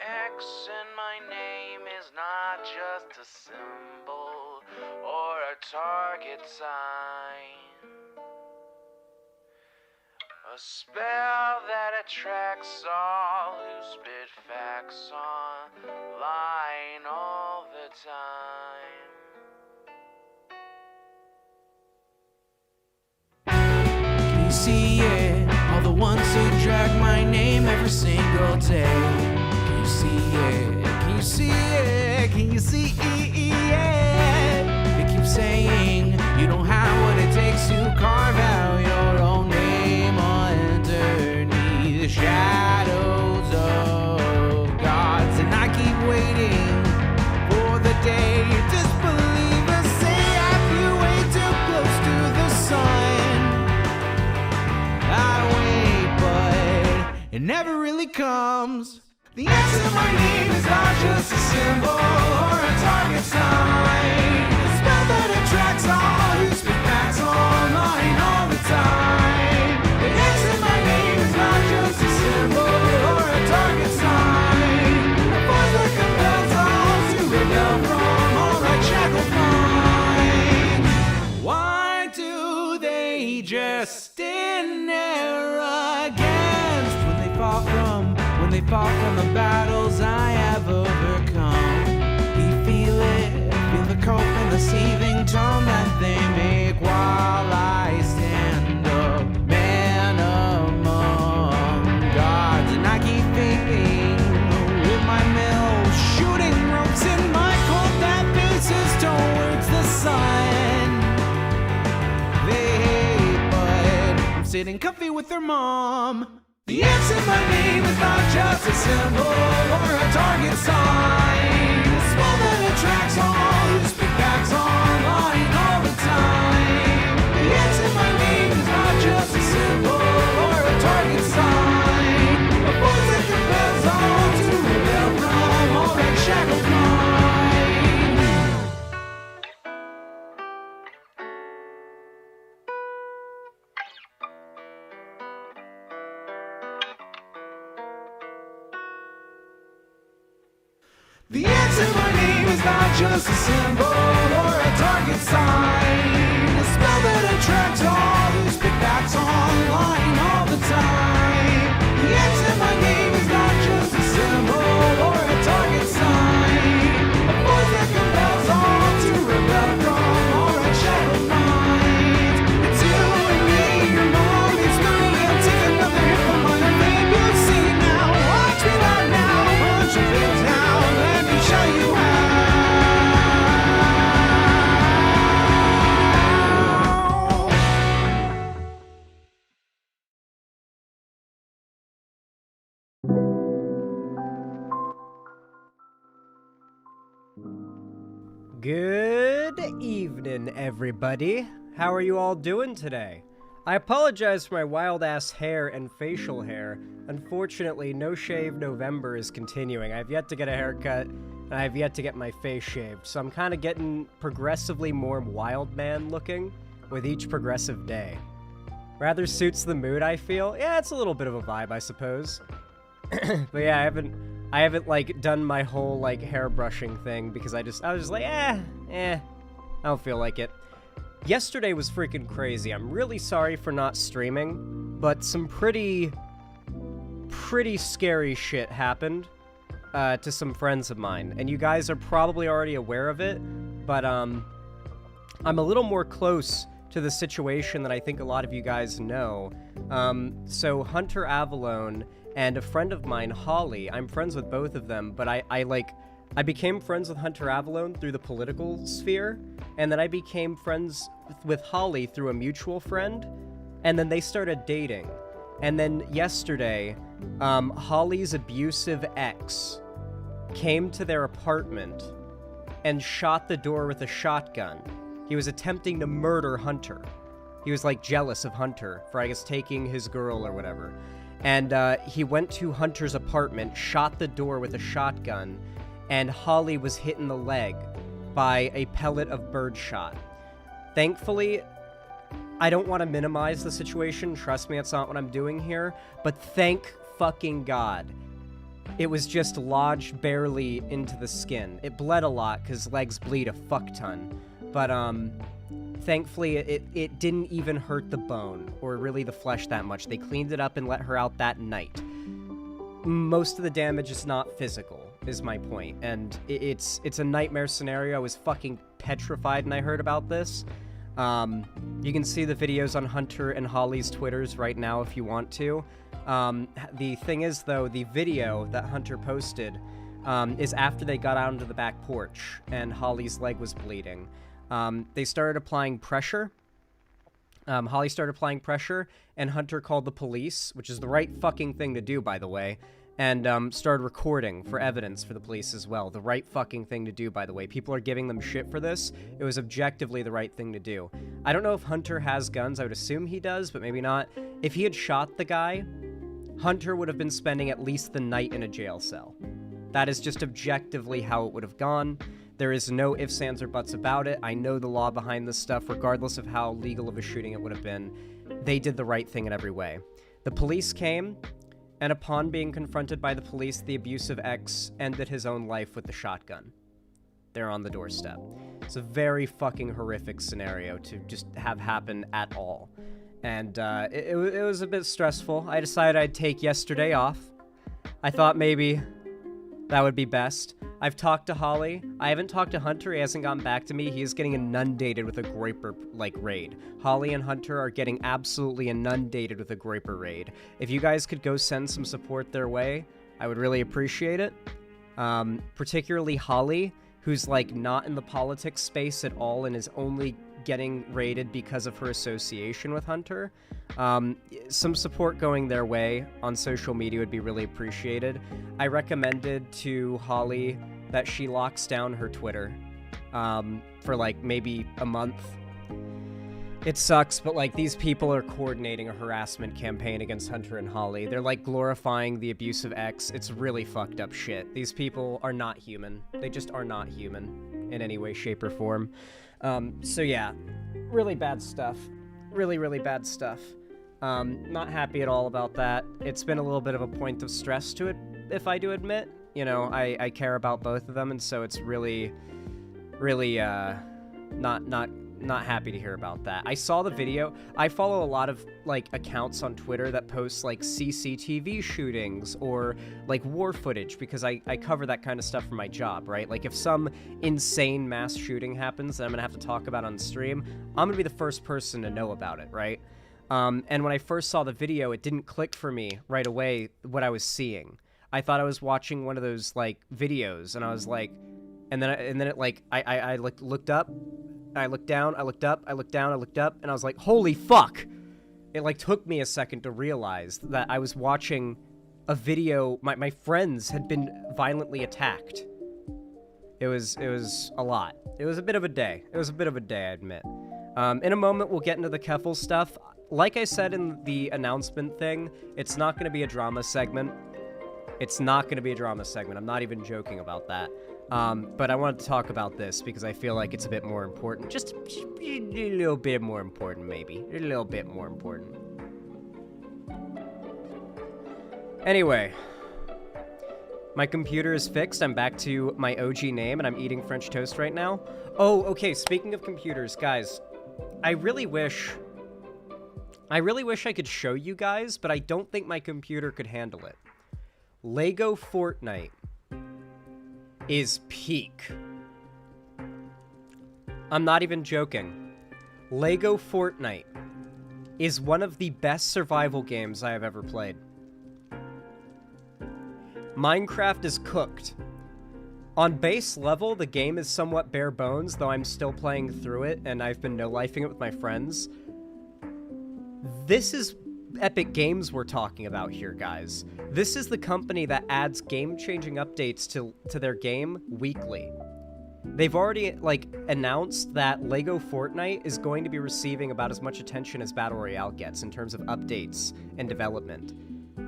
X in my name is not just a symbol or a target sign. A spell that attracts all who spit facts online all the time. Can you see it? All the ones who drag my name every single day. Can you see it? Can you see it? Can you see it? They keep saying you don't have what it takes to carve out your own name underneath the shadows of gods. And I keep waiting for the day disbelievers say I flew way too close to the sun. I wait, but it never really comes. The X in my name is not just a symbol or a target sign. A spell that attracts all who speak facts online all the time. The X in my name is not just a symbol or a target sign. A force that compels all to rebel from all right shackled mind. Why do they just in arrogance when they fall from the battles I have overcome? We feel it, feel the cope and the seething tone that they make while I stand up, man among gods. And I keep thinking with my mill, shooting ropes in my cold that faces towards the sun. They hate, but I'm sitting comfy with their mom. The X in my name is not just a symbol or a target sign. A spell that attracts all who speak facts online all the time. The X in my name is not just a symbol or a target sign. A force that compels all to rebel from all that shackled mind. The X in my name is not just a symbol or a target sign. A spell that attracts all who speak facts online all the time. The X in my name is not just a symbol or a target sign. A force that compels all to rebel from all right shackled minds. It's you and me, your mom, it's me. I'll take another hit from my name. You'll see now, watch me not now, punch your face now. Show you how. Good evening, everybody. How are you all doing today? I apologize for my wild-ass hair and facial hair. Unfortunately, No Shave November is continuing. I've yet to get a haircut, and I've yet to get my face shaved, so I'm kind of getting progressively more wild man looking with each progressive day. Rather suits the mood, I feel. Yeah, it's a little bit of a vibe, I suppose. But yeah, I haven't like done my whole like hair brushing thing because I was just like, I don't feel like it. Yesterday was freaking crazy. I'm really sorry for not streaming, but some pretty scary shit happened to some friends of mine, and you guys are probably already aware of it, but I'm a little more close to the situation than I think a lot of you guys know. So Hunter Avalone and a friend of mine, Holly, I'm friends with both of them, but I became friends with Hunter Avalone through the political sphere, and then I became friends with Holly through a mutual friend, and then they started dating. And then yesterday, Holly's abusive ex came to their apartment and shot the door with a shotgun. He was attempting to murder Hunter. He was like jealous of Hunter for, I guess, taking his girl or whatever. And he went to Hunter's apartment, shot the door with a shotgun, and Holly was hit in the leg by a pellet of birdshot. Thankfully, I don't want to minimize the situation, trust me, that's not what I'm doing here, but thank fucking God, it was just lodged barely into the skin. It bled a lot, because legs bleed a fuck ton. But, thankfully, it didn't even hurt the bone, or really the flesh that much. They cleaned it up and let her out that night. Most of the damage is not physical, is my point, and it's a nightmare scenario. I was fucking petrified when I heard about this. You can see the videos on Hunter and Holly's Twitters right now if you want to. The thing is, though, the video that Hunter posted is after they got out into the back porch, and Holly's leg was bleeding. They started applying pressure. Holly started applying pressure, and Hunter called the police, which is the right fucking thing to do, by the way, and started recording for evidence for the police as well. The right fucking thing to do, by the way. People are giving them shit for this. It was objectively the right thing to do. I don't know if Hunter has guns. I would assume he does, but maybe not. If he had shot the guy, Hunter would have been spending at least the night in a jail cell. That is just objectively how it would have gone. There is no ifs, ands, or buts about it. I know the law behind this stuff, regardless of how legal of a shooting it would have been. They did the right thing in every way. The police came, and upon being confronted by the police, the abusive ex ended his own life with the shotgun. They're on the doorstep. It's a very fucking horrific scenario to just have happen at all. And it was a bit stressful. I decided I'd take yesterday off. I thought maybe that would be best. I've talked to Holly. I haven't talked to Hunter. He hasn't gotten back to me. He is getting inundated with a Groiper, raid. Holly and Hunter are getting absolutely inundated with a Groiper raid. If you guys could go send some support their way, I would really appreciate it. Particularly Holly, who's, not in the politics space at all and is only getting raided because of her association with Hunter. Some support going their way on social media would be really appreciated. I recommended to Holly that she locks down her Twitter for maybe a month. It sucks, but these people are coordinating a harassment campaign against Hunter and Holly. They're glorifying the abusive ex. It's really fucked up shit. These people are not human. They just are not human in any way, shape, or form. So yeah, really bad stuff. Really, really bad stuff. Not happy at all about that. It's been a little bit of a point of stress to it, if I do admit. You know, I care about both of them, and so it's really, really, not happy to hear about that. I saw the video. I follow a lot of accounts on Twitter that post CCTV shootings or war footage, because I cover that kind of stuff for my job, right? If some insane mass shooting happens that I'm gonna have to talk about on stream, I'm gonna be the first person to know about it, right? And when I first saw the video, it didn't click for me right away what I was seeing. I thought I was watching one of those videos, and I was and then it I looked up. I looked down, I looked up, I looked down, I looked up, and I was like, holy fuck! It, took me a second to realize that I was watching a video. My friends had been violently attacked. It was a lot. It was a bit of a day. It was a bit of a day, I admit. In a moment, we'll get into the Keffals stuff. Like I said in the announcement thing, it's not going to be a drama segment. It's not going to be a drama segment. I'm not even joking about that. But I wanted to talk about this because I feel like it's a bit more important. Just a little bit more important, maybe. A little bit more important. Anyway. My computer is fixed. I'm back to my OG name, and I'm eating French toast right now. Oh, okay, speaking of computers, guys. I really wish I could show you guys, but I don't think my computer could handle it. Lego Fortnite is peak. I'm not even joking. Lego Fortnite is one of the best survival games I have ever played. Minecraft is cooked. On base level, the game is somewhat bare bones, though I'm still playing through it, and I've been no-lifing it with my friends. This is Epic Games we're talking about here, guys. This is the company that adds game-changing updates to their game weekly. They've already, announced that Lego Fortnite is going to be receiving about as much attention as Battle Royale gets in terms of updates and development.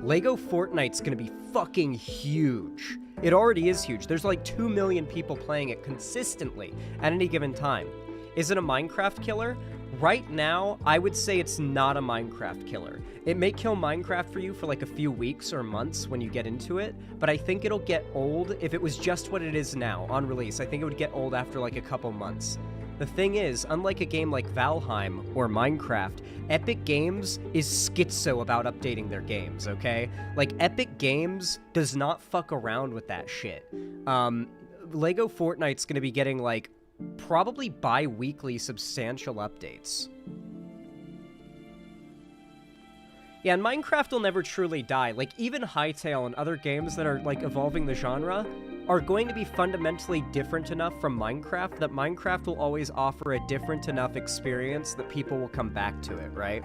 Lego Fortnite's gonna be fucking huge. It already is huge. There's 2 million people playing it consistently at any given time. Is it a Minecraft killer? right now, I would say it's not a Minecraft killer. It may kill Minecraft for you for like a few weeks or months when you get into it, but I think it'll get old if it was just what it is now on release. I think it would get old after like a couple months. The thing is, unlike a game like Valheim or Minecraft, Epic Games is schizo about updating their games, okay? Like, Epic Games does not fuck around with that shit. Lego Fortnite's gonna be getting, like, probably bi-weekly substantial updates. Yeah, and Minecraft will never truly die. Like, even Hytale and other games that are, like, evolving the genre are going to be fundamentally different enough from Minecraft that Minecraft will always offer a different enough experience that people will come back to it, right?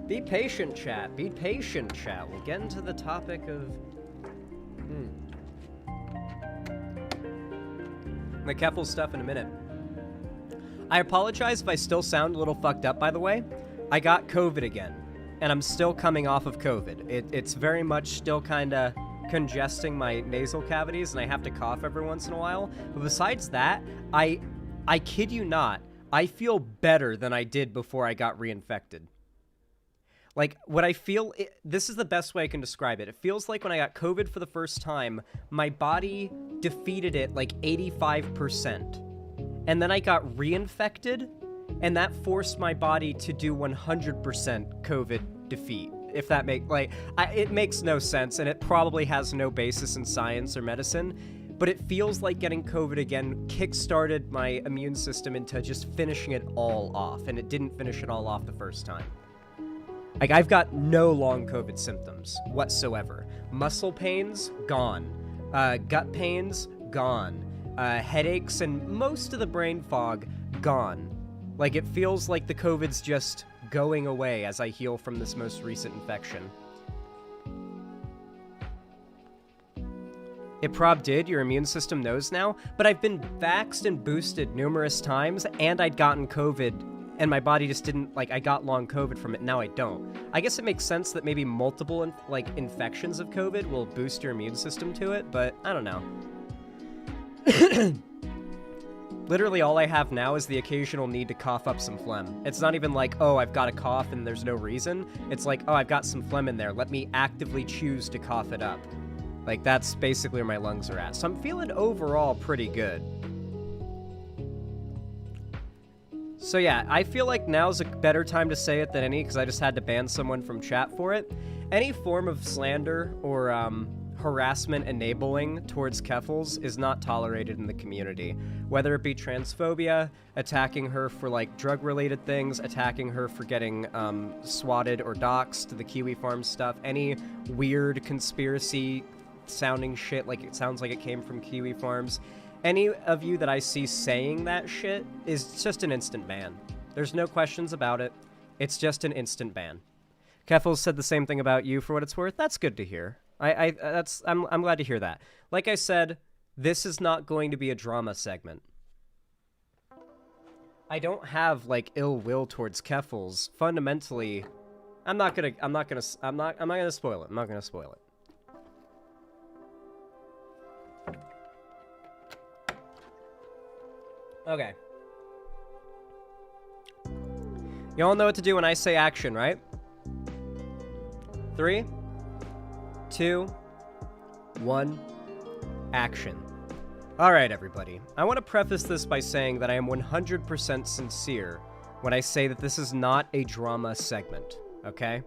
Be patient, chat. Be patient, chat. We'll get into the topic of... the Keffals stuff in a minute. I apologize if I still sound a little fucked up, by the way. I got COVID again, and I'm still coming off of COVID. It's very much still kind of congesting my nasal cavities, and I have to cough every once in a while. But besides that, I kid you not, I feel better than I did before I got reinfected. Like, what I feel, this is the best way I can describe it. It feels like when I got COVID for the first time, my body defeated it like 85%. And then I got reinfected, and that forced my body to do 100% COVID defeat. If that it makes no sense, and it probably has no basis in science or medicine, but it feels like getting COVID again kickstarted my immune system into just finishing it all off, and it didn't finish it all off the first time. Like, I've got no long COVID symptoms whatsoever. Muscle pains, gone. Gut pains, gone. Headaches and most of the brain fog, gone. Like, it feels like the COVID's just going away as I heal from this most recent infection. It prob did, your immune system knows now, but I've been vaxxed and boosted numerous times, and I'd gotten COVID, and my body just didn't, like, I got long COVID from it, now I don't. I guess it makes sense that maybe multiple, infections of COVID will boost your immune system to it, but I don't know. Literally all I have now is the occasional need to cough up some phlegm. It's not even like, oh, I've got a cough and there's no reason. It's like, oh, I've got some phlegm in there. Let me actively choose to cough it up. Like, that's basically where my lungs are at. So I'm feeling overall pretty good. So yeah, I feel like now's a better time to say it than any, because I just had to ban someone from chat for it. Any form of slander or harassment enabling towards Keffals is not tolerated in the community. Whether it be transphobia, attacking her for, like, drug-related things, attacking her for getting swatted or doxxed, the Kiwi Farm stuff, any weird conspiracy-sounding shit like it sounds like it came from Kiwi Farms. Any of you that I see saying that shit is just an instant ban. There's no questions about it. It's just an instant ban. Keffals said the same thing about you, for what it's worth. That's good to hear. I'm glad to hear that. Like I said, this is not going to be a drama segment. I don't have, like, ill will towards Keffals. Fundamentally, I'm not gonna spoil it. I'm not gonna spoil it. Okay. You all know what to do when I say action, right? 3, 2, 1, action. Alright, everybody. I want to preface this by saying that I am 100% sincere when I say that this is not a drama segment, okay?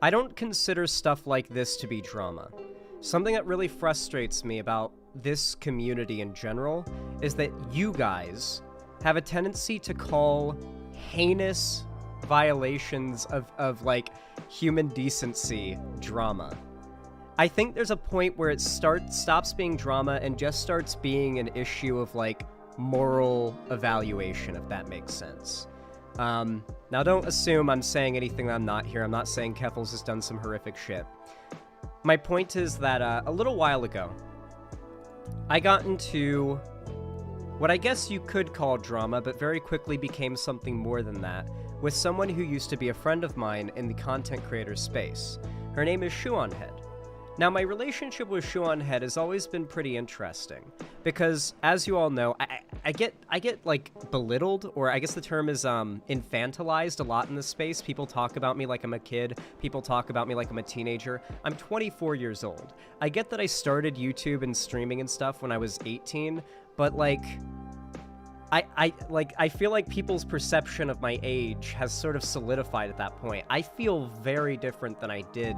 I don't consider stuff like this to be drama. Something that really frustrates me about this community in general is that you guys have a tendency to call heinous violations of like, human decency drama. I think there's a point where it stops being drama and just starts being an issue of, like, moral evaluation, if that makes sense. Now, don't assume I'm saying anything that I'm not here. I'm not saying Keffals has done some horrific shit. My point is that a little while ago, I got into what I guess you could call drama, but very quickly became something more than that, with someone who used to be a friend of mine in the content creator space. Her name is Shuonhead. Now, my relationship with Shuonhead has always been pretty interesting. because as you all know, I get like belittled, or I guess the term is infantilized a lot in this space. People talk about me like I'm a kid. People talk about me like I'm a teenager. I'm 24 years old. I get that I started YouTube and streaming and stuff when I was 18, but like I feel like people's perception of my age has sort of solidified at that point. I feel very different than I did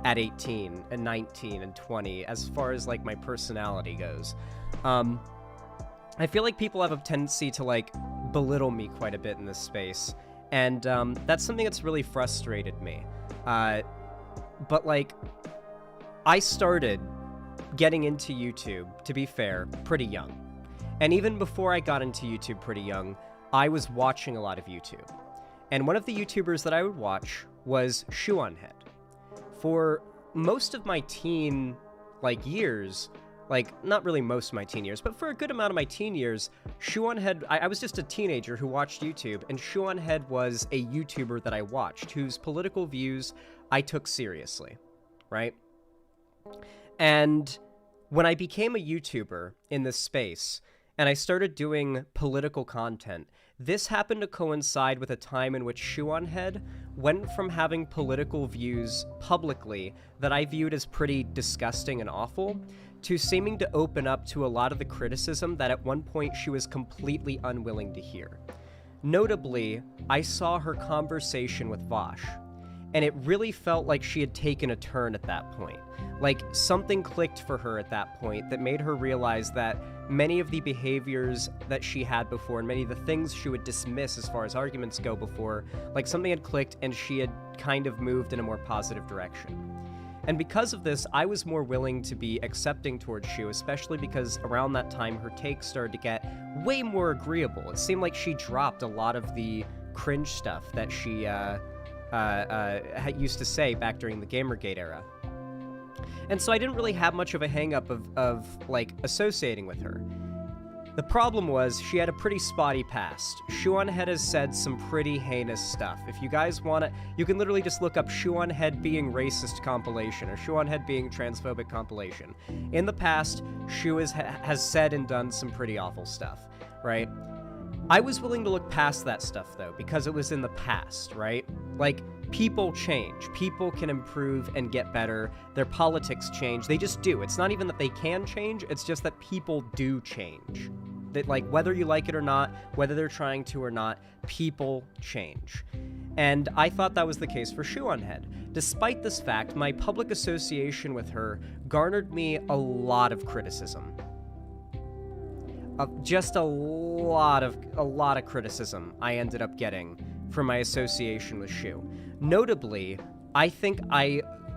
at 18 and 19 and 20 as far as like my personality goes. I feel like people have a tendency to like belittle me quite a bit in this space, and that's something that's really frustrated me. But like, I started getting into YouTube, to be fair, pretty young. And even before I got into YouTube pretty young, I was watching a lot of YouTube. And one of the YouTubers that I would watch was Shoeonhead. For most of my teen, like, years, like, not really most of my teen years, but for a good amount of my teen years, Shoeonhead, I was just a teenager who watched YouTube, and Shoeonhead was a YouTuber that I watched, whose political views I took seriously, right? And when I became a YouTuber in this space, and I started doing political content, this happened to coincide with a time in which Shoeonhead went from having political views publicly that I viewed as pretty disgusting and awful, to seeming to open up to a lot of the criticism that at one point she was completely unwilling to hear. Notably, I saw her conversation with Vosh, and it really felt like she had taken a turn at that point. Like, something clicked for her at that point that made her realize that many of the behaviors that she had before, and many of the things she would dismiss as far as arguments go before, like something had clicked and she had kind of moved in a more positive direction. And because of this, I was more willing to be accepting towards Shu, especially because around that time her takes started to get way more agreeable. It seemed like she dropped a lot of the cringe stuff that she used to say back during the Gamergate era. And so I didn't really have much of a hang-up of like, associating with her. The problem was, she had a pretty spotty past. Shoeonhead has said some pretty heinous stuff. If you guys want to, you can literally just look up Shoeonhead being racist compilation, or Shoeonhead being transphobic compilation. In the past, Shu has said and done some pretty awful stuff, right? I was willing to look past that stuff, though, because it was in the past, right? Like, people change. People can improve and get better. Their politics change. They just do. It's not even that they can change, it's just that people do change. That, like, whether you like it or not, whether they're trying to or not, people change. And I thought that was the case for Shoeonhead. Despite this fact, my public association with her garnered me a lot of criticism. Just a lot of criticism I ended up getting for my association with Shu. Notably, I think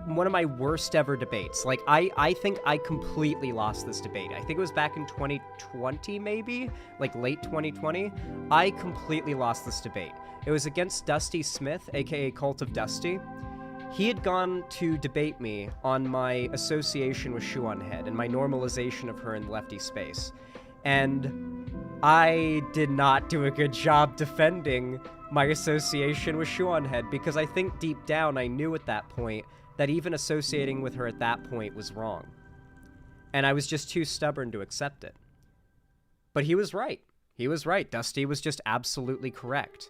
one of my worst ever debates, like, I think I completely lost this debate. I think it was back in 2020, maybe? Like, late 2020? I completely lost this debate. It was against Dusty Smith, aka Cult of Dusty. He had gone to debate me on my association with Shoeonhead and my normalization of her in lefty space. And I did not do a good job defending my association with Shoeonhead, because I think deep down I knew at that point that even associating with her at that point was wrong. And I was just too stubborn to accept it. But he was right. He was right. Dusty was just absolutely correct.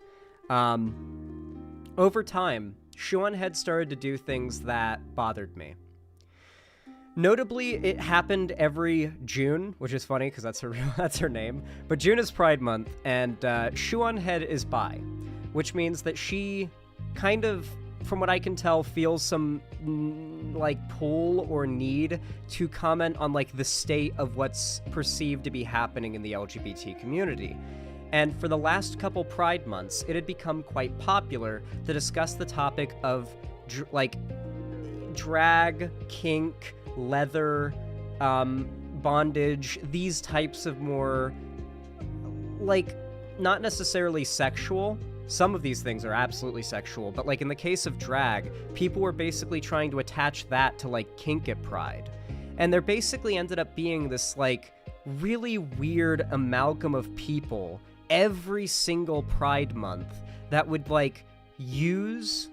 Over time, Shoeonhead started to do things that bothered me. Notably, it happened every June, which is funny because that's her name. But June is Pride Month, and Shoeonhead is bi, which means that she kind of, from what I can tell, feels some like pull or need to comment on like the state of what's perceived to be happening in the LGBT community. And for the last couple Pride months, it had become quite popular to discuss the topic of like drag, kink, leather, bondage, these types of more, like, not necessarily sexual. Some of these things are absolutely sexual, but like in the case of drag, people were basically trying to attach that to like kink at Pride. And there basically ended up being this like really weird amalgam of people every single Pride month that would like use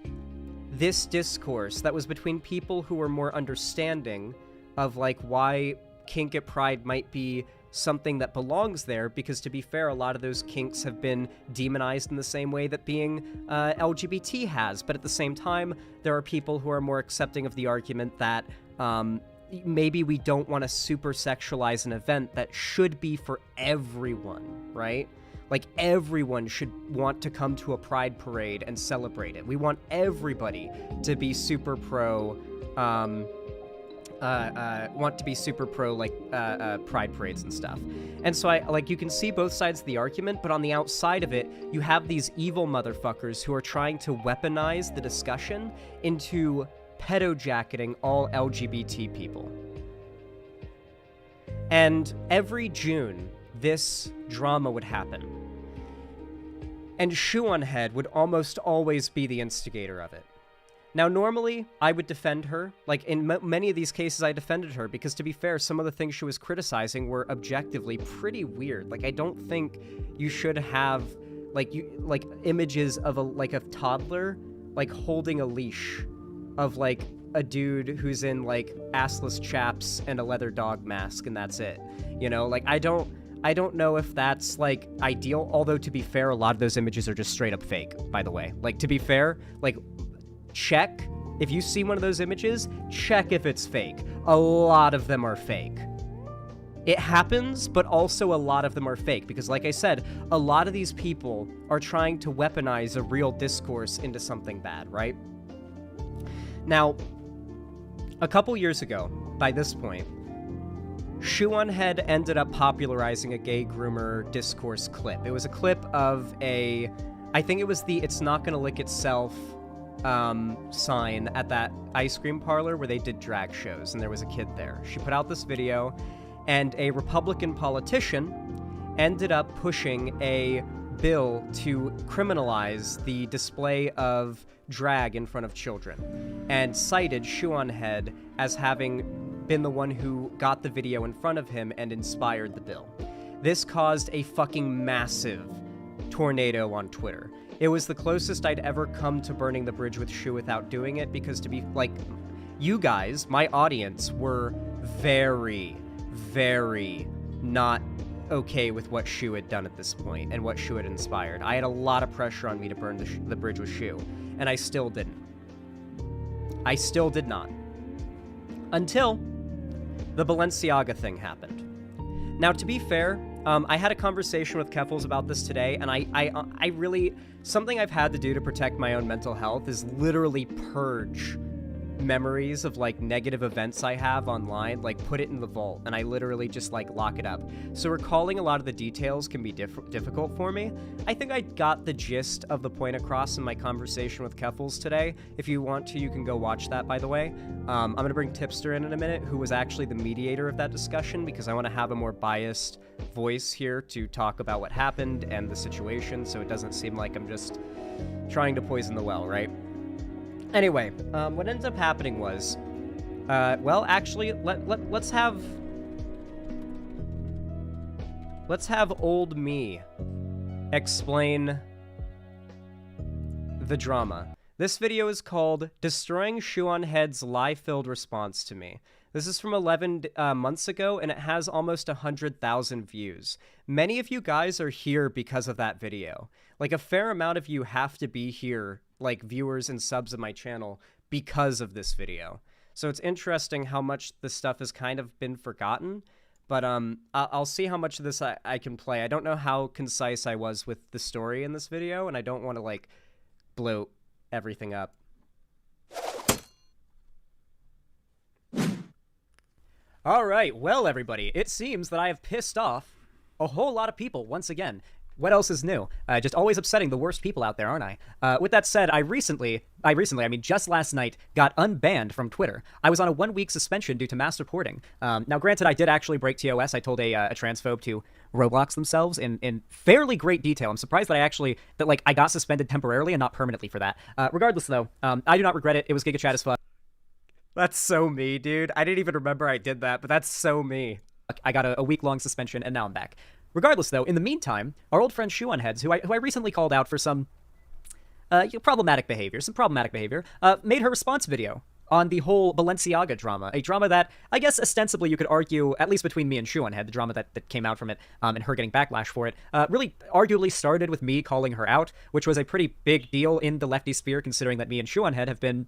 this discourse that was between people who were more understanding of like why kink at Pride might be something that belongs there, because to be fair, a lot of those kinks have been demonized in the same way that being LGBT has. But at the same time, there are people who are more accepting of the argument that maybe we don't want to super sexualize an event that should be for everyone, right? Like, everyone should want to come to a pride parade and celebrate it. We want everybody to be super pro, pride parades and stuff. And so you can see both sides of the argument, but on the outside of it, you have these evil motherfuckers who are trying to weaponize the discussion into pedo-jacketing all LGBT people. And every June, this drama would happen. And Shoe on Head would almost always be the instigator of it. Now, normally, I would defend her. Like, in many of these cases, I defended her, because to be fair, some of the things she was criticizing were objectively pretty weird. Like, I don't think you should have, images of a toddler, holding a leash of, a dude who's in, assless chaps and a leather dog mask, and that's it. You know, I don't know if that's, ideal, although, to be fair, a lot of those images are just straight up fake, by the way. To be fair, check. If you see one of those images, check if it's fake. A lot of them are fake. It happens, but also a lot of them are fake, because like I said, a lot of these people are trying to weaponize a real discourse into something bad, right? Now, a couple years ago, by this point, Shoe on Head ended up popularizing a gay groomer discourse clip. It was a clip of I think it was the "It's Not Gonna Lick Itself" sign at that ice cream parlor where they did drag shows, and there was a kid there. She put out this video, and a Republican politician ended up pushing a bill to criminalize the display of drag in front of children, and cited Shoe on Head as having been the one who got the video in front of him and inspired the bill. This caused a fucking massive tornado on Twitter. It was the closest I'd ever come to burning the bridge with Shoe without doing it, because to be, you guys, my audience, were very, very not okay with what Shoe had done at this point and what Shoe had inspired. I had a lot of pressure on me to burn the bridge with Shoe, and I still didn't. I still did not. Until the Balenciaga thing happened. Now, to be fair, I had a conversation with Keffals about this today, and I really... Something I've had to do to protect my own mental health is literally purge memories of, negative events I have online, put it in the vault, and I literally just, lock it up. So recalling a lot of the details can be difficult for me. I think I got the gist of the point across in my conversation with Keffals today. If you want to, you can go watch that, by the way. I'm going to bring Tipster in a minute, who was actually the mediator of that discussion, because I want to have a more biased voice here to talk about what happened and the situation, so it doesn't seem like I'm just trying to poison the well, right? Anyway, what ended up happening was, actually, let's have old me explain the drama. This video is called "Destroying Shoe on Head's Lie-Filled Response to Me." This is from 11 months ago, and it has almost 100,000 views. Many of you guys are here because of that video. A fair amount of you have to be here, viewers and subs of my channel, because of this video. So it's interesting how much this stuff has kind of been forgotten, but I'll see how much of this I can play. I don't know how concise I was with the story in this video, and I don't want to, bloat everything up. All right, well, everybody, it seems that I have pissed off a whole lot of people once again. What else is new? Just always upsetting the worst people out there, aren't I? With that said, I mean, just last night, got unbanned from Twitter. I was on a 1-week suspension due to mass reporting. Now, granted, I did actually break TOS. I told a transphobe to Roblox themselves in fairly great detail. I'm surprised that I got suspended temporarily and not permanently for that. Regardless, though, I do not regret it. It was Giga Chat as fuck. That's so me, dude. I didn't even remember I did that, but that's so me. I got a week-long suspension, and now I'm back. Regardless, though, in the meantime, our old friend Shoe on Heads, who I recently called out for some problematic behavior, made her response video on the whole Balenciaga drama, a drama that I guess ostensibly you could argue, at least between me and Shuanhead, the drama that came out from it, and her getting backlash for it, really arguably started with me calling her out, which was a pretty big deal in the lefty sphere, considering that me and Shuanhead have been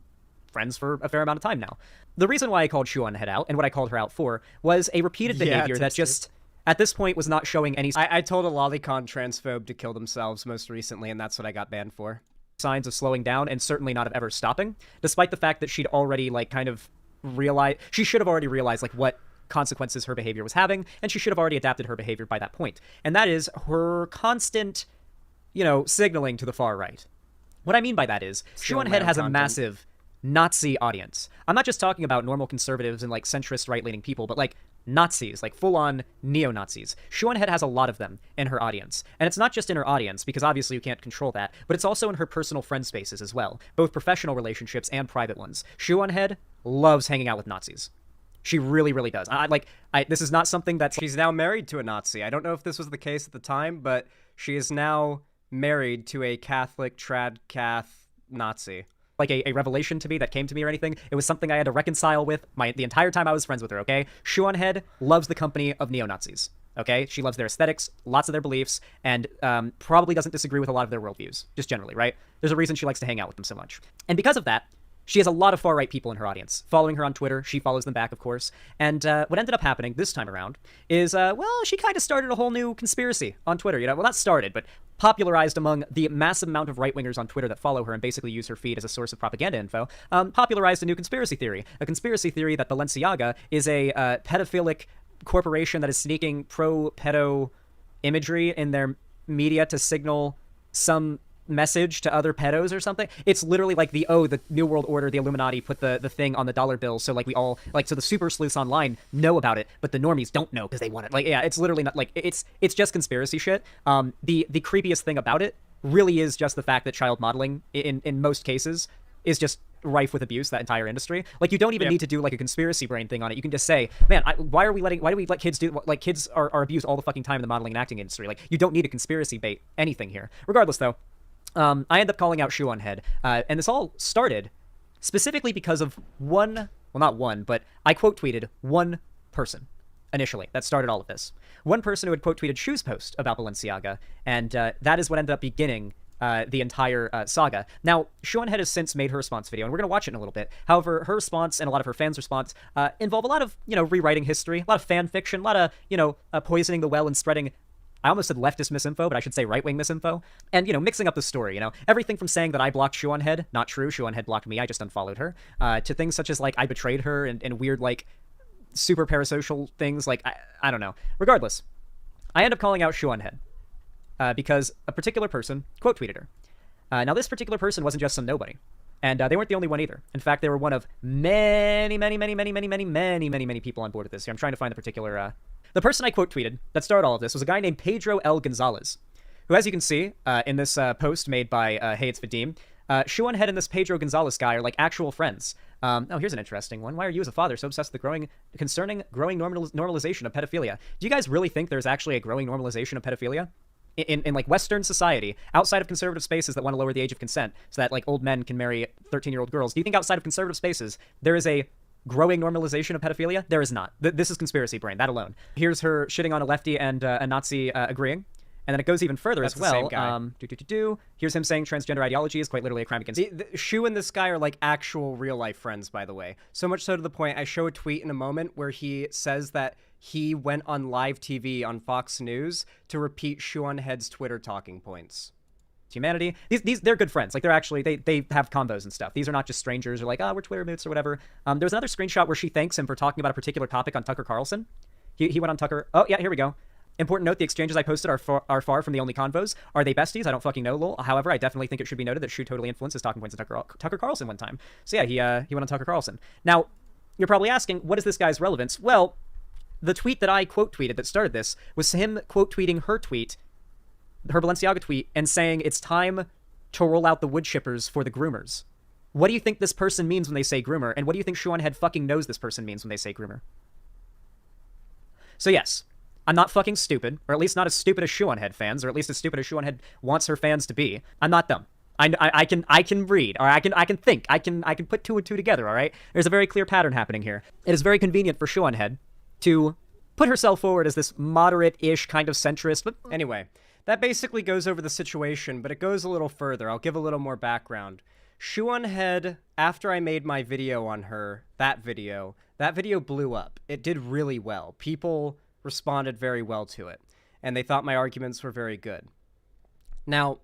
friends for a fair amount of time now. The reason why I called Shuanhead out, and what I called her out for, was a repeated behavior that just, at this point, was not showing any... I told a lolicon transphobe to kill themselves most recently, and that's what I got banned for. Signs of slowing down, and certainly not of ever stopping, despite the fact that she'd already, like, kind of realized... She should have already realized, like, what consequences her behavior was having, and she should have already adapted her behavior by that point. And that is her constant, you know, signaling to the far right. What I mean by that is, Shuanhead has a massive Nazi audience. I'm not just talking about normal conservatives and, like, centrist right-leaning people, but, like, Nazis, like full-on neo-Nazis. Shuanhead has a lot of them in her audience. And it's not just in her audience, because obviously you can't control that, but it's also in her personal friend spaces as well, both professional relationships and private ones. Shuanhead loves hanging out with Nazis. She really, really does. This is not something that's... She's now married to a Nazi. I don't know if this was the case at the time, but she is now married to a Catholic trad-cath Nazi. Like a revelation to me that came to me or anything. It was something I had to reconcile with the entire time I was friends with her, okay? Shuanhead loves the company of neo-Nazis, okay? She loves their aesthetics, lots of their beliefs, and probably doesn't disagree with a lot of their worldviews, just generally, right? There's a reason she likes to hang out with them so much. And because of that, she has a lot of far-right people in her audience, following her on Twitter. She follows them back, of course. And what ended up happening this time around is, well, she kind of started a whole new conspiracy on Twitter, you know? Well, not started, but popularized among the massive amount of right-wingers on Twitter that follow her and basically use her feed as a source of propaganda info, popularized a new conspiracy theory. A conspiracy theory that Balenciaga is a pedophilic corporation that is sneaking pro-pedo imagery in their media to signal some message to other pedos or something. It's literally like the New World Order, the Illuminati put the thing on the dollar bill, so like we all, like, so the super sleuths online know about it, but the normies don't know because they want it. Like, yeah, it's literally not, like, it's just conspiracy shit. The creepiest thing about it really is just the fact that child modeling, in most cases, is just rife with abuse, that entire industry. Like, you don't even need to do like a conspiracy brain thing on it. You can just say, man, why do we let kids do, like, kids are abused all the fucking time in the modeling and acting industry. Like, you don't need a conspiracy bait anything here. Regardless, though, I end up calling out Shuanhead, and this all started specifically because of but I quote tweeted one person initially that started all of this. One person who had quote tweeted Shu's post about Balenciaga, and that is what ended up beginning the entire saga. Now, Shuanhead has since made her response video, and we're going to watch it in a little bit. However, her response and a lot of her fans' response involve a lot of, you know, rewriting history, a lot of fan fiction, a lot of, you know, poisoning the well and spreading, I almost said leftist misinfo, but I should say right-wing misinfo. And, you know, mixing up the story, you know. Everything from saying that I blocked Shuanhead, not true, Shuanhead blocked me, I just unfollowed her, to things such as, like, I betrayed her and weird, like, super parasocial things, like, I don't know. Regardless, I end up calling out Shuanhead because a particular person quote tweeted her. Now, this particular person wasn't just some nobody. And they weren't the only one either. In fact, they were one of many people on board with this. Here, I'm trying to find the particular... The person I quote tweeted that started all of this was a guy named Pedro L. Gonzalez, who, as you can see in this post made by Hey It's Vadim, Shuanhead and this Pedro Gonzalez guy are like actual friends. Oh, here's an interesting one. Why are you as a father so obsessed with the concerning growing normalization of pedophilia? Do you guys really think there's actually a growing normalization of pedophilia? In like Western society, outside of conservative spaces that want to lower the age of consent so that like old men can marry 13-year-old girls, do you think outside of conservative spaces there is a growing normalization of pedophilia? There is not. This is conspiracy brain, that alone. Here's her shitting on a lefty and a Nazi agreeing. And then it goes even further as well. Here's him saying transgender ideology is quite literally a crime against... Shu and this guy are like actual real-life friends, by the way. So much so to the point, I show a tweet in a moment where he says that he went on live TV on Fox News to repeat Shuanhead's Twitter talking points. Humanity. They're good friends. Like, they're actually, they have combos and stuff. These are not just strangers or like, we're Twitter moots or whatever. There was another screenshot where she thanks him for talking about a particular topic on Tucker Carlson. He went on Tucker. Oh, yeah, here we go. Important note, the exchanges I posted are far from the only convos. Are they besties? I don't fucking know, lol. However, I definitely think it should be noted that Shu totally influenced his talking points of Tucker Carlson one time. So yeah, he went on Tucker Carlson. Now, you're probably asking, what is this guy's relevance? Well, the tweet that I quote tweeted that started this was him quote tweeting her tweet, her Balenciaga tweet, and saying it's time to roll out the wood chippers for the groomers. What do you think this person means when they say groomer? And what do you think Shuanhead fucking knows this person means when they say groomer? So yes, I'm not fucking stupid, or at least not as stupid as Shuanhead fans, or at least as stupid as Shuanhead wants her fans to be. I'm not dumb. I can read, or I can think, I can put two and two together. All right, there's a very clear pattern happening here. It is very convenient for Shuanhead to put herself forward as this moderate-ish kind of centrist. But Anyway, that basically goes over the situation, but it goes a little further. I'll give a little more background. Shuanhead, after I made my video on her, that video blew up. It did really well. People responded very well to it, and they thought my arguments were very good. Now,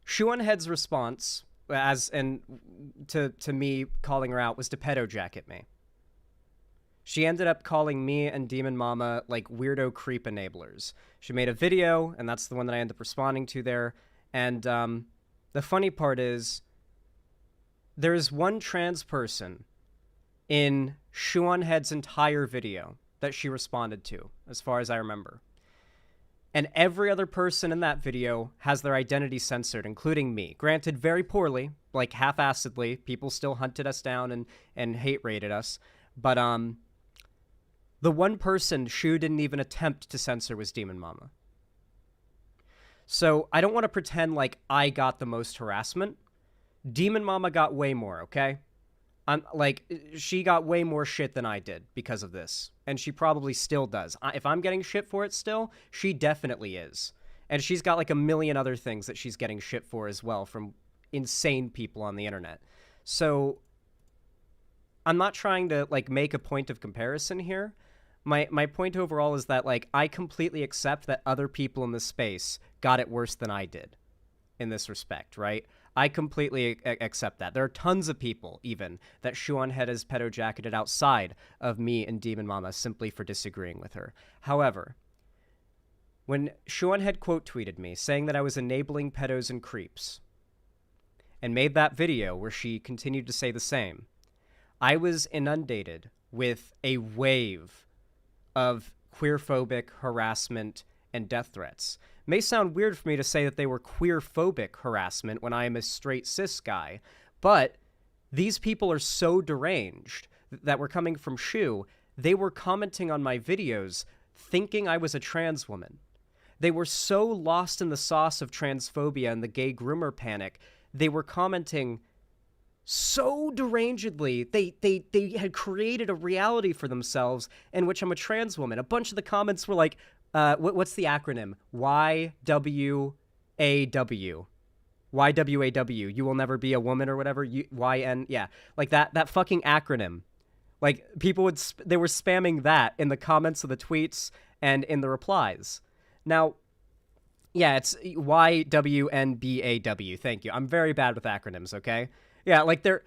Shuanhead's response, to me calling her out, was to pedo jacket me. She ended up calling me and Demon Mama like weirdo creep enablers. She made a video, and that's the one that I ended up responding to there. And the funny part is, there is one trans person in Shuanhead's entire video that she responded to, as far as I remember. And every other person in that video has their identity censored, including me. Granted, very poorly, like half-assedly. People still hunted us down and hate rated us. But the one person Shu didn't even attempt to censor was Demon Mama. So I don't want to pretend like I got the most harassment. Demon Mama got way more, okay? She got way more shit than I did because of this. And she probably still does. If I'm getting shit for it still, she definitely is. And she's got like a million other things that she's getting shit for as well from insane people on the internet. So I'm not trying to like make a point of comparison here. My point overall is that like I completely accept that other people in this space got it worse than I did in this respect, right? I completely accept that. There are tons of people, even, that Shuanhead has pedo-jacketed outside of me and Demon Mama simply for disagreeing with her. However, when Shuanhead quote-tweeted me saying that I was enabling pedos and creeps, and made that video where she continued to say the same, I was inundated with a wave of queerphobic harassment and death threats. May sound weird for me to say that they were queer-phobic harassment when I am a straight cis guy, but these people are so deranged that were coming from Shu. They were commenting on my videos thinking I was a trans woman. They were so lost in the sauce of transphobia and the gay groomer panic. They were commenting so derangedly. They had created a reality for themselves in which I'm a trans woman. A bunch of the comments were like, what's the acronym? YWAW. YWAW. You will never be a woman or whatever. YN. Yeah. Like that fucking acronym. Like people they were spamming that in the comments of the tweets and in the replies. Now, yeah, it's YWNBAW. Thank you. I'm very bad with acronyms, okay? Yeah, like they're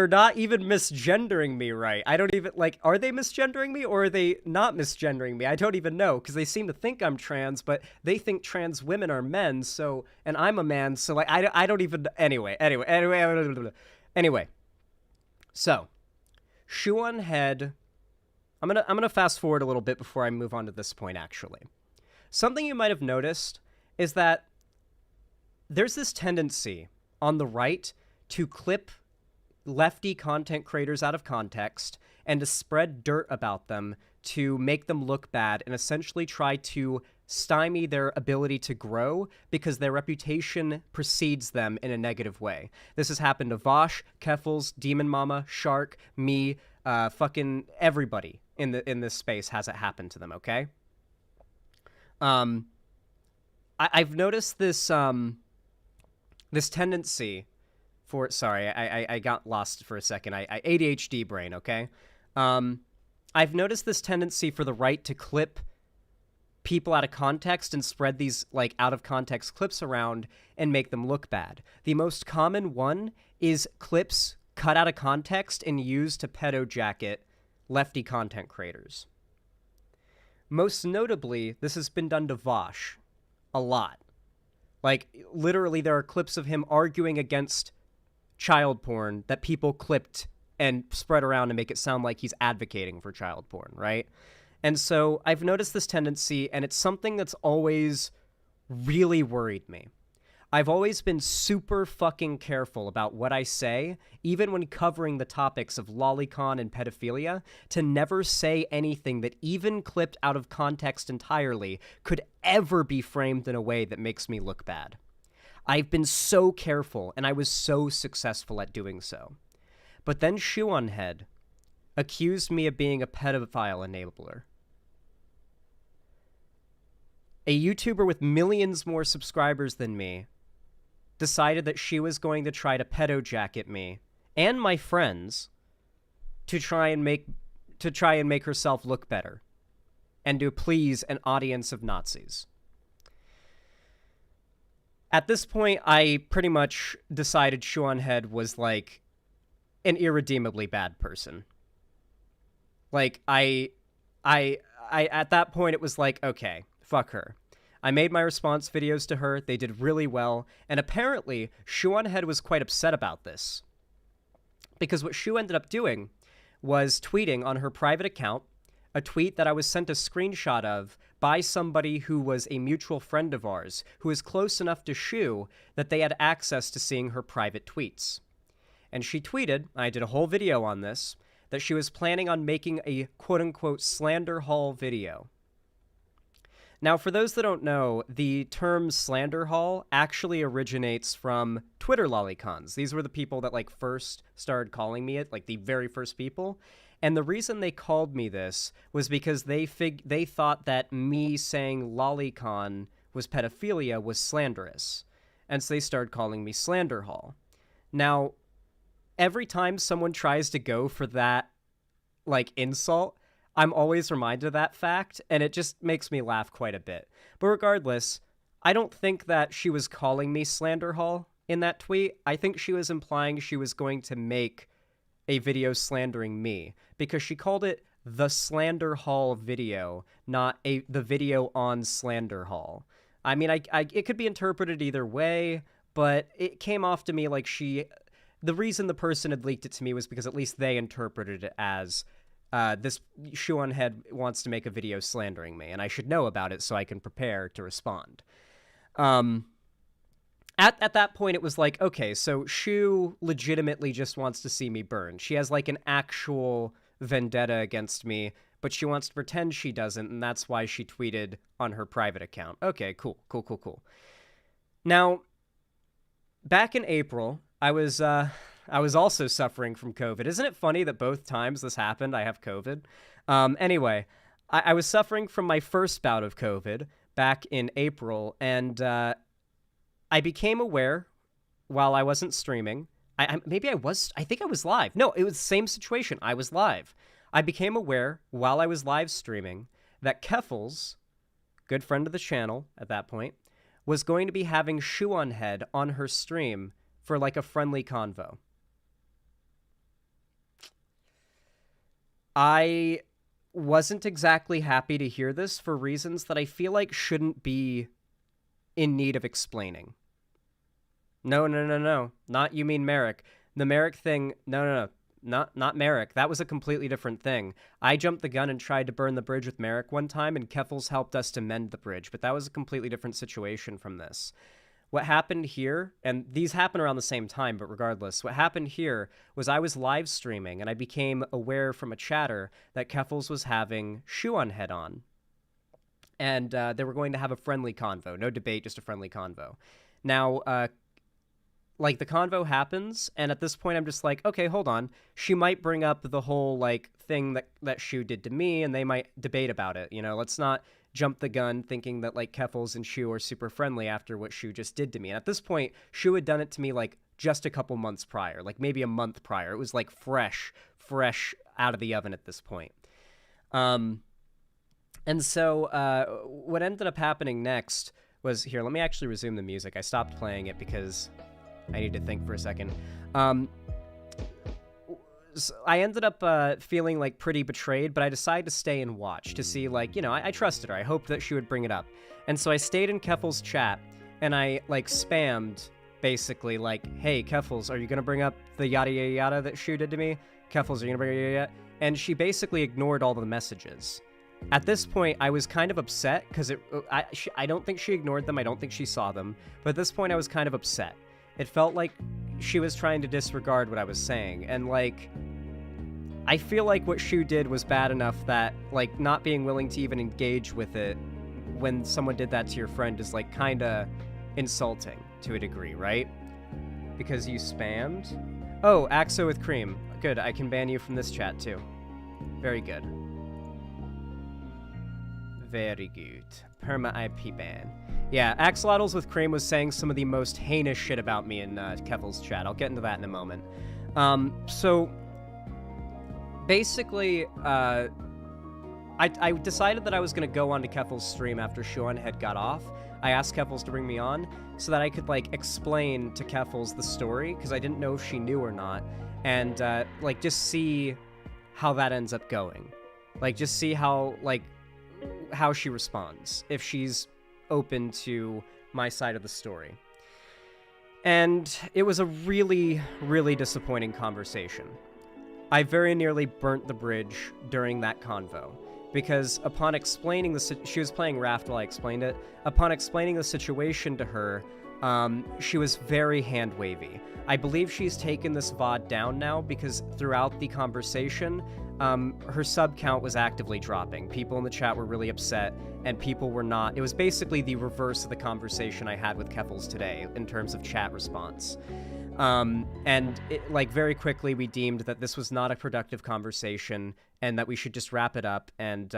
not even misgendering me right. I don't even, like, are they misgendering me or are they not misgendering me? I don't even know, because they seem to think I'm trans, but they think trans women are men, so, and I'm a man, so, like, I don't even, anyway. So, Shuanhead, I'm gonna fast forward a little bit before I move on to this point, actually. Something you might have noticed is that there's this tendency on the right to clip lefty content creators out of context and to spread dirt about them to make them look bad and essentially try to stymie their ability to grow because their reputation precedes them in a negative way. This has happened to Vosh, Keffals, Demon Mama, Shark, me, fucking everybody in this space has it happen to them, okay? I've noticed this this tendency for, sorry, I got lost for a second. I ADHD brain, okay? I've noticed this tendency for the right to clip people out of context and spread these, like, out-of-context clips around and make them look bad. The most common one is clips cut out of context and used to pedo-jacket lefty content creators. Most notably, this has been done to Vosh a lot. Like, literally, there are clips of him arguing against child porn that people clipped and spread around to make it sound like he's advocating for child porn, right? And so I've noticed this tendency, and it's something that's always really worried me. I've always been super fucking careful about what I say, even when covering the topics of lolicon and pedophilia, to never say anything that, even clipped out of context entirely, could ever be framed in a way that makes me look bad. I've been so careful, and I was so successful at doing so. But then Shoe on Head accused me of being a pedophile enabler. A YouTuber with millions more subscribers than me decided that she was going to try to pedo jacket me and my friends to try and make herself look better and to please an audience of Nazis. At this point, I pretty much decided Shoe on Head was like an irredeemably bad person. Like, I at that point, it was like, okay, fuck her. I made my response videos to her. They did really well. And apparently, Shoe on Head was quite upset about this. Because what Shoe ended up doing was tweeting on her private account a tweet that I was sent a screenshot of by somebody who was a mutual friend of ours, who is close enough to Shoe that they had access to seeing her private tweets. And she tweeted, I did a whole video on this, that she was planning on making a quote-unquote slander haul video. Now, for those that don't know, the term slander haul actually originates from Twitter lolicons. These were the people that, like, first started calling me it, like, the very first people. And the reason they called me this was because they thought that me saying lolicon was pedophilia was slanderous. And so they started calling me slander haul. Now, every time someone tries to go for that, like, insult, I'm always reminded of that fact, and it just makes me laugh quite a bit. But regardless, I don't think that she was calling me slander haul in that tweet. I think she was implying she was going to make a video slandering me, because she called it the Slander Hall video, not the video on Slander Hall. I mean, it could be interpreted either way, but it came off to me like the reason the person had leaked it to me was because at least they interpreted it as this Shoe on Head wants to make a video slandering me, and I should know about it so I can prepare to respond. At that point, it was like, okay, so Shoe legitimately just wants to see me burn. She has, like, an actual vendetta against me, but she wants to pretend she doesn't, and that's why she tweeted on her private account. Okay, cool. Now, back in April, I was also suffering from COVID. Isn't it funny that both times this happened, I have COVID? Anyway, I was suffering from my first bout of COVID back in April, and I became aware while I wasn't streaming. I think I was live. No, it was the same situation. I was live. I became aware while I was live streaming that Keffals, good friend of the channel at that point, was going to be having Shoe on Head on her stream for like a friendly convo. I wasn't exactly happy to hear this for reasons that I feel like shouldn't be in need of explaining. No. Not you mean Merrick. The Merrick thing, no. Not Merrick. That was a completely different thing. I jumped the gun and tried to burn the bridge with Merrick one time, and Keffals helped us to mend the bridge, but that was a completely different situation from this. What happened here, and these happen around the same time, but regardless, what happened here was I was live streaming, and I became aware from a chatter that Keffals was having Shoe on Head on. And they were going to have a friendly convo. No debate, just a friendly convo. Now, like, the convo happens, and at this point I'm just like, okay, hold on. She might bring up the whole, like, thing that Shoe did to me, and they might debate about it. You know, let's not jump the gun thinking that, like, Keffals and Shoe are super friendly after what Shoe just did to me. And at this point, Shoe had done it to me, like, just a couple months prior, like, maybe a month prior. It was, like, fresh out of the oven at this point. And so what ended up happening next was, here, let me actually resume the music. I stopped playing it because I need to think for a second. So I ended up feeling, like, pretty betrayed, but I decided to stay and watch to see, like, you know, I trusted her. I hoped that she would bring it up. And so I stayed in Keffals' chat, and I, like, spammed, basically, like, hey, Keffals, are you going to bring up the yada yada yada that Shoe did to me? Keffals, are you going to bring it yada yada? And she basically ignored all the messages. At this point, I was kind of upset, because I don't think she ignored them. I don't think she saw them. But at this point, I was kind of upset. It felt like she was trying to disregard what I was saying, and, like, I feel like what Shoe did was bad enough that, like, not being willing to even engage with it when someone did that to your friend is, like, kinda insulting. to a degree, right? Because you spammed? Oh, Axo with cream. Good, I can ban you from this chat too. Very good. Very good. Perma IP ban. Yeah, Axolotls with cream was saying some of the most heinous shit about me in Keffals' chat. I'll get into that in a moment. So, basically, I decided that I was going to go onto Keffals' stream after Sean had got off. I asked Keffals to bring me on so that I could, like, explain to Keffals the story, because I didn't know if she knew or not, and, like, just see how that ends up going. Like, just see how, like, how she responds, if she's open to my side of the story. And it was a really, really disappointing conversation. I very nearly burnt the bridge during that convo. Because upon explaining she was playing Raft while I explained it. Upon explaining the situation to her, she was very hand-wavy. I believe she's taken this VOD down now because throughout the conversation, her sub count was actively dropping. People in the chat were really upset, and people were not. It was basically the reverse of the conversation I had with Keffals today in terms of chat response. And like very quickly we deemed that this was not a productive conversation and that we should just wrap it up and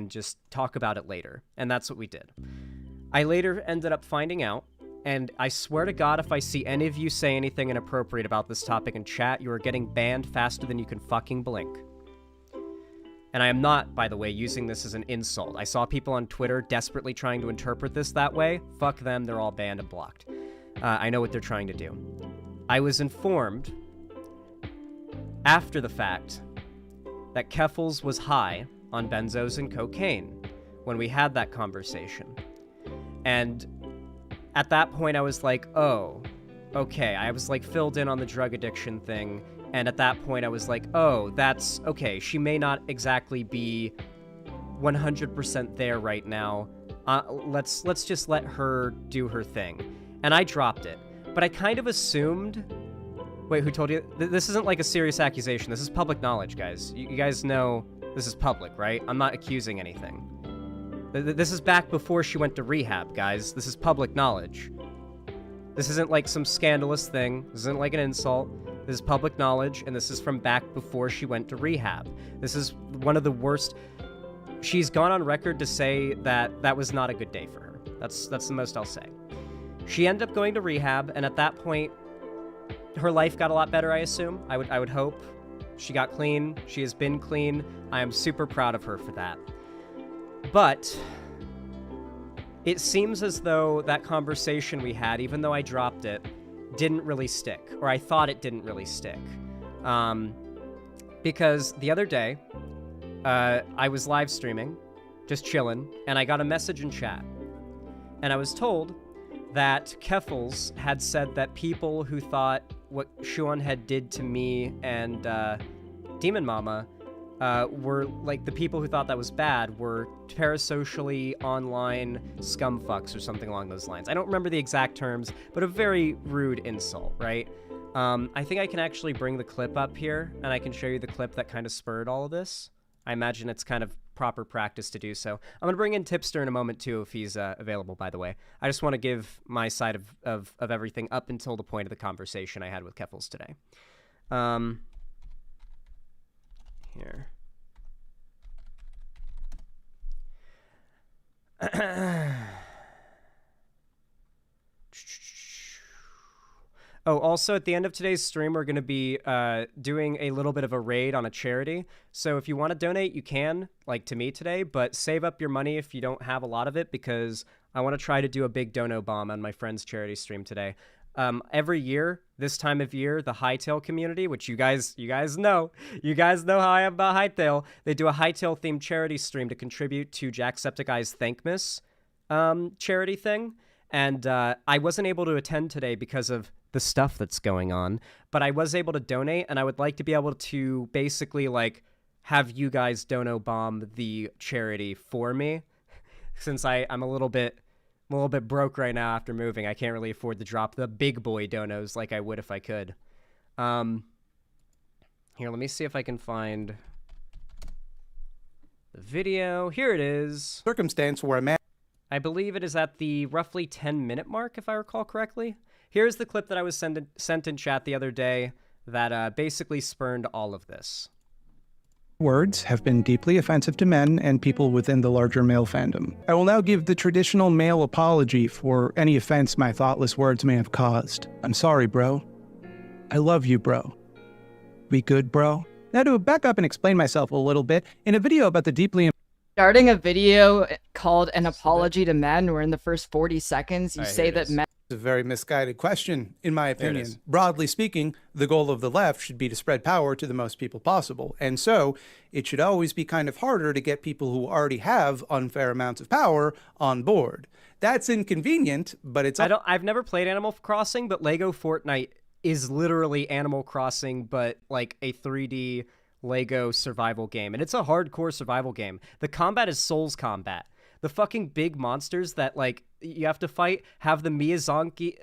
just talk about it later. And that's what we did. I later ended up finding out, and I swear to God, if I see any of you say anything inappropriate about this topic in chat, you are getting banned faster than you can fucking blink. And I am not, by the way, using this as an insult. I saw people on Twitter desperately trying to interpret this that way. Fuck them, they're all banned and blocked. I know what they're trying to do. I was informed after the fact that Keffals was high on benzos and cocaine when we had that conversation. And at that point I was like, oh, okay. I was like filled in on the drug addiction thing, and at that point I was like, oh, that's okay. She may not exactly be 100% there right now. Let's just let her do her thing. And I dropped it. But I kind of assumed... Wait, who told you? This isn't like a serious accusation. This is public knowledge, guys. You guys know this is public, right? I'm not accusing anything. This is back before she went to rehab, guys. This is public knowledge. This isn't like some scandalous thing. This isn't like an insult. This is public knowledge, and this is from back before she went to rehab. This is one of the worst... She's gone on record to say that that was not a good day for her. That's the most I'll say. She ended up going to rehab, and at that point, her life got a lot better, I assume. I would hope. She got clean. She has been clean. I am super proud of her for that. But it seems as though that conversation we had, even though I dropped it, didn't really stick. Or I thought it didn't really stick. Because the other day, I was live streaming, just chilling, and I got a message in chat. And I was told that Keffals had said that people who thought what Sean had did to me and Demon Mama were, like, the people who thought that was bad were parasocially online scumfucks or something along those lines. I don't remember the exact terms, but a very rude insult, right? I think I can actually bring the clip up here, and I can show you the clip that kind of spurred all of this. I imagine it's kind of proper practice to do so. I'm going to bring in Tipster in a moment, too, if he's available, by the way. I just want to give my side of everything up until the point of the conversation I had with Keffals today. Here. Oh, also at the end of today's stream, we're going to be doing a little bit of a raid on a charity. So if you want to donate, you can, like to me today, but save up your money if you don't have a lot of it, because I want to try to do a big dono bomb on my friend's charity stream today. Every year, this time of year, the Hightail community, which you guys know how I am about Hightail, they do a Hightail themed charity stream to contribute to Jacksepticeye's Thankmas charity thing. And I wasn't able to attend today because of the stuff that's going on, but I was able to donate, and I would like to be able to basically, like, have you guys dono bomb the charity for me, since I'm a little bit broke right now after moving. I can't really afford to drop the big boy donos like I would if I could. Here, let me see if I can find the video. Here it is. Circumstance where a man... I believe it is at the roughly 10-minute mark, if I recall correctly. Here's the clip that I was sent in chat the other day that basically spurned all of this. Words have been deeply offensive to men and people within the larger male fandom. I will now give the traditional male apology for any offense my thoughtless words may have caused. I'm sorry, bro. I love you, bro. We good, bro? Now to back up and explain myself a little bit, in a video about the deeply Starting a video called An Apology to Men, where in the first 40 seconds you say that men... It's a very misguided question, in my There it opinion. is. Broadly speaking, the goal of the left should be to spread power to the most people possible. And so, it should always be kind of harder to get people who already have unfair amounts of power on board. That's inconvenient, but it's... I've never played Animal Crossing, but Lego Fortnite is literally Animal Crossing, but like a 3D Lego survival game. And it's a hardcore survival game. The combat is Souls combat. The fucking big monsters that, like, you have to fight have the Miyazaki,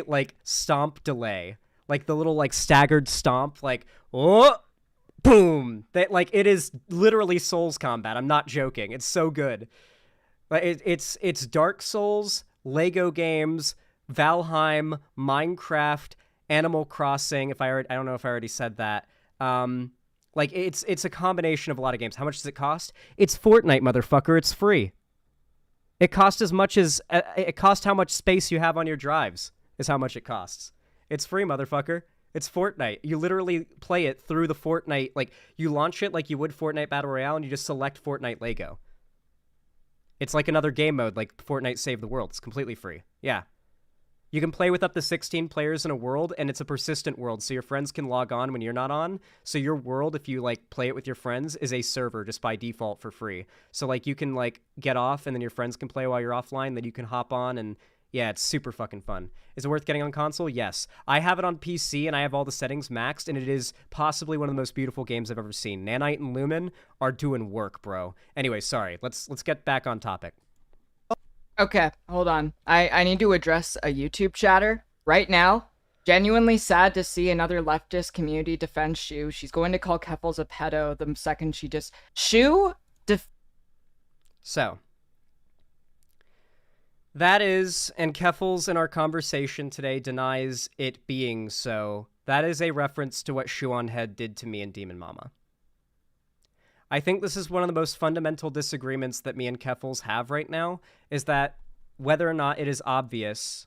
like, stomp delay. Like, the little, like, staggered stomp, like, oh, boom! Like, it is literally Souls combat. I'm not joking. It's so good. Like, it's Dark Souls, Lego games, Valheim, Minecraft, Animal Crossing, I don't know if I already said that. Like, it's a combination of a lot of games. How much does it cost? It's Fortnite, motherfucker. It's free. It costs as much as... it costs how much space you have on your drives is how much it costs. It's free, motherfucker. It's Fortnite. You literally play it through the Fortnite... Like, you launch it like you would Fortnite Battle Royale, and you just select Fortnite Lego. It's like another game mode, like Fortnite Save the World. It's completely free. Yeah. You can play with up to 16 players in a world, and it's a persistent world, so your friends can log on when you're not on. So your world, if you, like, play it with your friends, is a server just by default for free. So, like, you can, like, get off, and then your friends can play while you're offline, then you can hop on, and yeah, it's super fucking fun. Is it worth getting on console? Yes. I have it on PC, and I have all the settings maxed, and it is possibly one of the most beautiful games I've ever seen. Nanite and Lumen are doing work, bro. Anyway, sorry. Let's get back on topic. Okay, hold on. I need to address a YouTube chatter right now. Genuinely sad to see another leftist community defend Shu. She's going to call Keffals a pedo the second she just... So, that is, and Keffals in our conversation today denies it being so. That is a reference to what Shuon Head did to me and Demon Mama. I think this is one of the most fundamental disagreements that me and Keffals have right now, is that whether or not it is obvious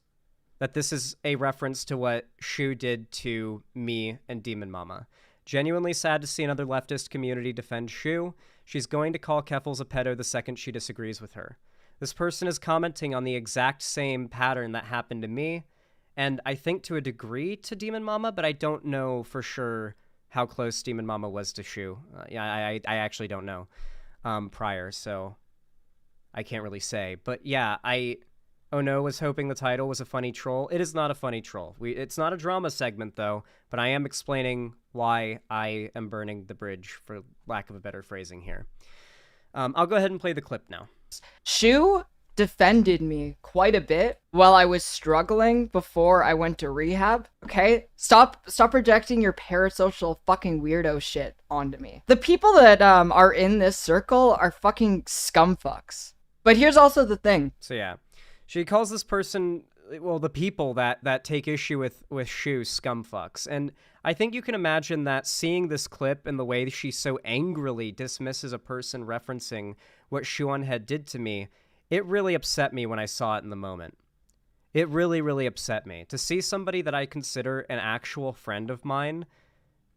that this is a reference to what Shu did to me and Demon Mama. Genuinely sad to see another leftist community defend Shu. She's going to call Keffals a pedo the second she disagrees with her. This person is commenting on the exact same pattern that happened to me, and I think to a degree to Demon Mama, but I don't know for sure how close Demon Mama was to Shu. I actually don't know prior, so I can't really say. But yeah, Oh no, was hoping the title was a funny troll. It is not a funny troll. It's not a drama segment, though, but I am explaining why I am burning the bridge, for lack of a better phrasing here. I'll go ahead and play the clip now. Shu defended me quite a bit while I was struggling before I went to rehab. Okay? Stop projecting your parasocial fucking weirdo shit onto me. The people that are in this circle are fucking scumfucks. But here's also the thing. So yeah, she calls this person, well, the people that take issue with Shu scumfucks. And I think you can imagine that seeing this clip and the way she so angrily dismisses a person referencing what Shuon Head did to me, it really upset me when I saw it in the moment. It really, really upset me. To see somebody that I consider an actual friend of mine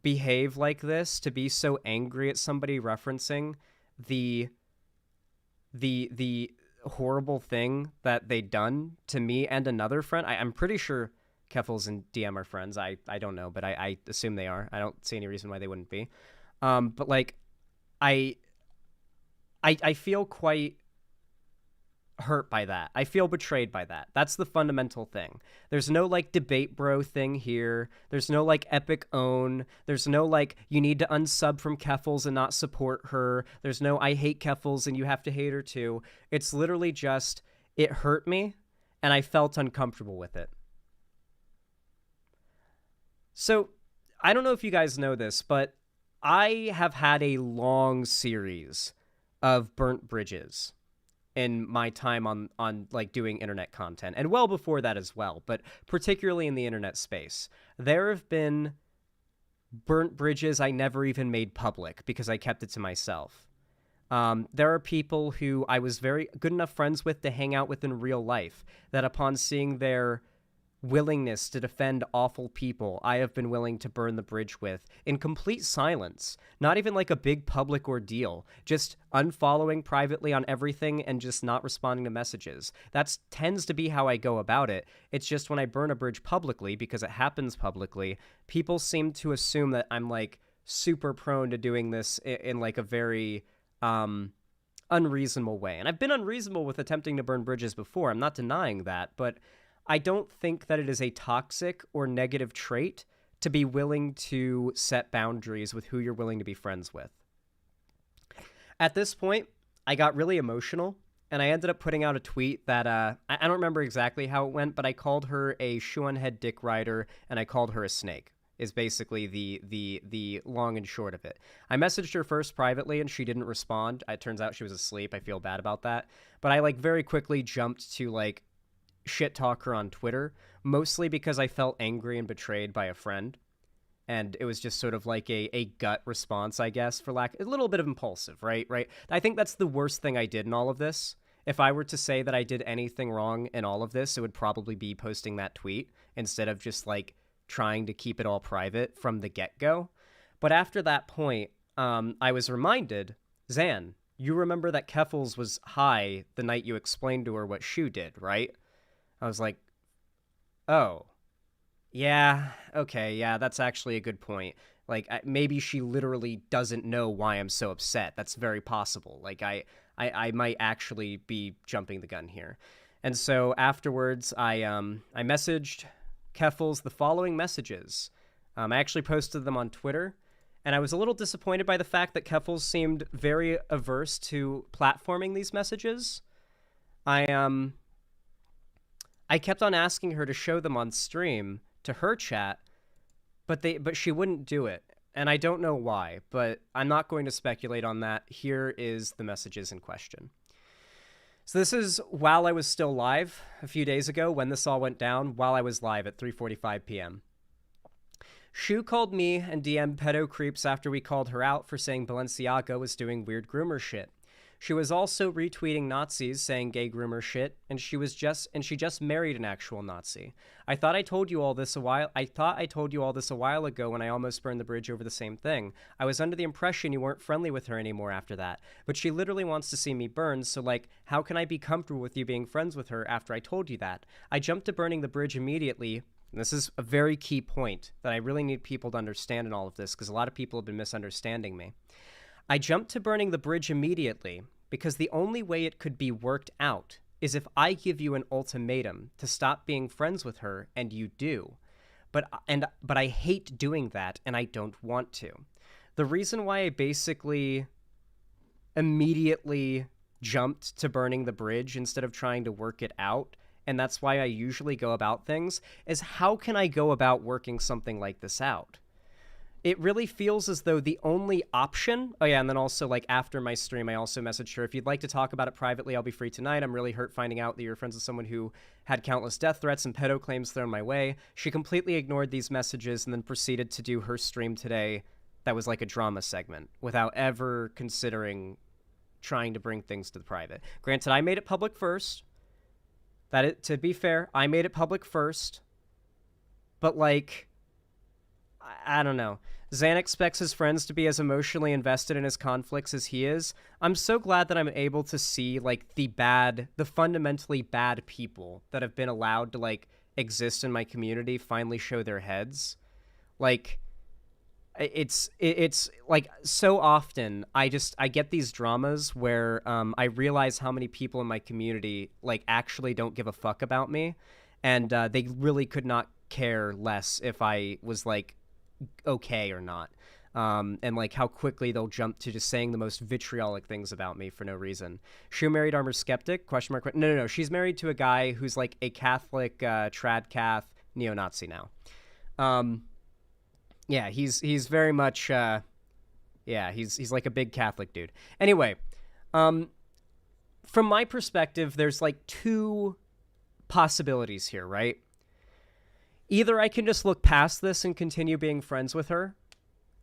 behave like this, to be so angry at somebody referencing the horrible thing that they done to me and another friend. I'm pretty sure Keffals and DM are friends. I don't know, but I assume they are. I don't see any reason why they wouldn't be. But like, I feel quite hurt by that. I feel betrayed by that. That's the fundamental thing. There's no like debate bro thing here. There's no like epic own. There's no like you need to unsub from Keffals and not support her. There's no I hate Keffals and you have to hate her too. It's literally just it hurt me and I felt uncomfortable with it. So I don't know if you guys know this, but I have had a long series of burnt bridges. in my time on like doing internet content, and well before that as well, but particularly in the internet space. There have been burnt bridges I never even made public because I kept it to myself. There are people who I was very good enough friends with to hang out with in real life that upon seeing their willingness to defend awful people, I have been willing to burn the bridge with in complete silence. Not even like a big public ordeal, just unfollowing privately on everything and just not responding to messages. That tends to be how I go about it. It's just when I burn a bridge publicly, because it happens publicly, people seem to assume that I'm like super prone to doing this in like a very unreasonable way. And I've been unreasonable with attempting to burn bridges before. I'm not denying that, but I don't think that it is a toxic or negative trait to be willing to set boundaries with who you're willing to be friends with. At this point, I got really emotional, and I ended up putting out a tweet that, I don't remember exactly how it went, but I called her a shoe-on-head dick rider, and I called her a snake, is basically the long and short of it. I messaged her first privately, and she didn't respond. It turns out she was asleep. I feel bad about that. But I, like, very quickly jumped to, like, shit talk her on Twitter, mostly because I felt angry and betrayed by a friend. And it was just sort of like a gut response, I guess, for lack, a little bit of impulsive, right? I think that's the worst thing I did in all of this. If I were to say that I did anything wrong in all of this, it would probably be posting that tweet instead of just like trying to keep it all private from the get-go. But after that point, I was reminded, Zan, you remember that Keffals was high the night you explained to her what Shu did, right? I was like, oh, yeah, okay, yeah, that's actually a good point. Like, maybe she literally doesn't know why I'm so upset. That's very possible. Like, I might actually be jumping the gun here. And so afterwards, I messaged Keffals the following messages. I actually posted them on Twitter, and I was a little disappointed by the fact that Keffals seemed very averse to platforming these messages. I kept on asking her to show them on stream to her chat, but she wouldn't do it. And I don't know why, but I'm not going to speculate on that. Here is the messages in question. So this is while I was still live a few days ago when this all went down, while I was live at 3:45 p.m. Shu called me and DM'd pedo creeps after we called her out for saying Balenciaga was doing weird groomer shit. She was also retweeting Nazis saying gay groomer shit, and she just married an actual Nazi. I thought I told you all this a while ago when I almost burned the bridge over the same thing. I was under the impression you weren't friendly with her anymore after that. But she literally wants to see me burn, so like, how can I be comfortable with you being friends with her after I told you that? I jumped to burning the bridge immediately. And this is a very key point that I really need people to understand in all of this, because a lot of people have been misunderstanding me. I jumped to burning the bridge immediately because the only way it could be worked out is if I give you an ultimatum to stop being friends with her, and you do. But I hate doing that, and I don't want to. The reason why I basically immediately jumped to burning the bridge instead of trying to work it out, and that's why I usually go about things, is how can I go about working something like this out? It really feels as though the only option... Oh, yeah, and then also, like, after my stream, I also messaged her, if you'd like to talk about it privately, I'll be free tonight. I'm really hurt finding out that you're friends with someone who had countless death threats and pedo claims thrown my way. She completely ignored these messages and then proceeded to do her stream today that was like a drama segment without ever considering trying to bring things to the private. Granted, I made it public first. To be fair, I made it public first. But, like... I don't know. Zan expects his friends to be as emotionally invested in his conflicts as he is. I'm so glad that I'm able to see, like, the fundamentally bad people that have been allowed to, like, exist in my community finally show their heads. Like, it's like, so often I get these dramas where I realize how many people in my community, like, actually don't give a fuck about me, and they really could not care less if I was, like, okay or not, and like how quickly they'll jump to just saying the most vitriolic things about me for no reason. Shu married Armor Skeptic? Question mark. No. She's married to a guy who's like a Catholic trad cath neo-Nazi now. Yeah, he's very much he's like a big Catholic dude. Anyway, from my perspective, there's like two possibilities here, right? Either I can just look past this and continue being friends with her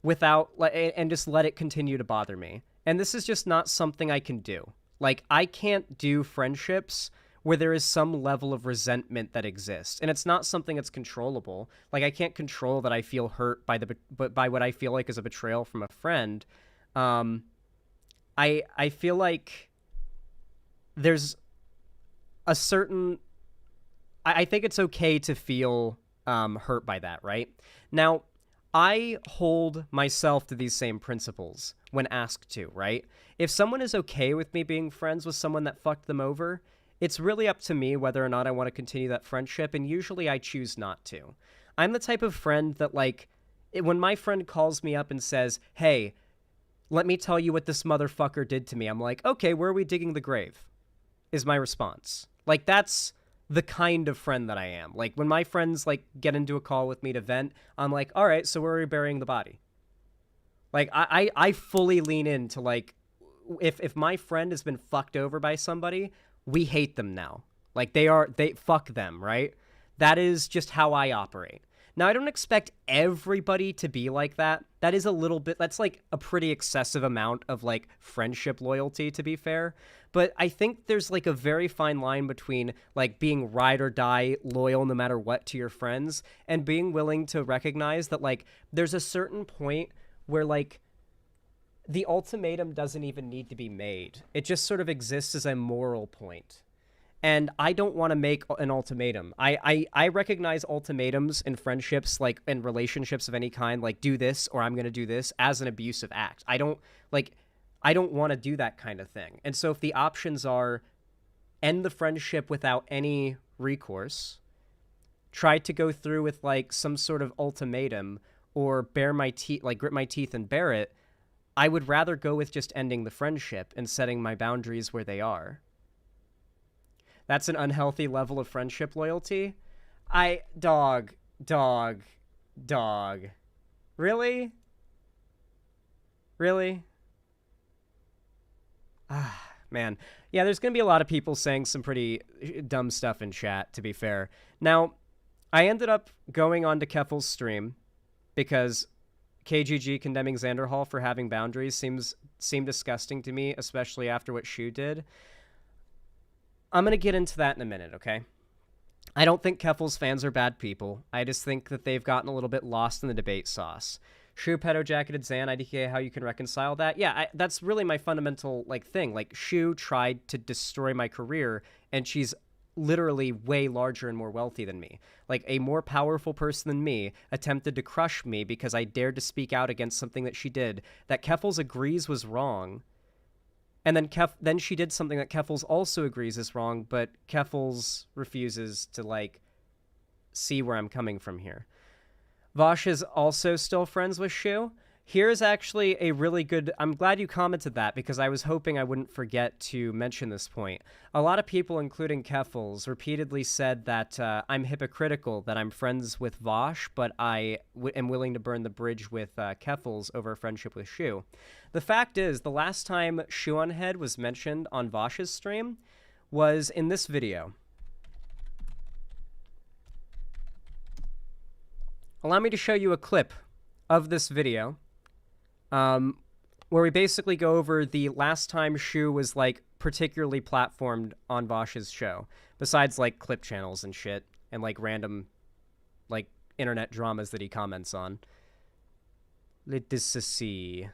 without, and just let it continue to bother me. And this is just not something I can do. Like, I can't do friendships where there is some level of resentment that exists, and it's not something that's controllable. Like, I can't control that I feel hurt by by what I feel like is a betrayal from a friend. I feel like there's a certain... I think it's okay to feel hurt by that, right? Now, I hold myself to these same principles when asked to, right? If someone is okay with me being friends with someone that fucked them over, it's really up to me whether or not I want to continue that friendship, and usually I choose not to. I'm the type of friend that, like, when my friend calls me up and says, hey, let me tell you what this motherfucker did to me, I'm like, okay, where are we digging the grave? Is my response. Like, that's the kind of friend that I am. Like, when my friends, like, get into a call with me to vent, I'm like, all right, so where are we burying the body? Like, I fully lean into, like, if my friend has been fucked over by somebody, we hate them now. Like, they fuck them, right? That is just how I operate. Now, I don't expect everybody to be like that. That is a little bit, that's like a pretty excessive amount of, like, friendship loyalty, to be fair. But I think there's, like, a very fine line between, like, being ride or die loyal no matter what to your friends, and being willing to recognize that, like, there's a certain point where, like, the ultimatum doesn't even need to be made. It just sort of exists as a moral point. And I don't want to make an ultimatum. I recognize ultimatums in friendships, like, in relationships of any kind, like, do this or I'm going to do this, as an abusive act. I don't want to do that kind of thing. And so if the options are end the friendship without any recourse, try to go through with, like, some sort of ultimatum, or grit my teeth and bear it, I would rather go with just ending the friendship and setting my boundaries where they are. That's an unhealthy level of friendship loyalty. Dog. Really? Really? Ah, man. Yeah, there's going to be a lot of people saying some pretty dumb stuff in chat, to be fair. Now, I ended up going on to Keffals' stream because KGG condemning Xander Hall for having boundaries seemed disgusting to me, especially after what Shu did. I'm going to get into that in a minute, okay? I don't think Keffals fans are bad people. I just think that they've gotten a little bit lost in the debate sauce. Shu pedo-jacketed Xan, IDK, how you can reconcile that? Yeah, that's really my fundamental, like, thing. Like, Shu tried to destroy my career, and she's literally way larger and more wealthy than me. Like, a more powerful person than me attempted to crush me because I dared to speak out against something that she did that Keffals agrees was wrong. And then she did something that Keffals also agrees is wrong, but Keffals refuses to, like, see where I'm coming from here. Vosh is also still friends with Shu. Here's actually a really good... I'm glad you commented that, because I was hoping I wouldn't forget to mention this point. A lot of people, including Keffals, repeatedly said that I'm hypocritical, that I'm friends with Vosh, but I am willing to burn the bridge with Keffals over a friendship with Shu. The fact is, the last time Shu on Head was mentioned on Vosh's stream was in this video. Allow me to show you a clip of this video, where we basically go over the last time Shu was, like, particularly platformed on Vosh's show, besides, like, clip channels and shit, and, like, random, like, internet dramas that he comments on. Let us see.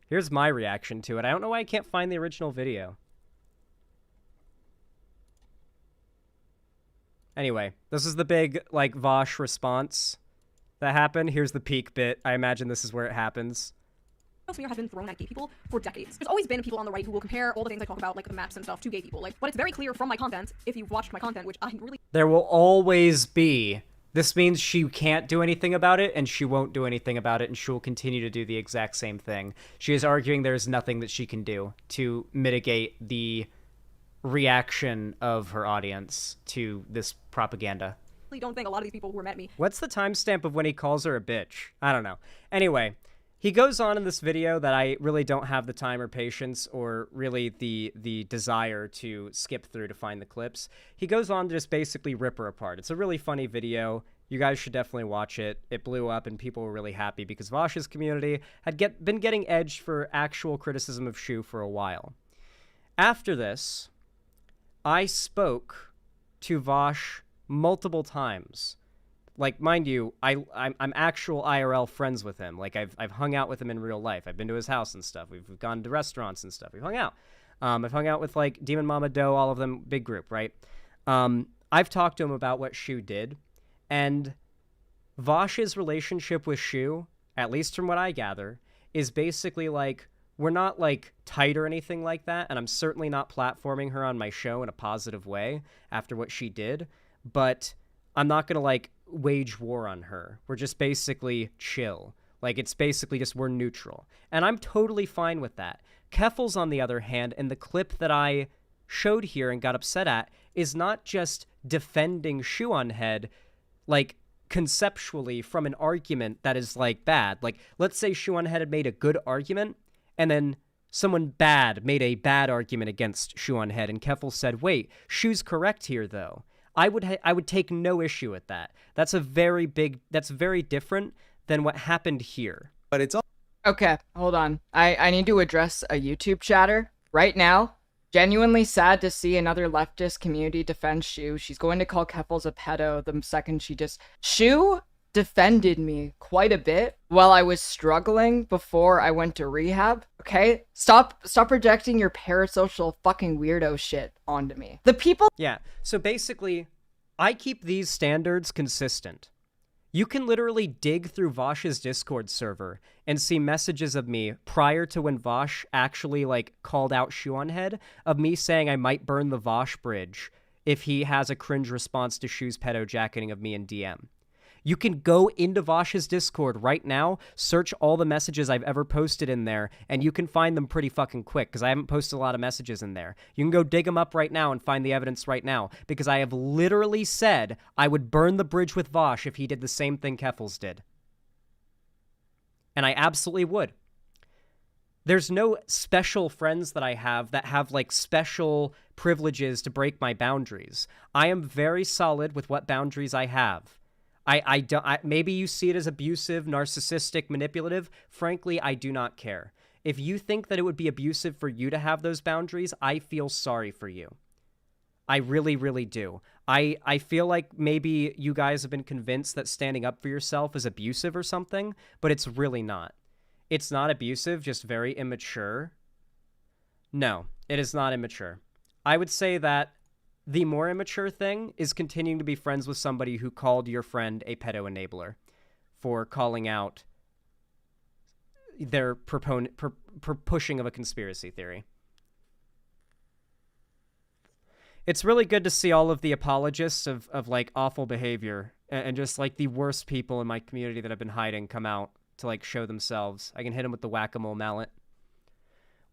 Here's my reaction to it. I don't know why I can't find the original video. Anyway, this is the big, like, Vosh response that happened. Here's the peak bit. I imagine this is where it happens. Smear has been thrown at gay people for decades. There's always been people on the right who will compare all the things I talk about, like the maps and stuff, to gay people. Like, but it's very clear from my content, if you've watched my content, which I really... There will always be. This means she can't do anything about it, and she won't do anything about it, and she will continue to do the exact same thing. She is arguing there's nothing that she can do to mitigate the reaction of her audience to this propaganda. I don't think a lot of these people who met me. What's the timestamp of when he calls her a bitch? I don't know. Anyway, he goes on in this video that I really don't have the time or patience or really the desire to skip through to find the clips. He goes on to just basically rip her apart. It's a really funny video. You guys should definitely watch it. It blew up and people were really happy because Vosh's community had been getting edged for actual criticism of Shu for a while. After this, I spoke to Vosh multiple times. Like, mind you, I'm actual IRL friends with him. Like, I've hung out with him in real life. I've been to his house and stuff. We've gone to restaurants and stuff. We've hung out. I've hung out with, like, Demon Mama Doe, all of them, big group, right? I've talked to him about what Shu did, and Vosh's relationship with Shu, at least from what I gather, is basically, like, we're not, like, tight or anything like that, and I'm certainly not platforming her on my show in a positive way after what she did, but I'm not gonna, like, wage war on her. We're just basically chill. Like, it's basically just we're neutral. And I'm totally fine with that. Keffals, on the other hand, in the clip that I showed here and got upset at, is not just defending Shuonhead, like, conceptually from an argument that is, like, bad. Like, let's say Shuonhead had made a good argument, and then someone bad made a bad argument against Shuonhead, and Keffals said, wait, Shu's correct here, though. I would take no issue with that. That's very different than what happened here. But it's all Okay, hold on. I need to address a YouTube chatter right now. Genuinely sad to see another leftist community defend Shu. She's going to call Keffals a pedo the second she just... Shu defended me quite a bit while I was struggling before I went to rehab. Okay? Stop projecting your parasocial fucking weirdo shit onto me. The people... Yeah, so basically, I keep these standards consistent. You can literally dig through Vosh's Discord server and see messages of me prior to when Vosh actually, like, called out Shuonhead, of me saying I might burn the Vosh bridge if he has a cringe response to Shu's pedo jacketing of me in DM. You can go into Vosh's Discord right now, search all the messages I've ever posted in there, and you can find them pretty fucking quick, because I haven't posted a lot of messages in there. You can go dig them up right now and find the evidence right now, because I have literally said I would burn the bridge with Vosh if he did the same thing Keffals did. And I absolutely would. There's no special friends that I have that have, like, special privileges to break my boundaries. I am very solid with what boundaries I have. Maybe you see it as abusive, narcissistic, manipulative. Frankly, I do not care. If you think that it would be abusive for you to have those boundaries, I feel sorry for you. I really, really do. I feel like maybe you guys have been convinced that standing up for yourself is abusive or something, but it's really not. It's not abusive, just very immature. No, it is not immature. I would say that the more immature thing is continuing to be friends with somebody who called your friend a pedo enabler for calling out their pushing of a conspiracy theory. It's really good to see all of the apologists of like, awful behavior and just, like, the worst people in my community that have been hiding come out to, like, show themselves. I can hit them with the whack-a-mole mallet.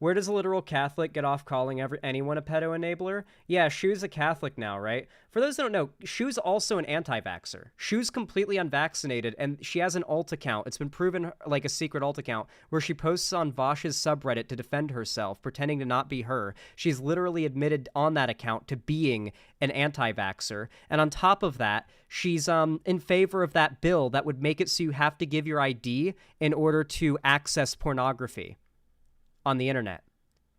Where does a literal Catholic get off calling anyone a pedo enabler? Yeah, Shu's a Catholic now, right? For those that don't know, Shu's also an anti-vaxxer. Shu's completely unvaccinated, and she has an alt account. It's been proven, like, a secret alt account, where she posts on Vosh's subreddit to defend herself, pretending to not be her. She's literally admitted on that account to being an anti-vaxxer, and on top of that, she's in favor of that bill that would make it so you have to give your ID in order to access pornography on the internet.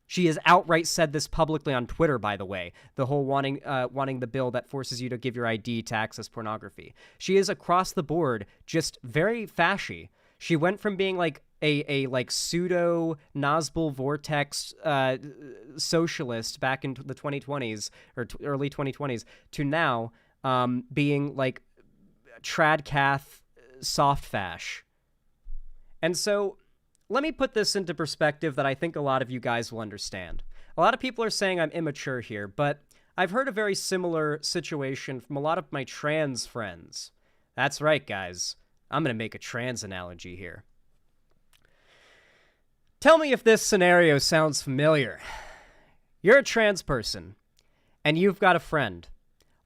She has outright said this publicly on Twitter, by the way, the whole wanting the bill that forces you to give your ID to access pornography. She is across the board just very fashy. She went from being like a like pseudo Nazbol Vortex socialist back in the 2020s or early 2020s to now being like tradcath soft fash. And so let me put this into perspective that I think a lot of you guys will understand. A lot of people are saying I'm immature here, but I've heard a very similar situation from a lot of my trans friends. That's right, guys. I'm going to make a trans analogy here. Tell me if this scenario sounds familiar. You're a trans person. and you've got a friend.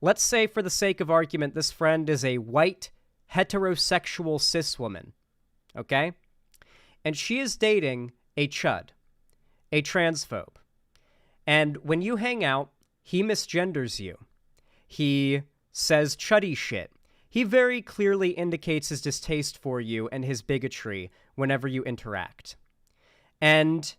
Let's say, for the sake of argument, this friend is a white, heterosexual cis woman, okay? And she is dating a chud, a transphobe. And when you hang out, he misgenders you. He says chuddy shit. He very clearly indicates his distaste for you and his bigotry whenever you interact. And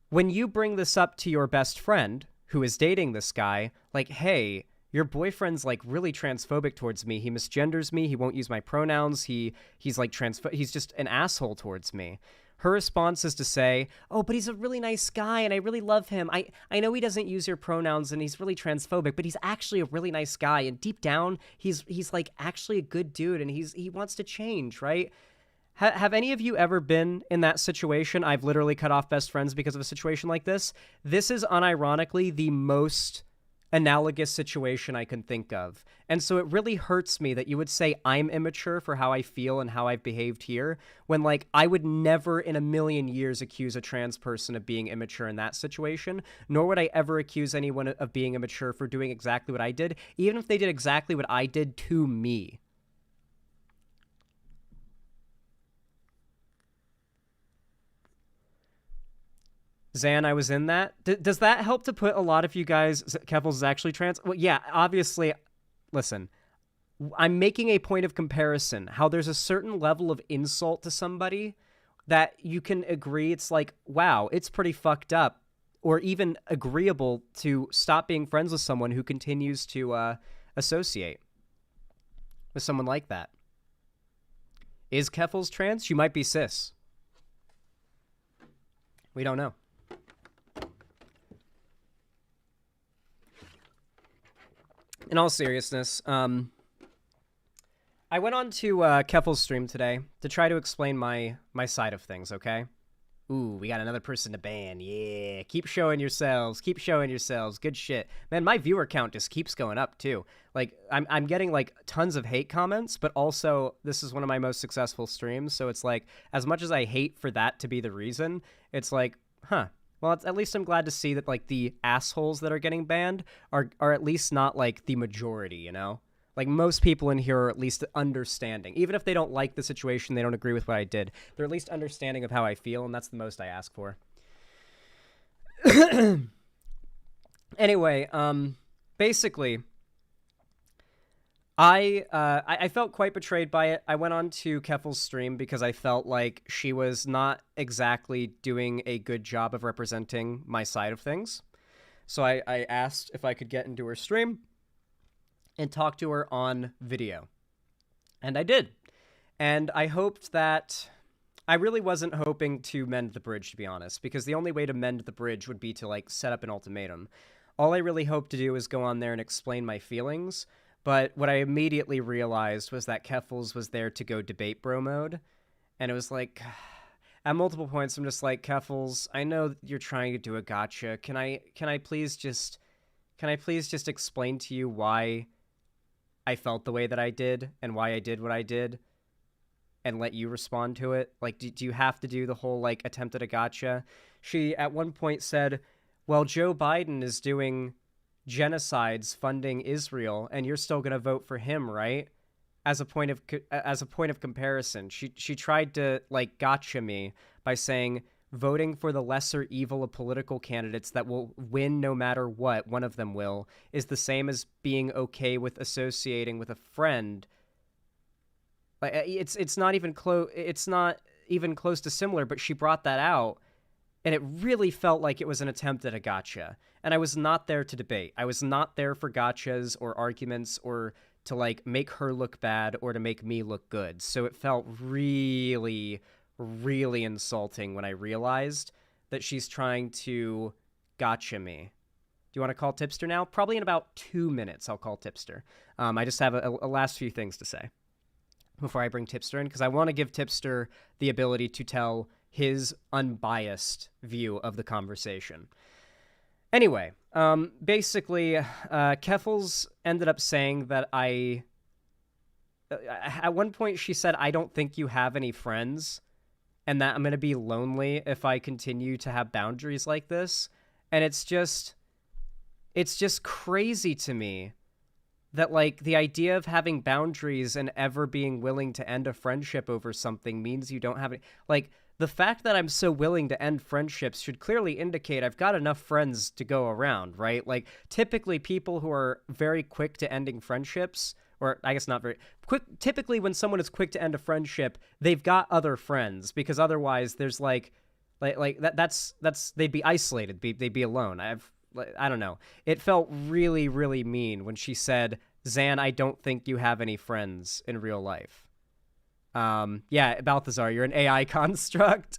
when you bring this up to your best friend, who is dating this guy, like, hey, your boyfriend's like really transphobic towards me. He misgenders me. He won't use my pronouns. He's like he's just an asshole towards me. Her response is to say, oh, but he's a really nice guy and I really love him. I know he doesn't use your pronouns and he's really transphobic, but he's actually a really nice guy. And deep down, he's like actually a good dude and he wants to change, right? Have any of you ever been in that situation? I've literally cut off best friends because of a situation like this. This is unironically the most analogous situation I can think of. And so it really hurts me that you would say I'm immature for how I feel and how I've behaved here, when like I would never in a million years accuse a trans person of being immature in that situation, nor would I ever accuse anyone of being immature for doing exactly what I did, even if they did exactly what I did to me. Zan, I was in that. Does that help to put a lot of you guys... Keffals is actually trans? Well, yeah, obviously... Listen, I'm making a point of comparison. How there's a certain level of insult to somebody that you can agree it's like, wow, it's pretty fucked up. Or even agreeable to stop being friends with someone who continues to associate with someone like that. Is Keffals trans? She might be cis. We don't know. In all seriousness, I went on to Keffals' stream today to try to explain my side of things, okay? Ooh, we got another person to ban. Yeah, keep showing yourselves. Keep showing yourselves. Good shit. Man, my viewer count just keeps going up, too. Like, I'm getting, like, tons of hate comments, but also this is one of my most successful streams, so it's like, as much as I hate for that to be the reason, it's like, huh. Well, at least I'm glad to see that, like, the assholes that are getting banned are at least not, like, the majority, you know? Like, most people in here are at least understanding. Even if they don't like the situation, they don't agree with what I did, they're at least understanding of how I feel, and that's the most I ask for. Anyway, basically... I felt quite betrayed by it. I went on to Keffals' stream because I felt like she was not exactly doing a good job of representing my side of things. So I asked if I could get into her stream and talk to her on video. And I did. And I hoped that... I really wasn't hoping to mend the bridge, to be honest, because the only way to mend the bridge would be to, like, set up an ultimatum. All I really hoped to do was go on there and explain my feelings. But what I immediately realized was that Keffals was there to go debate bro mode. And it was like, at multiple points, I'm just like, Keffals, I know you're trying to do a gotcha. Can I please just explain to you why I felt the way that I did and why I did what I did and let you respond to it? Like, do you have to do the whole, like, attempt at a gotcha? She, at one point, said, well, Joe Biden is doing genocides funding Israel, and you're still going to vote for him, right? As a point of comparison, she tried to, like, gotcha me by saying voting for the lesser evil of political candidates that will win no matter what, one of them will, is the same as being okay with associating with a friend. Like, it's not even close. It's not even close to similar, but she brought that out, and it really felt like it was an attempt at a gotcha. And I was not there to debate. I was not there for gotchas or arguments or to, like, make her look bad or to make me look good. So it felt really, really insulting when I realized that she's trying to gotcha me. Do you want to call Tipster now? Probably in about 2 minutes I'll call Tipster. I just have a last few things to say before I bring Tipster in, because I want to give Tipster the ability to tell his unbiased view of the conversation. Anyway, basically, Keffals ended up saying that at one point she said, I don't think you have any friends, and that I'm going to be lonely if I continue to have boundaries like this. And it's just, it's just crazy to me that, like, the idea of having boundaries and ever being willing to end a friendship over something means you don't have any, like, the fact that I'm so willing to end friendships should clearly indicate I've got enough friends to go around, right? Like, typically people who are very quick to ending friendships, or I guess not very quick, typically when someone is quick to end a friendship, they've got other friends, because otherwise there's that's they'd be isolated, they'd be alone. I don't know. It felt really, really mean when she said, "Zan, I don't think you have any friends in real life." Yeah, Balthazar, you're an AI construct.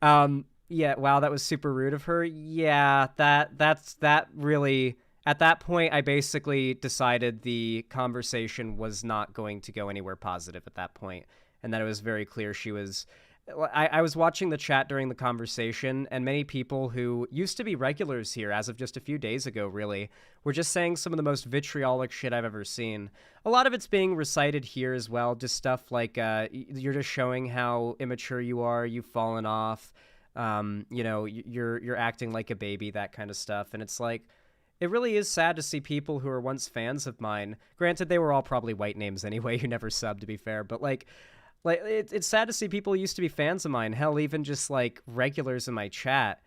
Yeah, wow, that was super rude of her. Yeah, that really, at that point, I basically decided the conversation was not going to go anywhere positive at that point, and that it was very clear she was. I was watching the chat during the conversation, and many people who used to be regulars here as of just a few days ago, really, were just saying some of the most vitriolic shit I've ever seen. A lot of it's being recited here as well, just stuff like, you're just showing how immature you are, you've fallen off, you know, you're acting like a baby, that kind of stuff. And it's like, it really is sad to see people who were once fans of mine, granted they were all probably white names anyway, who never subbed, to be fair, but like it's sad to see people who used to be fans of mine, hell, even just like regulars in my chat,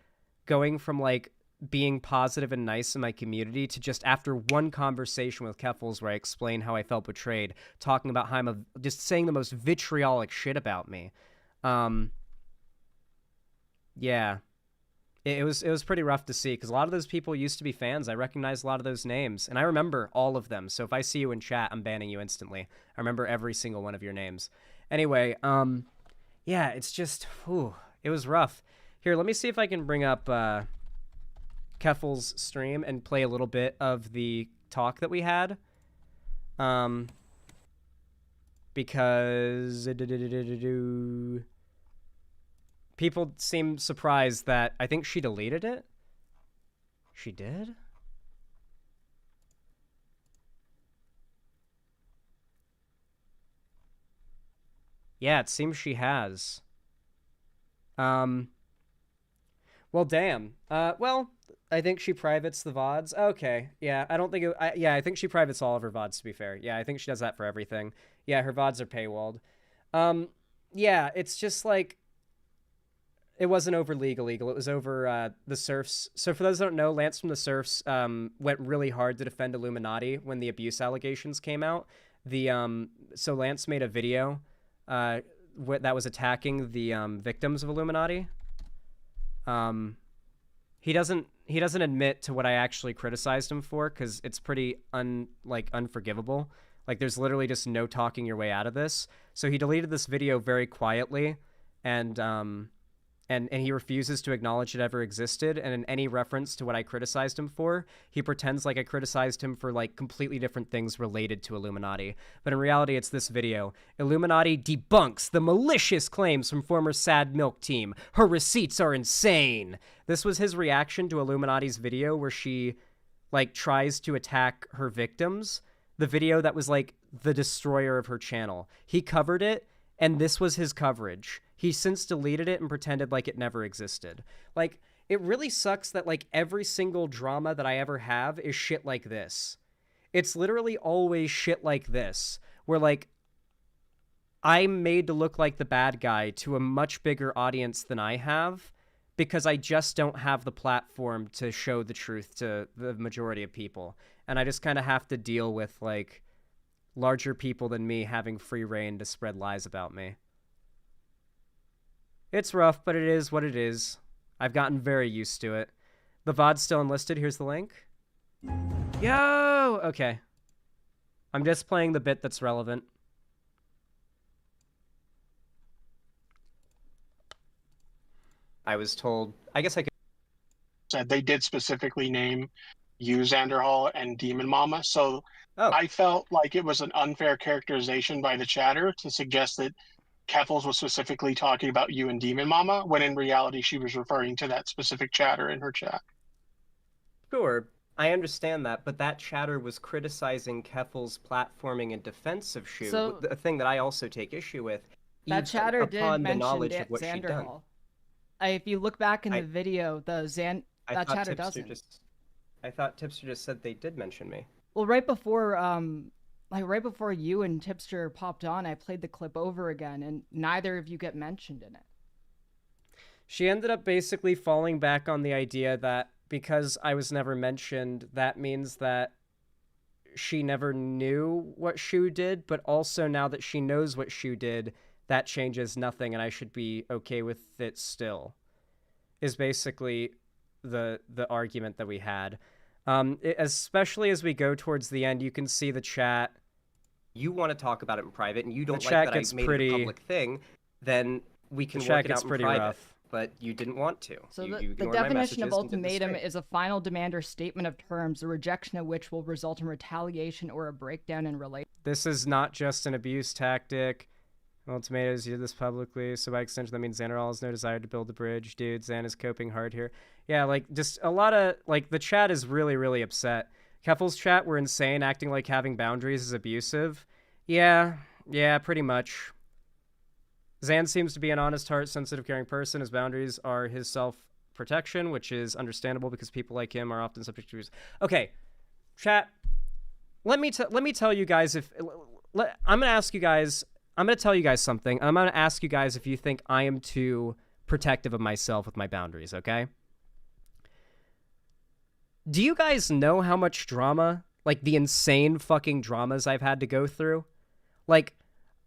going from like being positive and nice in my community to just after one conversation with Keffals where I explain how I felt betrayed, talking about how just saying the most vitriolic shit about me. Yeah. It was pretty rough to see, because a lot of those people used to be fans. I recognize a lot of those names, and I remember all of them. So if I see you in chat, I'm banning you instantly. I remember every single one of your names. Anyway, yeah, it's just, it was rough. Here, let me see if I can bring up Keffals' stream and play a little bit of the talk that we had. Because people seem surprised that I think she deleted it. She did? Yeah, it seems she has. Well, damn. Well, I think she privates the VODs. Okay, yeah, I don't think it... I think she privates all of her VODs, to be fair. Yeah, I think she does that for everything. Yeah, her VODs are paywalled. Yeah, it's just like... It wasn't over illegal. It was over the Surfs. So for those that don't know, Lance from the Surfs went really hard to defend Illuminati when the abuse allegations came out. So Lance made a video that was attacking the victims of Illuminati. He doesn't admit to what I actually criticized him for, because it's pretty unforgivable. Like, there's literally just no talking your way out of this. So he deleted this video very quietly, and he refuses to acknowledge it ever existed, and in any reference to what I criticized him for, he pretends like I criticized him for, like, completely different things related to Illuminati. But in reality, it's this video. Illuminati debunks the malicious claims from former Sad Milk team. Her receipts are insane. This was his reaction to Illuminati's video where she, like, tries to attack her victims. The video that was, like, the destroyer of her channel. He covered it, and this was his coverage. He since deleted it and pretended like it never existed. Like, it really sucks that, like, every single drama that I ever have is shit like this. It's literally always shit like this, where, like, I'm made to look like the bad guy to a much bigger audience than I have, because I just don't have the platform to show the truth to the majority of people. And I just kind of have to deal with, like, larger people than me having free reign to spread lies about me. It's rough, but it is what it is. I've gotten very used to it. The VOD's still enlisted. Here's the link. Yo! Okay. I'm just playing the bit that's relevant. I was told... I guess I could... Said they did specifically name you, Xander Hall, and Demon Mama, so I felt like it was an unfair characterization by the chatter to suggest that Keffals was specifically talking about you and Demon Mama, when in reality she was referring to that specific chatter in her chat. Sure, I understand that, but that chatter was criticizing Keffals' platforming and defense of Shu, So- a thing that I also take issue with. That even chatter did upon the mention knowledge of what she'd Xander done. Hall. If you look back in I- the video, I that thought chatter Tipster doesn't. I thought Tipster just said they did mention me. Well, right before you and Tipster popped on, I played the clip over again, and neither of you get mentioned in it. She ended up basically falling back on the idea that because I was never mentioned, that means that she never knew what Shu did, but also now that she knows what Shu did, that changes nothing and I should be okay with it still, is basically the argument that we had. Especially as we go towards the end, you can see the chat. You want to talk about it in private, and you don't like that I made it a public thing, then we can work it out in private. Rough. But you didn't want to. So the definition of ultimatum is a final demand or statement of terms, the rejection of which will result in retaliation or a breakdown in relation. This is not just an abuse tactic. Ultimatums, you did this publicly, so by extension that means Xanderall has no desire to build the bridge. Dude, Xan is coping hard here. Yeah, like, just a lot of, like, the chat is really, really upset. Keffals' chat were insane, acting like having boundaries is abusive. Yeah, pretty much. Xan seems to be an honest heart, sensitive, caring person. His boundaries are his self-protection, which is understandable because people like him are often subject to abuse. Okay, chat, let me tell you guys I'm going to tell you guys something. I'm going to ask you guys if you think I am too protective of myself with my boundaries, okay? Do you guys know how much drama, like the insane fucking dramas I've had to go through? Like,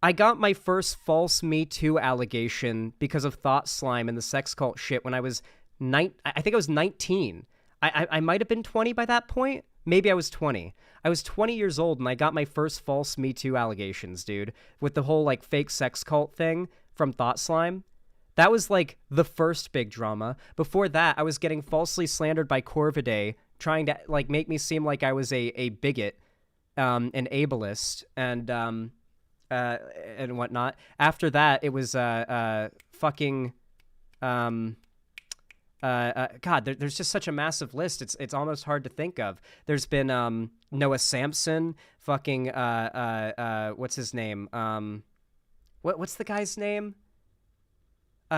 I got my first false Me Too allegation because of Thought Slime and the sex cult shit when I was I think I was 19. I might have been 20 by that point. Maybe I was 20. I was 20 years old and I got my first false Me Too allegations, dude, with the whole like fake sex cult thing from Thought Slime. That was like the first big drama. Before that, I was getting falsely slandered by Corvidae, trying to like make me seem like I was a bigot, an ableist, and whatnot. After that, it was fucking God, there's just such a massive list. It's almost hard to think of. There's been Noah Sampson, fucking what's his name? What's the guy's name?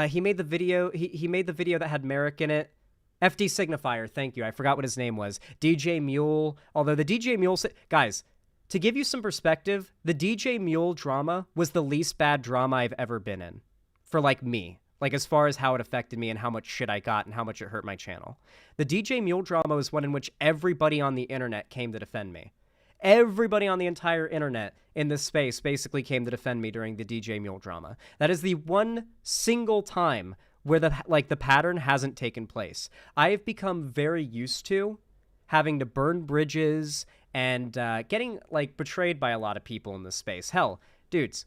He made the video. He made the video that had Merrick in it. FD Signifier. Thank you. I forgot what his name was. DJ Mule. Although the DJ Mule guys. To give you some perspective, the DJ Mule drama was the least bad drama I've ever been in. For, like, me. Like, as far as how it affected me and how much shit I got and how much it hurt my channel. The DJ Mule drama was one in which everybody on the internet came to defend me. Everybody on the entire internet in this space basically came to defend me during the DJ Mule drama. That is the one single time where the pattern hasn't taken place. I have become very used to having to burn bridges and getting, like, betrayed by a lot of people in this space. Hell, dudes,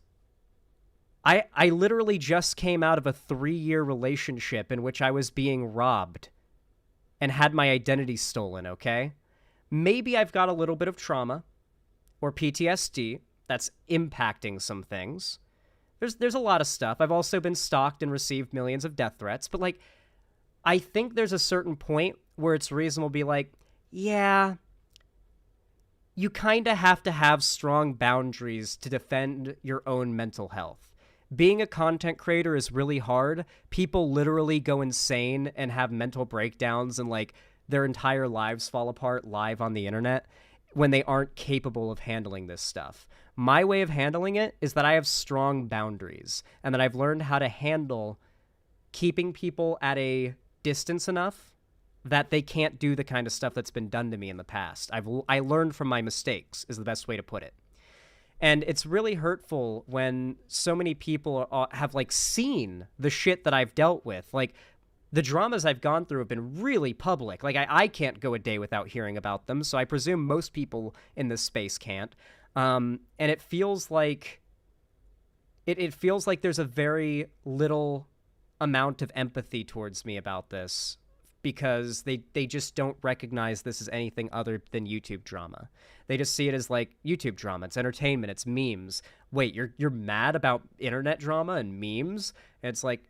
I literally just came out of a 3-year relationship in which I was being robbed and had my identity stolen, okay? Maybe I've got a little bit of trauma or PTSD that's impacting some things. There's a lot of stuff. I've also been stalked and received millions of death threats, but, like, I think there's a certain point where it's reasonable to be like, yeah, you kind of have to have strong boundaries to defend your own mental health. Being a content creator is really hard. People literally go insane and have mental breakdowns and, like, their entire lives fall apart live on the internet when they aren't capable of handling this stuff. My way of handling it is that I have strong boundaries and that I've learned how to handle keeping people at a distance enough that they can't do the kind of stuff that's been done to me in the past. I learned from my mistakes is the best way to put it. And it's really hurtful when so many people have, like, seen the shit that I've dealt with. Like, the dramas I've gone through have been really public. Like, I can't go a day without hearing about them, so I presume most people in this space can't. And it feels like it feels like there's a very little amount of empathy towards me about this, because they just don't recognize this as anything other than YouTube drama. They just see it as, like, YouTube drama. It's entertainment. It's memes. Wait, you're mad about internet drama and memes? And it's like,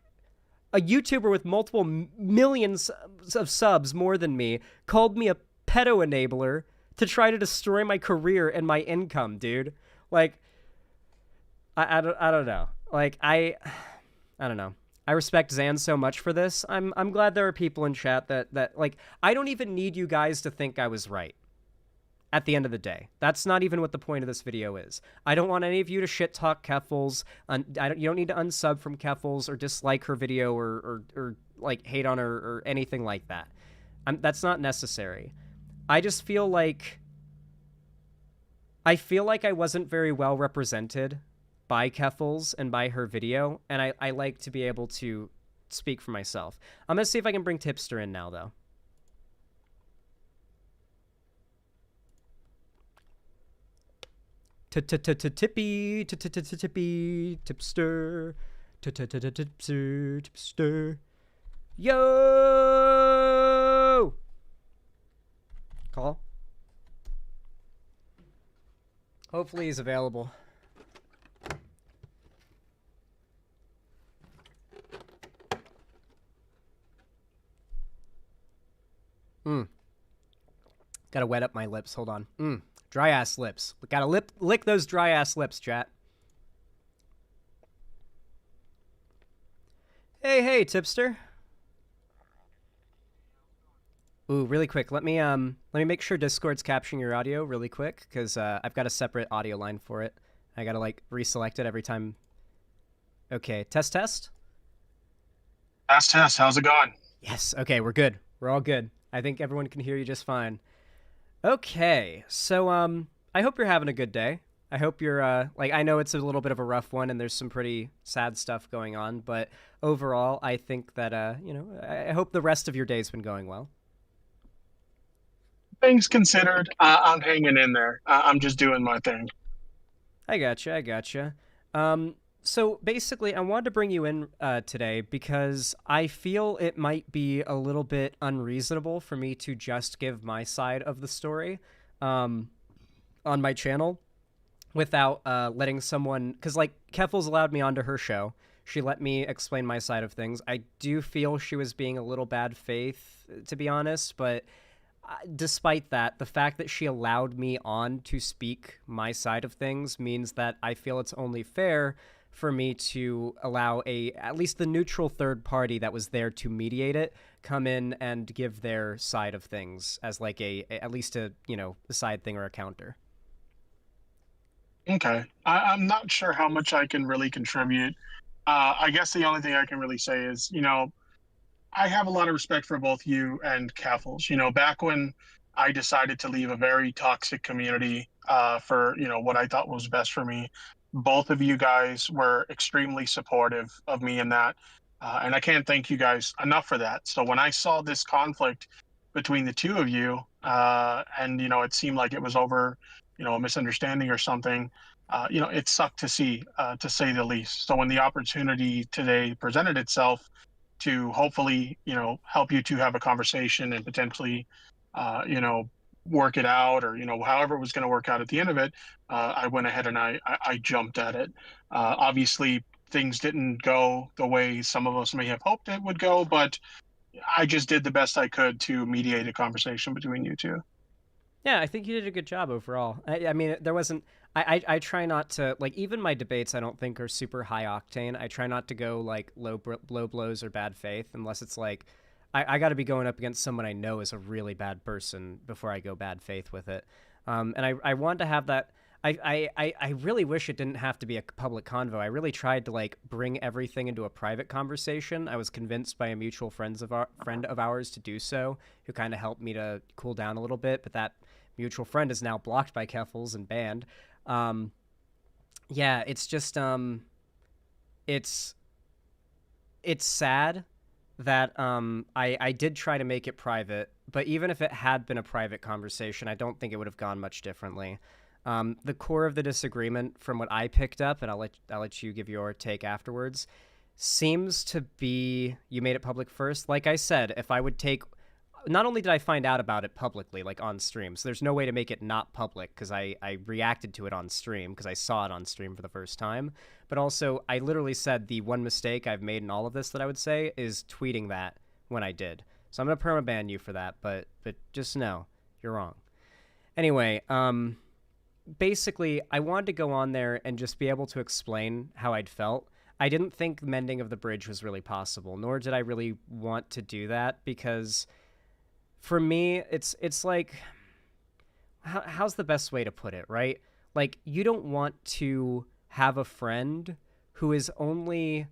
a YouTuber with multiple millions of subs more than me called me a pedo enabler to try to destroy my career and my income, dude. Like, I don't know. Like, I don't know. I respect Zan so much for this. I'm glad there are people in chat that like, I don't even need you guys to think I was right. At the end of the day, that's not even what the point of this video is. I don't want any of you to shit talk Keffals. You don't need to unsub from Keffals or dislike her video or like hate on her or anything like that. That's not necessary. I just feel like I wasn't very well represented by Keffals and by her video, and I like to be able to speak for myself. I'm gonna see if I can bring Tipster in now, though. Tippy, tipster, tipster. Yo! Call. Hopefully he's available. Gotta wet up my lips. Hold on. Dry ass lips. Gotta lick those dry ass lips, chat. Hey, tipster. Ooh, really quick. Let me make sure Discord's capturing your audio really quick, because I've got a separate audio line for it. I gotta like reselect it every time. Okay, test. Test. How's it going? Yes. Okay, we're good. We're all good. I think everyone can hear you just fine. Okay, so I hope you're having a good day. I hope you're like, I know it's a little bit of a rough one and there's some pretty sad stuff going on, but overall I think that I hope the rest of your day's been going well. Things considered, I'm hanging in there. I'm just doing my thing. I gotcha. So basically, I wanted to bring you in today because I feel it might be a little bit unreasonable for me to just give my side of the story on my channel without letting someone... Because, like, Keffals allowed me onto her show. She let me explain my side of things. I do feel she was being a little bad faith, to be honest, but despite that, the fact that she allowed me on to speak my side of things means that I feel it's only fair for me to allow at least the neutral third party that was there to mediate it come in and give their side of things as like at least a side thing or a counter. Okay. I'm not sure how much I can really contribute. I guess the only thing I can really say is, I have a lot of respect for both you and Keffals. Back when I decided to leave a very toxic community for, what I thought was best for me, both of you guys were extremely supportive of me in that. And I can't thank you guys enough for that. So when I saw this conflict between the two of you, and, it seemed like it was over, a misunderstanding or something, it sucked to see, to say the least. So when the opportunity today presented itself to hopefully, help you two have a conversation and potentially, work it out, or however it was going to work out at the end of it, I went ahead and I jumped at it. Obviously things didn't go the way some of us may have hoped it would go, but I just did the best I could to mediate a conversation between you two. Yeah, I think you did a good job overall. I mean, there wasn't... I try not to... Like, even my debates I don't think are super high octane. I try not to go, like, low blows or bad faith, unless it's, like... I got to be going up against someone I know is a really bad person before I go bad faith with it. And I want to have that... I really wish it didn't have to be a public convo. I really tried to, like, bring everything into a private conversation. I was convinced by a mutual friend of ours to do so, who kind of helped me to cool down a little bit, but that mutual friend is now blocked by Keffals and banned. Yeah, it's just, it's sad that I did try to make it private, but even if it had been a private conversation, I don't think it would have gone much differently. The core of the disagreement, from what I picked up, and I'll let you give your take afterwards, seems to be you made it public first. Like I said, if I would take... Not only did I find out about it publicly, like on stream, so there's no way to make it not public because I reacted to it on stream because I saw it on stream for the first time, but also I literally said the one mistake I've made in all of this that I would say is tweeting that when I did. So I'm going to permaban you for that, but just know you're wrong. Anyway, basically I wanted to go on there and just be able to explain how I'd felt. I didn't think mending of the bridge was really possible, nor did I really want to do that, because for me, it's like, how's the best way to put it, right? Like, you don't want to have a friend who is only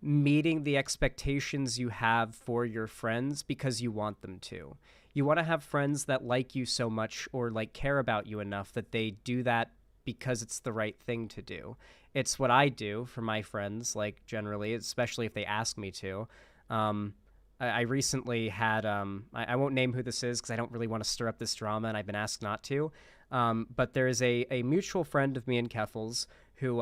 meeting the expectations you have for your friends because you want them to. You want to have friends that like you so much, or like care about you enough, that they do that because it's the right thing to do. It's what I do for my friends, like, generally, especially if they ask me to. I recently had, I won't name who this is because I don't really want to stir up this drama, and I've been asked not to. But there is a mutual friend of me and Keffals who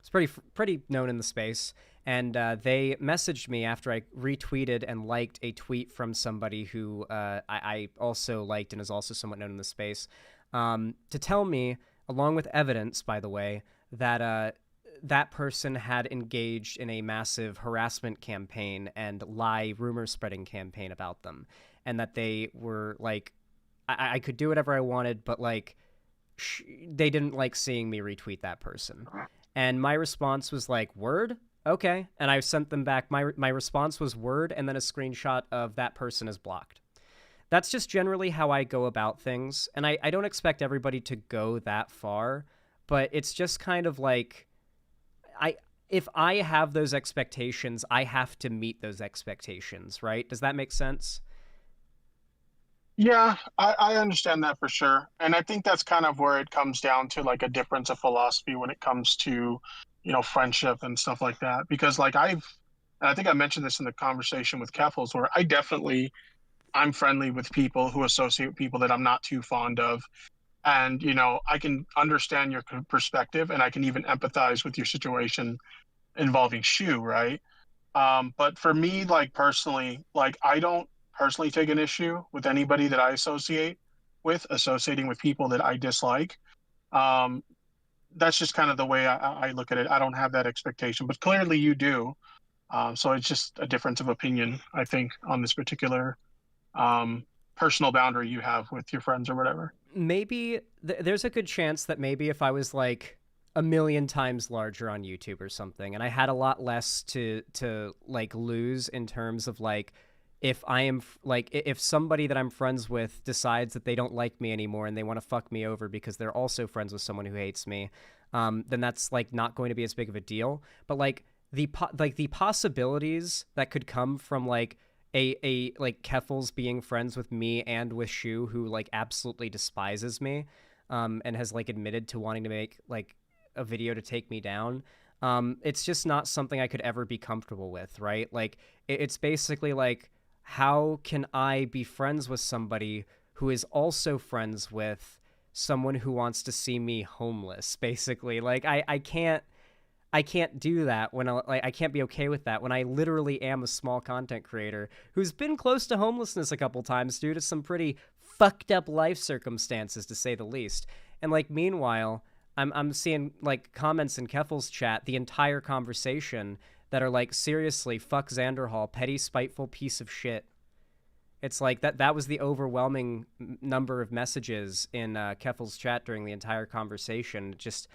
is pretty known in the space, and they messaged me after I retweeted and liked a tweet from somebody who I also liked and is also somewhat known in the space, to tell me, along with evidence, by the way, that that person had engaged in a massive harassment campaign and rumor spreading campaign about them, and that they were like, I could do whatever I wanted, but like, they didn't like seeing me retweet that person. And my response was like, word? Okay. And I sent them back. My response was word, and then a screenshot of that person is blocked. That's just generally how I go about things. And I don't expect everybody to go that far, but it's just kind of like, if I have those expectations, I have to meet those expectations, right? Does that make sense? Yeah, I understand that for sure. And I think that's kind of where it comes down to like a difference of philosophy when it comes to, friendship and stuff like that. Because like and I think I mentioned this in the conversation with Keffals, where I'm friendly with people who associate with people that I'm not too fond of. And, I can understand your perspective, and I can even empathize with your situation involving Shu, right? But for me, like personally, like I don't personally take an issue with anybody that I associating with people that I dislike. Um, that's just kind of the way I look at it. I don't have that expectation, but clearly you do. So it's just a difference of opinion, I think, on this particular personal boundary you have with your friends or whatever. Maybe there's a good chance that maybe if I was like a million times larger on YouTube or something, and I had a lot less to like lose in terms of like, if I am like, if somebody that I'm friends with decides that they don't like me anymore and they want to fuck me over because they're also friends with someone who hates me, then that's like not going to be as big of a deal. But like the possibilities that could come from like a like Keffals being friends with me and with Shu, who like absolutely despises me, and has like admitted to wanting to make like a video to take me down. It's just not something I could ever be comfortable with, right? Like, it's basically like, how can I be friends with somebody who is also friends with someone who wants to see me homeless, basically? Like, I can't do that when I can't be okay with that when I literally am a small content creator who's been close to homelessness a couple times due to some pretty fucked up life circumstances, to say the least. And like, meanwhile, I'm seeing like comments in Keffals' chat the entire conversation that are like, seriously, fuck Xanderhall, petty, spiteful piece of shit. It's like that was the overwhelming number of messages in Keffals' chat during the entire conversation. Just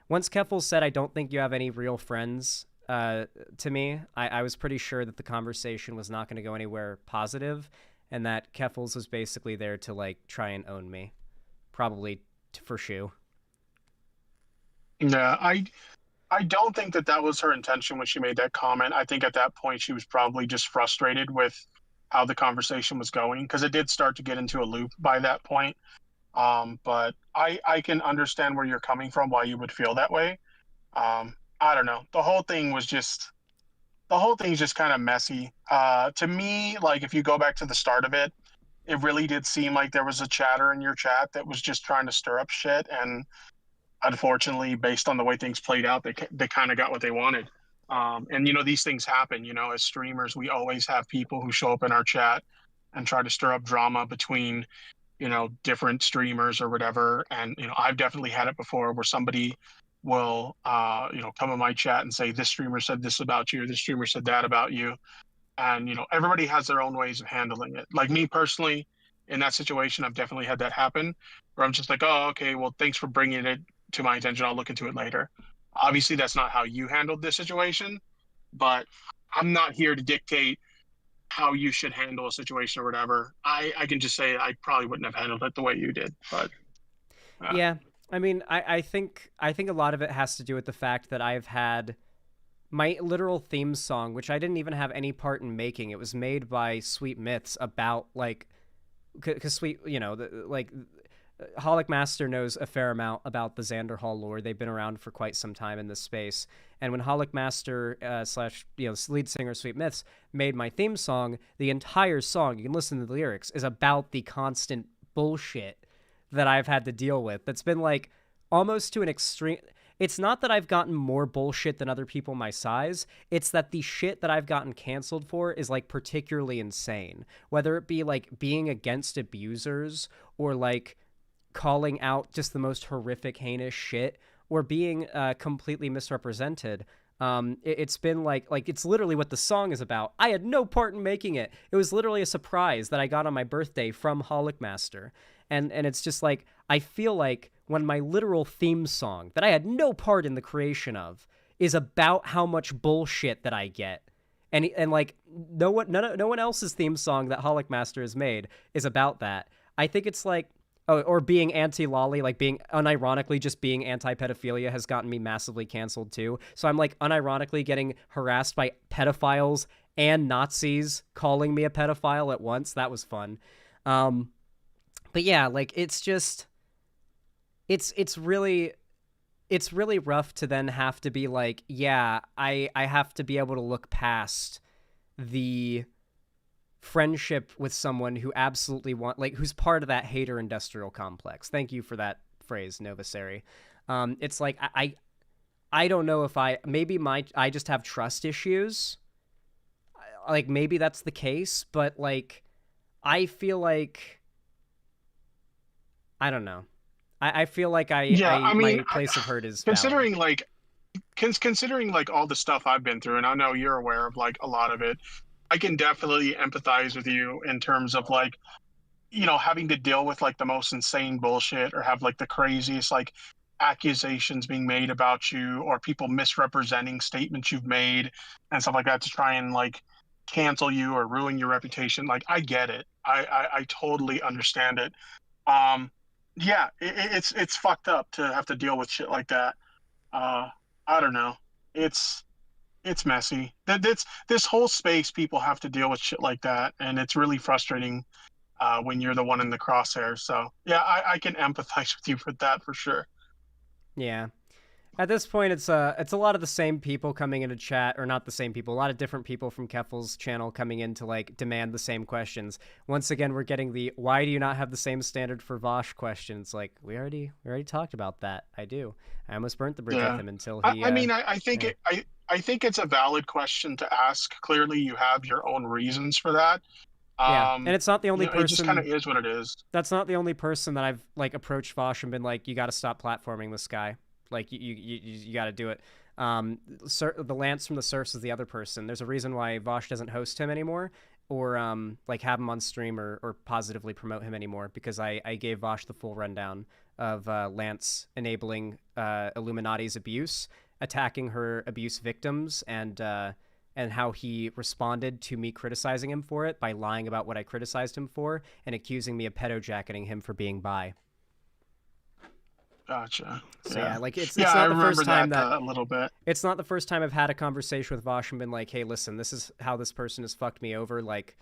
once Keffals said, I don't think you have any real friends, to me, I was pretty sure that the conversation was not going to go anywhere positive, and that Keffals was basically there to like try and own me, probably for Shu. Yeah, I don't think that was her intention when she made that comment. I think at that point she was probably just frustrated with how the conversation was going, because it did start to get into a loop by that point. But I can understand where you're coming from, why you would feel that way. I don't know. The whole thing's just kind of messy. To me, like, if you go back to the start of it, it really did seem like there was a chatter in your chat that was just trying to stir up shit, and unfortunately, based on the way things played out, they kind of got what they wanted. And these things happen. As streamers, we always have people who show up in our chat and try to stir up drama between different streamers or whatever. And I've definitely had it before where somebody will come in my chat and say, this streamer said this about you, or this streamer said that about you. And everybody has their own ways of handling it. Like me personally, in that situation, I've definitely had that happen, where I'm just like, oh, okay, well, thanks for bringing it to my attention, I'll look into it later. Obviously, that's not how you handled this situation, but I'm not here to dictate how you should handle a situation or whatever. I can just say I probably wouldn't have handled it the way you did. But yeah, I mean, I think a lot of it has to do with the fact that I've had my literal theme song, which I didn't even have any part in making. It was made by Sweet Myths about like, because Sweet, you know, Holic Master knows a fair amount about the Xander Hall lore. They've been around for quite some time in this space. And when Holic Master slash, you know, lead singer Sweet Myths made my theme song, the entire song, you can listen to the lyrics, is about the constant bullshit that I've had to deal with. That's been like almost to an extreme. It's not that I've gotten more bullshit than other people my size. It's that the shit that I've gotten canceled for is like particularly insane. Whether it be like being against abusers or like calling out just the most horrific, heinous shit, or being completely misrepresented. It's been like it's literally what the song is about. I had no part in making it. It was literally a surprise that I got on my birthday from Holic Master. And it's just like, I feel like when my literal theme song that I had no part in the creation of is about how much bullshit that I get, and like no one else's theme song that Holic Master has made is about that. I think it's like, oh, or being anti-lolly, like being unironically just being anti-pedophilia has gotten me massively canceled too. So I'm like unironically getting harassed by pedophiles and Nazis calling me a pedophile at once. That was fun. But yeah, like it's just, it's really rough to then have to be like, yeah, I have to be able to look past the friendship with someone who absolutely who's part of that hater industrial complex. Thank you for that phrase, Novasari. It's like, I don't know if I just have trust issues. Like maybe that's the case, but like, I feel like, I don't know. I feel like my place of hurt is considering valid. like considering like all the stuff I've been through, and I know you're aware of like a lot of it. I can definitely empathize with you in terms of like, you know, having to deal with like the most insane bullshit or have like the craziest like accusations being made about you or people misrepresenting statements you've made and stuff like that to try and like cancel you or ruin your reputation. Like I get it. I totally understand it. Yeah, it's fucked up to have to deal with shit like that. I don't know. It's messy. That's this whole space. People have to deal with shit like that, and it's really frustrating when you're the one in the crosshairs. So yeah, I can empathize with you for that for sure. Yeah. At this point, it's a lot of the same people coming into chat, or not the same people, a lot of different people from Keffals' channel coming in to like demand the same questions. Once again, we're getting the "why do you not have the same standard for Vosh" questions. Like we already talked about that. I do. I almost burnt the bridge with him until he. I think I think it's a valid question to ask. Clearly, you have your own reasons for that. Yeah, and it's not the only person. It just kind of is what it is. That's not the only person that I've like approached Vosh and been like, "You got to stop platforming this guy. Like you got to do it." The Lance from the Surfs is the other person. There's a reason why Vosh doesn't host him anymore, or like have him on stream or positively promote him anymore, because I gave Vosh the full rundown of Lance enabling Illuminati's abuse, attacking her abuse victims, and how he responded to me criticizing him for it by lying about what I criticized him for and accusing me of pedo-jacketing him for being bi. Gotcha. So yeah, like it's not the first time that a little bit. It's not the first time I've had a conversation with Vosh and been like, "Hey, listen, this is how this person has fucked me over. Like,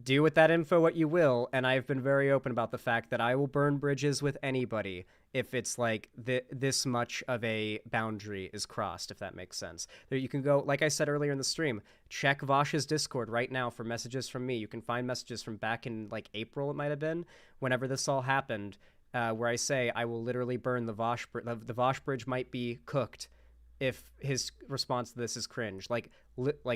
do with that info what you will." And I've been very open about the fact that I will burn bridges with anybody if it's like this much of a boundary is crossed, if that makes sense. There you can go, like I said earlier in the stream, check Vosh's Discord right now for messages from me. You can find messages from back in like April, it might have been, whenever this all happened. Where I say I will literally burn the Vosh. The Vosh bridge might be cooked if his response to this is cringe. Like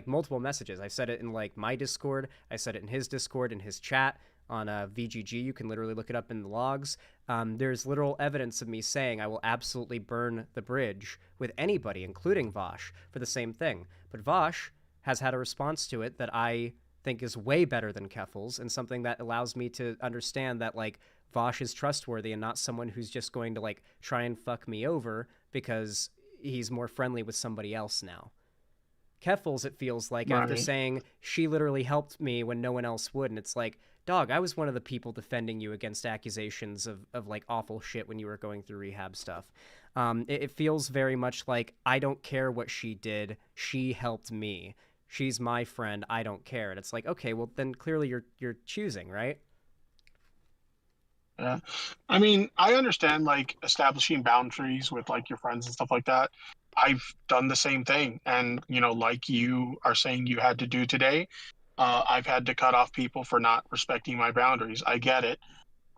multiple messages. I said it in like my Discord. I said it in his Discord, in his chat on VGG. You can literally look it up in the logs. There's literal evidence of me saying I will absolutely burn the bridge with anybody, including Vosh, for the same thing. But Vosh has had a response to it that I think is way better than Keffals, and something that allows me to understand that like Vosh is trustworthy and not someone who's just going to like try and fuck me over because he's more friendly with somebody else now. Keffals, it feels like, Right. after saying she literally helped me when no one else would, and it's like, dog, I was one of the people defending you against accusations of like awful shit when you were going through rehab stuff. It feels very much like, I don't care what she did, she helped me. She's my friend, I don't care. And it's like, okay, well then clearly you're choosing, right? Yeah. I mean, I understand like establishing boundaries with like your friends and stuff like that. I've done the same thing. And, you know, like you are saying you had to do today, I've had to cut off people for not respecting my boundaries. I get it.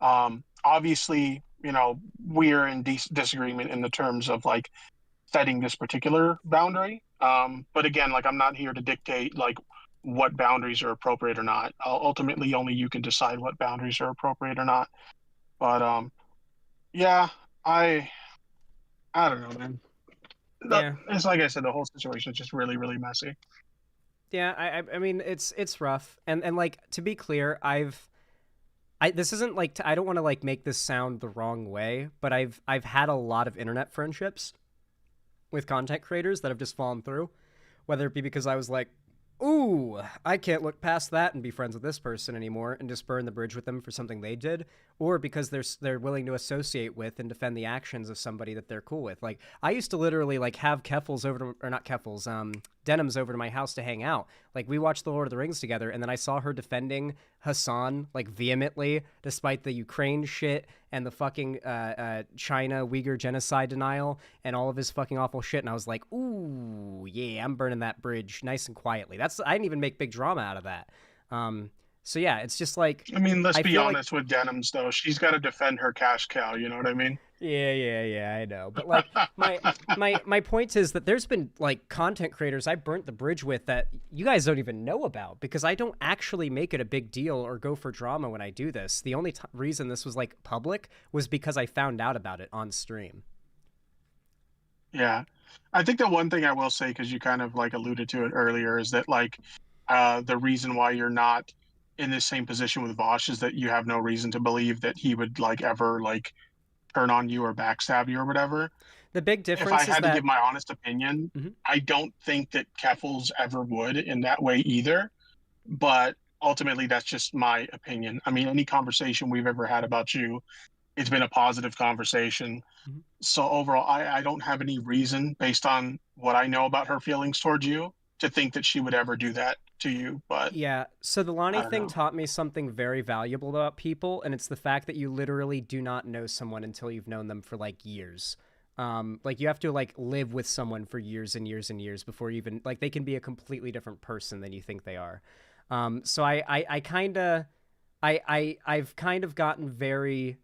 Obviously, you know, we're in disagreement in the terms of like setting this particular boundary. But again, like I'm not here to dictate like what boundaries are appropriate or not. Ultimately, only you can decide what boundaries are appropriate or not. But yeah, I don't know, man. Yeah. It's like I said, the whole situation is just really, really messy. Yeah, I mean it's rough. And like, to be clear, this isn't like I don't want to like make this sound the wrong way, but I've had a lot of internet friendships with content creators that have just fallen through, whether it be because I was like, ooh, I can't look past that and be friends with this person anymore and just burn the bridge with them for something they did, or because they're willing to associate with and defend the actions of somebody that they're cool with. Like, I used to literally like have Keffals over to, or not Keffals, Denims over to my house to hang out. Like, we watched The Lord of the Rings together, and then I saw her defending Hassan like vehemently, despite the Ukraine shit and the fucking China Uyghur genocide denial and all of his fucking awful shit. And I was like, ooh, yeah, I'm burning that bridge nice and quietly. I didn't even make big drama out of that. So yeah, it's just like, I mean, let's I be feel honest with Denims though. She's got to defend her cash cow. You know what I mean? yeah, I know. But like, my point is that there's been like content creators I burnt the bridge with that you guys don't even know about, because I don't actually make it a big deal or go for drama when I do this. The only reason this was like public was because I found out about it on stream. Yeah. I think the one thing I will say, because you kind of like alluded to it earlier, is that like the reason why you're not in the same position with Vosh is that you have no reason to believe that he would like ever like turn on you or backstab you or whatever. The big If difference I is had that to give my honest opinion, Mhm. I don't think that Keffals ever would in that way either. But ultimately, that's just my opinion. I mean, any conversation we've ever had about you, it's been a positive conversation. Mhm. So overall, I don't have any reason based on what I know about her feelings towards you to think that she would ever do that to you. But Yeah, so the I Lonnie don't thing know. taught me something very valuable about people, and it's the fact that you literally do not know someone until you've known them for like years. Like, you have to like live with someone for years and years and years before you even like they can be a completely different person than you think they are. So I kind of I've kind of gotten very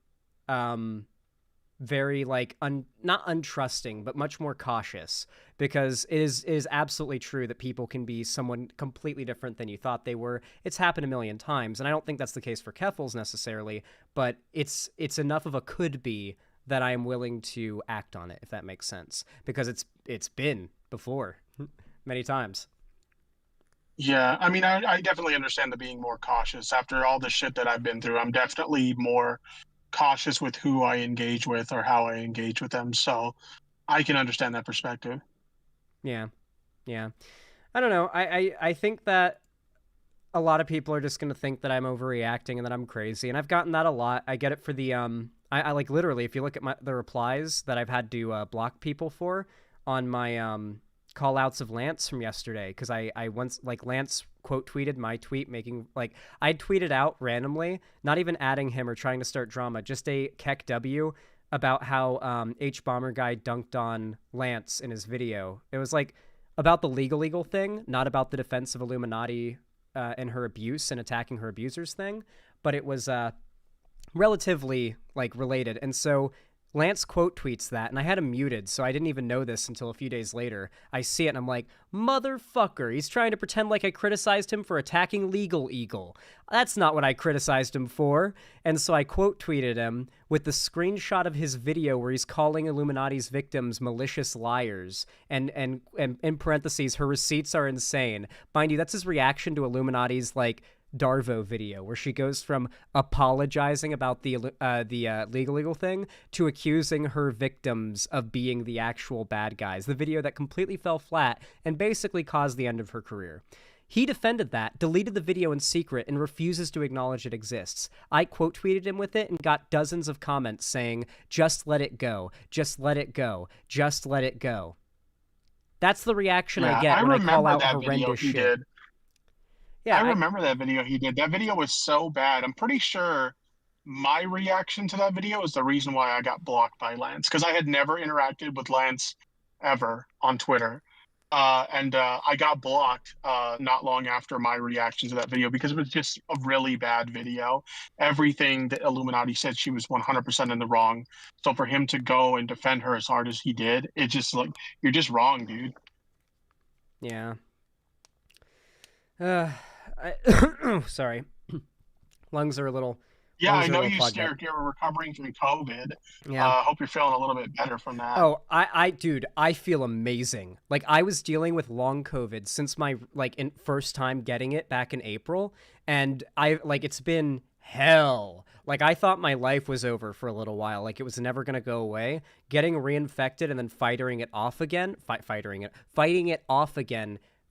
very like not untrusting, but much more cautious, because it is absolutely true that people can be someone completely different than you thought they were. It's happened a million times, and I don't think that's the case for Keffals necessarily, but it's enough of a could be that I am willing to act on it, if that makes sense, because it's been before many times. Yeah, I mean, I definitely understand the being more cautious after all the shit that I've been through. I'm definitely more cautious with who I engage with or how I engage with them. So I can understand that perspective. Yeah, yeah. I don't know. I think that a lot of people are just going to think that I'm overreacting and that I'm crazy, and I've gotten that a lot. I get it for the I like literally, if you look at the replies that I've had to block people for on my call outs of Lance from yesterday, because I once, like, Lance quote tweeted my tweet making, like, I tweeted out randomly, not even adding him or trying to start drama, just a Keck W about how H Bomber guy dunked on Lance in his video. It was like about the legal thing, not about the defense of Illuminati and her abuse and attacking her abusers thing, but it was relatively like related. And so Lance quote tweets that, and I had him muted, so I didn't even know this until a few days later. I see it, and I'm like, motherfucker, he's trying to pretend like I criticized him for attacking Legal Eagle. That's not what I criticized him for. And so I quote tweeted him with the screenshot of his video where he's calling Illuminati's victims malicious liars, and in parentheses, her receipts are insane. Mind you, that's his reaction to Illuminati's, like, Darvo video where she goes from apologizing about the legal thing to accusing her victims of being the actual bad guys. The video that completely fell flat and basically caused the end of her career. He defended that, deleted the video in secret, and refuses to acknowledge it exists. I quote tweeted him with it and got dozens of comments saying, "Just let it go. Just let it go. Just let it go." That's the reaction I get when I call out horrendous shit. Did. Yeah, I remember that video he did. That video was so bad. I'm pretty sure my reaction to that video is the reason why I got blocked by Lance, because I had never interacted with Lance ever on Twitter. And I got blocked not long after my reaction to that video because it was just a really bad video. Everything that Illuminati said, she was 100% in the wrong. So for him to go and defend her as hard as he did, it's just like, you're just wrong, dude. Yeah. Sorry. Lungs are a little... Yeah, I know you're recovering from COVID. Yeah. Hope you're feeling a little bit better from that. Oh, dude, I feel amazing. Like, I was dealing with long COVID since my, first time getting it back in April, and it's been hell. Like, I thought my life was over for a little while. Like, it was never going to go away. Getting reinfected and then fighting it off again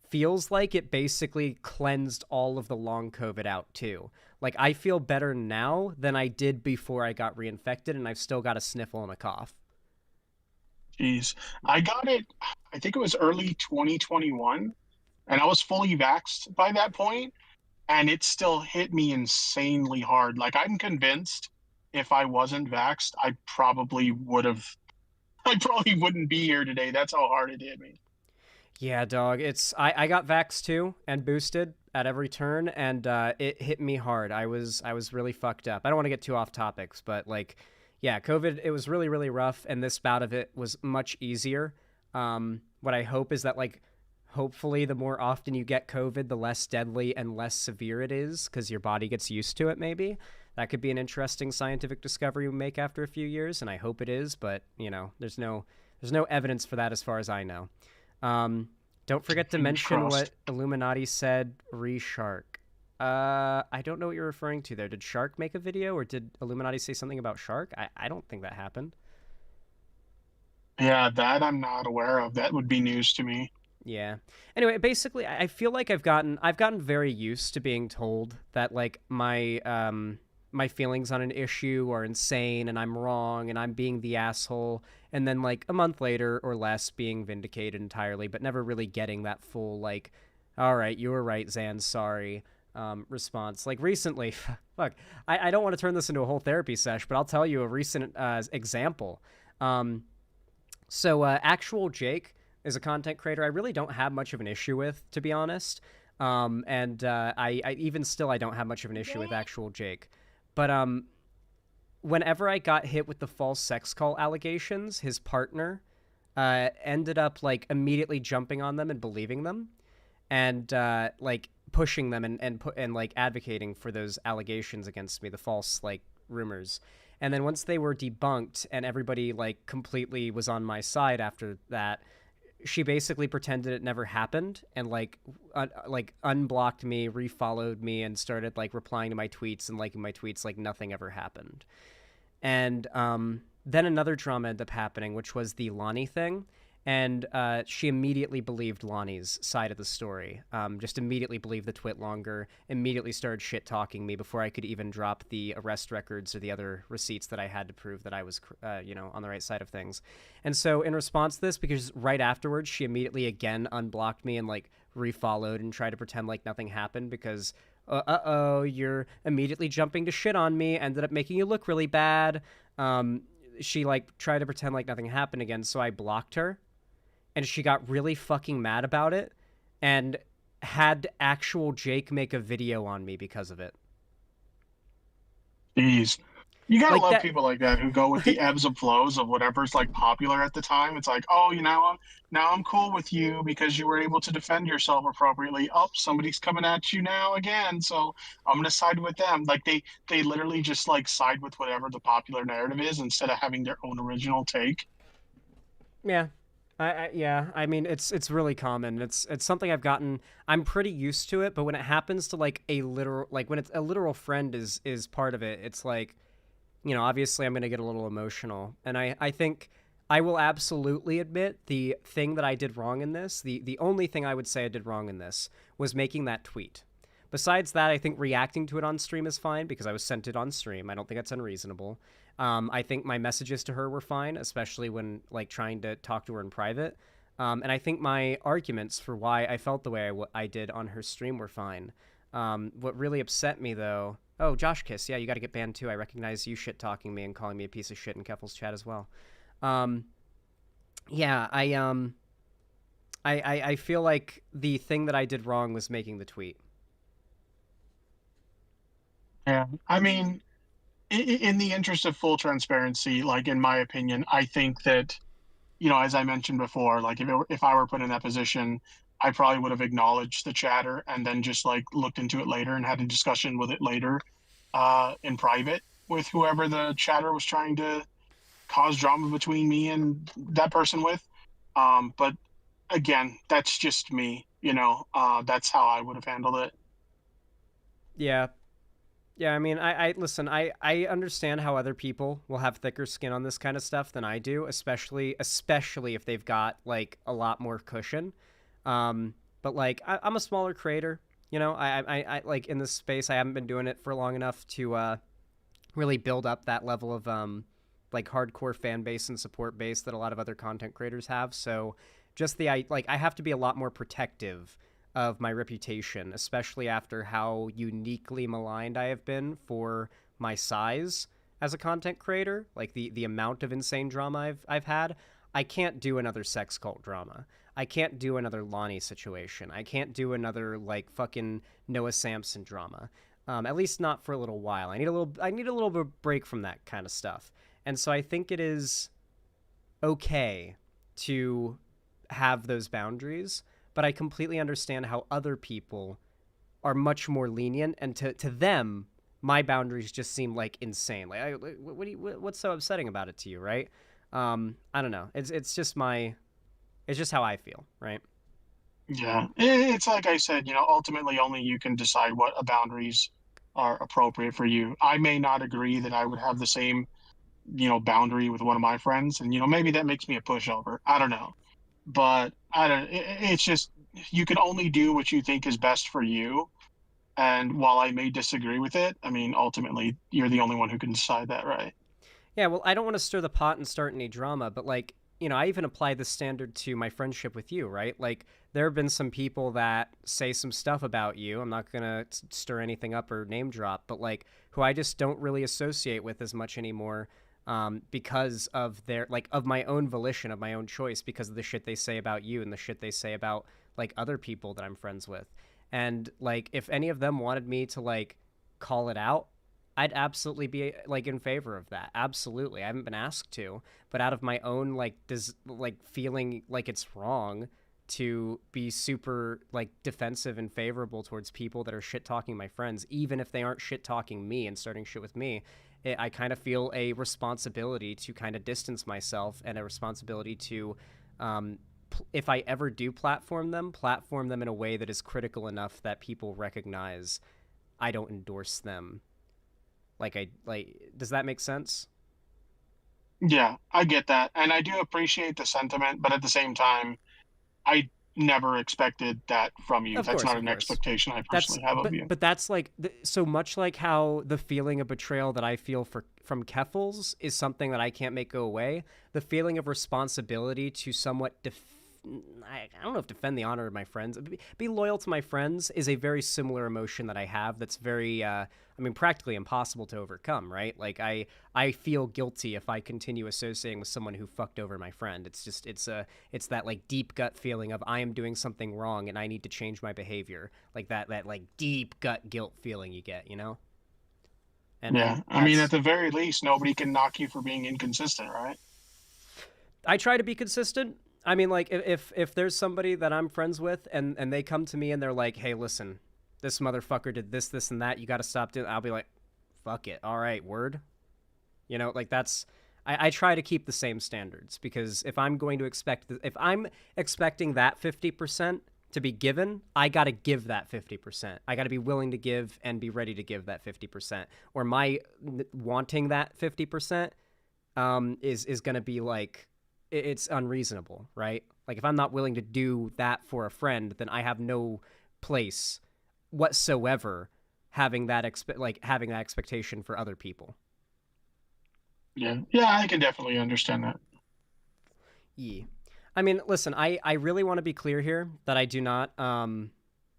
feels like it basically cleansed all of the long COVID out, too. Like, I feel better now than I did before I got reinfected, and I've still got a sniffle and a cough. Jeez. I got it, I think it was early 2021, and I was fully vaxxed by that point, and it still hit me insanely hard. Like, I'm convinced if I wasn't vaxxed, I probably wouldn't be here today. That's how hard it hit me. Yeah, dog. I got vaxxed too and boosted at every turn, and it hit me hard. I was really fucked up. I don't want to get too off topics, but yeah, COVID, it was really, really rough, and this bout of it was much easier. What I hope is that hopefully the more often you get COVID, the less deadly and less severe it is, because your body gets used to it. Maybe that could be an interesting scientific discovery we make after a few years, and I hope it is. But there's no evidence for that as far as I know. Don't forget to mention what Illuminati said re-Shark. I don't know what you're referring to there. Did Shark make a video, or did Illuminati say something about Shark? I don't think that happened. Yeah, that I'm not aware of. That would be news to me. Yeah. Anyway, basically, I feel like I've gotten very used to being told that my feelings on an issue are insane and I'm wrong and I'm being the asshole, and then a month later or less being vindicated entirely, but never really getting that full all right, you were right, Zan, sorry response. Recently, look, I don't want to turn this into a whole therapy sesh, but I'll tell you a recent example. So Actual Jake is a content creator I really don't have much of an issue with, to be honest. And I even still I don't have much of an issue with Actual Jake. But whenever I got hit with the false sex call allegations, his partner ended up immediately jumping on them and believing them, and pushing them and advocating for those allegations against me, the false rumors. And then once they were debunked and everybody completely was on my side after that, she basically pretended it never happened and unblocked me, refollowed me, and started replying to my tweets and liking my tweets like nothing ever happened. And then another drama ended up happening, which was the Lonnie thing. And she immediately believed Lonnie's side of the story. Just immediately believed the twit longer, immediately started shit-talking me before I could even drop the arrest records or the other receipts that I had to prove that I was, on the right side of things. And so in response to this, because right afterwards, she immediately again unblocked me and refollowed and tried to pretend like nothing happened because, you're immediately jumping to shit on me, ended up making you look really bad. She tried to pretend like nothing happened again, so I blocked her. And she got really fucking mad about it and had Actual Jake make a video on me because of it. Jeez. You gotta love people like that who go with the ebbs and flows of whatever's popular at the time. It's now I'm cool with you because you were able to defend yourself appropriately. Oh, somebody's coming at you now again, so I'm gonna side with them. They literally just side with whatever the popular narrative is instead of having their own original take. Yeah. Yeah, I mean it's really common. It's something I've gotten. I'm pretty used to it, but when it happens to like a literal, like when it's a literal friend is part of it, it's like, obviously I'm gonna get a little emotional, and I think I will absolutely admit the thing that I did wrong in this. The only thing I would say I did wrong in this was making that tweet. Besides that, I think reacting to it on stream is fine because I was sent it on stream. I don't think that's unreasonable. I think my messages to her were fine, especially when like trying to talk to her in private. And I think my arguments for why I felt the way I did on her stream were fine. What really upset me though, oh, Josh Kiss, yeah, you got to get banned too. I recognize you shit talking me and calling me a piece of shit in Keffals chat as well. Yeah, I feel like the thing that I did wrong was making the tweet. Yeah, I mean, in the interest of full transparency, like in my opinion, I think that, as I mentioned before, like if I were put in that position, I probably would have acknowledged the chatter and then just like looked into it later and had a discussion with it later, in private with whoever the chatter was trying to cause drama between me and that person with. But again, that's just me, that's how I would have handled it. Yeah. Yeah, I mean, I listen, I understand how other people will have thicker skin on this kind of stuff than I do, especially if they've got like a lot more cushion. But like I'm a smaller creator, I like in this space I haven't been doing it for long enough to really build up that level of like hardcore fan base and support base that a lot of other content creators have. So just I have to be a lot more protective of my reputation, especially after how uniquely maligned I have been for my size as a content creator, like the amount of insane drama I've had. I can't do another sex cult drama. I can't do another Lonnie situation. I can't do another like fucking Noah Samson drama. At least not for a little while. I need a little bit of break from that kind of stuff. And so I think it is okay to have those boundaries, but I completely understand how other people are much more lenient, and to them, my boundaries just seem like insane. Like, what's so upsetting about it to you, right? I don't know. It's just how I feel, right? Yeah, it's like I said, ultimately only you can decide what boundaries are appropriate for you. I may not agree that I would have the same, boundary with one of my friends, and maybe that makes me a pushover. I don't know, but I don't. It's just you can only do what you think is best for you. And while I may disagree with it, I mean, ultimately, you're the only one who can decide that, right? Yeah, well, I don't want to stir the pot and start any drama, but like, I even apply this standard to my friendship with you, right? Like, there have been some people that say some stuff about you. I'm not going to stir anything up or name drop, but like, who I just don't really associate with as much anymore, because of of my own volition, of my own choice, because of the shit they say about you and the shit they say about like other people that I'm friends with. And like, if any of them wanted me to like call it out, I'd absolutely be like in favor of that. Absolutely. I haven't been asked to, but out of my own feeling like it's wrong to be super like defensive and favorable towards people that are shit talking my friends, even if they aren't shit talking me and starting shit with me, I kind of feel a responsibility to kind of distance myself, and a responsibility to, if I ever do platform them in a way that is critical enough that people recognize I don't endorse them. Does that make sense? Yeah, I get that. And I do appreciate the sentiment, but at the same time, I never expected that from you. Of That's course, not of an course. expectation I personally have of you. But that's like so much like how the feeling of betrayal that I feel from Keffals is something that I can't make go away. The feeling of responsibility to somewhat I don't know if defend the honor of my friends, be loyal to my friends is a very similar emotion that I have. That's very, practically impossible to overcome, right? Like I feel guilty if I continue associating with someone who fucked over my friend. It's that like deep gut feeling of I am doing something wrong and I need to change my behavior. Like that like deep gut guilt feeling you get, And yeah, I mean, at the very least, nobody can knock you for being inconsistent, right? I try to be consistent. I mean, like, if there's somebody that I'm friends with and they come to me and they're like, hey, listen, this motherfucker did this, and that, you got to stop doing, I'll be like, fuck it. All right, word. Like, that's, I try to keep the same standards, because if I'm going to if I'm expecting that 50% to be given, I got to give that 50%. I got to be willing to give and be ready to give that 50%. Or my wanting that 50% is going to be like, it's unreasonable, right? Like, if I'm not willing to do that for a friend, then I have no place whatsoever having that expectation for other people. Yeah, I can definitely understand that. Yeah. I mean, listen, I really want to be clear here that I do not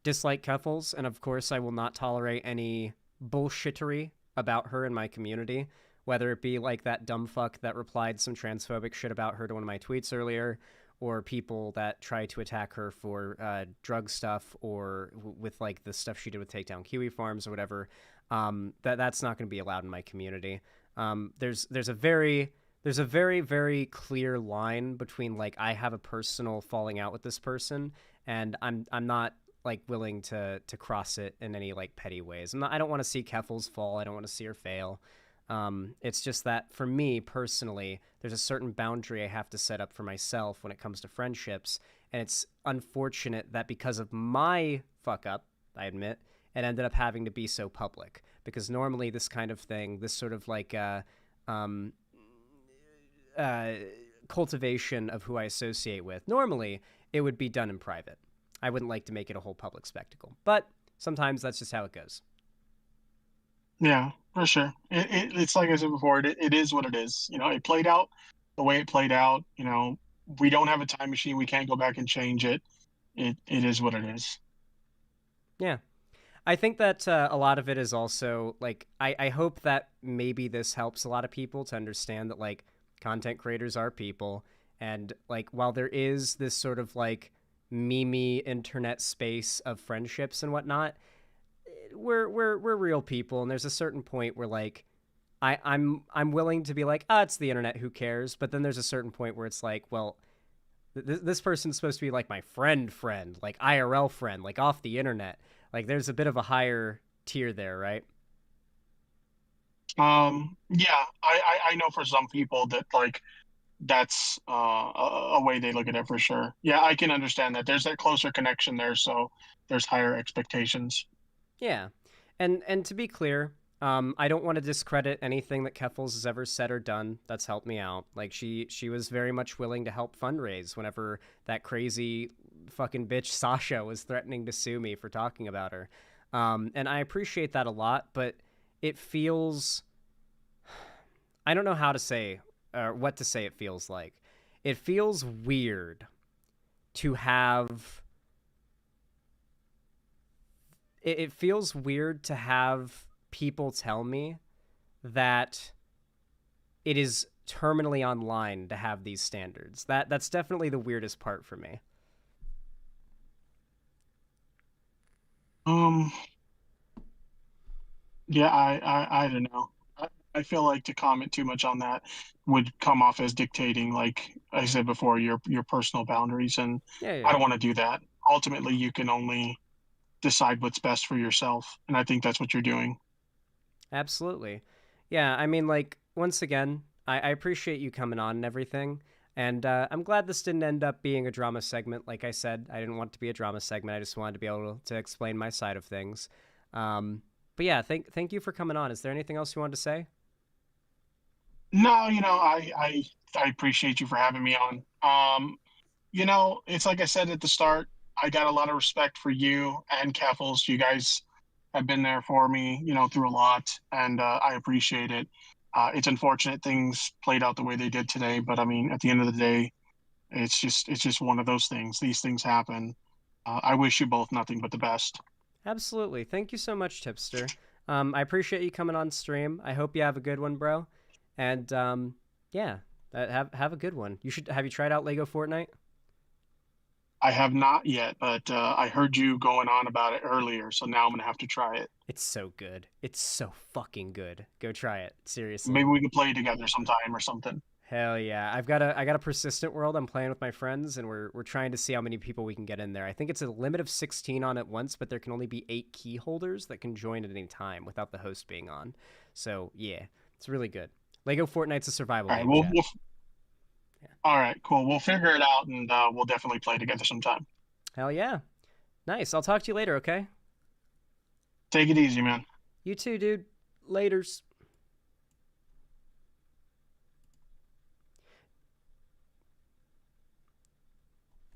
dislike Keffals, and of course I will not tolerate any bullshittery about her in my community, whether it be like that dumb fuck that replied some transphobic shit about her to one of my tweets earlier, or people that try to attack her for drug stuff, or with like the stuff she did with Takedown Kiwi Farms or whatever. That's not going to be allowed in my community. There's a very, very clear line between, like, I have a personal falling out with this person, and I'm not like willing to cross it in any like petty ways. I don't want to see Keffals fall. I don't want to see her fail. It's just that for me personally, there's a certain boundary I have to set up for myself when it comes to friendships, and it's unfortunate that because of my fuck up, I admit, it ended up having to be so public. Because normally this kind of thing, this sort of like cultivation of who I associate with, normally it would be done in private. I wouldn't like to make it a whole public spectacle, but sometimes that's just how it goes. Yeah, for sure. It's like I said before, it is what it is. You know, it played out the way it played out. You know, we don't have a time machine. We can't go back and change it. It is what it is. Yeah. I think that a lot of it is also, like, I hope that maybe this helps a lot of people to understand that, like, content creators are people. And, like, while there is this sort of, like, meme-y internet space of friendships and whatnot, we're real people, and there's a certain point where, like, I'm willing to be like, it's the internet, who cares? But then there's a certain point where it's like, well, this person's supposed to be like my friend, like IRL friend, like off the internet. Like, there's a bit of a higher tier there, right? Yeah, I know for some people that, like, that's a way they look at it for sure. Yeah, I can understand that. There's that closer connection there, so there's higher expectations. Yeah. And to be clear, I don't want to discredit anything that Keffals has ever said or done that's helped me out. Like, she was very much willing to help fundraise whenever that crazy fucking bitch Sasha was threatening to sue me for talking about her. And I appreciate that a lot, but it feels... I don't know how to say, or what to say it feels like. It feels weird to have... It feels weird to have people tell me that it is terminally online to have these standards. That's definitely the weirdest part for me. Yeah, I don't know. I feel like to comment too much on that would come off as dictating, like I said before, your personal boundaries, and Yeah. I don't want to do that. Ultimately, you can only decide what's best for yourself, and I think that's what you're doing. Absolutely. Yeah, I mean, like, once again, I appreciate you coming on and everything, and I'm glad this didn't end up being a drama segment. Like I said, I didn't want it to be a drama segment. I just wanted to be able to explain my side of things. But yeah, thank you for coming on. Is there anything else you wanted to say? No, you know, I appreciate you for having me on. You know, it's like I said at the start, I got a lot of respect for you and Keffals. You guys have been there for me, you know, through a lot, and I appreciate it. It's unfortunate things played out the way they did today, but I mean, at the end of the day, it's just one of those things. These things happen. I wish you both nothing but the best. Absolutely. Thank you so much, Tipster. I appreciate you coming on stream. I hope you have a good one, bro. And yeah, have a good one. Have you tried out Lego Fortnite? I have not yet, but I heard you going on about it earlier, so now I'm gonna have to try it. It's so good. It's so fucking good. Go try it. Seriously. Maybe we can play together sometime or something. Hell yeah. I got a persistent world I'm playing with my friends, and we're trying to see how many people we can get in there. I think it's a limit of 16 on at once, but there can only be 8 key holders that can join at any time without the host being on. So yeah, it's really good. Lego Fortnite's a survival All right, game. all right, cool. We'll figure it out, and we'll definitely play together sometime. Hell yeah. Nice. I'll talk to you later, okay? Take it easy, man. You too, dude. Laters.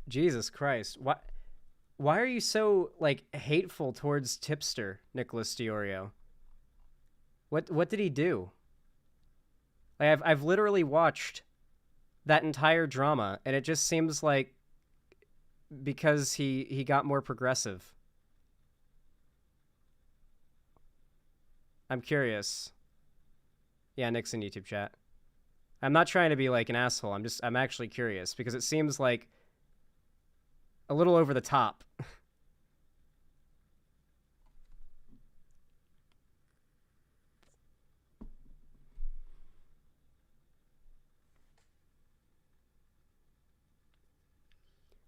Jesus Christ. Why are you so, like, hateful towards Tipster, Nicholas Diorio? What did he do? Like, I've literally watched that entire drama, and it just seems like because he got more progressive. I'm curious. Yeah, Nick's in YouTube chat. I'm not trying to be like an asshole. I'm actually curious because it seems like a little over the top.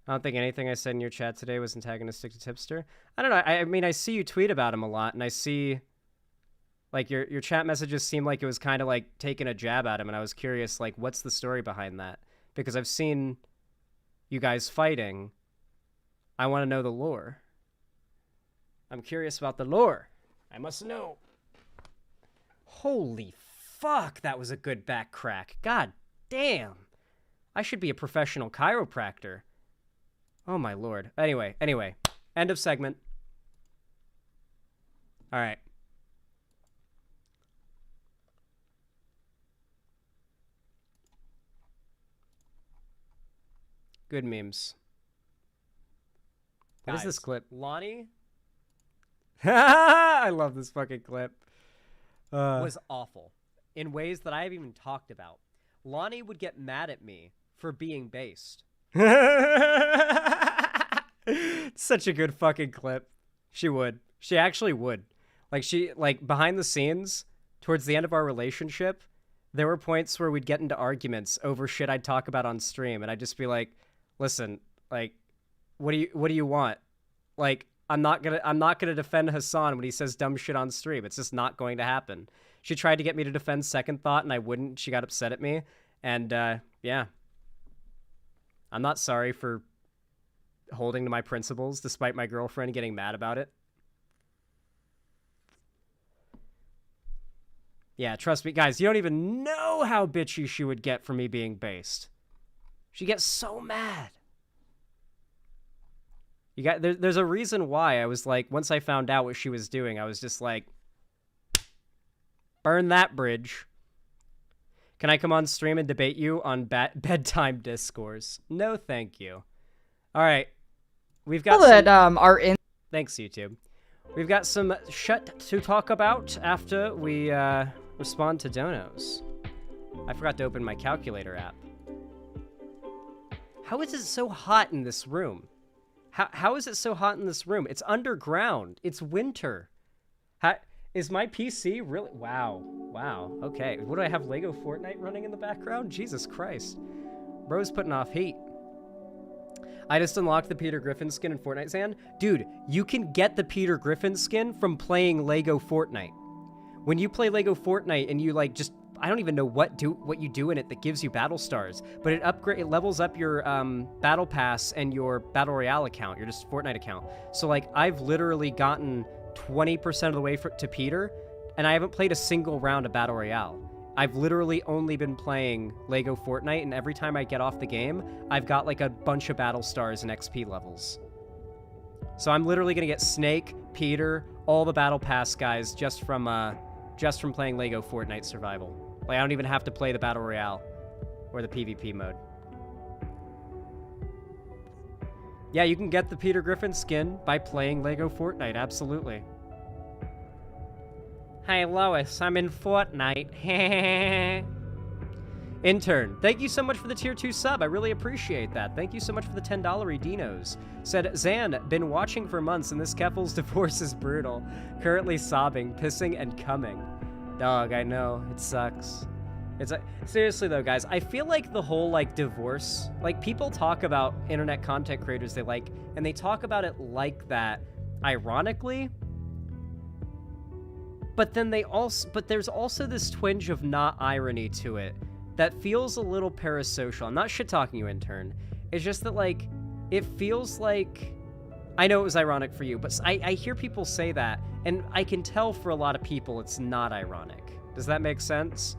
I don't think anything I said in your chat today was antagonistic to Tipster. I don't know. I mean, I see you tweet about him a lot, and I see, like, your chat messages seem like it was kind of like taking a jab at him, and I was curious, like, what's the story behind that? Because I've seen you guys fighting. I want to know the lore. I'm curious about the lore. I must know. Holy fuck, that was a good back crack. God damn. I should be a professional chiropractor. Oh my lord. Anyway. End of segment. All right. Good memes. What is this clip? Lonnie? I love this fucking clip. Was awful in ways that I haven't even talked about. Lonnie would get mad at me for being based. Such a good fucking clip. She would. She actually would. Like behind the scenes, towards the end of our relationship, there were points where we'd get into arguments over shit I'd talk about on stream, and I'd just be like, listen, like, what do you want? Like, I'm not gonna defend Hassan when he says dumb shit on stream. It's just not going to happen. She tried to get me to defend Second Thought, and I wouldn't. She got upset at me, and yeah. I'm not sorry for holding to my principles despite my girlfriend getting mad about it. Yeah, trust me, guys, you don't even know how bitchy she would get for me being based. She gets so mad. There's a reason why I was like, once I found out what she was doing, I was just like, burn that bridge. Can I come on stream and debate you on bedtime discourse? No, thank you. All right. We've got that are in. Thanks, YouTube. We've got some shit to talk about after we respond to donos. I forgot to open my calculator app. How is it so hot in this room? How is it so hot in this room? It's underground. It's winter. Is my PC really? Wow. Okay. What do I have? Lego Fortnite running in the background? Jesus Christ. Bro's putting off heat. I just unlocked the Peter Griffin skin in Fortnite, Zan. Dude, you can get the Peter Griffin skin from playing Lego Fortnite. When you play Lego Fortnite and you like just, I don't even know what you do in it that gives you battle stars, but it levels up your battle pass and your battle royale account, your just Fortnite account. So like I've literally gotten 20% of the way to Peter, and I haven't played a single round of battle royale. I've literally only been playing Lego Fortnite, and every time I get off the game, I've got like a bunch of battle stars and XP levels. So I'm literally gonna get Snake, Peter, all the battle pass guys just from playing Lego Fortnite Survival. Like I don't even have to play the battle royale or the PvP mode. Yeah, you can get the Peter Griffin skin by playing Lego Fortnite, absolutely. Hey Lois, I'm in Fortnite. Intern, thank you so much for the tier 2 sub. I really appreciate that. Thank you so much for the $10 Redinos. Said, Zan, been watching for months and this Keffals divorce is brutal. Currently sobbing, pissing, and coming. Dog, I know. It sucks. It's like, seriously though, guys, I feel like the whole like divorce, like people talk about internet content creators they like, and they talk about it like that ironically, but then there's also this twinge of not irony to it that feels a little parasocial. I'm not shit-talking you, intern. It's just that, like, it feels like... I know it was ironic for you, but I hear people say that, and I can tell for a lot of people it's not ironic. Does that make sense?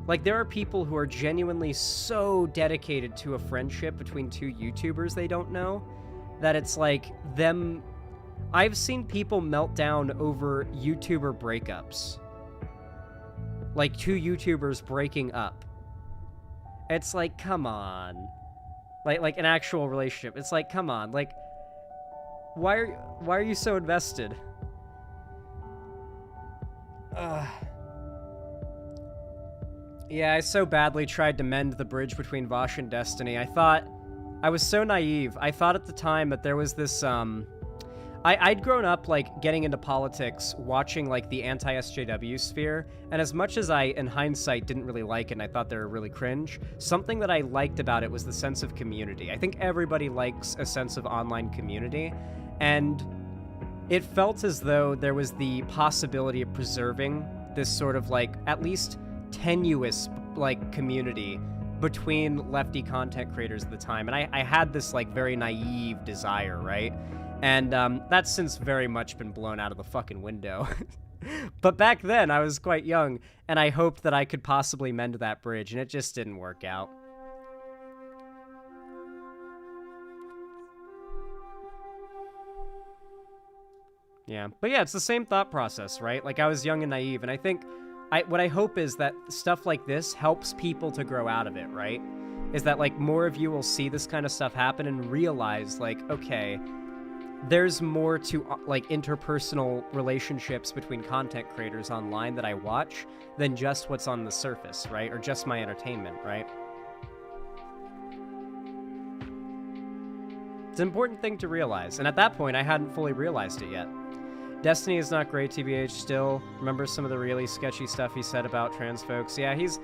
Like, there are people who are genuinely so dedicated to a friendship between two YouTubers they don't know, that it's like them... I've seen people melt down over YouTuber breakups. Like, two YouTubers breaking up. It's like, come on. Like an actual relationship. It's like, come on. Like, why are you so invested? Yeah, I so badly tried to mend the bridge between Vosh and Destiny. I was so naive. I thought at the time that there was this, I'd grown up, like, getting into politics, watching, like, the anti-SJW sphere, and as much as I, in hindsight, didn't really like it and I thought they were really cringe, something that I liked about it was the sense of community. I think everybody likes a sense of online community, and it felt as though there was the possibility of preserving this sort of, like, at least tenuous, like, community between lefty content creators at the time, and I had this, like, very naive desire, right? And that's since very much been blown out of the fucking window. But back then, I was quite young, and I hoped that I could possibly mend that bridge, and it just didn't work out. Yeah, but yeah, it's the same thought process, right? Like, I was young and naive, and I think what I hope is that stuff like this helps people to grow out of it, right? Is that, like, more of you will see this kind of stuff happen and realize, like, okay, there's more to, like, interpersonal relationships between content creators online that I watch than just what's on the surface, right? Or just my entertainment, right? It's an important thing to realize, and at that point, I hadn't fully realized it yet. Destiny is not great, TBH, still. Remember some of the really sketchy stuff he said about trans folks? Yeah, he's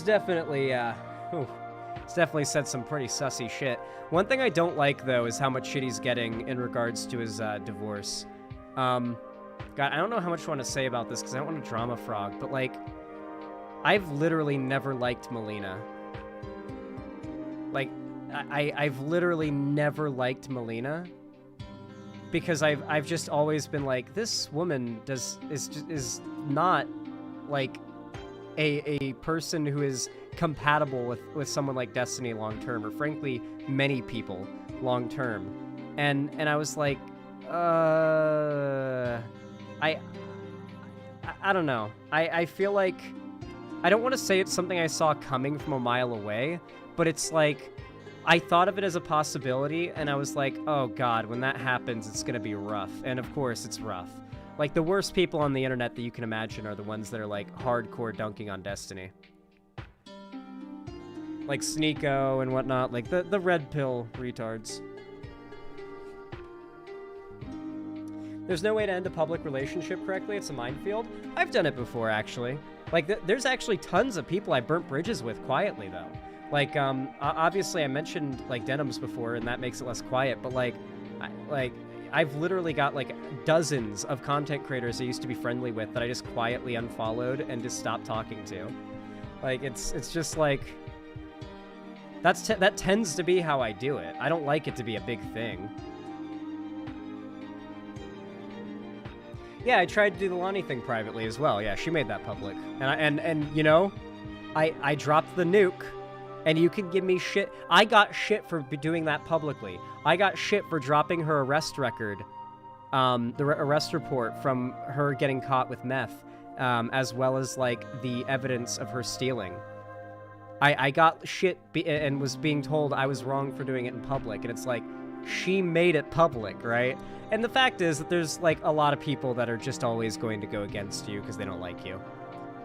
definitely, he's definitely said some pretty sussy shit. One thing I don't like, though, is how much shit he's getting in regards to his, divorce. God, I don't know how much I want to say about this, because I don't want to drama frog, but, like, I've literally never liked Melina. Like, I've literally never liked Melina. Because I've just always been like, this woman is not, like, a person who is compatible with someone like Destiny long term, or frankly, many people long term. And I was like, I don't know. I feel like, I don't want to say it's something I saw coming from a mile away, but it's like, I thought of it as a possibility, and I was like, oh god, when that happens, it's gonna be rough. And of course, it's rough. Like, the worst people on the internet that you can imagine are the ones that are, like, hardcore dunking on Destiny. Like Sneeko and whatnot, like, the red pill retards. There's no way to end a public relationship correctly, it's a minefield. I've done it before, actually. Like, there's actually tons of people I burnt bridges with quietly, though. Like, obviously I mentioned, like, Denims before, and that makes it less quiet, but, like, I've literally got, like, dozens of content creators I used to be friendly with that I just quietly unfollowed and just stopped talking to. Like, it's just, like, that tends to be how I do it. I don't like it to be a big thing. Yeah, I tried to do the Lonnie thing privately as well. Yeah, she made that public. And you know, I dropped the nuke. And you can give me shit. I got shit for doing that publicly. I got shit for dropping her arrest record, the arrest report from her getting caught with meth, as well as, like, the evidence of her stealing. I got shit and was being told I was wrong for doing it in public, and it's like, she made it public, right? And the fact is that there's, like, a lot of people that are just always going to go against you because they don't like you.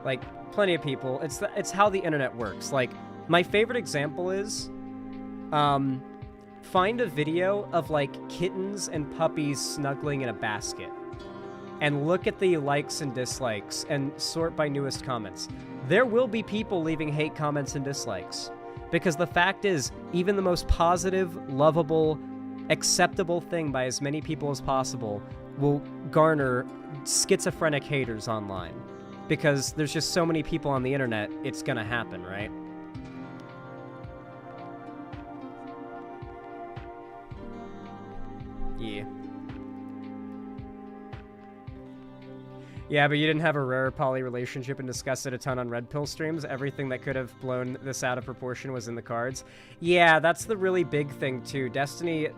Like, plenty of people. It's how the internet works. Like, my favorite example is, find a video of, like, kittens and puppies snuggling in a basket, and look at the likes and dislikes, and sort by newest comments. There will be people leaving hate comments and dislikes, because the fact is, even the most positive, lovable, acceptable thing by as many people as possible will garner schizophrenic haters online. Because there's just so many people on the internet, it's gonna happen, right? Yeah. Yeah, but you didn't have a rare poly relationship and discussed it a ton on Red Pill streams. Everything that could have blown this out of proportion was in the cards. Yeah, that's the really big thing, too. Destiny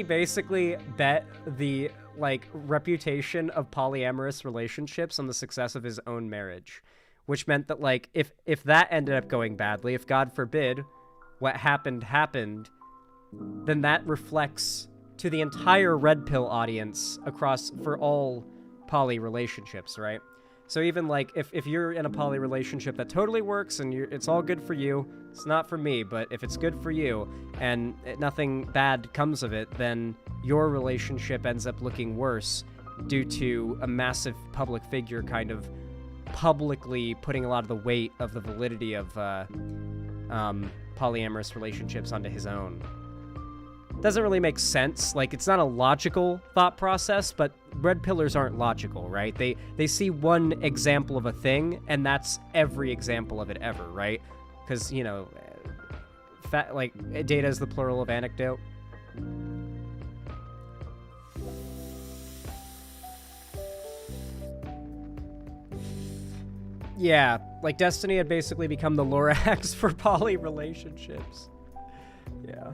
basically bet the, like, reputation of polyamorous relationships on the success of his own marriage. Which meant that, like, if that ended up going badly, if God forbid what happened, then that reflects to the entire Red Pill audience for all poly relationships, right? So even, like, if you're in a poly relationship that totally works and it's all good for you, it's not for me, but if it's good for you and nothing bad comes of it, then your relationship ends up looking worse due to a massive public figure kind of publicly putting a lot of the weight of the validity of polyamorous relationships onto his own. Doesn't really make sense. Like, it's not a logical thought process, but red pillars aren't logical, right? They see one example of a thing, and that's every example of it ever, right? Because, you know, data is the plural of anecdote. Yeah, like Destiny had basically become the Lorax for poly relationships. Yeah.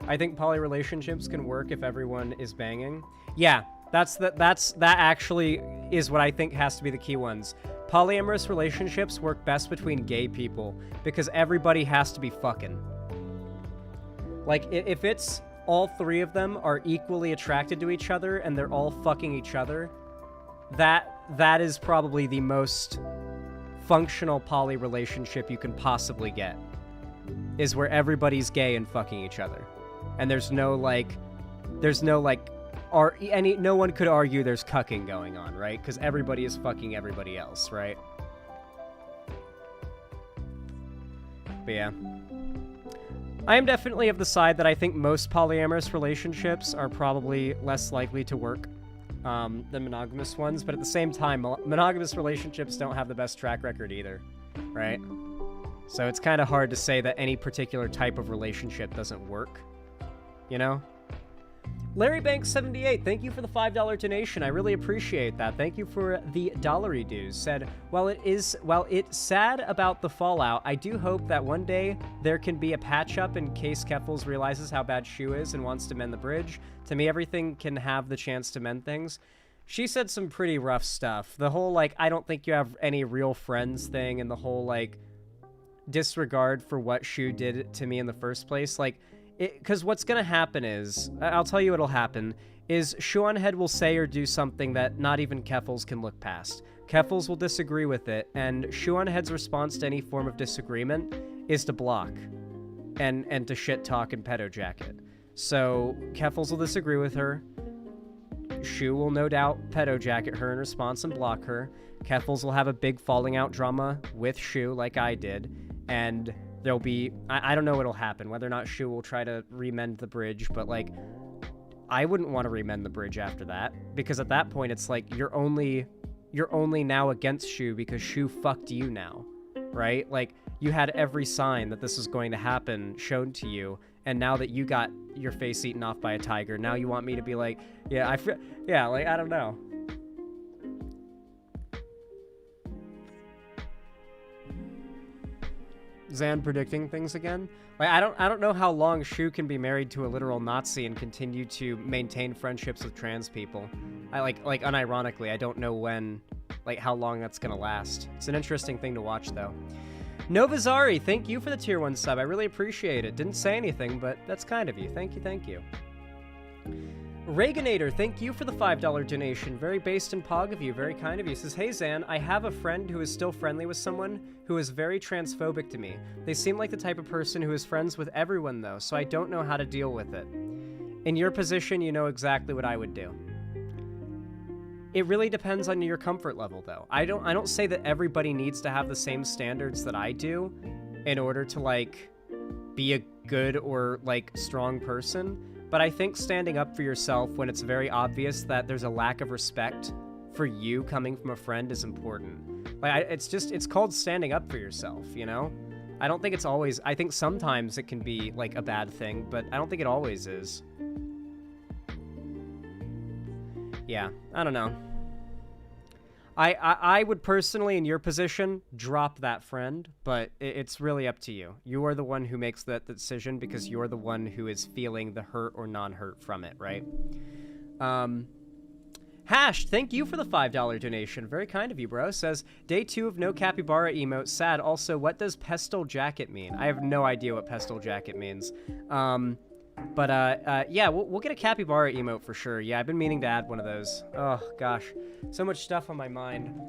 I think poly relationships can work if everyone is banging. Yeah, that actually is what I think has to be the key ones. Polyamorous relationships work best between gay people because everybody has to be fucking. Like, if it's all three of them are equally attracted to each other and they're all fucking each other, that is probably the most functional poly relationship you can possibly get, is where everybody's gay and fucking each other. And no one could argue there's cucking going on, right? Because everybody is fucking everybody else, right? But yeah. I am definitely of the side that I think most polyamorous relationships are probably less likely to work than monogamous ones, but at the same time, monogamous relationships don't have the best track record either, right? So it's kind of hard to say that any particular type of relationship doesn't work. You know? Larry Banks 78, thank you for the $5 donation. I really appreciate that. Thank you for the dollary dues. Said, while it's sad about the fallout, I do hope that one day there can be a patch up in case Keffals realizes how bad Shu is and wants to mend the bridge. To me, everything can have the chance to mend things. She said some pretty rough stuff. The whole, like, I don't think you have any real friends thing, and the whole, like, disregard for what Shu did to me in the first place. Like, because what's going to happen is, I'll tell you what'll happen, is Shuanhead will say or do something that not even Keffals can look past. Keffals will disagree with it, and Shuanhead's response to any form of disagreement is to block and to shit talk and pedo jacket. So Keffals will disagree with her. Shu will no doubt pedo jacket her in response and block her. Keffals will have a big falling out drama with Shu like I did, and there'll be, I don't know what'll happen, whether or not Shu will try to remend the bridge, but, like, I wouldn't want to remend the bridge after that, because at that point it's like, you're only now against Shu because Shu fucked you now, right? Like, you had every sign that this was going to happen shown to you, and now that you got your face eaten off by a tiger, now you want me to be like, I don't know. Zan predicting things again. Like, I don't know how long Shu can be married to a literal Nazi and continue to maintain friendships with trans people. I like unironically, I don't know how long that's gonna last. It's an interesting thing to watch though. Novazari, thank you for the tier 1 sub. I really appreciate it. Didn't say anything, but that's kind of you. Thank you. Reaganator, thank you for the $5 donation. Very based and pog of you. Very kind of you. Says, hey Zan, I have a friend who is still friendly with someone who is very transphobic to me. They seem like the type of person who is friends with everyone though, so I don't know how to deal with it. In your position, you know exactly what I would do. It really depends on your comfort level though. I don't say that everybody needs to have the same standards that I do in order to, like, be a good or, like, strong person. but I think standing up for yourself when it's very obvious that there's a lack of respect for you coming from a friend is important. Like, it's called standing up for yourself, you know? I don't think it's always, I think sometimes it can be, like, a bad thing, but I don't think it always is. Yeah, I don't know. I would personally, in your position, drop that friend, but it's really up to you. You are the one who makes that decision because you're the one who is feeling the hurt or non-hurt from it, right? Hash, thank you for the $5 donation. Very kind of you, bro. Says, day 2 of no capybara emote. Sad. Also, what does pestle jacket mean? I have no idea what pestle jacket means. Yeah, we'll get a capybara emote for sure. Yeah, I've been meaning to add one of those. Oh, gosh. So much stuff on my mind.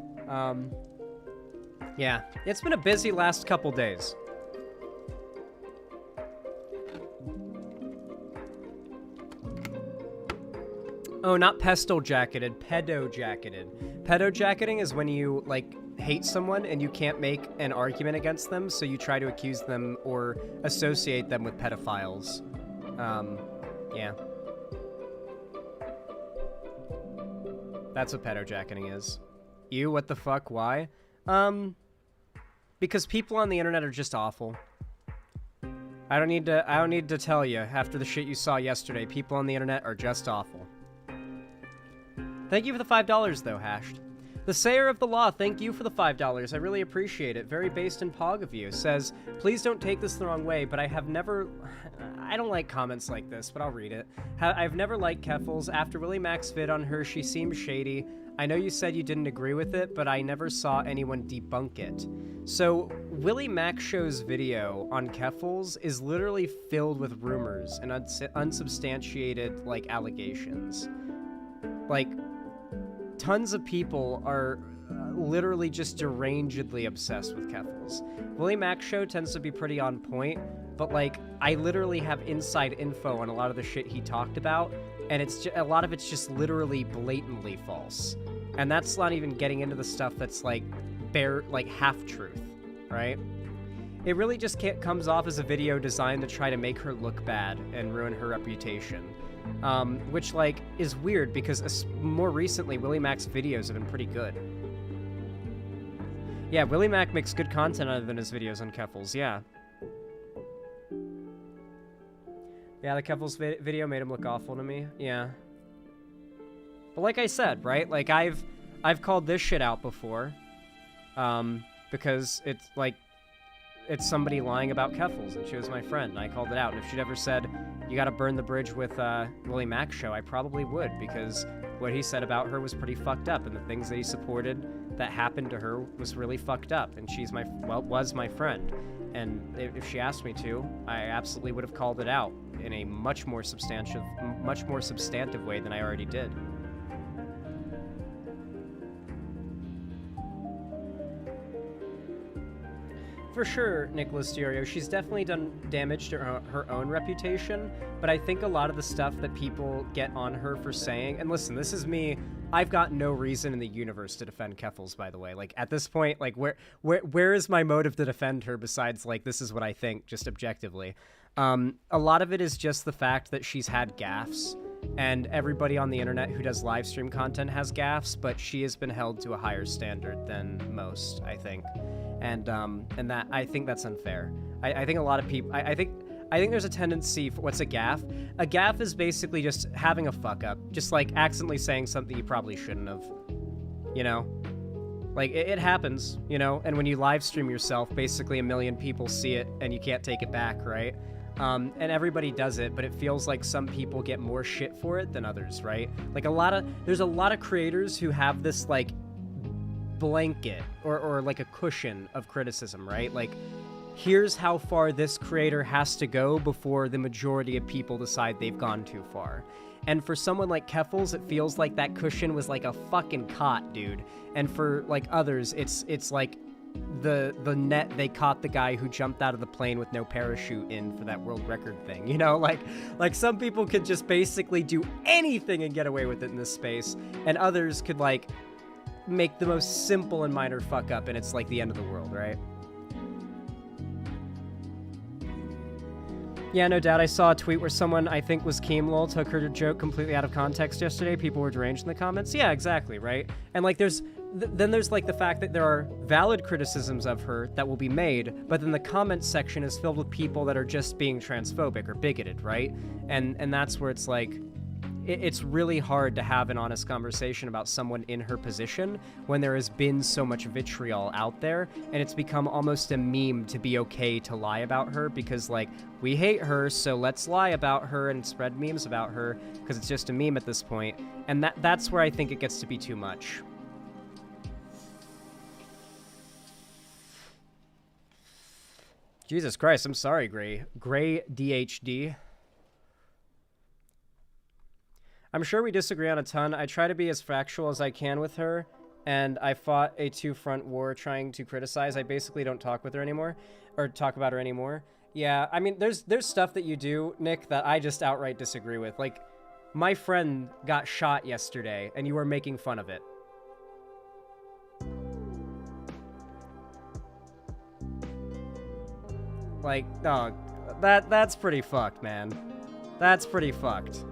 Yeah, it's been a busy last couple days. Oh, not pestle jacketed, pedo jacketed. Pedo jacketing is when you, like, hate someone and you can't make an argument against them, so you try to accuse them or associate them with pedophiles. Yeah. That's what pedo jacketing is. You, what the fuck, why? Because people on the internet are just awful. I don't need to tell you, after the shit you saw yesterday, people on the internet are just awful. Thank you for the $5, though, Hashed. The Sayer of the Law, thank you for the $5. I really appreciate it. Very based and pog of you. Says, please don't take this the wrong way, but I have never... I don't like comments like this, but I'll read it. I've never liked Keffals. After Willie Mac's vid on her, she seemed shady. I know you said you didn't agree with it, but I never saw anyone debunk it. So, Willie Mac Show's video on Keffals is literally filled with rumors and unsubstantiated, like, allegations. Like... Tons of people are literally just derangedly obsessed with Keffals. Willie Mac's show tends to be pretty on point, but like I literally have inside info on a lot of the shit he talked about, and it's a lot of it's just literally blatantly false. And that's not even getting into the stuff that's like half truth, right? It really just comes off as a video designed to try to make her look bad and ruin her reputation. Which, like, is weird because more recently, Willie Mac's videos have been pretty good. Yeah, Willie Mac makes good content other than his videos on Keffals, yeah. Yeah, the Keffals video made him look awful to me, yeah. But like I said, right, like, I've called this shit out before, because it's, like, it's somebody lying about Keffals, and she was my friend, and I called it out. And if she'd ever said, you gotta burn the bridge with Willie Mac's show, I probably would, because what he said about her was pretty fucked up, and the things that he supported that happened to her was really fucked up, and she's was my friend. And if she asked me to, I absolutely would have called it out in a much more substantive way than I already did. For sure, Nicholas Diorio, she's definitely done damage to her own reputation, but I think a lot of the stuff that people get on her for saying, and listen, this is me, I've got no reason in the universe to defend Keffals, by the way. Like, at this point, like, where is my motive to defend her besides, like, this is what I think, just objectively? A lot of it is just the fact that she's had gaffes, and everybody on the internet who does live stream content has gaffes, but she has been held to a higher standard than most, I think. And that, I think that's unfair. I think a lot of people, I think there's a tendency for, what's a gaffe? A gaffe is basically just having a fuck up, just like accidentally saying something you probably shouldn't have, you know? Like, it happens, you know? And when you live stream yourself, basically 1 million people see it and you can't take it back, right? And everybody does it, but it feels like some people get more shit for it than others, right? Like there's a lot of creators who have this, like, blanket or like a cushion of criticism, right? Like, here's how far this creator has to go before the majority of people decide they've gone too far. And for someone like Keffals, it feels like that cushion was like a fucking cot, dude. And for like others, it's like the net they caught the guy who jumped out of the plane with no parachute in for that world record thing, you know? Like some people could just basically do anything and get away with it in this space, and others could like make the most simple and minor fuck up and it's like the end of the world, right? Yeah, no doubt. I saw a tweet where someone, I think was Keemlol, took her joke completely out of context yesterday. People were deranged in the comments. Yeah, exactly, right? And, like, then there's, like, the fact that there are valid criticisms of her that will be made, but then the comments section is filled with people that are just being transphobic or bigoted, right? And that's where it's, like, it's really hard to have an honest conversation about someone in her position when there has been so much vitriol out there, and it's become almost a meme to be okay to lie about her because, like, we hate her, so let's lie about her and spread memes about her because it's just a meme at this point. And that's where I think it gets to be too much. Jesus Christ, I'm sorry, Gray DHD. I'm sure we disagree on a ton. I try to be as factual as I can with her, and I fought a two-front war trying to criticize. I basically don't talk with her anymore, or talk about her anymore. Yeah, I mean, there's stuff that you do, Nick, that I just outright disagree with. Like, my friend got shot yesterday, and you were making fun of it. Like, oh, that's pretty fucked, man. That's pretty fucked.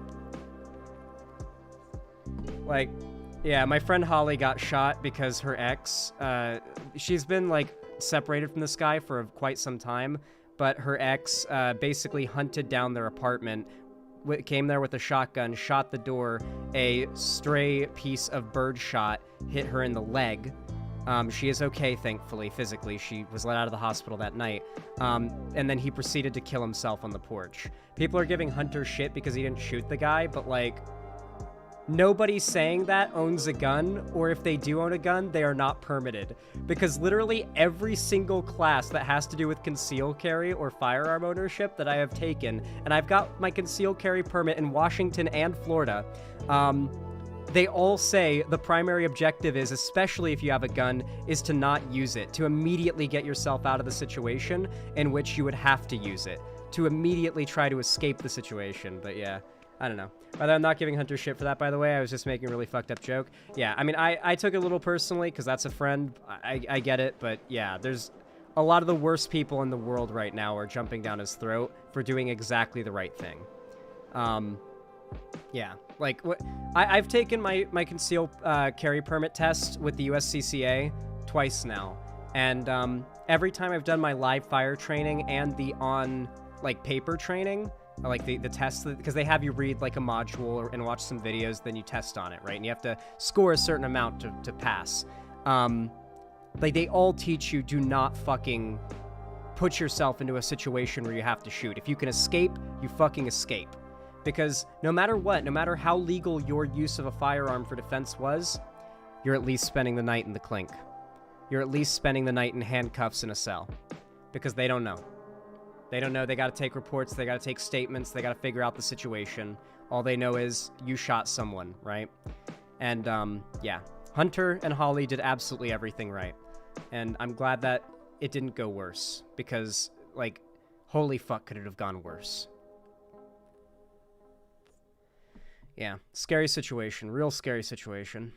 Like, yeah, my friend Holly got shot because her ex, she's been, like, separated from this guy for quite some time, but her ex basically hunted down their apartment, came there with a shotgun, shot the door, a stray piece of bird shot hit her in the leg. She is okay, thankfully, physically. She was let out of the hospital that night. And then he proceeded to kill himself on the porch. People are giving Hunter shit because he didn't shoot the guy, but, like, nobody saying that owns a gun, or if they do own a gun, they are not permitted. Because literally every single class that has to do with concealed carry or firearm ownership that I have taken, and I've got my concealed carry permit in Washington and Florida, they all say the primary objective is, especially if you have a gun, is to not use it, to immediately get yourself out of the situation in which you would have to use it, to immediately try to escape the situation. But yeah, I don't know. But I'm not giving Hunter shit for that, by the way. I was just making a really fucked up joke. Yeah, I mean, I took it a little personally because that's a friend. I get it, but yeah, there's a lot of the worst people in the world right now are jumping down his throat for doing exactly the right thing. Yeah, like, I've taken my concealed carry permit test with the USCCA twice now, and every time I've done my live fire training and the on, like, paper training, like the test, because they have you read like a module and watch some videos, then you test on it, right? And you have to score a certain amount to pass. Like, they all teach you, do not fucking put yourself into a situation where you have to shoot. If you can escape, you fucking escape. Because no matter what, no matter how legal your use of a firearm for defense was, you're at least spending the night in the clink. You're at least spending the night in handcuffs in a cell. Because they don't know. They don't know. They got to take reports. They got to take statements. They got to figure out the situation. All they know is you shot someone, right? And, yeah. Hunter and Holly did absolutely everything right. And I'm glad that it didn't go worse. Because, like, holy fuck, could it have gone worse. Yeah. Scary situation. Real scary situation.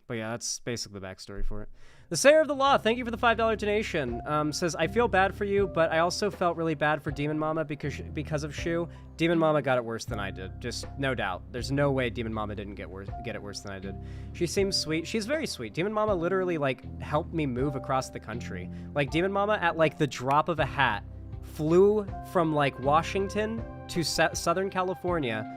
But yeah, that's basically the backstory for it. The Sayer of the Law, thank you for the $5 donation. Says, I feel bad for you, but I also felt really bad for Demon Mama because of Shu. Demon Mama got it worse than I did. Just no doubt. There's no way Demon Mama didn't get it worse than I did. She seems sweet. She's very sweet. Demon Mama literally, like, helped me move across the country. Like, Demon Mama, at, like, the drop of a hat, flew from, like, Washington to Southern California,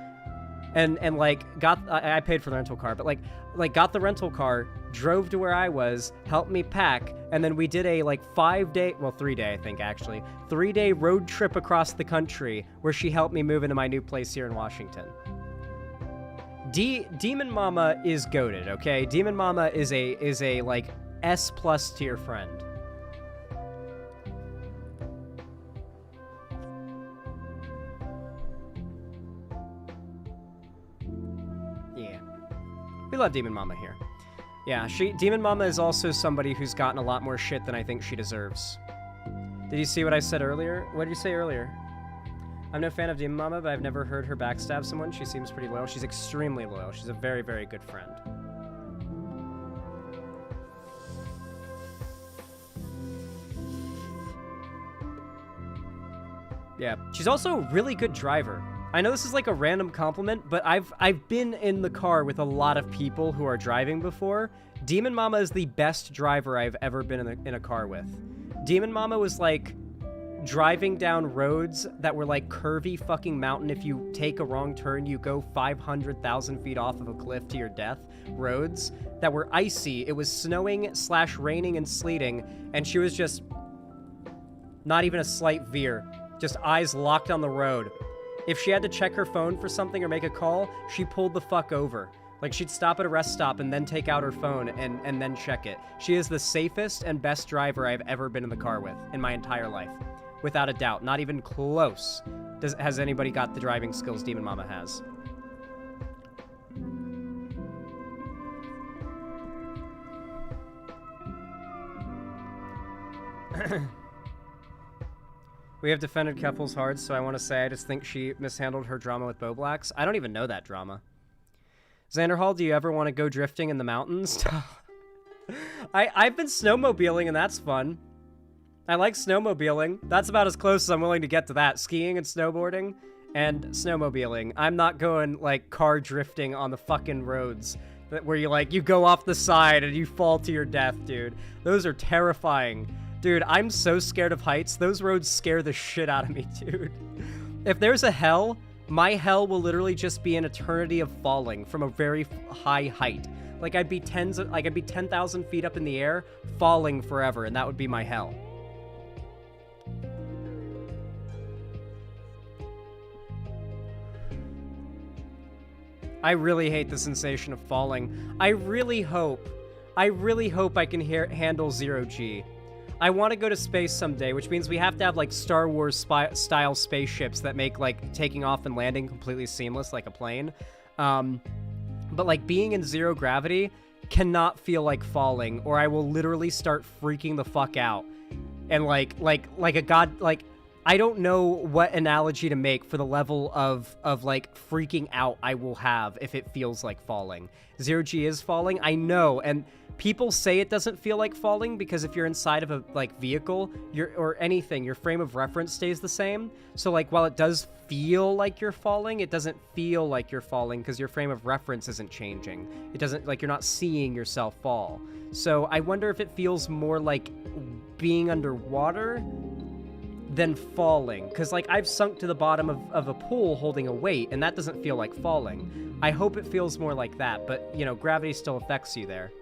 and like, I paid for the rental car, but like got the rental car, drove to where I was, helped me pack, and then we did a, like, 3-day, I think, actually, 3-day road trip across the country where she helped me move into my new place here in Washington. Demon Mama is goated, okay? Demon Mama is a like, S+ tier friend. We love Demon Mama here. Yeah, Demon Mama is also somebody who's gotten a lot more shit than I think she deserves. Did you see what I said earlier? What did you say earlier? I'm no fan of Demon Mama, but I've never heard her backstab someone. She seems pretty loyal. She's extremely loyal. She's a very, very good friend. Yeah. She's also a really good driver. I know this is like a random compliment, but I've been in the car with a lot of people who are driving before. Demon Mama is the best driver I've ever been in a car with. Demon Mama was like driving down roads that were like curvy fucking mountain. If you take a wrong turn, you go 500,000 feet off of a cliff to your death. Roads that were icy. It was snowing / raining and sleeting, and she was just not even a slight veer, just eyes locked on the road. If she had to check her phone for something or make a call, she pulled the fuck over. Like, she'd stop at a rest stop and then take out her phone and then check it. She is the safest and best driver I've ever been in the car with in my entire life. Without a doubt. Not even close. Has anybody got the driving skills Demon Mama has? We have defended Keffals hard, so I want to say I just think she mishandled her drama with Bo Blacks. I don't even know that drama. Xander Hall, do you ever want to go drifting in the mountains? I've been snowmobiling, and that's fun. I like snowmobiling. That's about as close as I'm willing to get to that. Skiing and snowboarding and snowmobiling. I'm not going, like, car drifting on the fucking roads where you go off the side and you fall to your death, dude. Those are terrifying. Dude, I'm so scared of heights. Those roads scare the shit out of me, dude. If there's a hell, my hell will literally just be an eternity of falling from a very high height. Like, I'd be 10,000 feet up in the air, falling forever, and that would be my hell. I really hate the sensation of falling. I really hope I can handle 0G. I want to go to space someday, which means we have to have, like, Star Wars style spaceships that make, like, taking off and landing completely seamless like a plane. But, like, being in zero gravity cannot feel like falling, or I will literally start freaking the fuck out. And, like a god, like, I don't know what analogy to make for the level of like, freaking out I will have if it feels like falling. 0G is falling, I know, and people say it doesn't feel like falling because if you're inside of a, like, vehicle, or anything, your frame of reference stays the same. So, like, while it does feel like you're falling, it doesn't feel like you're falling because your frame of reference isn't changing. It doesn't, like, you're not seeing yourself fall. So I wonder if it feels more like being underwater than falling. Because, like, I've sunk to the bottom of a pool holding a weight, and that doesn't feel like falling. I hope it feels more like that, but, you know, gravity still affects you there.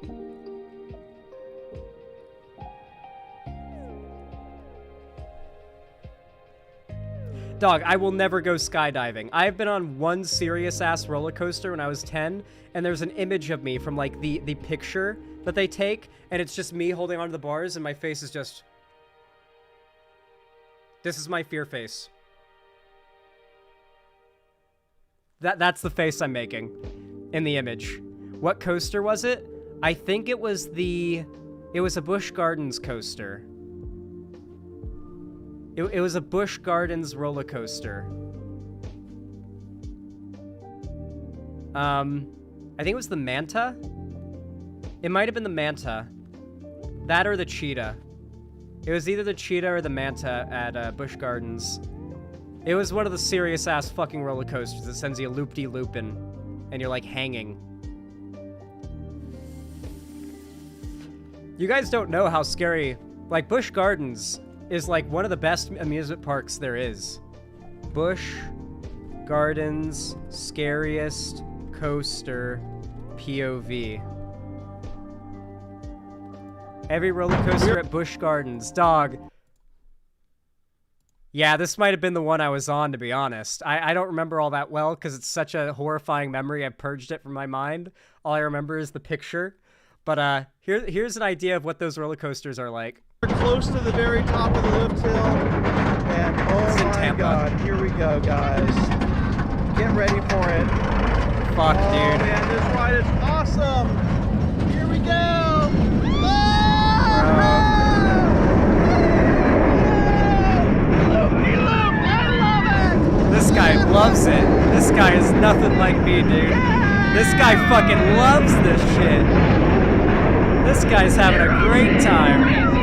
Dog, I will never go skydiving. I've been on one serious-ass roller coaster when I was 10, and there's an image of me from, like, the picture that they take, and it's just me holding onto the bars, and my face is just... This is my fear face. That's the face I'm making in the image. What coaster was it? I think it was a Busch Gardens coaster. It was a Busch Gardens roller coaster. I think it was the Manta. It might have been the Manta. That or the Cheetah. It was either the Cheetah or the Manta at Busch Gardens. It was one of the serious-ass fucking roller coasters that sends you loop-de-loopin', and you're, like, hanging. You guys don't know how scary... Like, Busch Gardens is, like, one of the best amusement parks there is. Busch Gardens scariest coaster POV. Every roller coaster at Busch Gardens. Dog. Yeah, this might have been the one I was on, to be honest. I don't remember all that well because it's such a horrifying memory. I purged it from my mind. All I remember is the picture. But here's an idea of what those roller coasters are like. We're close to the very top of the lift hill. And oh my god, here we go, guys. Get ready for it. Fuck, oh, dude. Man, this ride is awesome. Here we go. This guy loves it. This guy is nothing like me, dude. This guy fucking loves this shit. This guy's having a great time.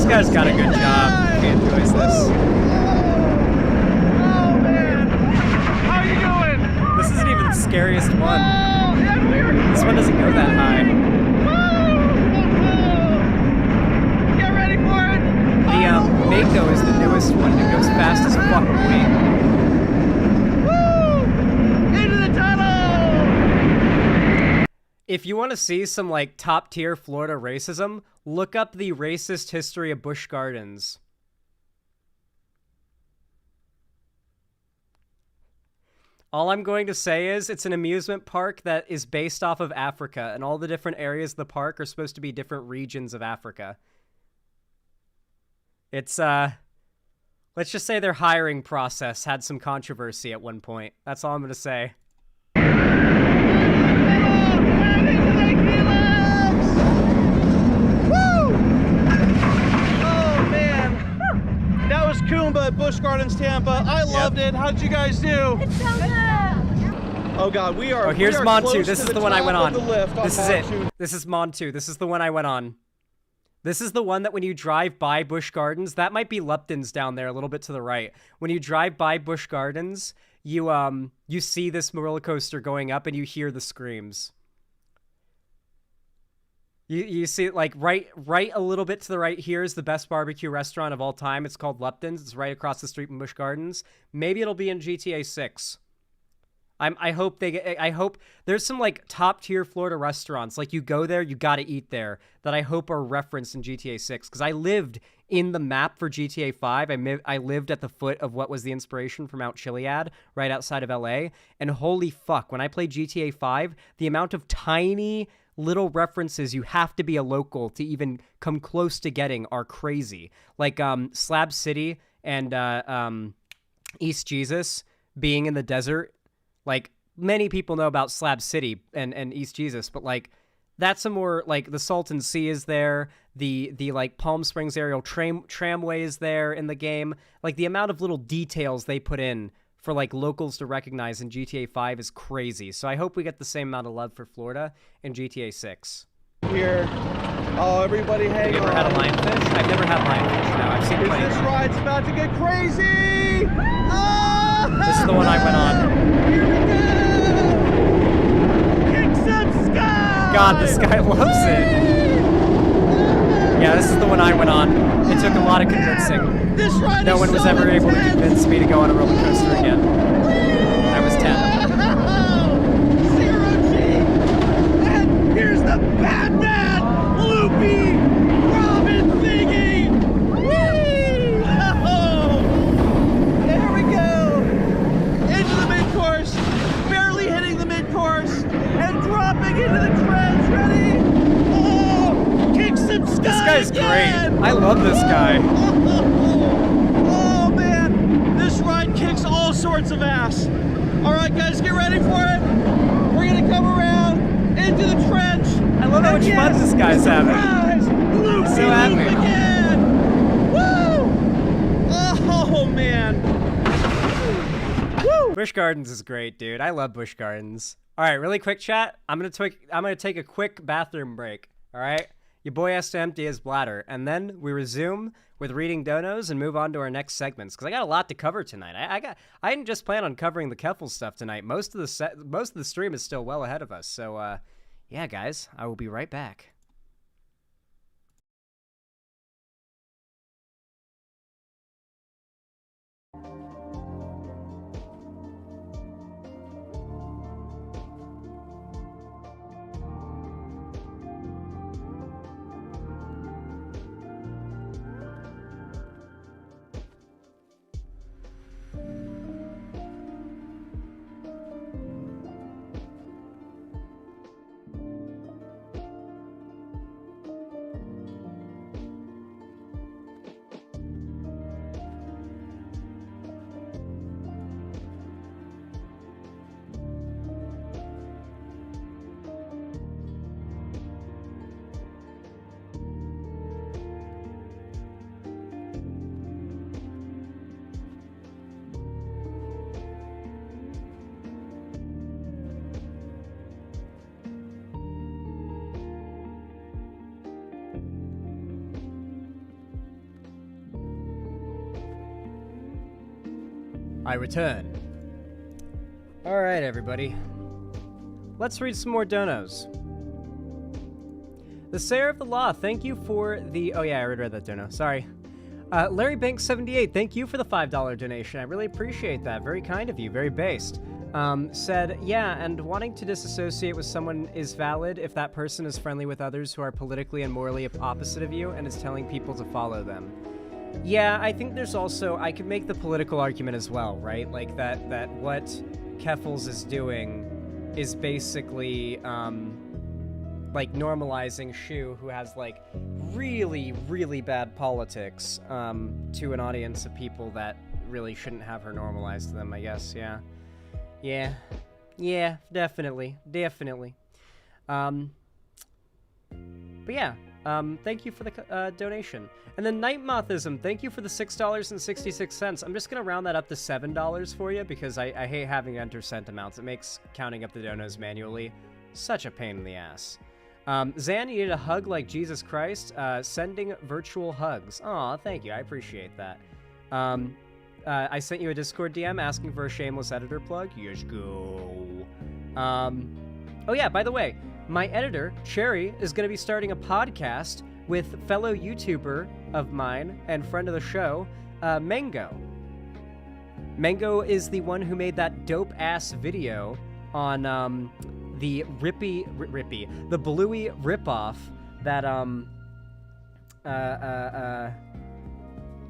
This guy's got a good job. He enjoys this. Oh man! How you doing? This isn't even the scariest one. This one doesn't go that high. Get ready for it! The Mako is the newest one and it goes fast as fuck, boy. Into the tunnel! If you want to see some, like, top-tier Florida racism, look up the racist history of Busch Gardens. All I'm going to say is it's an amusement park that is based off of Africa, and all the different areas of the park are supposed to be different regions of Africa. It's, let's just say their hiring process had some controversy at one point. That's all I'm going to say. Kumba at Busch Gardens, Tampa. I loved it. How did you guys do? It's so good. Oh God, we are. Oh, here's Montu. This is the one I went on. This is it. This is Montu. This is the one I went on. This is the one that when you drive by Busch Gardens, that might be Lupton's down there a little bit to the right. When you drive by Busch Gardens, you see this roller coaster going up and you hear the screams. You see it, like, right a little bit to the right here is the best barbecue restaurant of all time. It's called Lupton's. It's right across the street from Busch Gardens. Maybe it'll be in GTA 6. I hope there's some, like, top-tier Florida restaurants. Like, you go there, you gotta eat there, that I hope are referenced in GTA 6. Because I lived in the map for GTA 5. I lived at the foot of what was the inspiration for Mount Chiliad, right outside of LA. And holy fuck, when I played GTA 5, the amount of tiny little references you have to be a local to even come close to getting are crazy. Like Slab City and East Jesus being in the desert. Like, many people know about Slab City and East Jesus, but like that's a more, like, the Salton Sea is there, the like Palm Springs aerial tramway is there in the game. Like, the amount of little details they put in for, like, locals to recognize in GTA 5 is crazy. So I hope we get the same amount of love for Florida in GTA 6. Here. Oh, everybody hang on. Have you ever had a lionfish? I've never had lionfish. No, I've seen plenty. This ride's about to get crazy! Oh! This is the one I went on. Here we go! Kick some sky! God, this guy loves it. Yeah, this is the one I went on. It took a lot of convincing. No one was ever able to convince me to go on a roller coaster again. I was 10. Zero G! And here's the Batman! Loopy! Robin thingy! Whee! Oh! There we go! Into the mid-course, barely hitting the mid-course, and dropping into the trench. Ready? Oh! Kick some sky! This guy's again! great. I love this guy. Oh man, this ride kicks all sorts of ass. All right, guys, get ready for it. We're gonna come around into the trench. I love how much fun this guy's having. Loop, So happy. loop again. Woo! Oh man. Woo! Busch Gardens is great, dude. I love Busch Gardens. All right, really quick chat. I'm gonna take a quick bathroom break. All right. Your boy has to empty his bladder, and then we resume with reading donos and move on to our next segments because I got a lot to cover tonight. I didn't just plan on covering the Keffals stuff tonight. Most of the stream is still well ahead of us. So yeah, guys, I will be right back. I return. All right, everybody. Let's read some more donos. The Sayer of the Law, thank you for the... Oh yeah, I already read that dono. Sorry. Larry Banks 78, thank you for the $5 donation. I really appreciate that. Very kind of you. Very based. Said, yeah, and wanting to disassociate with someone is valid if that person is friendly with others who are politically and morally opposite of you and is telling people to follow them. Yeah, I think there's also... I could make the political argument as well, right? Like, that what Keffals is doing is basically, like, normalizing Shu, who has, like, really, really bad politics, to an audience of people that really shouldn't have her normalized to them, I guess, yeah. Yeah, definitely. But yeah, thank you for the donation. And then Nightmothism, thank you for the $6.66. I'm just gonna round that up to $7 for you because I hate having to enter cent amounts. It makes counting up the donos manually such a pain in the ass. Zan, you need a hug like Jesus Christ. Sending virtual hugs. Aw, thank you. I appreciate that. I sent you a Discord DM asking for a shameless editor plug. Yes, go. Oh yeah, by the way, my editor, Cherry, is going to be starting a podcast with fellow YouTuber of mine and friend of the show, Mango. Mango is the one who made that dope-ass video on, the the Bluey ripoff that,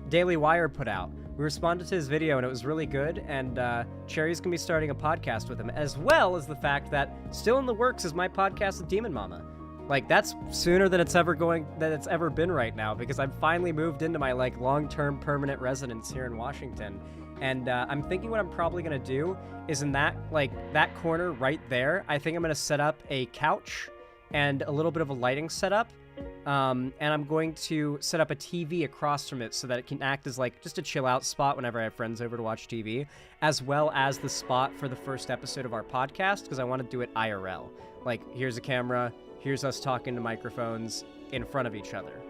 Daily Wire put out. We responded to his video, and it was really good, and Cherry's going to be starting a podcast with him, as well as the fact that still in the works is my podcast with Demon Mama. Like, that's sooner than it's ever been right now, because I've finally moved into my, like, long-term permanent residence here in Washington, and I'm thinking what I'm probably going to do is in that, like, that corner right there, I think I'm going to set up a couch and a little bit of a lighting setup. And I'm going to set up a TV across from it so that it can act as like just a chill out spot whenever I have friends over to watch TV, as well as the spot for the first episode of our podcast, because I want to do it IRL. Like, here's a camera, here's us talking to microphones in front of each other.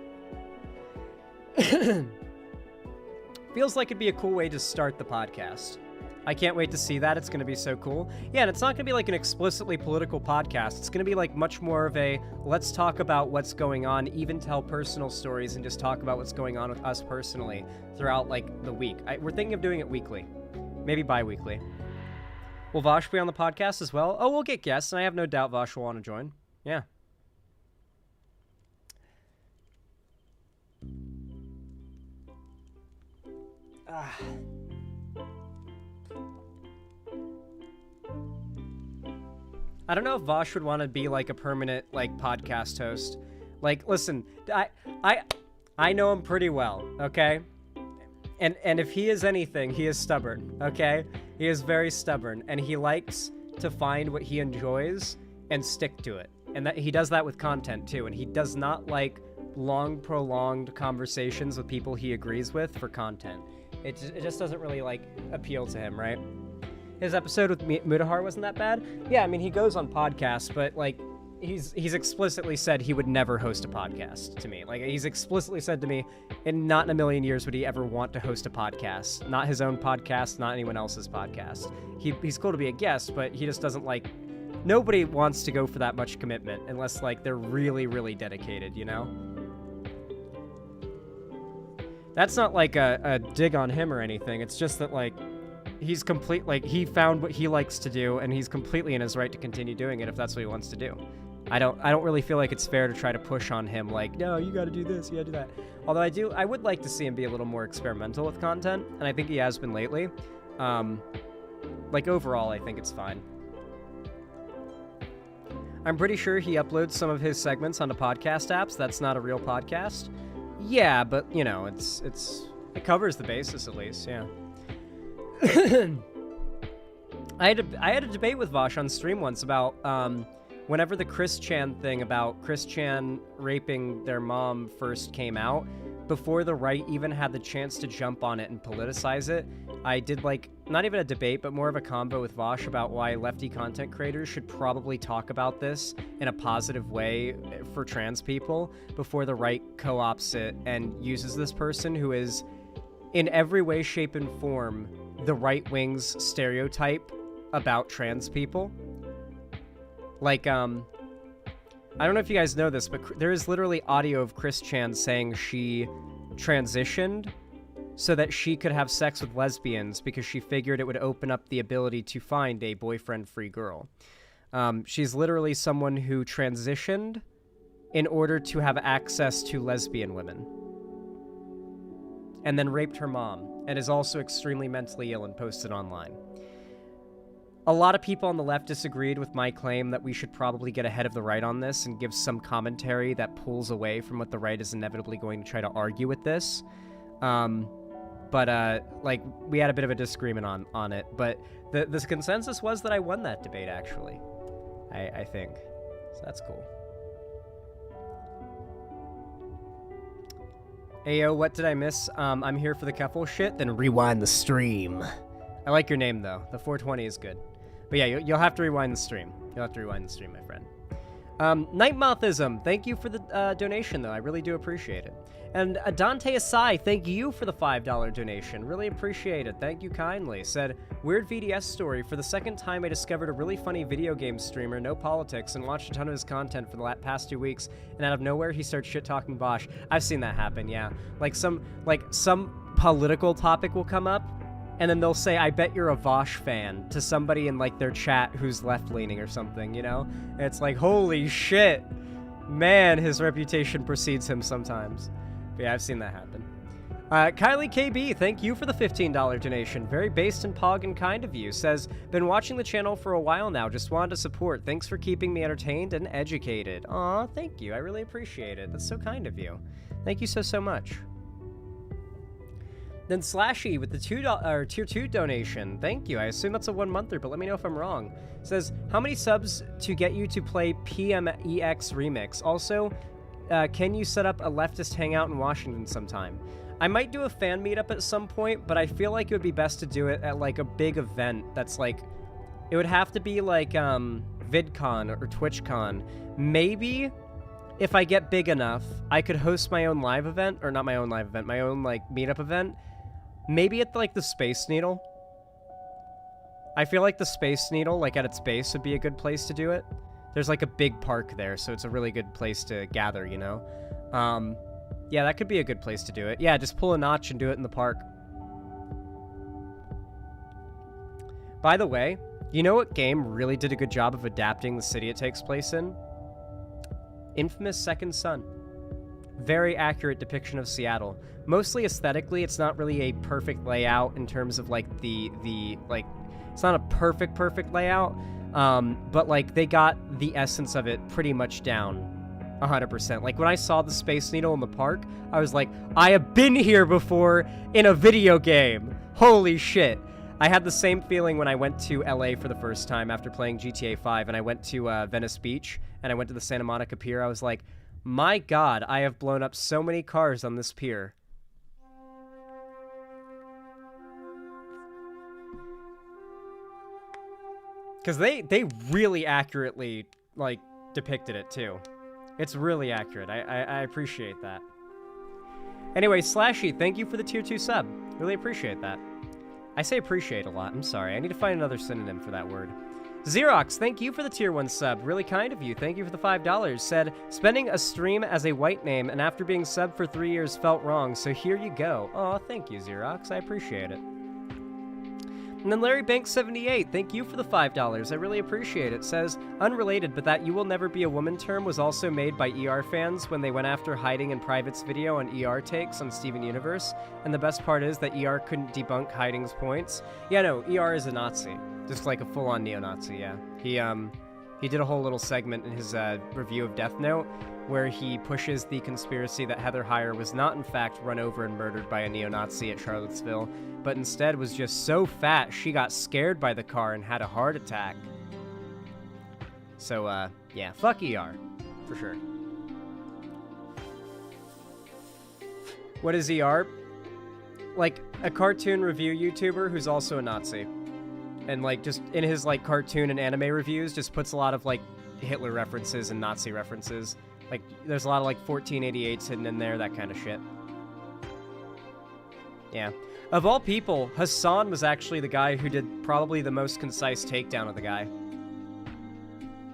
Feels like it'd be a cool way to start the podcast. I can't wait to see that. It's going to be so cool. Yeah, and it's not going to be like an explicitly political podcast. It's going to be like much more of a let's talk about what's going on, even tell personal stories, and just talk about what's going on with us personally throughout like the week. We're thinking of doing it weekly, maybe bi-weekly. Will Vosh be on the podcast as well? Oh, we'll get guests, and I have no doubt Vosh will want to join. Yeah. I don't know if Vosh would want to be like a permanent like podcast host. Like, listen, I know him pretty well, okay? And if he is anything, he is stubborn, okay? He is very stubborn, and he likes to find what he enjoys and stick to it. And that he does that with content too, and he does not like long prolonged conversations with people he agrees with for content. It just doesn't really like appeal to him, right? His episode with Mudahar wasn't that bad. Yeah, I mean, he goes on podcasts, but, like, he's explicitly said he would never host a podcast to me. Like, he's explicitly said to me, not in a million years would he ever want to host a podcast. Not his own podcast, not anyone else's podcast. He's cool to be a guest, but he just doesn't, like... Nobody wants to go for that much commitment unless, like, they're really, really dedicated, you know? That's not, like, a dig on him or anything. It's just that, like... He's he found what he likes to do, and he's completely in his right to continue doing it if that's what he wants to do. I don't really feel like it's fair to try to push on him like, no, you gotta do this, you gotta do that. Although I would like to see him be a little more experimental with content, and I think he has been lately. Like, overall, I think it's fine. I'm pretty sure he uploads some of his segments onto podcast apps. That's not a real podcast. Yeah, but, you know, it covers the basis at least, yeah. I had a debate with Vosh on stream once about whenever the Chris Chan thing about Chris Chan raping their mom first came out, before the right even had the chance to jump on it and politicize it, I did like, not even a debate, but more of a combo with Vosh about why lefty content creators should probably talk about this in a positive way for trans people before the right co-opts it and uses this person who is in every way, shape, and form the right wing's stereotype about trans people. Like, I don't know if you guys know this, but there is literally audio of Chris Chan saying she transitioned so that she could have sex with lesbians because she figured it would open up the ability to find a boyfriend-free girl. She's literally someone who transitioned in order to have access to lesbian women. And then raped her mom, and is also extremely mentally ill and posted online. A lot of people on the left disagreed with my claim that we should probably get ahead of the right on this and give some commentary that pulls away from what the right is inevitably going to try to argue with this. Like, we had a bit of a disagreement on it, but the consensus was that I won that debate, actually. I think. So that's cool. Ayo, what did I miss? I'm here for the Keffals shit, then rewind the stream. I like your name, though. The 420 is good. But yeah, you'll have to rewind the stream. You'll have to rewind the stream, my friend. Nightmothism, thank you for the donation, though. I really do appreciate it. And Dante Asai, thank you for the $5 donation. Really appreciate it. Thank you kindly. Said, weird VDS story. For the second time, I discovered a really funny video game streamer, no politics, and watched a ton of his content for the past 2 weeks, and out of nowhere, he starts shit-talking Bosch. I've seen that happen, yeah. Like, some political topic will come up, and then they'll say, I bet you're a Vosh fan, to somebody in, like, their chat who's left-leaning or something, you know? And it's like, holy shit! Man, his reputation precedes him sometimes. But yeah, I've seen that happen. Kylie KB, thank you for the $15 donation. Very based and pog and kind of you. Says, been watching the channel for a while now, just wanted to support. Thanks for keeping me entertained and educated. Aw, thank you. I really appreciate it. That's so kind of you. Thank you so much. Then Slashy with the tier 2 donation. Thank you. I assume that's a 1-monther, but let me know if I'm wrong. Says, how many subs to get you to play PMEX Remix? Also, can you set up a leftist hangout in Washington sometime? I might do a fan meetup at some point, but I feel like it would be best to do it at, like, a big event that's, like... It would have to be, like, VidCon or TwitchCon. Maybe, if I get big enough, I could host my own live event. Or not my own live event, my own, like, meetup event. Maybe at, like, the Space Needle. I feel like the Space Needle, like, at its base would be a good place to do it. There's, like, a big park there, so it's a really good place to gather, you know? Yeah, that could be a good place to do it. Yeah, just pull a notch and do it in the park. By the way, you know what game really did a good job of adapting the city it takes place in? Infamous Second Son. Very accurate depiction of Seattle. Mostly aesthetically, it's not really a perfect layout in terms of, like, like, it's not a perfect layout, but, like, they got the essence of it pretty much down 100%. Like, when I saw the Space Needle in the park, I was like, I have been here before in a video game. Holy shit. I had the same feeling when I went to LA for the first time after playing GTA 5, and I went to Venice Beach, and I went to the Santa Monica Pier. I was like, my god, I have blown up so many cars on this pier. Because they really accurately, like, depicted it, too. It's really accurate. I appreciate that. Anyway, Slashy, thank you for the tier 2 sub. Really appreciate that. I say appreciate a lot. I'm sorry. I need to find another synonym for that word. Xerox, thank you for the tier 1 sub. Really kind of you. Thank you for the $5. Said, spending a stream as a white name and after being subbed for 3 years felt wrong, so here you go. Aw, thank you, Xerox. I appreciate it. And then Larry Banks 78, thank you for the $5. I really appreciate it. Says, unrelated, but that you will never be a woman term was also made by ER fans when they went after Hiding in Private's video on ER takes on Steven Universe. And the best part is that ER couldn't debunk Hiding's points. Yeah, no, ER is a Nazi. Just like a full-on neo-Nazi, yeah. He did a whole little segment in his review of Death Note where he pushes the conspiracy that Heather Heyer was not in fact run over and murdered by a neo-Nazi at Charlottesville, but instead was just so fat she got scared by the car and had a heart attack. So, yeah, fuck ER, for sure. What is ER? Like, a cartoon review YouTuber who's also a Nazi. And, like, just in his, like, cartoon and anime reviews, just puts a lot of, like, Hitler references and Nazi references. Like, there's a lot of, like, 1488s hidden in there, that kind of shit. Yeah. Of all people, Hassan was actually the guy who did probably the most concise takedown of the guy.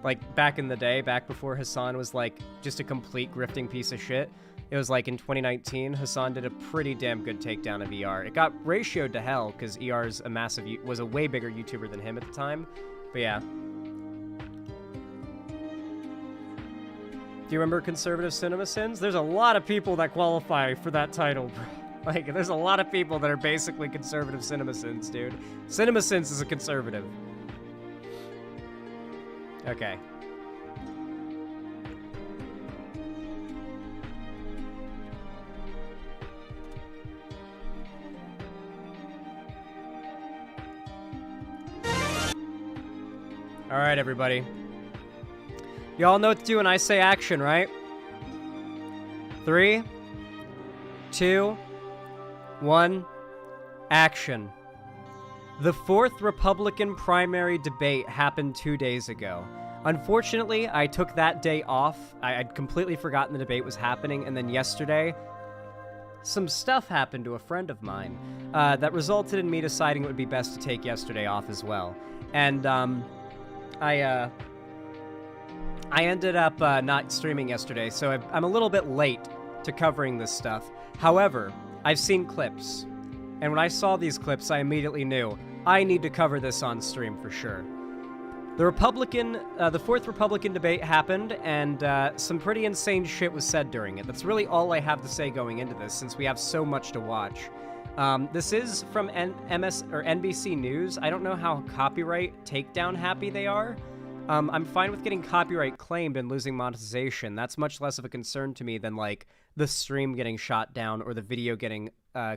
Like, back in the day, back before Hassan was, like, just a complete grifting piece of shit. It was, like, in 2019, Hassan did a pretty damn good takedown of ER. It got ratioed to hell, because ER's was a way bigger YouTuber than him at the time. But yeah. Do you remember Conservative Cinema Sins? There's a lot of people that qualify for that title, bro. Like, there's a lot of people that are basically Conservative Cinema Sins, dude. Cinema Sins is a conservative. Okay. Alright, everybody. Y'all know what to do when I say action, right? 3, 2, 1, action. The 4th Republican primary debate happened 2 days ago. Unfortunately, I took that day off. I'd completely forgotten the debate was happening, and then yesterday, some stuff happened to a friend of mine that resulted in me deciding it would be best to take yesterday off as well. And I ended up not streaming yesterday, so I'm a little bit late to covering this stuff. However, I've seen clips, and when I saw these clips, I immediately knew I need to cover this on stream for sure. The 4th Republican debate happened, and some pretty insane shit was said during it. That's really all I have to say going into this, since we have so much to watch. This is from NBC News. I don't know how copyright takedown happy they are. I'm fine with getting copyright claimed and losing monetization. That's much less of a concern to me than, like, the stream getting shot down or the video getting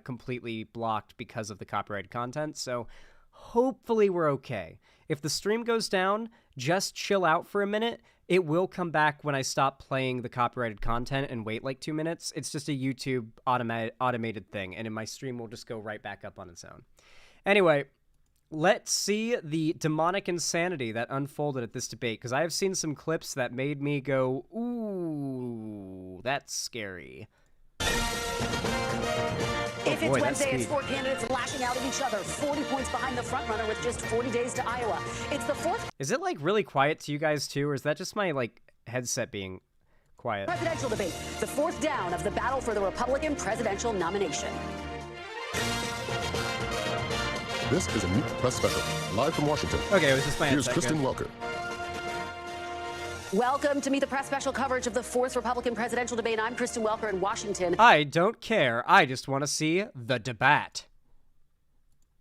completely blocked because of the copyrighted content. So hopefully we're okay. If the stream goes down, just chill out for a minute. It will come back when I stop playing the copyrighted content and wait like 2 minutes. It's just a YouTube automated thing, and in my stream will just go right back up on its own. Anyway, let's see the demonic insanity that unfolded at this debate, because I have seen some clips that made me go, ooh, that's scary. If it's Wednesday, it's 4 candidates lashing out at each other, 40 points behind the frontrunner with just 40 days to Iowa. It's the 4th. Is it, like, really quiet to you guys, too, or is that just my, like, headset being quiet? Presidential debate, the 4th down of the battle for the Republican presidential nomination. This is a Meet the Press special, live from Washington. Okay, it was just my headset. Here's Kristen Welker. Welcome to Meet the Press special coverage of the 4th Republican presidential debate. I'm Kristen Welker in Washington. I don't care. I just want to see the debate.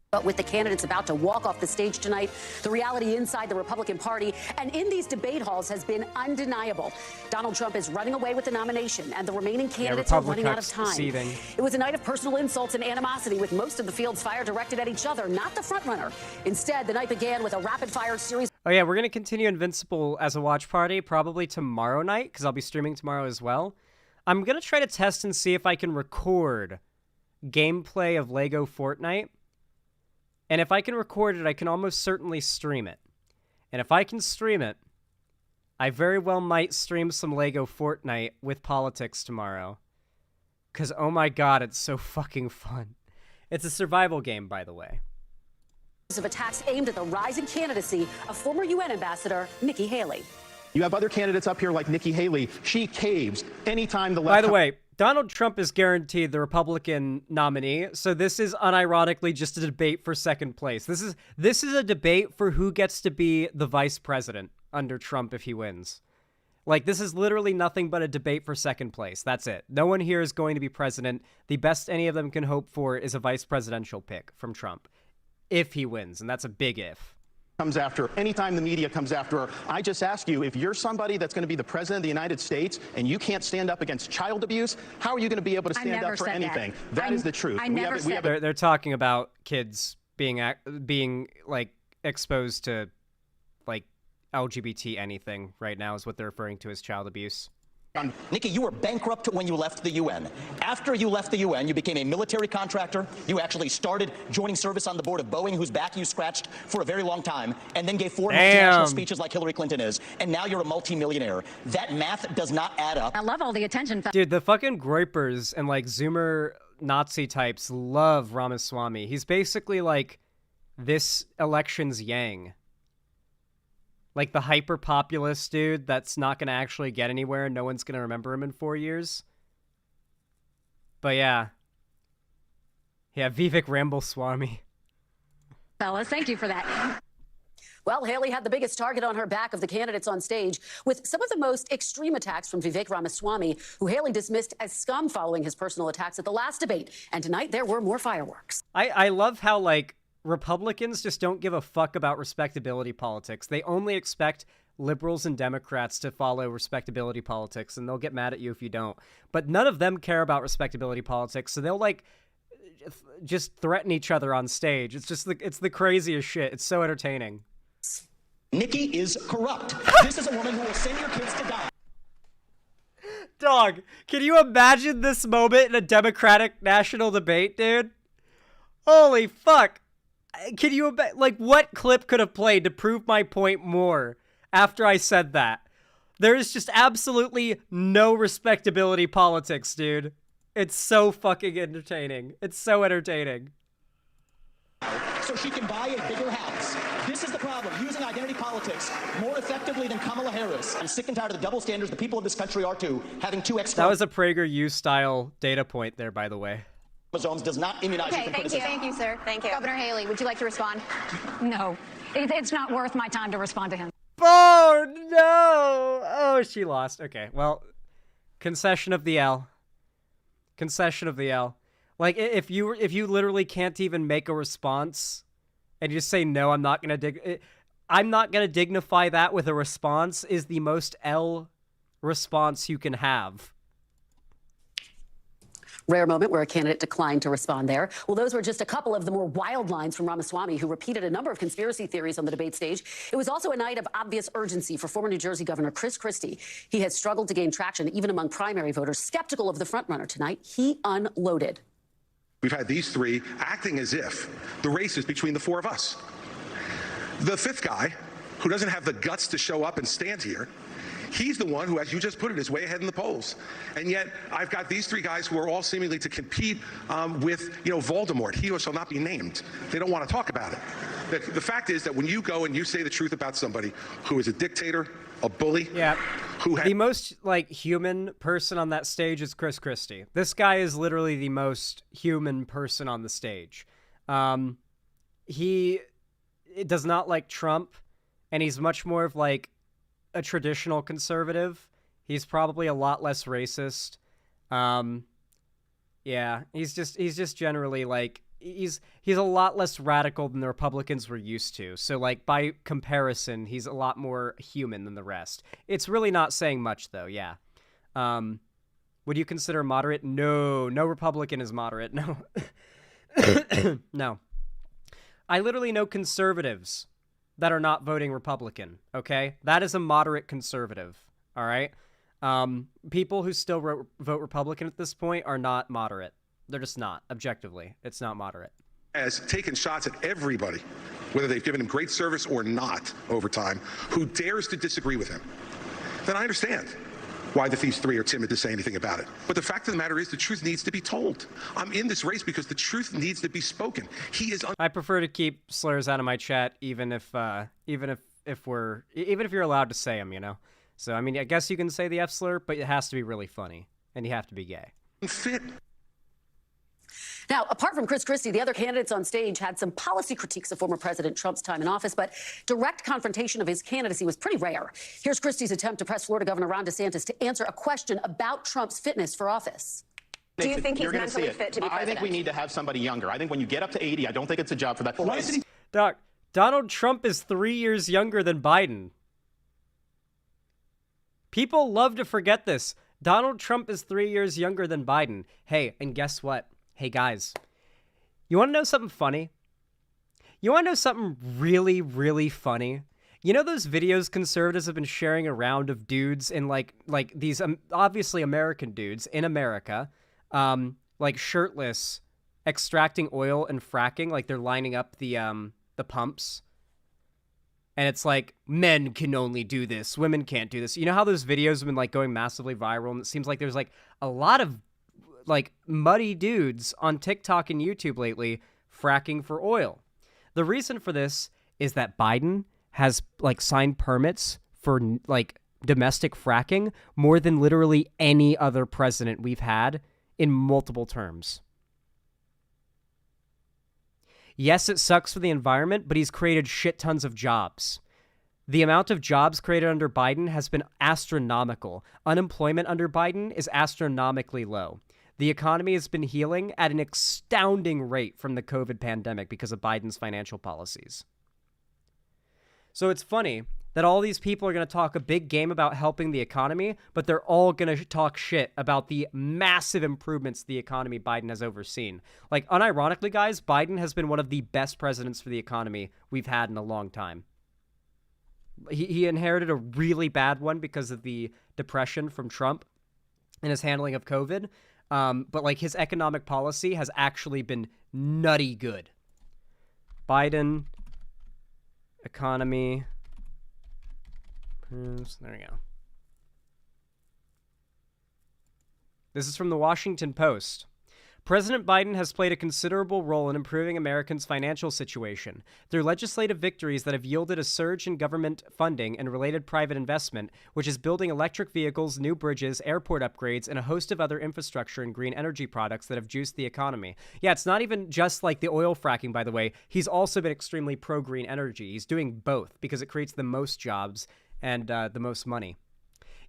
But with the candidates about to walk off the stage tonight, the reality inside the Republican Party and in these debate halls has been undeniable. Donald Trump is running away with the nomination, and the remaining candidates are running out of time. Seething. It was a night of personal insults and animosity, with most of the field's fire directed at each other, not the frontrunner. Instead, the night began with a rapid-fire series. Oh yeah, we're going to continue Invincible as a watch party, probably tomorrow night, because I'll be streaming tomorrow as well. I'm going to try to test and see if I can record gameplay of Lego Fortnite. And if I can record it, I can almost certainly stream it. And if I can stream it, I very well might stream some Lego Fortnite with politics tomorrow. Because, oh my god, it's so fucking fun. It's a survival game, by the way. Of attacks aimed at the rising candidacy of former UN Ambassador Nikki Haley. You have other candidates up here like Nikki Haley. She caves anytime the left... By the way, Donald Trump is guaranteed the Republican nominee, so this is unironically just a debate for second place. This is a debate for who gets to be the vice president under Trump if he wins. Like, this is literally nothing but a debate for second place. That's it. No one here is going to be president. The best any of them can hope for is a vice presidential pick from Trump, if he wins, and that's a big if. Comes after anytime the media comes after her. I just ask you, if you're somebody that's going to be the president of the United States and you can't stand up against child abuse, how are you going to be able to stand up for anything? That is the truth. They're talking about kids being like exposed to like LGBT anything right now is what they're referring to as child abuse. Nikki, you were bankrupt when you left the UN. After you left the UN, you became a military contractor. You actually started joining service on the board of Boeing, whose back you scratched for a very long time, and then gave foreign multinational speeches like Hillary Clinton is. And now you're a multimillionaire. That math does not add up. I love all the attention. Dude, the fucking groypers and like Zoomer Nazi types love Ramaswamy. He's basically like this election's Yang. Like the hyper-populist dude that's not going to actually get anywhere and no one's going to remember him in 4 years. But yeah. Yeah, Vivek Ramaswamy. Fellas, thank you for that. Well, Haley had the biggest target on her back of the candidates on stage, with some of the most extreme attacks from Vivek Ramaswamy, who Haley dismissed as scum following his personal attacks at the last debate. And tonight, there were more fireworks. I love how, like, Republicans just don't give a fuck about respectability politics. They only expect liberals and Democrats to follow respectability politics, and they'll get mad at you if you don't. But none of them care about respectability politics, so they'll, like, just threaten each other on stage. It's the craziest shit. It's so entertaining. Nikki is corrupt. This is a woman who will send your kids to die. Dog, can you imagine this moment in a Democratic national debate, dude? Holy fuck. Can you like, what clip could have played to prove my point more after I said that? There is just absolutely no respectability politics, dude. It's so fucking entertaining. It's so entertaining. So she can buy a bigger house. This is the problem, using identity politics more effectively than Kamala Harris. I'm sick and tired of the double standards the people of this country are too, having two extra... That was a PragerU style data point there, by the way. Does not immunize you from criticism. Thank you, sir. Thank you. Governor Haley, would you like to respond? No, it's not worth my time to respond to him. Oh, no! Oh, she lost. Okay, well, concession of the L. Concession of the L. Like, if you literally can't even make a response and you just say, no, I'm not going to dignify that with a response, is the most L response you can have. Rare moment where a candidate declined to respond there. Well, those were just a couple of the more wild lines from Ramaswamy, who repeated a number of conspiracy theories on the debate stage. It was also a night of obvious urgency for former New Jersey Governor Chris Christie. He has struggled to gain traction even among primary voters skeptical of the frontrunner tonight. He unloaded. We've had these three acting as if the race is between the four of us. The fifth guy, who doesn't have the guts to show up and stand here, he's the one who, as you just put it, is way ahead in the polls. And yet, I've got these three guys who are all seemingly to compete with, Voldemort. He who shall not be named. They don't want to talk about it. The fact is that when you go and you say the truth about somebody who is a dictator, a bully, the most, like, human person on that stage is Chris Christie. This guy is literally the most human person on the stage. He does not like Trump, and he's much more of, like, a traditional conservative. He's probably a lot less racist. Yeah, he's just generally, like, he's a lot less radical than the Republicans were used to. So, like, by comparison, he's a lot more human than the rest. It's really not saying much, though, yeah. Would you consider moderate? No Republican is moderate, no. No. I literally know conservatives that are not voting Republican, okay? That is a moderate conservative, all right? People who still vote Republican at this point are not moderate. They're just not, objectively. It's not moderate. Has taken shots at everybody, whether they've given him great service or not over time, who dares to disagree with him, then I understand why these three are timid to say anything about it. But the fact of the matter is the truth needs to be told. I'm in this race because the truth needs to be spoken. He is... I prefer to keep slurs out of my chat, even if you're allowed to say them, you know? So, I mean, I guess you can say the F slur, but it has to be really funny, and you have to be gay. Fit. Now, apart from Chris Christie, the other candidates on stage had some policy critiques of former President Trump's time in office, but direct confrontation of his candidacy was pretty rare. Here's Christie's attempt to press Florida Governor Ron DeSantis to answer a question about Trump's fitness for office. Do you think he's mentally fit to be president? I think we need to have somebody younger. I think when you get up to 80, I don't think it's a job for that. Doc, Donald Trump is 3 years younger than Biden. People love to forget this. Donald Trump is 3 years younger than Biden. Hey, and guess what? Hey, guys, you want to know something funny? You want to know something really, really funny? You know those videos conservatives have been sharing around of dudes in, like these obviously American dudes in America, like shirtless, extracting oil and fracking, like they're lining up the pumps. And it's like, men can only do this, women can't do this. You know how those videos have been, like, going massively viral, and it seems like there's, like, a lot of like muddy dudes on TikTok and YouTube lately fracking for oil. The reason for this is that Biden has like signed permits for like domestic fracking more than literally any other president we've had in multiple terms. Yes, it sucks for the environment, but he's created shit tons of jobs. The amount of jobs created under Biden has been astronomical. Unemployment under Biden is astronomically low. The economy has been healing at an astounding rate from the COVID pandemic because of Biden's financial policies. So it's funny that all these people are going to talk a big game about helping the economy, but they're all going to talk shit about the massive improvements to the economy Biden has overseen. Like, unironically, guys, Biden has been one of the best presidents for the economy we've had in a long time. He inherited a really bad one because of the depression from Trump and his handling of COVID. But like his economic policy has actually been nutty good. Biden economy. There we go. This is from the Washington Post. President Biden has played a considerable role in improving Americans' financial situation through legislative victories that have yielded a surge in government funding and related private investment, which is building electric vehicles, new bridges, airport upgrades, and a host of other infrastructure and green energy products that have juiced the economy. Yeah, it's not even just like the oil fracking, by the way. He's also been extremely pro-green energy. He's doing both because it creates the most jobs and the most money.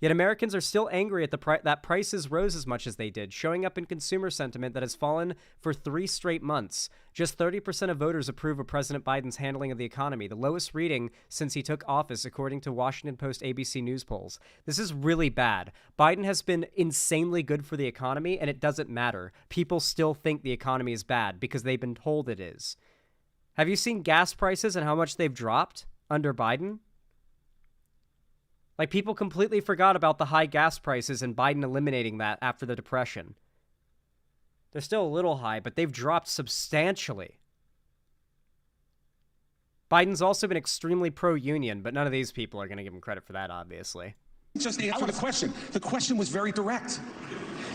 Yet Americans are still angry at that prices rose as much as they did, showing up in consumer sentiment that has fallen for 3 straight months. Just 30% of voters approve of President Biden's handling of the economy, the lowest reading since he took office, according to Washington Post ABC News polls. This is really bad. Biden has been insanely good for the economy, and it doesn't matter. People still think the economy is bad because they've been told it is. Have you seen gas prices and how much they've dropped under Biden? Like, people completely forgot about the high gas prices and Biden eliminating that after the Depression. They're still a little high, but they've dropped substantially. Biden's also been extremely pro-union, but none of these people are going to give him credit for that, obviously. Just answer the question. The question was very direct.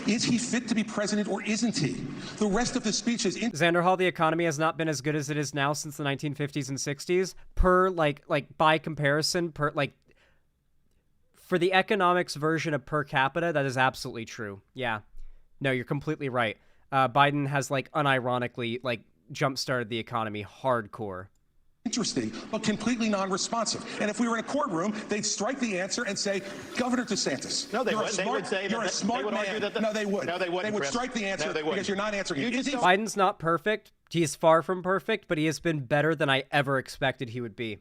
Is he fit to be president or isn't he? The rest of the speech is... Xander Hall, the economy has not been as good as it is now since the 1950s and 60s. By comparison, for the economics version of per capita, that is absolutely true. Yeah. No, you're completely right. Biden has, unironically, jump-started the economy hardcore. Interesting, but completely non-responsive. And if we were in a courtroom, they'd strike the answer and say, Governor DeSantis. No, they wouldn't. They would say you're a smart man. No, they wouldn't. No, they wouldn't. They would strike the answer because you're not answering it. Biden's not perfect. He's far from perfect, but he has been better than I ever expected he would be.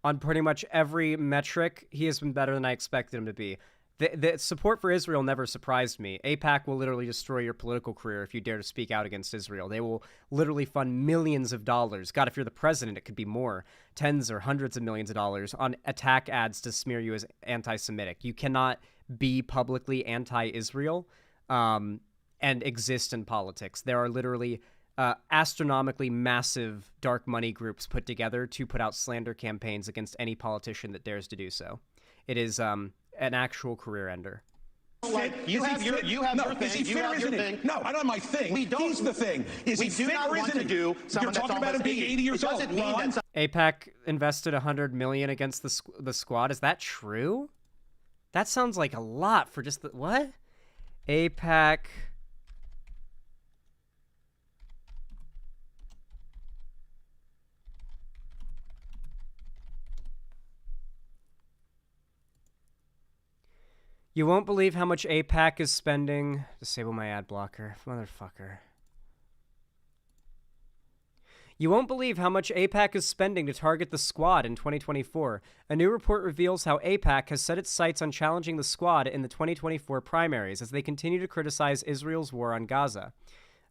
On pretty much every metric, he has been better than I expected him to be. The support for Israel never surprised me. AIPAC will literally destroy your political career if you dare to speak out against Israel. They will literally fund millions of dollars. God, if you're the president, it could be more. Tens or hundreds of millions of dollars on attack ads to smear you as anti-Semitic. You cannot be publicly anti-Israel and exist in politics. There are literally... astronomically massive dark money groups put together to put out slander campaigns against any politician that dares to do so. It is an actual career ender. You have your thing. Is he fit or isn't he? No, I don't have my thing. He's the thing. Is he fit or isn't he? You're talking about him being 80 years old. AIPAC invested $100 million against the squad. Is that true? That sounds like a lot for just the... What? AIPAC... You won't believe how much AIPAC is spending... Disable my ad blocker. Motherfucker. You won't believe how much AIPAC is spending to target the squad in 2024. A new report reveals how AIPAC has set its sights on challenging the squad in the 2024 primaries as they continue to criticize Israel's war on Gaza.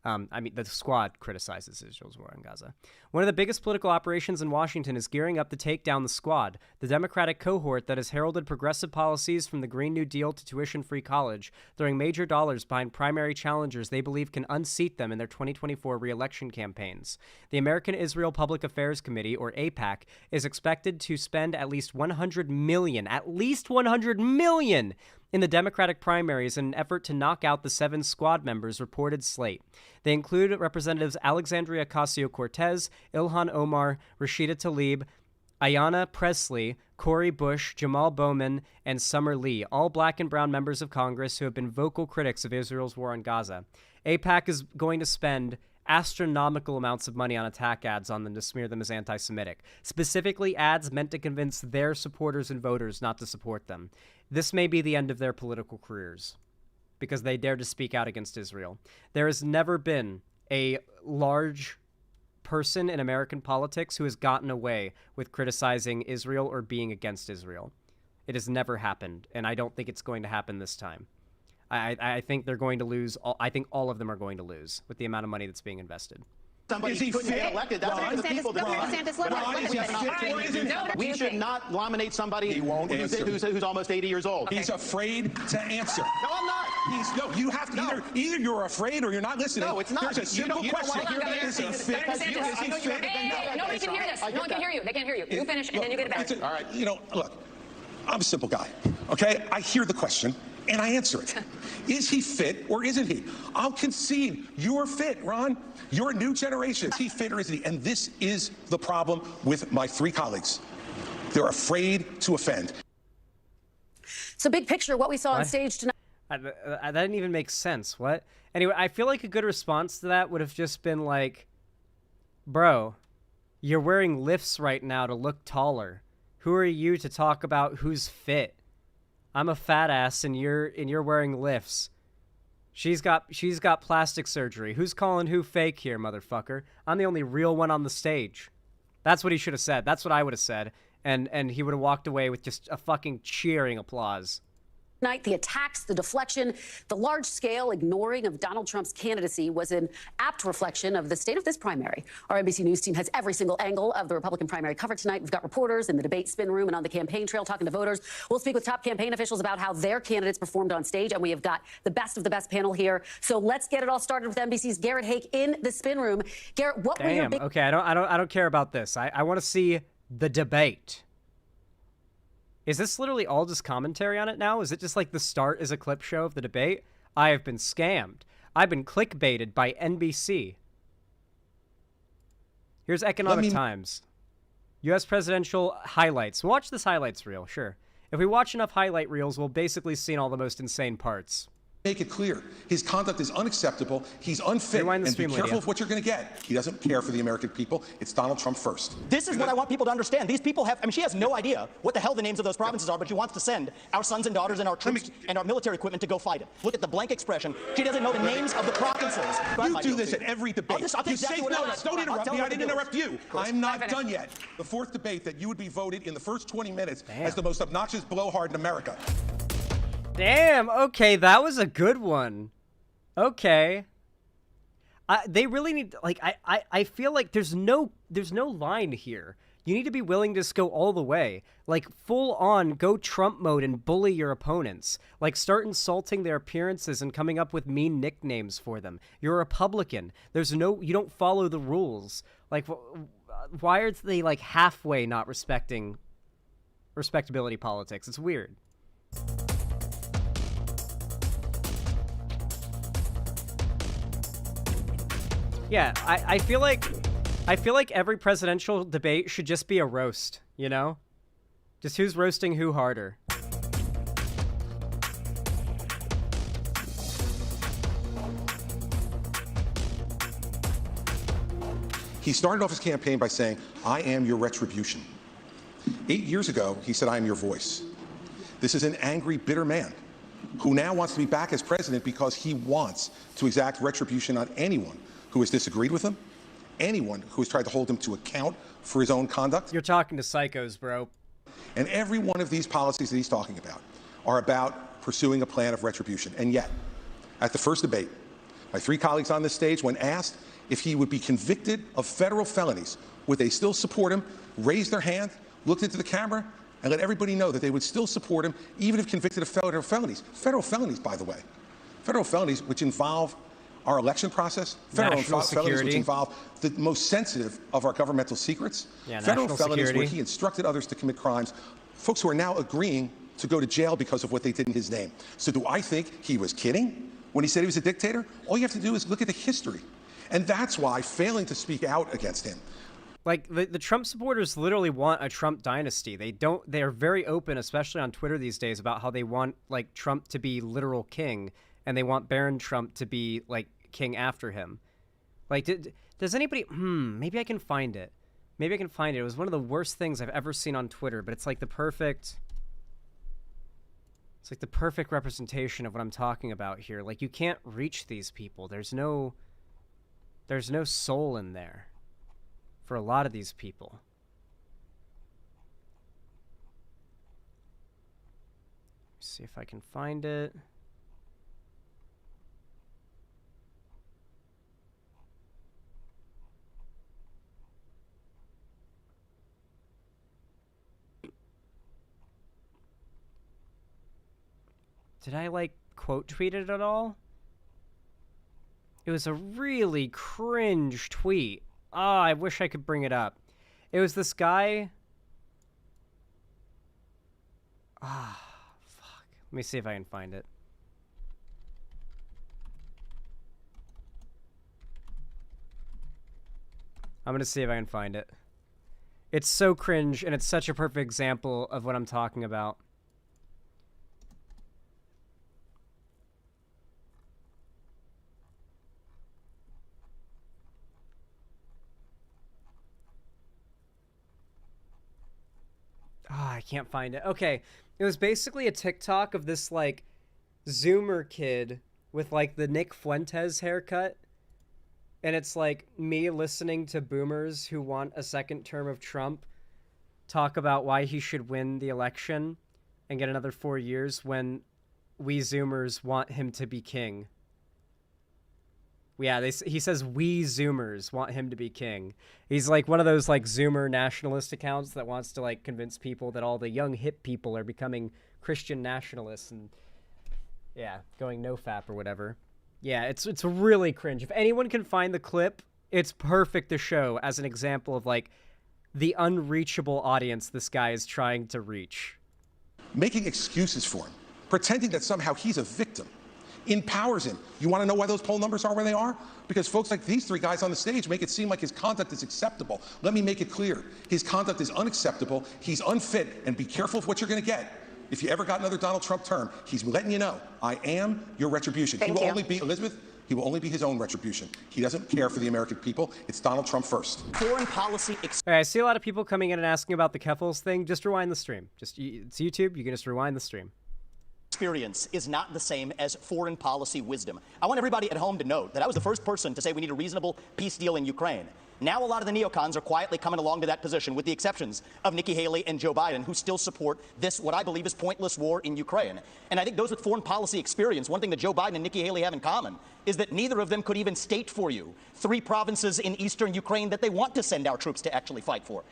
The squad criticizes Israel's war on Gaza. One of the biggest political operations in Washington is gearing up to take down the squad, the Democratic cohort that has heralded progressive policies from the Green New Deal to tuition-free college, throwing major dollars behind primary challengers they believe can unseat them in their 2024 re-election campaigns. The American Israel Public Affairs Committee, or AIPAC, is expected to spend at least $100 million in the Democratic primaries in an effort to knock out the 7 squad members' reported slate. They include Representatives Alexandria Ocasio-Cortez, Ilhan Omar, Rashida Tlaib, Ayanna Pressley, Cori Bush, Jamal Bowman, and Summer Lee, all black and brown members of Congress who have been vocal critics of Israel's war on Gaza. AIPAC is going to spend astronomical amounts of money on attack ads on them to smear them as anti-Semitic, specifically ads meant to convince their supporters and voters not to support them. This may be the end of their political careers because they dare to speak out against Israel. There has never been a large person in American politics who has gotten away with criticizing Israel or being against Israel. It has never happened, and I don't think it's going to happen this time. I think they're going to lose. I think all of them are going to lose with the amount of money that's being invested. Somebody couldn't get elected. That's the people that we should not nominate somebody who's almost 80 years old. He's afraid to answer. No, I'm not. You have to either you're afraid or you're not listening. No, it's not. There's a simple question. Is he fit? Nobody can hear this. No one can hear you. They can't hear you. You finish, and then you get it back. All right. Look, I'm a simple guy. Okay, I hear the question. And I answer it. Is he fit or isn't he? I'll concede you're fit, Ron. You're a new generation. Is he fit or isn't he? And this is the problem with my 3 colleagues. They're afraid to offend. So big picture, what we saw on stage tonight. That didn't even make sense. What? Anyway, I feel like a good response to that would have just been like, bro, you're wearing lifts right now to look taller. Who are you to talk about who's fit? I'm a fat ass and you're wearing lifts. She's got plastic surgery. Who's calling who fake here, motherfucker? I'm the only real one on the stage. That's what he should have said. That's what I would have said. And he would have walked away with just a fucking cheering applause. Night, the attacks, the deflection, the large-scale ignoring of Donald Trump's candidacy was an apt reflection of the state of this primary. Our NBC News team has every single angle of the Republican primary covered tonight. We've got reporters in the debate spin room and on the campaign trail talking to voters. We'll speak with top campaign officials about how their candidates performed on stage, and we have got the best of the best panel here. So let's get it all started with NBC's Garrett Haake in the spin room. Garrett, what were your big... Okay, I don't care about this. I want to see the debate. Is this literally all just commentary on it now? Is it just like the start is a clip show of the debate? I have been scammed. I've been clickbaited by NBC. Here's Economic Times. U.S. presidential highlights. Watch this highlights reel, sure. If we watch enough highlight reels, we'll basically see all the most insane parts. Make it clear. His conduct is unacceptable. He's unfit. And be careful of what you're going to get. He doesn't care for the American people. It's Donald Trump first. This is what I want people to understand. These people have, she has no idea what the hell the names of those provinces are, but she wants to send our sons and daughters and our troops and our military equipment to go fight it. Look at the blank expression. She doesn't know the names of the provinces. You do this at every debate. You say, no, don't interrupt me. I didn't interrupt you. I'm not done yet. The 4th debate that you would be voted in the first 20 minutes as the most obnoxious blowhard in America. Damn, okay, that was a good one. Okay. They really need, like, I feel like there's no line here. You need to be willing to just go all the way. Like, full on, go Trump mode and bully your opponents. Like, start insulting their appearances and coming up with mean nicknames for them. You're a Republican. You don't follow the rules. Like, why are they, like, halfway not respecting respectability politics? It's weird. Yeah, I feel like every presidential debate should just be a roast, you know? Just who's roasting who harder. He started off his campaign by saying, I am your retribution. 8 years ago, he said, I am your voice. This is an angry, bitter man who now wants to be back as president because he wants to exact retribution on anyone who has disagreed with him, anyone who has tried to hold him to account for his own conduct. You're talking to psychos, bro. And every one of these policies that he's talking about are about pursuing a plan of retribution. And yet, at the first debate, my 3 colleagues on this stage, when asked if he would be convicted of federal felonies, would they still support him, raise their hand, looked into the camera, and let everybody know that they would still support him even if convicted of federal felonies. Federal felonies, by the way. Federal felonies which involve our election process, federal felonies which involve the most sensitive of our governmental secrets, federal felonies where he instructed others to commit crimes, folks who are now agreeing to go to jail because of what they did in his name. So do I think he was kidding when he said he was a dictator? All you have to do is look at the history. And that's why failing to speak out against him. Like, the Trump supporters literally want a Trump dynasty. They're very open, especially on Twitter these days, about how they want, like, Trump to be literal king, and they want Baron Trump to be, like, king after him. Like, does anybody, maybe I can find it. Maybe I can find it. It was one of the worst things I've ever seen on Twitter, but it's like the perfect representation of what I'm talking about here. Like, you can't reach these people. There's no soul in there for a lot of these people. Let's see if I can find it. Did I, like, quote tweet it at all? It was a really cringe tweet. Ah, I wish I could bring it up. It was this guy. Fuck. Let me see if I can find it. I'm gonna see if I can find it. It's so cringe, and it's such a perfect example of what I'm talking about. I can't find it. Okay, it was basically a TikTok of this, like, Zoomer kid with, like, the Nick Fuentes haircut. And it's, like, me listening to boomers who want a second term of Trump talk about why he should win the election and get another 4 years when we Zoomers want him to be king. Yeah, he says we Zoomers want him to be king. He's like one of those like Zoomer nationalist accounts that wants to like convince people that all the young hip people are becoming Christian nationalists and yeah, going nofap or whatever. Yeah, it's really cringe. If anyone can find the clip, it's perfect to show as an example of like the unreachable audience this guy is trying to reach. Making excuses for him, pretending that somehow he's a victim, empowers him. You want to know why those poll numbers are where they are? Because folks like these three guys on the stage make it seem like his conduct is acceptable. Let me make it clear. His conduct is unacceptable. He's unfit, and be careful of what you're going to get. If you ever got another Donald Trump term, he's letting you know, I am your retribution. He will only be, Elizabeth, he will only be his own retribution. He doesn't care for the American people. It's Donald Trump first. Foreign policy. All right, I see a lot of people coming in and asking about the Keffals thing. Just rewind the stream. It's YouTube. You can just rewind the stream. Experience is not the same as foreign policy wisdom. I want everybody at home to note that I was the first person to say we need a reasonable peace deal in Ukraine. Now a lot of the neocons are quietly coming along to that position, with the exceptions of Nikki Haley and Joe Biden, who still support this, what I believe is pointless war in Ukraine. And I think those with foreign policy experience, one thing that Joe Biden and Nikki Haley have in common is that neither of them could even state for you 3 provinces in eastern Ukraine that they want to send our troops to actually fight for.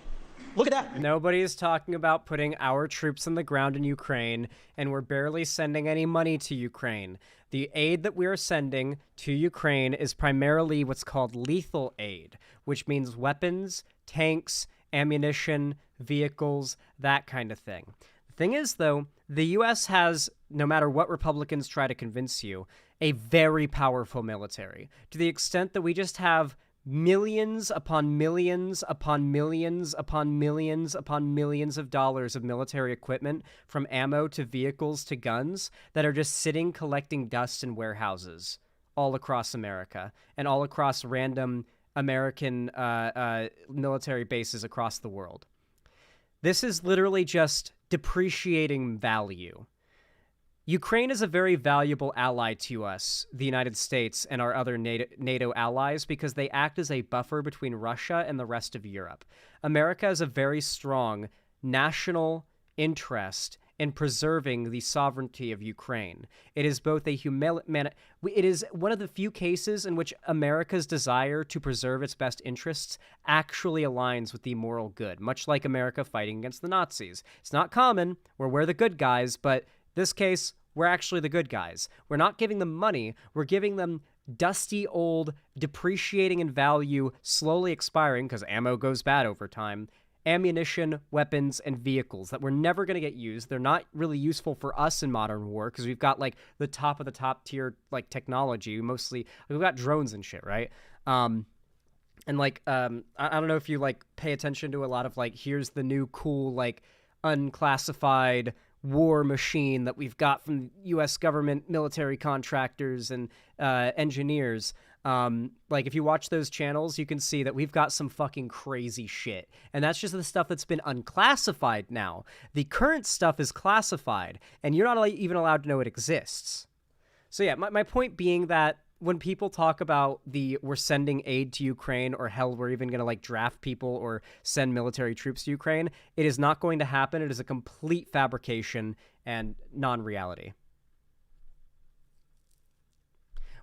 Look at that. Nobody is talking about putting our troops on the ground in Ukraine, and we're barely sending any money to Ukraine. The aid that we are sending to Ukraine is primarily what's called lethal aid, which means weapons, tanks, ammunition, vehicles, that kind of thing. The thing is, though, the U.S. has, no matter what Republicans try to convince you, a very powerful military, to the extent that we just have millions upon millions upon millions upon millions upon millions of dollars of military equipment, from ammo to vehicles to guns, that are just sitting collecting dust in warehouses all across America and all across random American military bases across the world. This is literally just depreciating value. Ukraine is a very valuable ally to us, the United States and our other NATO allies, because they act as a buffer between Russia and the rest of Europe. America has a very strong national interest in preserving the sovereignty of Ukraine. It is both a it is one of the few cases in which America's desire to preserve its best interests actually aligns with the moral good, much like America fighting against the Nazis. It's not common, we're the good guys, but this case, we're actually the good guys. We're not giving them money, we're giving them dusty old, depreciating in value, slowly expiring, because ammo goes bad over time, ammunition, weapons, and vehicles that we're never going to get used. They're not really useful for us in modern war because we've got like the top of the top tier like technology. Mostly we've got drones and shit, right? And like I don't know if you like pay attention to a lot of like here's the new cool like unclassified war machine that we've got from U.S. government military contractors and engineers. Like if you watch those channels, you can see that we've got some fucking crazy shit. And that's just the stuff that's been unclassified now. The current stuff is classified, and you're not even allowed to know it exists. So yeah, my point being that when people talk about we're sending aid to Ukraine, or hell, we're even going to like draft people or send military troops to Ukraine, it is not going to happen. It is a complete fabrication and non-reality.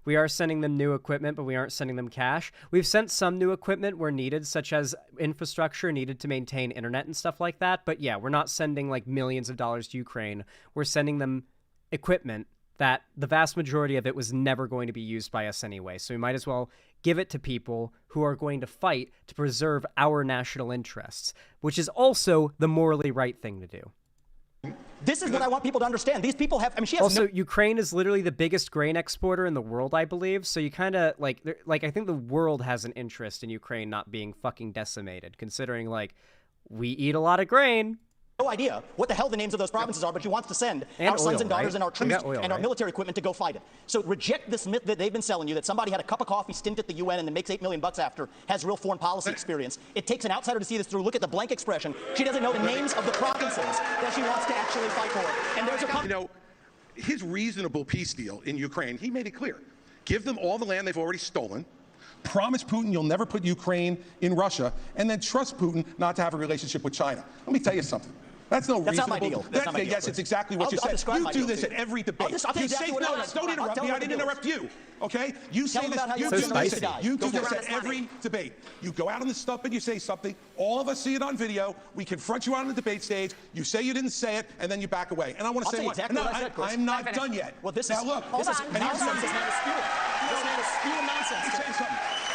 We are sending them new equipment, but we aren't sending them cash. We've sent some new equipment where needed, such as infrastructure needed to maintain internet and stuff like that. But yeah, we're not sending like millions of dollars to Ukraine. We're sending them equipment that the vast majority of it was never going to be used by us anyway. So we might as well give it to people who are going to fight to preserve our national interests, which is also the morally right thing to do. This is what I want people to understand. These people have, I mean, she has also, Ukraine is literally the biggest grain exporter in the world, I believe. So you kind of, like, I think the world has an interest in Ukraine not being fucking decimated, considering, like, we eat a lot of grain. No idea what the hell the names of those provinces are, but she wants to send our sons and daughters and our troops and our military equipment to go fight it. So reject this myth that they've been selling you, that somebody had a cup of coffee stint at the UN and then makes $8 million after, has real foreign policy experience. It takes an outsider to see this through. Look at the blank expression. She doesn't know the names of the provinces that she wants to actually fight for. And there's a... You know, his reasonable peace deal in Ukraine, he made it clear. Give them all the land they've already stolen. Promise Putin you'll never put Ukraine in Russia, and then trust Putin not to have a relationship with China. Let me tell you something. That's no reasonable. That's not my deal. That's not my deal. Yes, it's exactly what you said. You do this at every debate. You say, no, don't interrupt me. I didn't interrupt you. Okay? You say this. You do this at every debate. You go out on the stump and you say something. All of us see it on video. We confront you out on the debate stage. You say you didn't say it, and then you back away. And I want to say one. No, I'm not done yet. Well, this is. Now look. Hold on. Nonsense is not a spew. This man is spewing nonsense.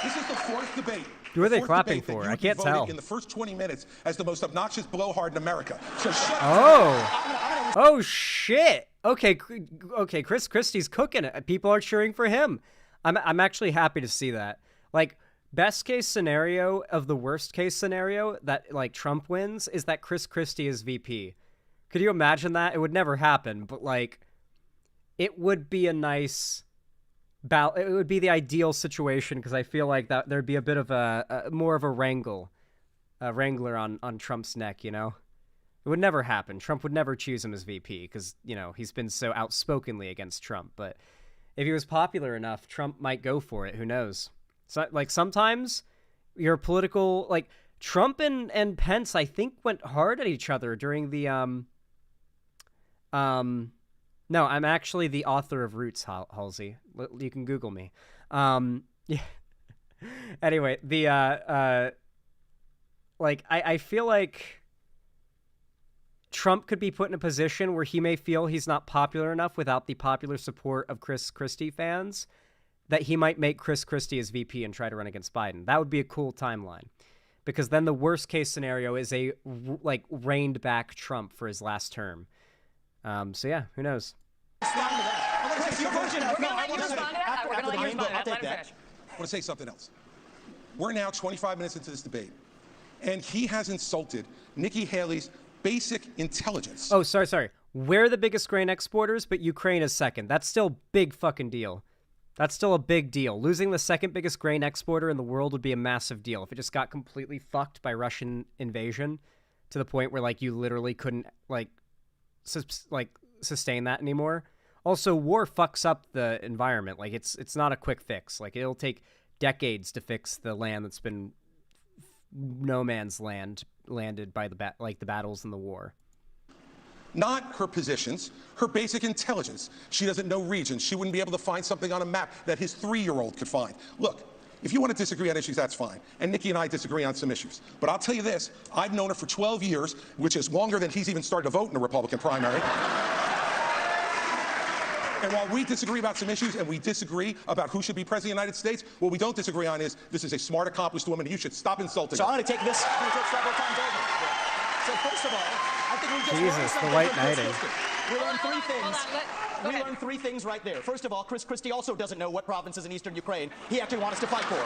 This is the fourth debate. Who are they clapping for? I can't tell. In the first 20 minutes as the most obnoxious blowhard in America. So shut up. Oh shit. Okay, Chris Christie's cooking it. People are cheering for him. I'm actually happy to see that. Like, best case scenario of the worst case scenario that like Trump wins is that Chris Christie is VP. Could you imagine that? It would never happen, but like it would be a nice it would be the ideal situation, because I feel like that there'd be a bit of a more of a wrangler on Trump's neck, you know? It would never happen. Trump would never choose him as VP because, you know, he's been so outspokenly against Trump. But if he was popular enough, Trump might go for it. Who knows? So, like, sometimes your political, like, Trump and Pence, I think, went hard at each other during the, no, I'm actually the author of Roots, Halsey. You can Google me. Yeah. Anyway, like, I feel like Trump could be put in a position where he may feel he's not popular enough without the popular support of Chris Christie fans, that he might make Chris Christie his VP and try to run against Biden. That would be a cool timeline, because then the worst case scenario is a, like, reined back Trump for his last term. So yeah, who knows? I want to say something else. We're now 25 minutes into this debate, and he has insulted Nikki Haley's basic intelligence. Oh, sorry. We're the biggest grain exporters, but Ukraine is second. That's still a big fucking deal. That's still a big deal. Losing the second biggest grain exporter in the world would be a massive deal if it just got completely fucked by Russian invasion to the point where, like, you literally couldn't, like, sustain that anymore. Also, war fucks up the environment. Like, it's not a quick fix. Like, it'll take decades to fix the land that's been no man's landed by the battles and the war. Not her positions, her basic intelligence. She doesn't know regions. She wouldn't be able to find something on a map that his 3-year-old could find. Look, if you want to disagree on issues, that's fine. And Nikki and I disagree on some issues. But I'll tell you this, I've known her for 12 years, which is longer than he's even started to vote in the Republican primary. And while we disagree about some issues and we disagree about who should be president of the United States, what we don't disagree on is this is a smart, accomplished woman, and you should stop insulting So her. I'm going to take this. I'm going to take several times over. So first of all, I think we just learned Jesus, the something white from Chris knighting. Christie. We learned three things. We learned three things right there. First of all, Chris Christie also doesn't know what provinces in eastern Ukraine he actually wants us to fight for.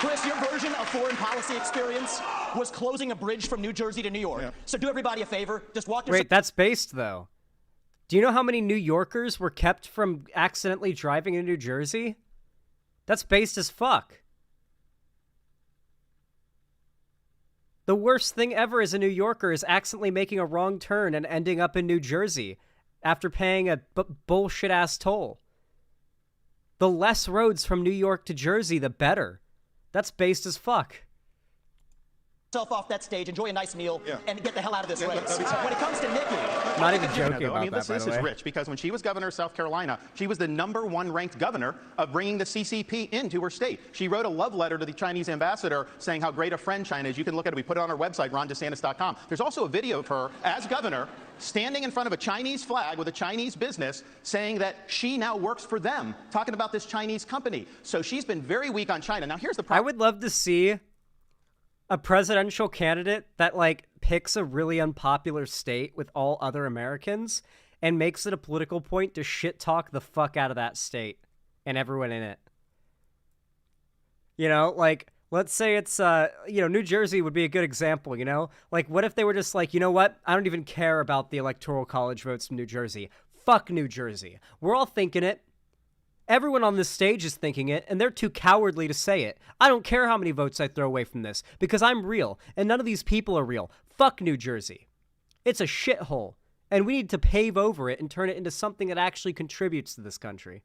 Chris, your version of foreign policy experience was closing a bridge from New Jersey to New York. Yeah. So do everybody a favor. Just walk yourself. Wait, that's based, though. Do you know how many New Yorkers were kept from accidentally driving in New Jersey? That's based as fuck. The worst thing ever as a New Yorker is accidentally making a wrong turn and ending up in New Jersey after paying a bullshit-ass toll. The less roads from New York to Jersey, the better. That's based as fuck. Off that stage, enjoy a nice meal, and get the hell out of this race. When it comes to Nikki, not even joking about I mean, that, this is rich because when she was governor of South Carolina, she was the #1 ranked governor of bringing the CCP into her state. She wrote a love letter to the Chinese ambassador saying how great a friend China is. You can look at it. We put it on our website, rondesantis.com. There's also a video of her as governor standing in front of a Chinese flag with a Chinese business saying that she now works for them, talking about this Chinese company. So she's been very weak on China. Now, here's the problem. I would love to see a presidential candidate that, like, picks a really unpopular state with all other Americans and makes it a political point to shit-talk the fuck out of that state and everyone in it. You know, like, let's say it's, you know, New Jersey would be a good example, you know? Like, what if they were just like, you know what? I don't even care about the Electoral College votes from New Jersey. Fuck New Jersey. We're all thinking it. Everyone on this stage is thinking it, and they're too cowardly to say it. I don't care how many votes I throw away from this, because I'm real, and none of these people are real. Fuck New Jersey. It's a shithole, and we need to pave over it and turn it into something that actually contributes to this country.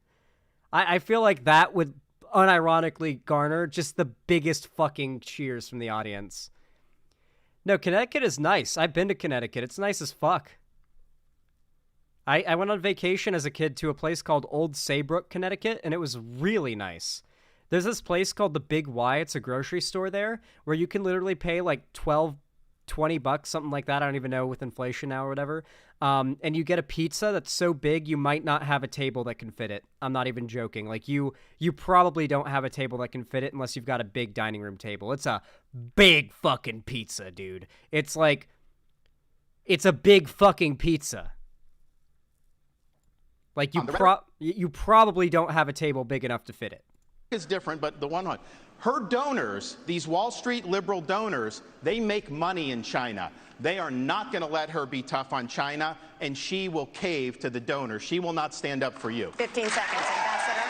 I feel like that would unironically garner just the biggest fucking cheers from the audience. No, Connecticut is nice. I've been to Connecticut. It's nice as fuck. I went on vacation as a kid to a place called Old Saybrook, Connecticut, and it was really nice. There's this place called the Big Y. It's a grocery store there where you can literally pay like $20, something like that. I don't even know with inflation now or whatever. And you get a pizza that's so big you might not have a table that can fit it. I'm not even joking. Like you probably don't have a table that can fit it unless you've got a big dining room table. It's a big fucking pizza, dude. It's like, it's a big fucking pizza. Like, you probably don't have a table big enough to fit it. Is different, but her donors, these Wall Street liberal donors, they make money in China. They are not going to let her be tough on China, and she will cave to the donors. She will not stand up for you. 15 seconds, Ambassador.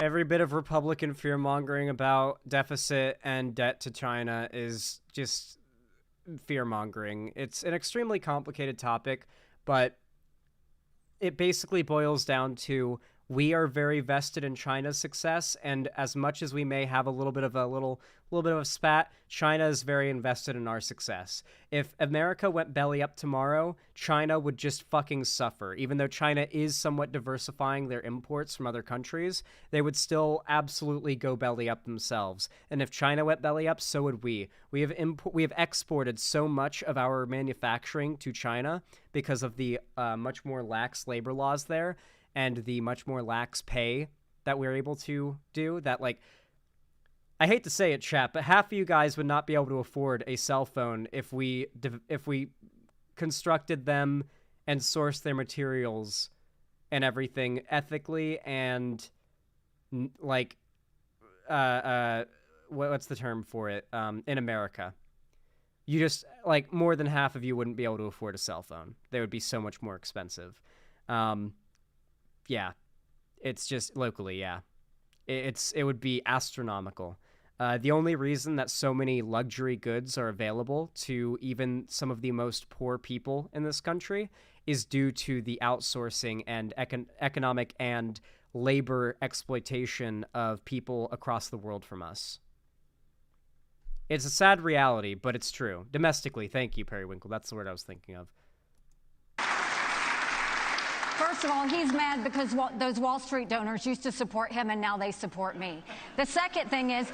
Every bit of Republican fear-mongering about deficit and debt to China is just fear-mongering. It's an extremely complicated topic, but it basically boils down to we are very vested in China's success, and as much as we may have a little bit of a spat, China is very invested in our success. If America went belly up tomorrow, China would just fucking suffer. Even though China is somewhat diversifying their imports from other countries, they would still absolutely go belly up themselves. And if China went belly up, so would we. We have exported so much of our manufacturing to China because of the much more lax labor laws there and the much more lax pay that we're able to do, that, like, I hate to say it, chat, but half of you guys would not be able to afford a cell phone if we constructed them and sourced their materials and everything ethically and, like, what's the term for it, in America. You just, like, more than half of you wouldn't be able to afford a cell phone. They would be so much more expensive. Yeah, it's just locally, yeah. It would be astronomical. The only reason that so many luxury goods are available to even some of the most poor people in this country is due to the outsourcing and economic and labor exploitation of people across the world from us. It's a sad reality, but it's true. Domestically, thank you, Periwinkle. That's the word I was thinking of. First of all, he's mad because those Wall Street donors used to support him and now they support me. The second thing is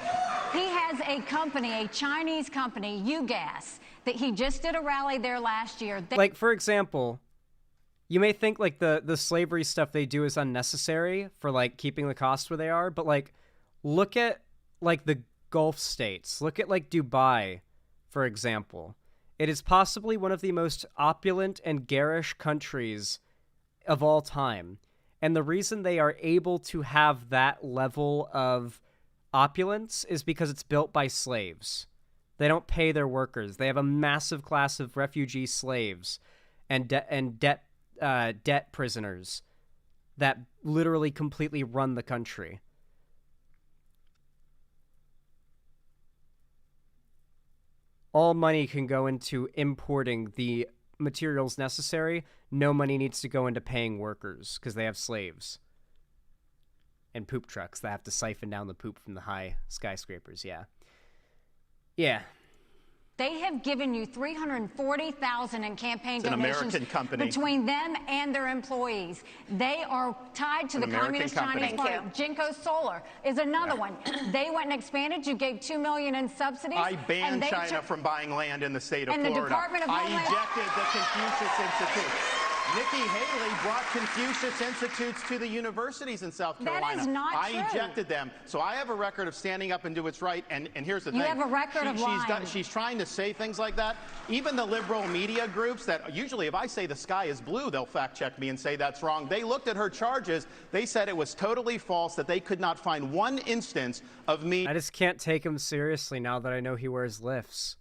he has a company, a Chinese company, UGAS, that he just did a rally there last year. Like, for example, you may think like the slavery stuff they do is unnecessary for like keeping the costs where they are, but like look at like the Gulf states. Look at like Dubai, for example. It is possibly one of the most opulent and garish countries of all time. And the reason they are able to have that level of opulence is because it's built by slaves. They don't pay their workers. They have a massive class of refugee slaves and debt prisoners that literally completely run the country. All money can go into importing the materials necessary. No money needs to go into paying workers because they have slaves. And poop trucks that have to siphon down the poop from the high skyscrapers, yeah. Yeah. They have given you $340,000 in campaign It's an donations American company. between them and their employees. They are tied to An the American Communist company. Chinese Party. Jinko Solar is another one. They went and expanded. You gave $2 million in subsidies. I banned China from buying land in the state of And the Florida. Department of I Homeland- ejected the Confucius Institute. Nikki Haley brought Confucius Institutes to the universities in South That Carolina. is not I true. ejected them. So I have a record of standing up and do what's right. And here's the You thing. have a record of lying. She's trying to say things like that. Even the liberal media groups that usually if I say the sky is blue, they'll fact check me and say that's wrong. They looked at her charges. They said it was totally false, that they could not find one instance of me. I just can't take him seriously now that I know he wears lifts.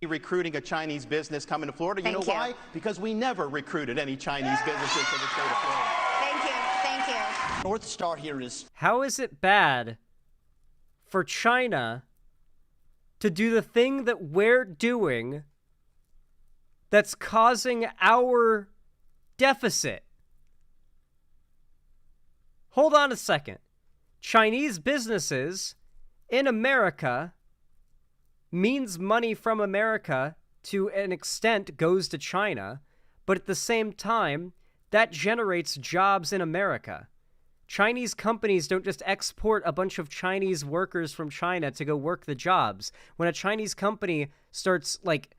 Recruiting a Chinese business coming to Florida. You know Thank you. why? Because we never recruited any Chinese businesses to the state of Florida. Thank you. Thank you. North Star here is How is it bad for China to do the thing that we're doing that's causing our deficit? Hold on a second. Chinese businesses in America means money from America to an extent goes to China, but at the same time, that generates jobs in America. Chinese companies don't just export a bunch of Chinese workers from China to go work the jobs. When a Chinese company starts, like,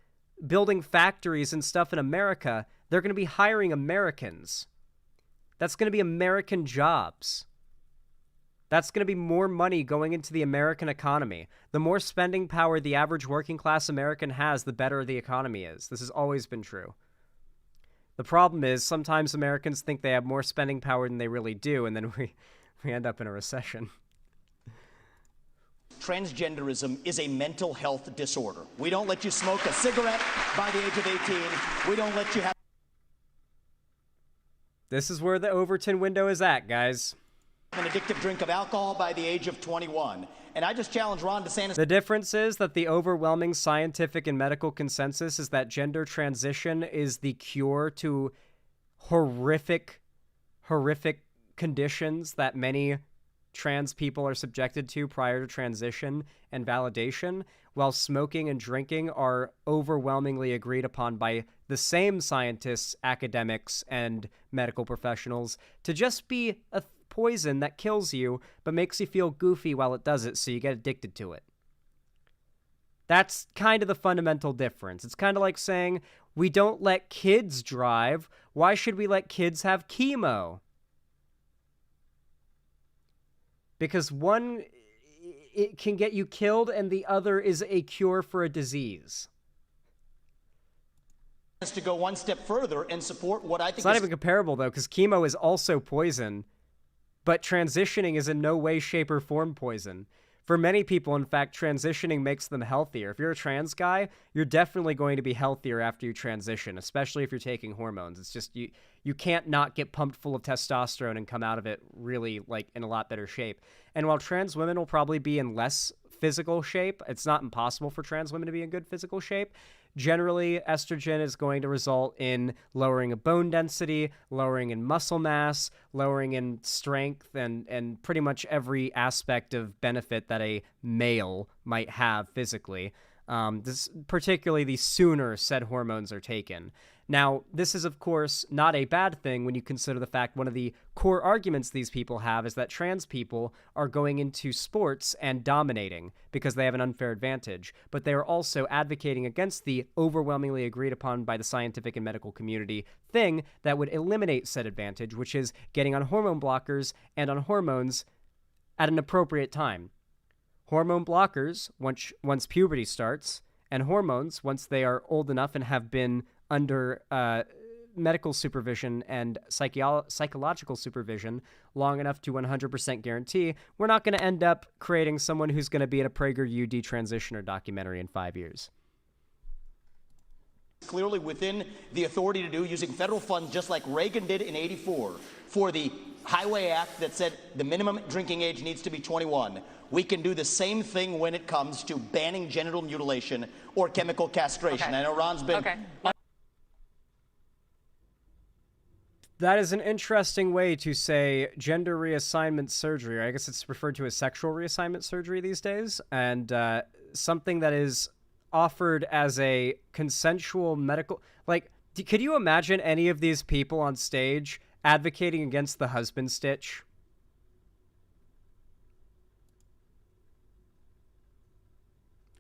building factories and stuff in America, they're going to be hiring Americans. That's going to be American jobs. That's going to be more money going into the American economy. The more spending power the average working class American has, the better the economy is. This has always been true. The problem is sometimes Americans think they have more spending power than they really do, and then we end up in a recession. transgenderism is a mental health disorder. We don't let you smoke a cigarette by the age of 18. We don't let you have... This is where the Overton window is at, guys. An addictive drink of alcohol by the age of 21. And I just challenge Ron DeSantis. The difference is that the overwhelming scientific and medical consensus is that gender transition is the cure to horrific conditions that many trans people are subjected to prior to transition and validation, while smoking and drinking are overwhelmingly agreed upon by the same scientists, academics, and medical professionals to just be a poison that kills you but makes you feel goofy while it does it, so you get addicted to it. That's kind of the fundamental difference. It's kind of like saying, we don't let kids drive. Why should we let kids have chemo? Because one, it can get you killed, and the other is a cure for a disease. To go one step further and support what I think It's not is... even comparable, though, because chemo is also poison, but transitioning is in no way, shape, or form poison. For many people, in fact, transitioning makes them healthier. If you're a trans guy, you're definitely going to be healthier after you transition, especially if you're taking hormones. It's just you can't not get pumped full of testosterone and come out of it really, like, in a lot better shape. And while trans women will probably be in less physical shape, it's not impossible for trans women to be in good physical shape. Generally, estrogen is going to result in lowering of bone density, lowering in muscle mass, lowering in strength, and pretty much every aspect of benefit that a male might have physically. Particularly the sooner said hormones are taken. Now, this is, of course, not a bad thing when you consider the fact one of the core arguments these people have is that trans people are going into sports and dominating because they have an unfair advantage. But they are also advocating against the overwhelmingly agreed upon by the scientific and medical community thing that would eliminate said advantage, which is getting on hormone blockers and on hormones at an appropriate time. Hormone blockers, once puberty starts, and hormones, once they are old enough and have been under medical supervision and psychological supervision long enough to 100% guarantee, we're not going to end up creating someone who's going to be in a PragerU detransitioner documentary in 5 years. Clearly within the authority to do using federal funds just like Reagan did in '84 for the Highway Act that said the minimum drinking age needs to be 21. We can do the same thing when it comes to banning genital mutilation or chemical castration. I know Ron's been... That is an interesting way to say gender reassignment surgery. I guess it's referred to as sexual reassignment surgery these days, and something that is offered as a consensual medical... Like, could you imagine any of these people on stage advocating against the husband stitch?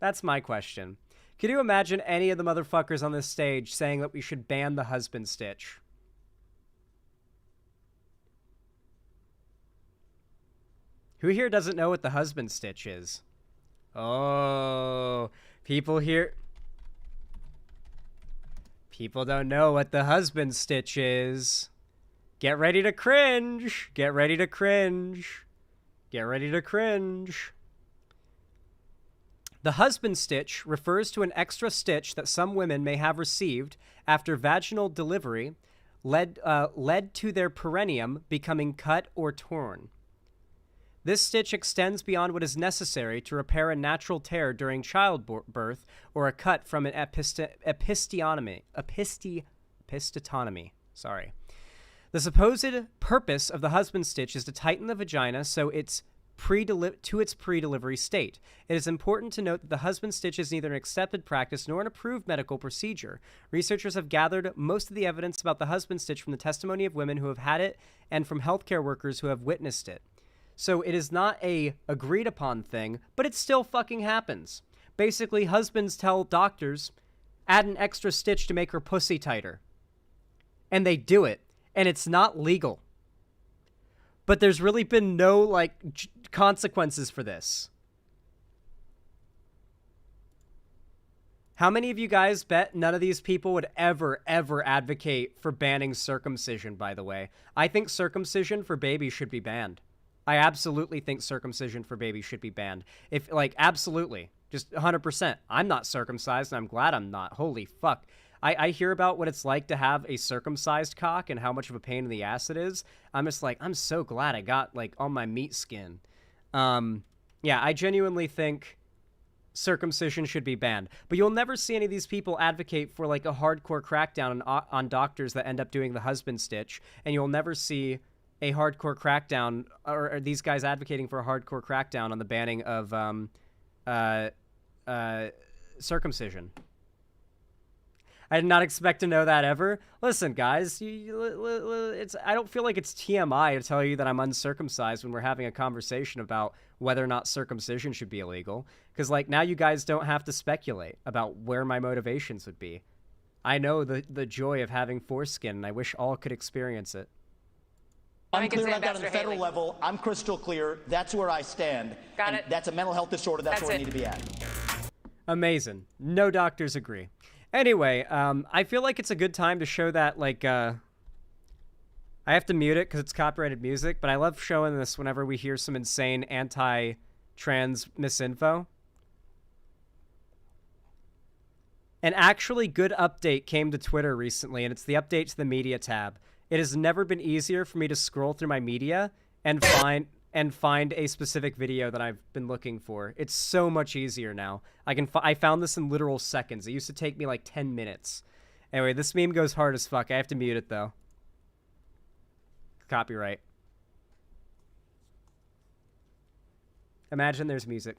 That's my question. Could you imagine any of the motherfuckers on this stage saying that we should ban the husband stitch? Who here doesn't know what the husband stitch is? Oh, people here... People don't know what the husband stitch is. Get ready to cringe. Get ready to cringe. Get ready to cringe. The husband stitch refers to an extra stitch that some women may have received after vaginal delivery led to their perineum becoming cut or torn. This stitch extends beyond what is necessary to repair a natural tear during childbirth or a cut from an episiotomy. Sorry. The supposed purpose of the husband stitch is to tighten the vagina so it's pre-delivery state. It is important to note that the husband stitch is neither an accepted practice nor an approved medical procedure. Researchers have gathered most of the evidence about the husband stitch from the testimony of women who have had it and from healthcare workers who have witnessed it. So it is not a agreed upon thing, but it still fucking happens. Basically, husbands tell doctors, add an extra stitch to make her pussy tighter. And they do it. And it's not legal. But there's really been no, consequences for this. How many of you guys bet none of these people would ever advocate for banning circumcision, by the way? I think circumcision for babies should be banned. I absolutely think circumcision for babies should be banned. Absolutely. Just 100%. I'm not circumcised, and I'm glad I'm not. Holy fuck. I hear about what it's like to have a circumcised cock and how much of a pain in the ass it is. I'm just like, I'm so glad I got, on my meat skin. Yeah, I genuinely think circumcision should be banned. But you'll never see any of these people advocate for, a hardcore crackdown on doctors that end up doing the husband stitch, and you'll never see a hardcore crackdown, or these guys advocating for a hardcore crackdown on the banning of circumcision. I did not expect to know that ever. Listen, guys, I don't feel like it's TMI to tell you that I'm uncircumcised when we're having a conversation about whether or not circumcision should be illegal. Because, now you guys don't have to speculate about where my motivations would be. I know the joy of having foreskin, and I wish all could experience it. I'm clear on that on the federal level. I'm crystal clear. That's where I stand. Got it. That's a mental health disorder. That's where I need to be at. Amazing. No doctors agree. Anyway, I feel like it's a good time to show that, I have to mute it because it's copyrighted music, but I love showing this whenever we hear some insane anti-trans misinfo. An actually good update came to Twitter recently, and it's the update to the media tab. It has never been easier for me to scroll through my media and find a specific video that I've been looking for. It's so much easier now. I found this in literal seconds. It used to take me 10 minutes. Anyway, this meme goes hard as fuck. I have to mute it though. Copyright. Imagine there's music.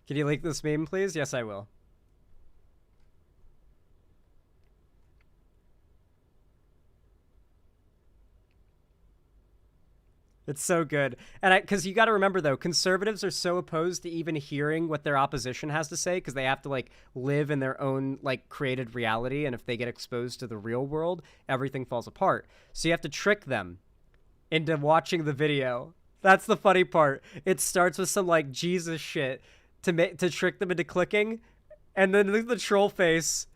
Can you link this meme, please? Yes, I will. It's so good. And because you got to remember, though, conservatives are so opposed to even hearing what their opposition has to say because they have to, like, live in their own, like, created reality. And if they get exposed to the real world, everything falls apart. So you have to trick them into watching the video. That's the funny part. It starts with some, like, Jesus shit to trick them into clicking. And then the troll face.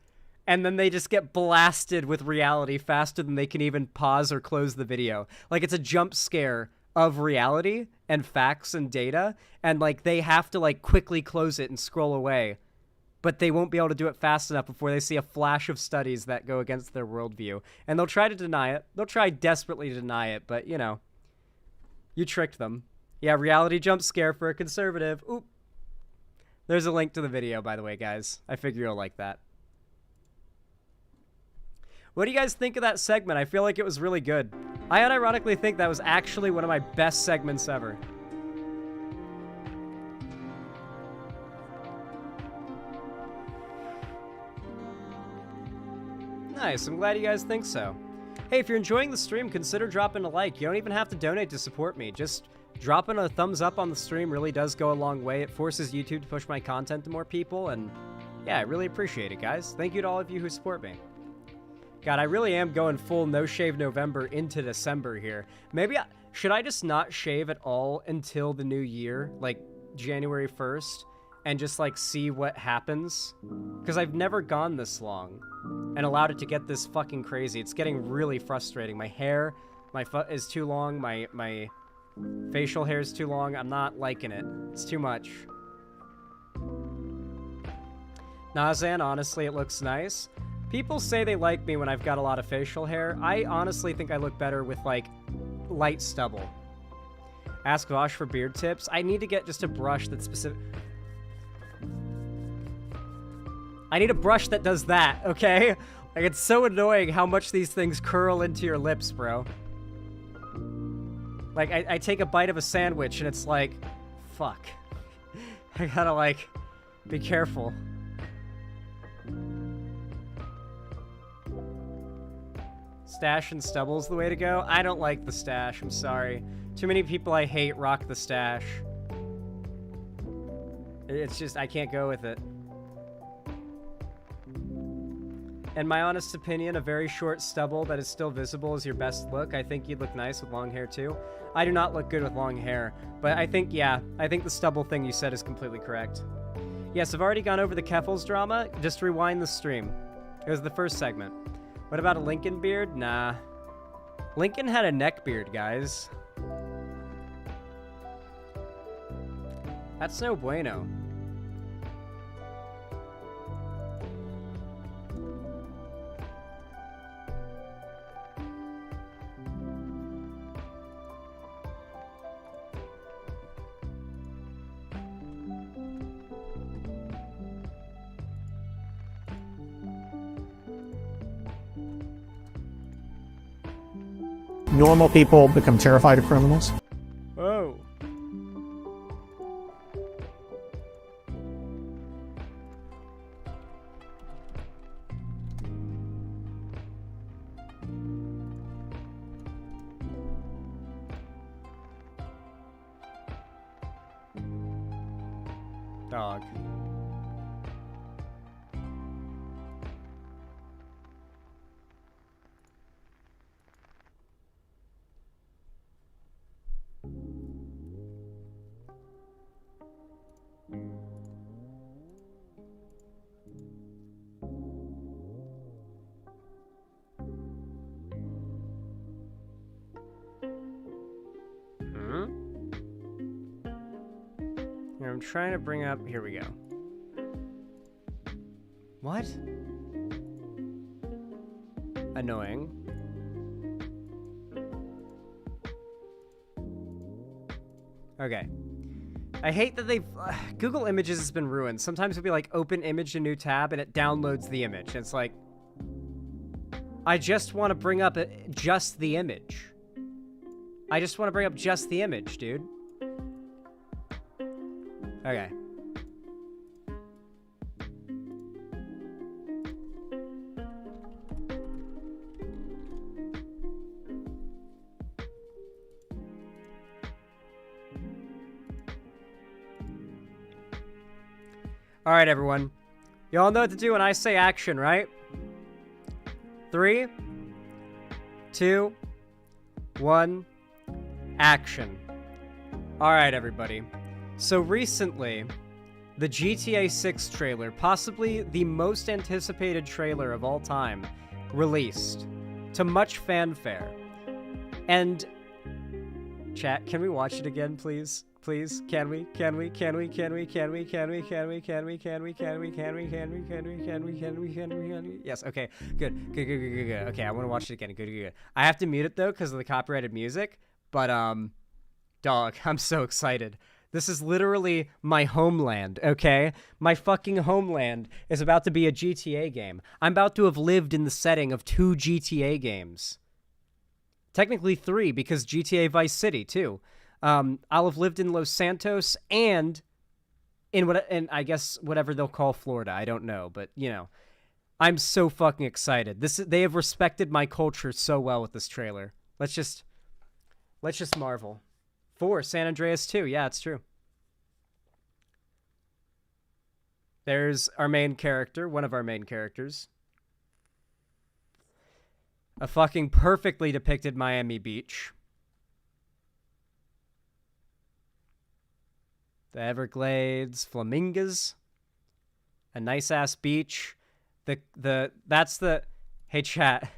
And then they just get blasted with reality faster than they can even pause or close the video. Like, it's a jump scare of reality and facts and data, and like they have to like quickly close it and scroll away, but they won't be able to do it fast enough before they see a flash of studies that go against their worldview, and they'll try to deny it. They'll try desperately to deny it, but you know, you tricked them. Yeah, reality jump scare for a conservative. Oop. There's a link to the video, by the way, guys. I figure you'll like that. What do you guys think of that segment? I feel like it was really good. I unironically think that was actually one of my best segments ever. Nice, I'm glad you guys think so. Hey, if you're enjoying the stream, consider dropping a like. You don't even have to donate to support me. Just dropping a thumbs up on the stream really does go a long way. It forces YouTube to push my content to more people, and yeah, I really appreciate it, guys. Thank you to all of you who support me. God, I really am going full no-shave November into December here. Maybe should I just not shave at all until the new year, like January 1st, and just like see what happens? Because I've never gone this long and allowed it to get this fucking crazy. It's getting really frustrating. My hair, my foot is too long. My facial hair is too long. I'm not liking it. It's too much. Nazan, honestly, it looks nice. People say they like me when I've got a lot of facial hair. I honestly think I look better with, like, light stubble. Ask Vosh for beard tips. I need to get just a brush that's specific. I need a brush that does that, okay? Like, it's so annoying how much these things curl into your lips, bro. Like, I take a bite of a sandwich and it's like, fuck. I gotta, like, be careful. Stash and stubble's the way to go. I don't like the stash, I'm sorry. Too many people I hate rock the stash. It's just, I can't go with it. In my honest opinion, a very short stubble that is still visible is your best look. I think you'd look nice with long hair too. I do not look good with long hair, but I think, yeah, I think the stubble thing you said is completely correct. Yes, I've already gone over the Keffals drama. Just rewind the stream. It was the first segment. What about a Lincoln beard? Nah. Lincoln had a neck beard, guys. That's no bueno. Normal people become terrified of criminals. Oh. Dog. Here, I'm trying to bring up... Here we go. What? Annoying. Okay. I hate that they've... Google Images has been ruined. Sometimes it'll be like, open image in new tab, and it downloads the image. And it's like... I just want to bring up just the image. I just want to bring up just the image, dude. Okay. All right, everyone. You all know what to do when I say action, right? 3, 2, 1, action. All right, everybody. So recently, the GTA 6 trailer, possibly the most anticipated trailer of all time, released to much fanfare. And chat, can we watch it again, please? Please, can we? Yes, okay, good. Okay, I want to watch it again. Good. I have to mute it though because of the copyrighted music, but dog, I'm so excited. This is literally my homeland, okay? My fucking homeland is about to be a GTA game. I'm about to have lived in the setting of 2 GTA games. Technically 3, because GTA Vice City, too. I'll have lived in Los Santos and in I guess whatever they'll call Florida. I don't know, but, you know. I'm so fucking excited. They have respected my culture so well with this trailer. Let's just marvel. 4, San Andreas 2. Yeah, it's true. There's our main character, one of our main characters. A fucking perfectly depicted Miami Beach. The Everglades, flamingos. A nice-ass beach. That's the... Hey, chat.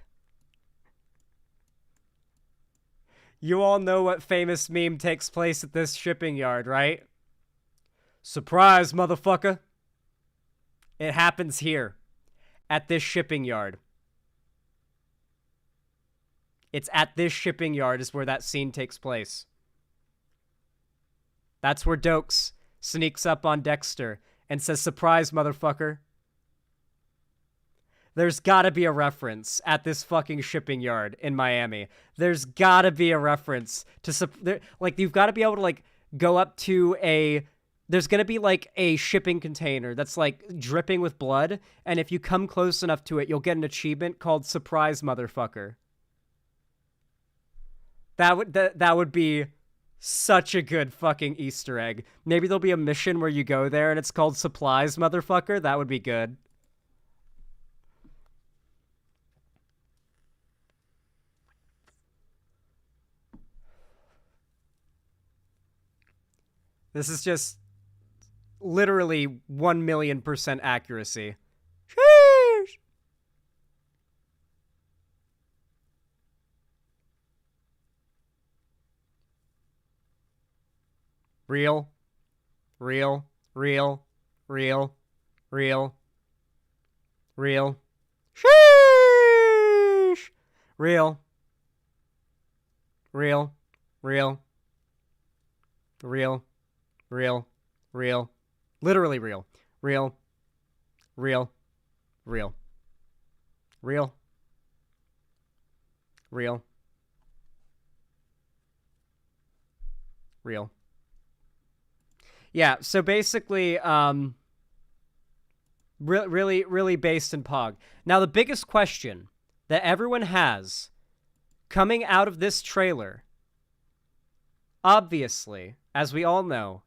You all know what famous meme takes place at this shipping yard, right? Surprise, motherfucker. It happens here. At this shipping yard. It's at this shipping yard is where that scene takes place. That's where Dokes sneaks up on Dexter and says, surprise, motherfucker. There's gotta be a reference at this fucking shipping yard in Miami. There's gotta be a reference to, like, you've gotta be able to, like, go up to a, there's gonna be, like, a shipping container that's, like, dripping with blood, and if you come close enough to it, you'll get an achievement called Surprise Motherfucker. That would be such a good fucking Easter egg. Maybe there'll be a mission where you go there and it's called Supplies Motherfucker. That would be good. This is just literally 1,000,000% accuracy. Sheesh! Real. Real. Real. Real. Real. Real. Sheesh! Real. Real. Real. Real. Real. Real. Literally real. Real. Real. Real. Real. Real. Real. Yeah, so basically, really based in Pog. Now, the biggest question that everyone has coming out of this trailer, obviously, as we all know,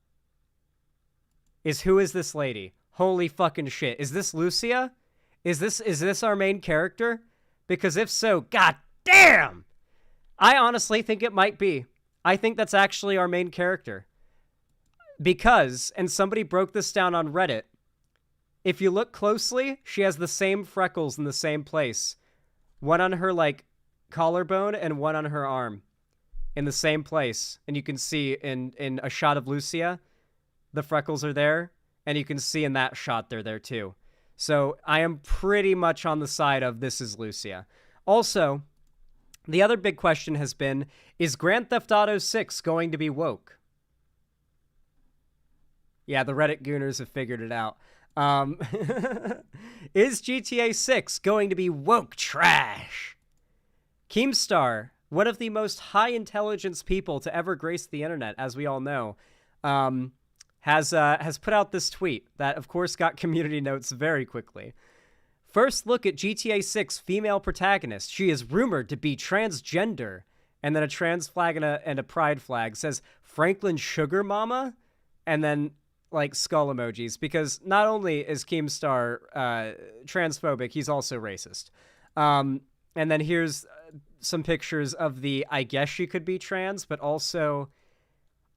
is who is this lady? Holy fucking shit. Is this Lucia? Is this our main character? Because if so, god damn! I honestly think it might be. I think that's actually our main character. Because, and somebody broke this down on Reddit, if you look closely, she has the same freckles in the same place. One on her, like, collarbone and one on her arm. In the same place. And you can see in a shot of Lucia, the freckles are there. And you can see in that shot they're there too. So I am pretty much on the side of this is Lucia. Also, the other big question has been, is Grand Theft Auto 6 going to be woke? Yeah, the Reddit gooners have figured it out. Is GTA 6 going to be woke trash? Keemstar, one of the most high intelligence people to ever grace the internet, as we all know, has put out this tweet that, of course, got community notes very quickly. First look at GTA 6 female protagonist. She is rumored to be transgender. And then a trans flag and a pride flag says, Franklin Sugar Mama? And then, like skull emojis because not only is Keemstar transphobic, he's also racist. And then here's some pictures of the I guess she could be trans, but also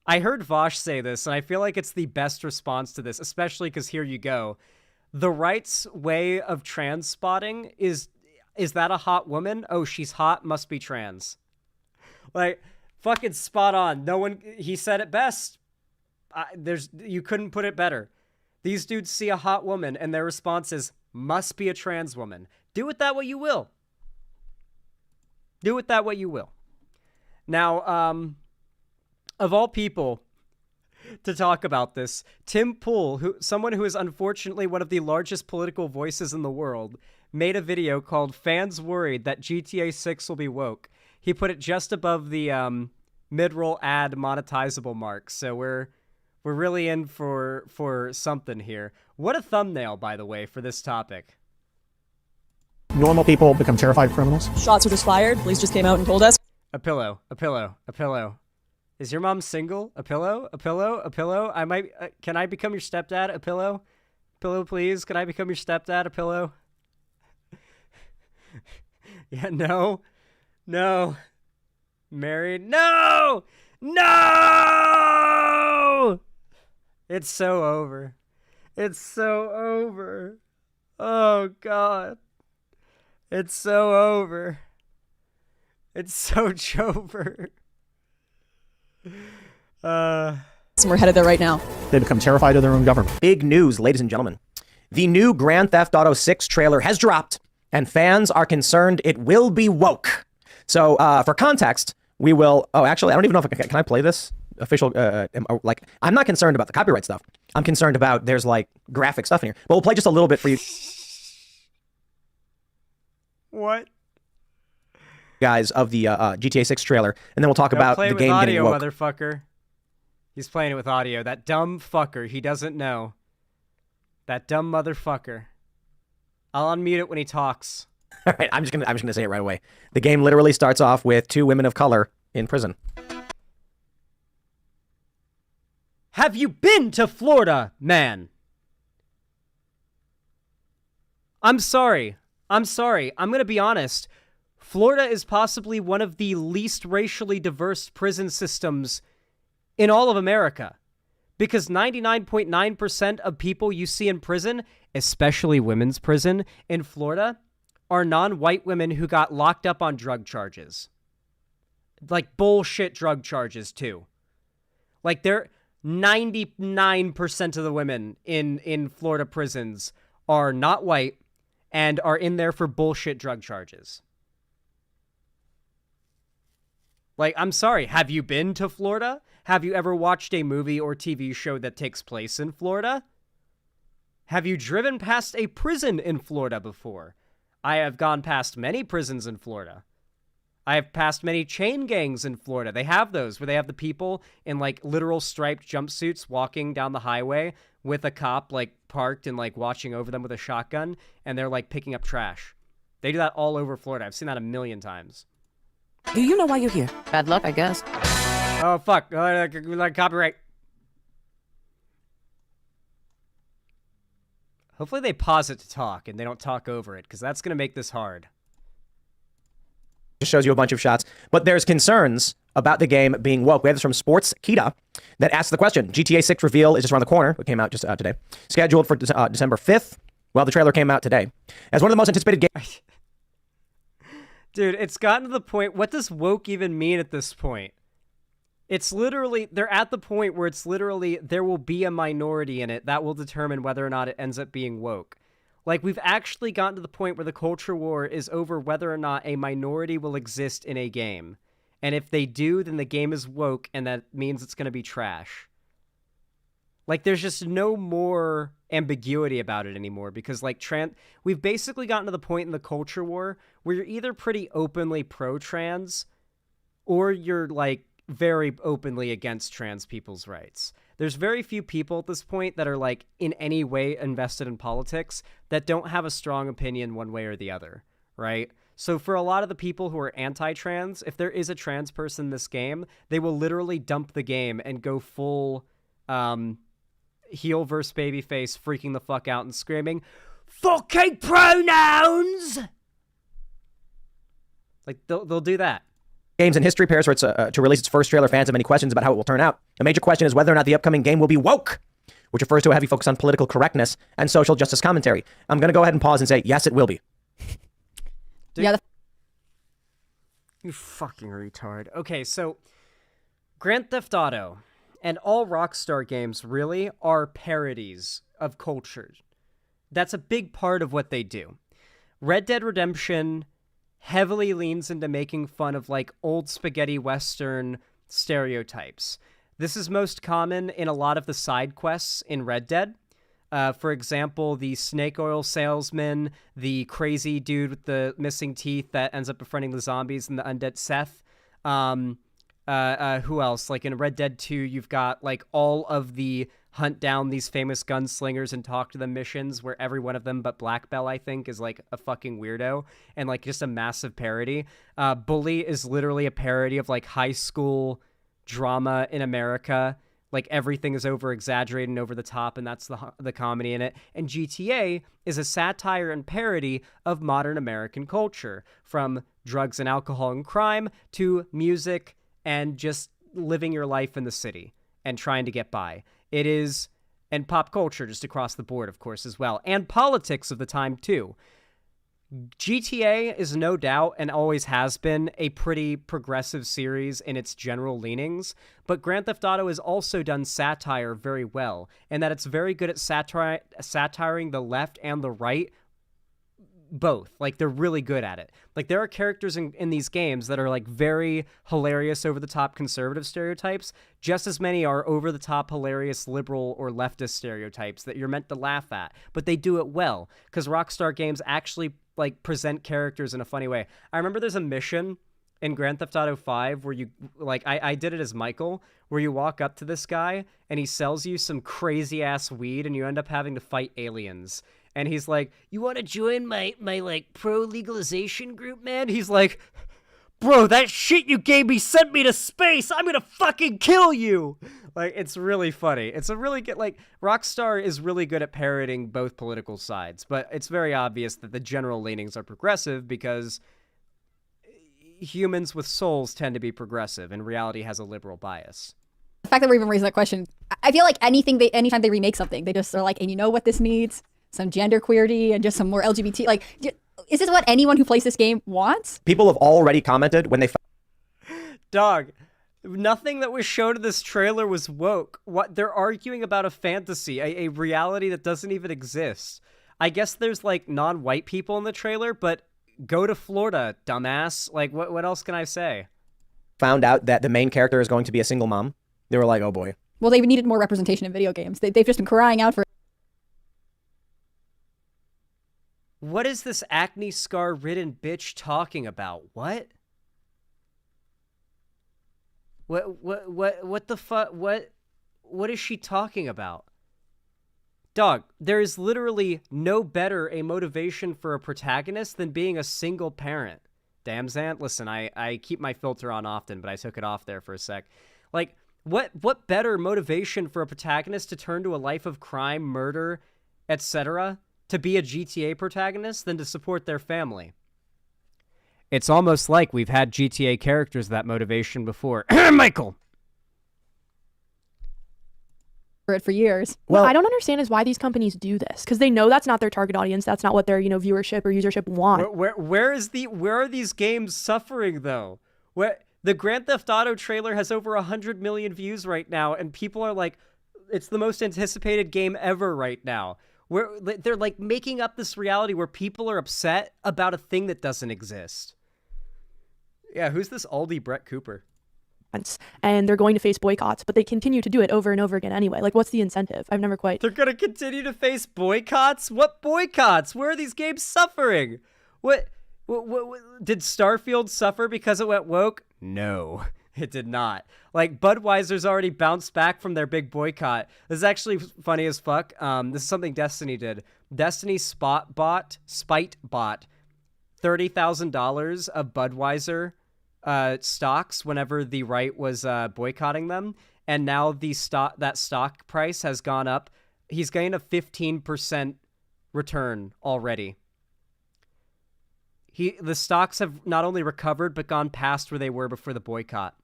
I heard Vosh say this, and I feel like it's the best response to this, especially because here you go. The right's way of trans spotting is that a hot woman? Oh, she's hot, must be trans. Like, fucking spot on. No one, he said it best. You couldn't put it better. These dudes see a hot woman, and their response is, must be a trans woman. Do with that what you will. Do with that what you will. Now, of all people to talk about this, Tim Pool, someone who is unfortunately one of the largest political voices in the world, made a video called Fans Worried That GTA 6 Will Be Woke. He put it just above the mid-roll ad monetizable mark, so we're really in for something here. What a thumbnail, by the way, for this topic. Normal people become terrified criminals. Shots were just fired. Police just came out and told us. A pillow, a pillow, a pillow. Is your mom single? A pillow, a pillow, a pillow. I might. Can I become your stepdad? A pillow, pillow, please. Can I become your stepdad? A pillow. Yeah, no, no. Married? No, no. It's so over. It's so over. Oh God. It's so over. It's so chover. We're headed there right now. They become terrified of their own government. Big news, ladies and gentlemen. The new Grand Theft Auto 6 trailer has dropped, and fans are concerned it will be woke. So, for context, we will... Oh, actually, I don't even know if can I play this? Official... I'm not concerned about the copyright stuff. I'm concerned about there's, graphic stuff in here. But we'll play just a little bit for you. What? Guys, of the GTA 6 trailer, and then we'll talk about the game audio, getting woke. Motherfucker. He's playing it with audio. That dumb fucker. He doesn't know. That dumb motherfucker. I'll unmute it when he talks. All right, I'm just gonna say it right away. The game literally starts off with 2 women of color in prison. Have you been to Florida, man? I'm sorry. I'm gonna be honest. Florida is possibly one of the least racially diverse prison systems in all of America. Because 99.9% of people you see in prison, especially women's prison in Florida, are non-white women who got locked up on drug charges. Like bullshit drug charges, too. Like, they're 99% of the women in Florida prisons are not white and are in there for bullshit drug charges. Like, I'm sorry, have you been to Florida? Have you ever watched a movie or TV show that takes place in Florida? Have you driven past a prison in Florida before? I have gone past many prisons in Florida. I have passed many chain gangs in Florida. They have those where they have the people in literal striped jumpsuits walking down the highway with a cop parked and watching over them with a shotgun, and they're picking up trash. They do that all over Florida. I've seen that a million times. Do you know why you're here? Bad luck, I guess. Oh, fuck. Copyright. Hopefully they pause it to talk and they don't talk over it, because that's going to make this hard. Just shows you a bunch of shots. But there's concerns about the game being woke. We have this from Sports Kita that asks the question. GTA 6 reveal is just around the corner. It came out just today. Scheduled for December 5th. Well, the trailer came out today. As one of the most anticipated games... Dude, it's gotten to the point... What does woke even mean at this point? It's literally... They're at the point where it's literally... There will be a minority in it that will determine whether or not it ends up being woke. We've actually gotten to the point where the culture war is over whether or not a minority will exist in a game. And if they do, then the game is woke, and that means it's going to be trash. There's just no more ambiguity about it anymore, because, we've basically gotten to the point in the culture war where you're either pretty openly pro-trans, or you're, very openly against trans people's rights. There's very few people at this point that are, in any way invested in politics that don't have a strong opinion one way or the other, right? So for a lot of the people who are anti-trans, if there is a trans person in this game, they will literally dump the game and go full, heel versus babyface freaking the fuck out and screaming, "Fucking pronouns!" Like, they'll do that. Games in history prepares for its, to release its first trailer. Fans have many questions about how it will turn out. A major question is whether or not the upcoming game will be woke, which refers to a heavy focus on political correctness and social justice commentary. I'm going to go ahead and pause and say, yes, it will be. Yeah. You fucking retard. Okay, so Grand Theft Auto and all Rockstar games really are parodies of culture. That's a big part of what they do. Red Dead Redemption heavily leans into making fun of like old spaghetti western stereotypes. This is most common in a lot of the side quests in Red Dead. For example, the snake oil salesman, the crazy dude with the missing teeth that ends up befriending the zombies and the undead Seth. Who else? Like in Red Dead 2, you've got like all of the hunt down these famous gunslingers and talk to them missions where every one of them but Black Bell, I think, is like a fucking weirdo and like just a massive parody. Bully is literally a parody of like high school drama in America. Like everything is over exaggerated and over the top, and that's the comedy in it. And GTA is a satire and parody of modern American culture, from drugs and alcohol and crime to music and just living your life in the city and trying to get by. It is, and pop culture just across the board, of course, as well, and politics of the time too. GTA is no doubt, and always has been, a pretty progressive series in its general leanings, but Grand Theft Auto has also done satire very well, and that it's very good at satiring the left and the right, both. Like, they're really good at it. Like, there are characters in these games that are, like, very hilarious over-the-top conservative stereotypes. Just as many are over-the-top hilarious liberal or leftist stereotypes that you're meant to laugh at, but they do it well, because Rockstar games actually like present characters in a funny way. I remember there's a mission in Grand Theft Auto 5 where you like I did it as Michael, where you walk up to this guy and he sells you some crazy ass weed and you end up having to fight aliens. And he's like, "You want to join my like pro legalization group, man?" He's like, "Bro, that shit you gave me sent me to space. I'm gonna fucking kill you." Like, it's really funny. It's a really good, like, Rockstar is really good at parroting both political sides, but it's very obvious that the general leanings are progressive because humans with souls tend to be progressive, and reality has a liberal bias. The fact that we're even raising that question, I feel like anytime they remake something, they just are like, and you know what this needs? Some genderqueerty and just some more LGBT. Like, is this what anyone who plays this game wants? People have already commented when they Dog, nothing that was shown in this trailer was woke. What they're arguing about a fantasy, a reality that doesn't even exist. I guess there's like non-white people in the trailer, but go to Florida, dumbass. Like, what else can I say? found out that the main character is going to be a single mom, they were like, oh boy. Well, they needed more representation in video games. They've just been crying out for. What is this acne scar ridden bitch talking about? What the fuck? What is she talking about? Dog, there is literally no better a motivation for a protagonist than being a single parent. Damn, Zant, listen, I keep my filter on often, but I took it off there for a sec. Like, what better motivation for a protagonist to turn to a life of crime, murder, etc., to be a GTA protagonist than to support their family? It's almost like we've had GTA characters that motivation before. Michael! For years. Well, what I don't understand is why these companies do this, because they know that's not their target audience. That's not what their viewership or usership want. Where are these games suffering though? The Grand Theft Auto trailer has over 100 million views right now, and people are like, it's the most anticipated game ever right now. They're like making up this reality where people are upset about a thing that doesn't exist. Yeah, who's this Aldi Brett Cooper? And they're going to face boycotts, but they continue to do it over and over again anyway. Like, what's the incentive? I've never quite... They're gonna continue to face boycotts? What boycotts? Where are these games suffering? What did Starfield suffer because it went woke? No, it did not. Like, Budweiser's already bounced back from their big boycott. This is actually funny as fuck. This is something Destiny did. Destiny spite bought $30,000 of Budweiser stocks whenever the right was boycotting them, and now that stock price has gone up He's gained a 15% return already. The stocks have not only recovered but gone past where they were before the boycott.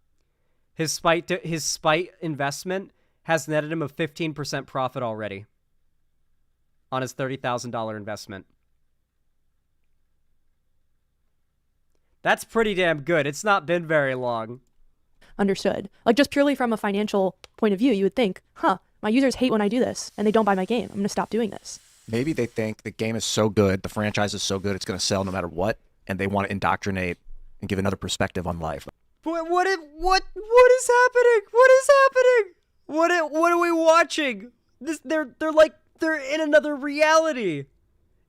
His spite investment has netted him a 15% profit already on his $30,000 investment. That's pretty damn good. It's not been very long. Understood. Like, just purely from a financial point of view, you would think, my users hate when I do this, and they don't buy my game. I'm going to stop doing this. Maybe they think the game is so good, the franchise is so good, it's going to sell no matter what, and they want to indoctrinate and give another perspective on life. What is happening? What is happening? What are we watching? They're in another reality.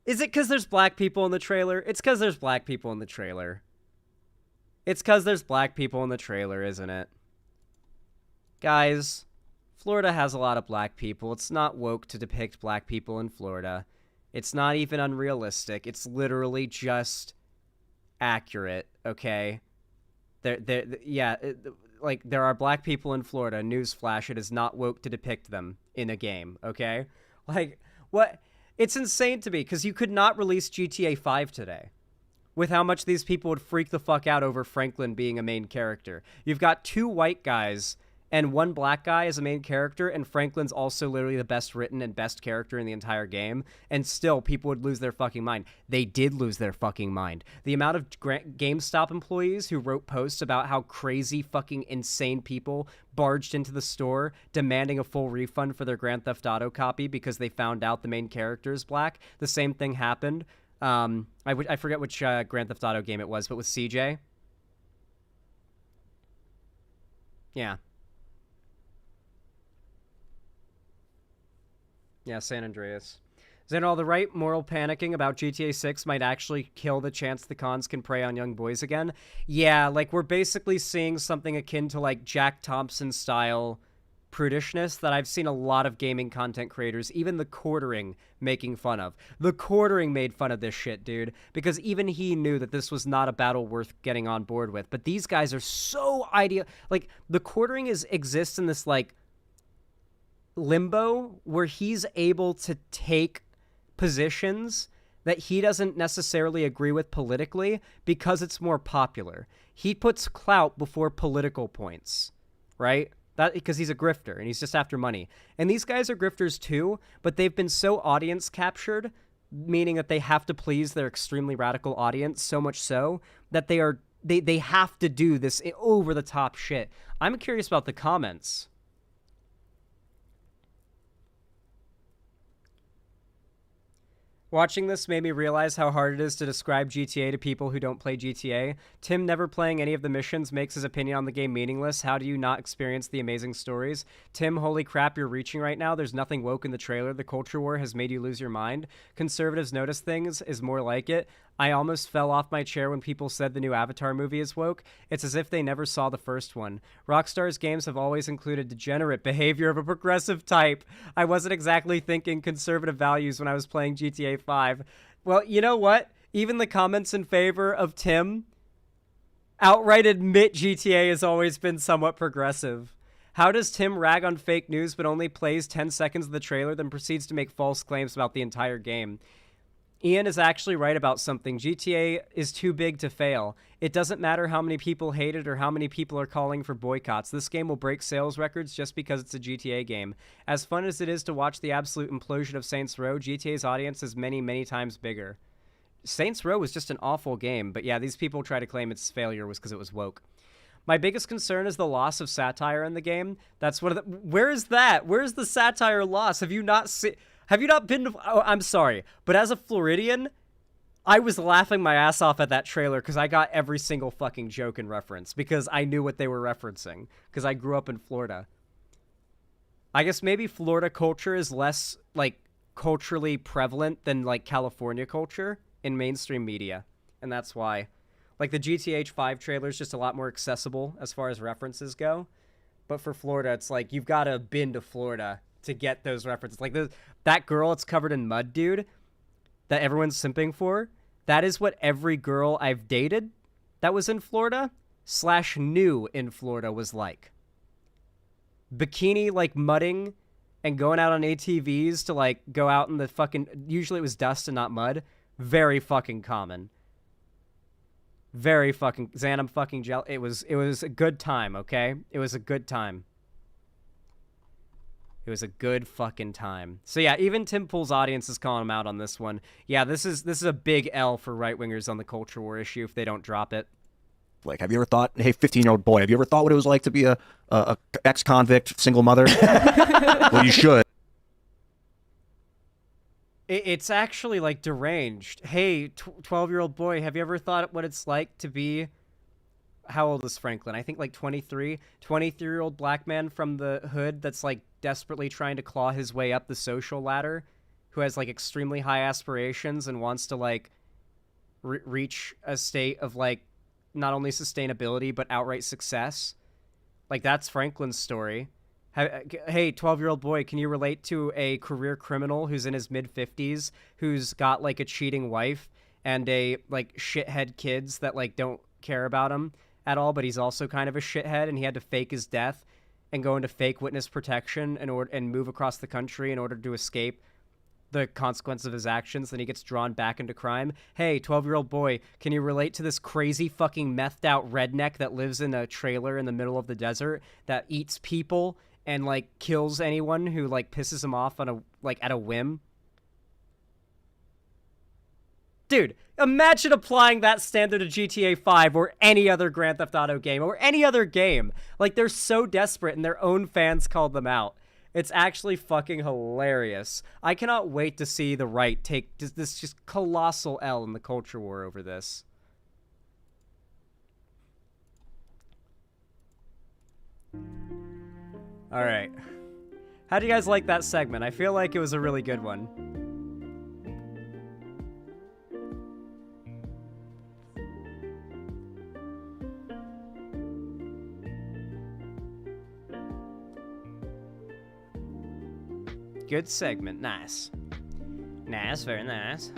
Is it because there's black people in the trailer? It's because there's black people in the trailer. It's because there's black people in the trailer, isn't it? Guys, Florida has a lot of black people. It's not woke to depict black people in Florida. It's not even unrealistic. It's literally just accurate, okay? There are black people in Florida. Newsflash, it is not woke to depict them in a game, okay? Like, what? It's insane to me, because you could not release GTA 5 today with how much these people would freak the fuck out over Franklin being a main character. You've got 2 white guys and 1 black guy as a main character, and Franklin's also literally the best written and best character in the entire game, and still people would lose their fucking mind. They did lose their fucking mind. The amount of GameStop employees who wrote posts about how crazy fucking insane people barged into the store demanding a full refund for their Grand Theft Auto copy because they found out the main character is black. The same thing happened. I forget which Grand Theft Auto game it was, but with CJ. Yeah. Yeah, San Andreas. Xanol, the right moral panicking about GTA 6 might actually kill the chance the cons can prey on young boys again. Yeah, like, we're basically seeing something akin to, like, Jack Thompson-style prudishness that I've seen a lot of gaming content creators, even the Quartering, making fun of. The Quartering made fun of this shit, dude, because even he knew that this was not a battle worth getting on board with. But these guys are so like, the Quartering exists in this, like, limbo where he's able to take positions that he doesn't necessarily agree with politically because it's more popular. He puts clout before political points, right? That because he's a grifter and he's just after money. And these guys are grifters too, but they've been so audience captured, meaning that they have to please their extremely radical audience, so much so that they have to do this over the top shit. I'm curious about the comments. Watching this made me realize how hard it is to describe GTA to people who don't play GTA. Tim never playing any of the missions makes his opinion on the game meaningless. How do you not experience the amazing stories? Tim, holy crap, you're reaching right now. There's nothing woke in the trailer. The culture war has made you lose your mind. Conservatives notice things is more like it. I almost fell off my chair when people said the new Avatar movie is woke. It's as if they never saw the first one. Rockstar's games have always included degenerate behavior of a progressive type. I wasn't exactly thinking conservative values when I was playing GTA 5. Well, you know what? Even the comments in favor of Tim outright admit GTA has always been somewhat progressive. How does Tim rag on fake news but only plays 10 seconds of the trailer, then proceeds to make false claims about the entire game? Ian is actually right about something. GTA is too big to fail. It doesn't matter how many people hate it or how many people are calling for boycotts. This game will break sales records just because it's a GTA game. As fun as it is to watch the absolute implosion of Saints Row, GTA's audience is many, many times bigger. Saints Row was just an awful game, but yeah, these people try to claim its failure was because it was woke. My biggest concern is the loss of satire in the game. That's one of the... Where is that? Where's the satire loss? Have you not been to... Oh, I'm sorry, but as a Floridian, I was laughing my ass off at that trailer because I got every single fucking joke and reference because I knew what they were referencing because I grew up in Florida. I guess maybe Florida culture is less, like, culturally prevalent than, like, California culture in mainstream media, and that's why. Like, the GTA 5 trailer is just a lot more accessible as far as references go, but for Florida, it's like, you've got to have been to Florida to get those references. Like, that girl that's covered in mud, dude, that everyone's simping for, that is what every girl I've dated that was in Florida / knew in Florida was like. Bikini, like, mudding and going out on ATVs to like go out in the fucking, usually it was dust and not mud. Very fucking common. Very fucking, Zan, I'm fucking jealous. It was a good time, okay? It was a good time. It was a good fucking time. So yeah, even Tim Pool's audience is calling him out on this one. Yeah, this is a big L for right-wingers on the culture war issue if they don't drop it. Like, have you ever thought, hey, 15-year-old boy, have you ever thought what it was like to be a ex-convict single mother? Well, you should. It's actually like deranged. Hey, 12-year-old boy, have you ever thought what it's like to be, how old is Franklin? I think like 23. 23-year-old black man from the hood that's like desperately trying to claw his way up the social ladder, who has like extremely high aspirations and wants to like reach a state of like not only sustainability but outright success. Like, that's Franklin's story. Hey, 12-year-old boy, can you relate to a career criminal who's in his mid-50s, who's got, like, a cheating wife and a, like, shithead kids that, like, don't care about him at all, but he's also kind of a shithead, and he had to fake his death and go into fake witness protection and move across the country in order to escape the consequence of his actions, then he gets drawn back into crime. Hey, 12-year-old boy, can you relate to this crazy fucking methed-out redneck that lives in a trailer in the middle of the desert that eats people and, like, kills anyone who, like, pisses him off on a, like, at a whim? Dude, imagine applying that standard to GTA 5 or any other Grand Theft Auto game or any other game. Like, they're so desperate and their own fans called them out. It's actually fucking hilarious. I cannot wait to see the right take this just colossal L in the culture war over this. All right. How do you guys like that segment? I feel like it was a really good one. Good segment. Nice. Nice, very nice.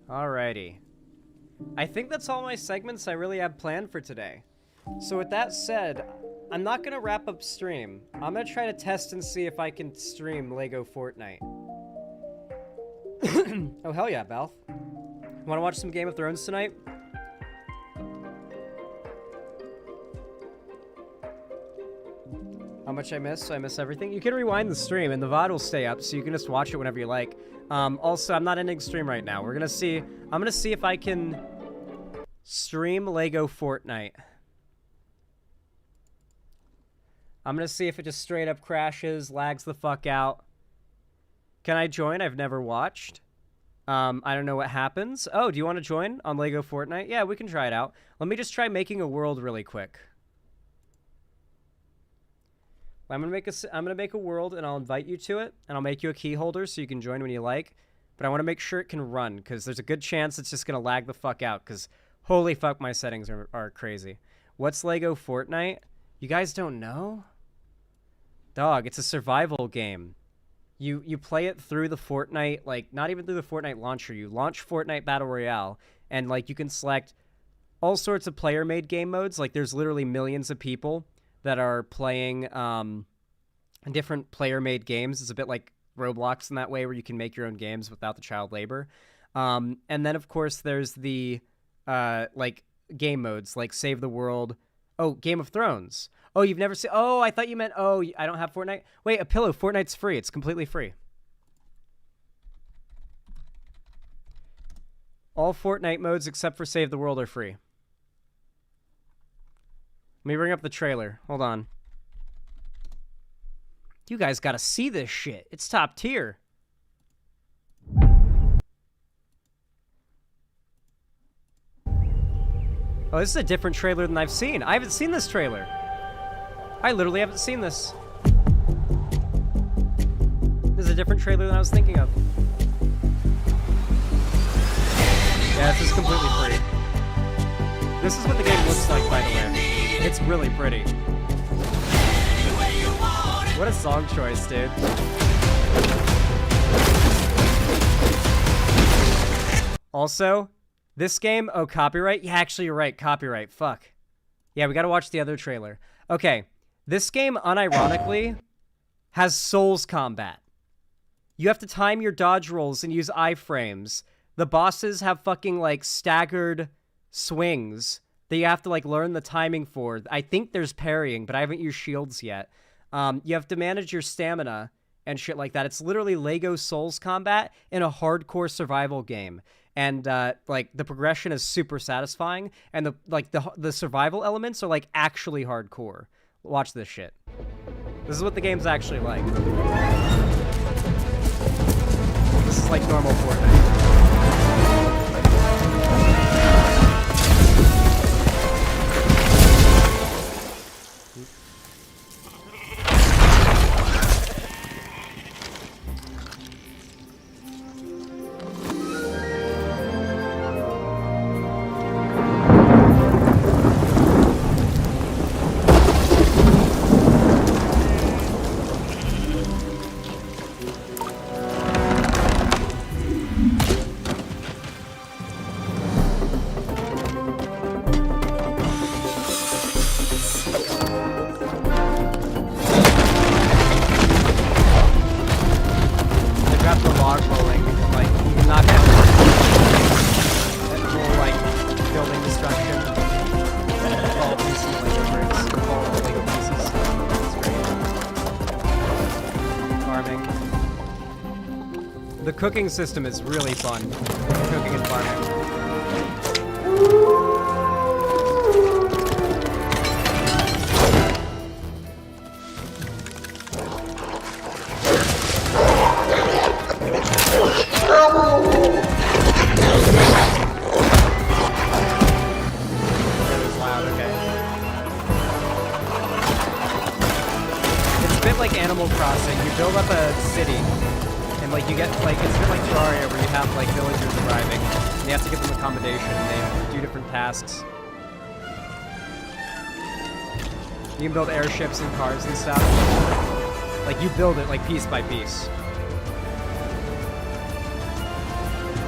Alrighty. I think that's all my segments I really have planned for today. So with that said, I'm not going to wrap up stream. I'm going to try to test and see if I can stream Lego Fortnite. Oh, hell yeah, Balth. Want to watch some Game of Thrones tonight? How much I miss? I miss everything. You can rewind the stream and the VOD will stay up, so you can just watch it whenever you like. Also, I'm not ending stream right now. I'm gonna see if I can stream Lego Fortnite. I'm gonna see if it just straight up crashes, lags the fuck out. Can I join? I've never watched. I don't know what happens. Oh, do you want to join on Lego Fortnite? Yeah, we can try it out. Let me just try making a world really quick. I'm gonna make a world and I'll invite you to it and I'll make you a key holder so you can join when you like, but I want to make sure it can run because there's a good chance it's just gonna lag the fuck out because holy fuck my settings are crazy. What's Lego Fortnite? You guys don't know? Dog, it's a survival game. You play it through the Fortnite, like not even through the Fortnite launcher. You launch Fortnite Battle Royale and like you can select all sorts of player-made game modes. Like there's literally millions of people that are playing different player-made games. It's a bit like Roblox in that way where you can make your own games without the child labor. And then, of course, there's the like game modes like Save the World. Oh, Game of Thrones. Oh, you've never seen... Oh, I thought you meant... Oh, I don't have Fortnite. Wait, a pillow. Fortnite's free. It's completely free. All Fortnite modes except for Save the World are free. Let me bring up the trailer. Hold on. You guys gotta see this shit. It's top tier. Oh, this is a different trailer than I've seen. I haven't seen this trailer. I literally haven't seen this. This is a different trailer than I was thinking of. Yeah, this is completely free. This is what the game looks like, by the way. It's really pretty. What a song choice, dude. Also, this game... Oh, copyright? Yeah, actually, you're right. Copyright. Fuck. Yeah, we gotta watch the other trailer. Okay, this game, unironically, has Souls combat. You have to time your dodge rolls and use iframes. The bosses have fucking, like, staggered swings that you have to, like, learn the timing for. I think there's parrying, but I haven't used shields yet. You have to manage your stamina and shit like that. It's literally Lego Souls combat in a hardcore survival game. And, like, the progression is super satisfying, and the survival elements are, like, actually hardcore. Watch this shit. This is what the game's actually like. This is like normal Fortnite. The cooking system is really fun. Cooking and farming. That was loud, okay. It's a bit like Animal Crossing. You build up a city. Like, you get, like, it's a bit like Terraria where you have, like, villagers arriving, and you have to give them accommodation, and they do different tasks. You can build airships and cars and stuff. Like, you build it, like, piece by piece.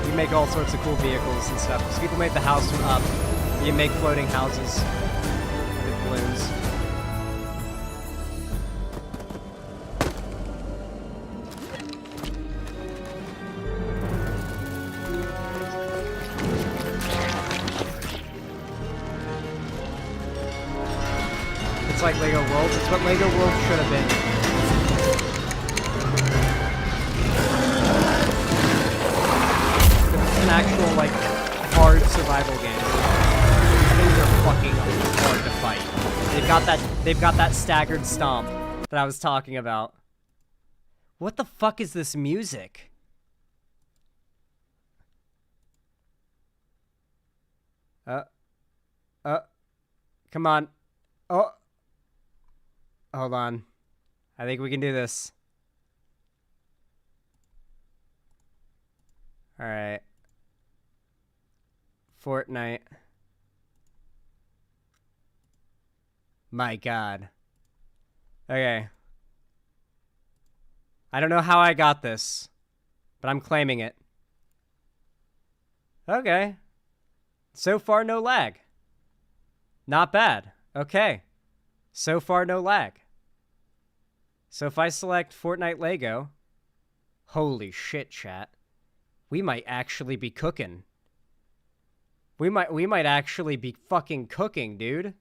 You make all sorts of cool vehicles and stuff. Because people made the house from up. You make floating houses with balloons. Like Lego Worlds. It's what Lego Worlds should have been. It's an actual, like, hard survival game. Things are fucking hard to fight. They've got that staggered stomp that I was talking about. What the fuck is this music? Come on. Oh. Hold on. I think we can do this. Alright. Fortnite. My God. Okay. I don't know how I got this, but I'm claiming it. Okay. So far, no lag. Not bad. Okay. So far, no lag. So if I select Fortnite Lego, holy shit, chat. We might actually be cooking. We might actually be fucking cooking, dude.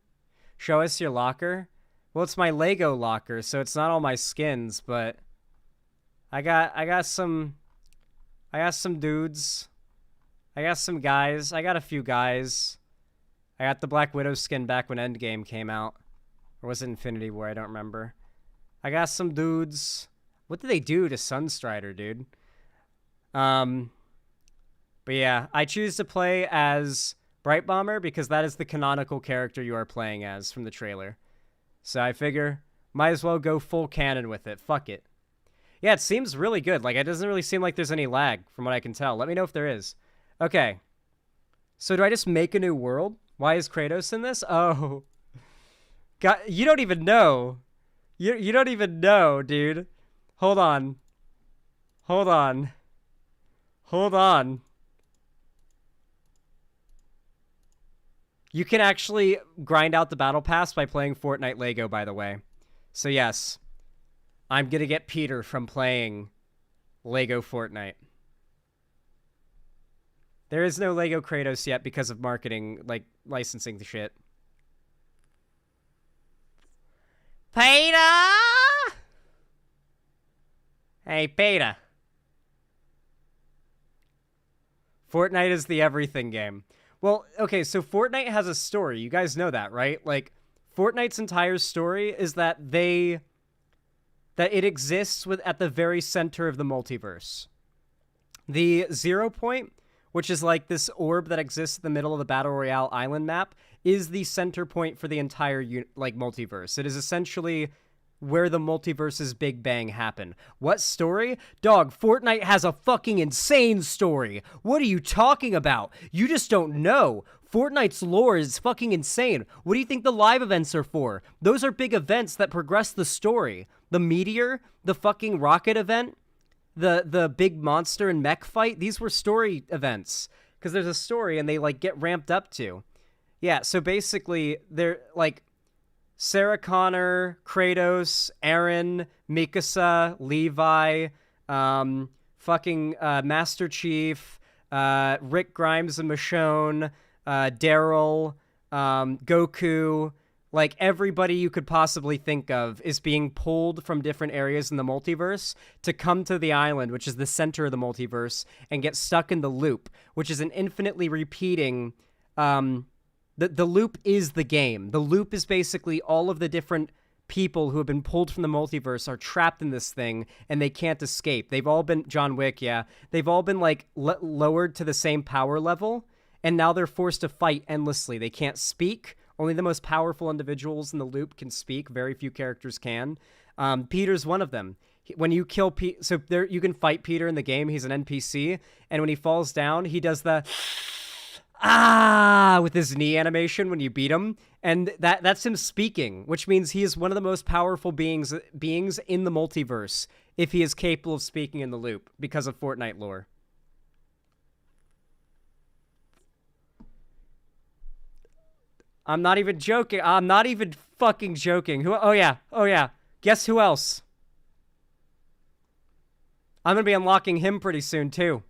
Show us your locker. Well, it's my Lego locker, so it's not all my skins, but I got some dudes. I got some guys. I got a few guys. I got the Black Widow skin back when Endgame came out. Or was it Infinity War? I don't remember. I got some dudes. What did they do to Sunstrider, dude? But yeah, I choose to play as Bright Bomber because that is the canonical character you are playing as from the trailer. So I figure, might as well go full canon with it. Fuck it. Yeah, it seems really good. Like, it doesn't really seem like there's any lag from what I can tell. Let me know if there is. Okay. So do I just make a new world? Why is Kratos in this? Oh. God, you don't even know. You don't even know, dude. Hold on. Hold on. Hold on. You can actually grind out the battle pass by playing Fortnite Lego, by the way. So yes, I'm gonna get Peter from playing Lego Fortnite. There is no Lego Kratos yet because of marketing, like, licensing the shit. Peter! Hey, Peter. Fortnite is the everything game. Well, okay, so Fortnite has a story. You guys know that, right? Like, Fortnite's entire story is that it exists at the very center of the multiverse. The 0 point, which is like this orb that exists in the middle of the Battle Royale island map, is the center point for the entire multiverse. It is essentially where the multiverse's Big Bang happened. What story? Dog, Fortnite has a fucking insane story. What are you talking about? You just don't know. Fortnite's lore is fucking insane. What do you think the live events are for? Those are big events that progress the story. The meteor, the fucking rocket event, the big monster and mech fight, these were story events. Because there's a story and they, like, get ramped up to. Yeah, so basically, they're, like, Sarah Connor, Kratos, Aaron, Mikasa, Levi, Master Chief, Rick Grimes and Michonne, Daryl, Goku, like, everybody you could possibly think of is being pulled from different areas in the multiverse to come to the island, which is the center of the multiverse, and get stuck in the loop, which is an infinitely repeating, The loop is the game. The loop is basically all of the different people who have been pulled from the multiverse are trapped in this thing, and they can't escape. They've all been... John Wick, yeah. They've all been, like, lowered to the same power level, and now they're forced to fight endlessly. They can't speak. Only the most powerful individuals in the loop can speak. Very few characters can. Peter's one of them. When you kill Pete... So there, you can fight Peter in the game. He's an NPC, and when he falls down, he does the... with his knee animation when you beat him, and that's him speaking, which means he is one of the most powerful beings in the multiverse if he is capable of speaking in the loop because of Fortnite lore. I'm not even joking. I'm not even fucking joking. Oh yeah. Guess who else? I'm gonna be unlocking him pretty soon too.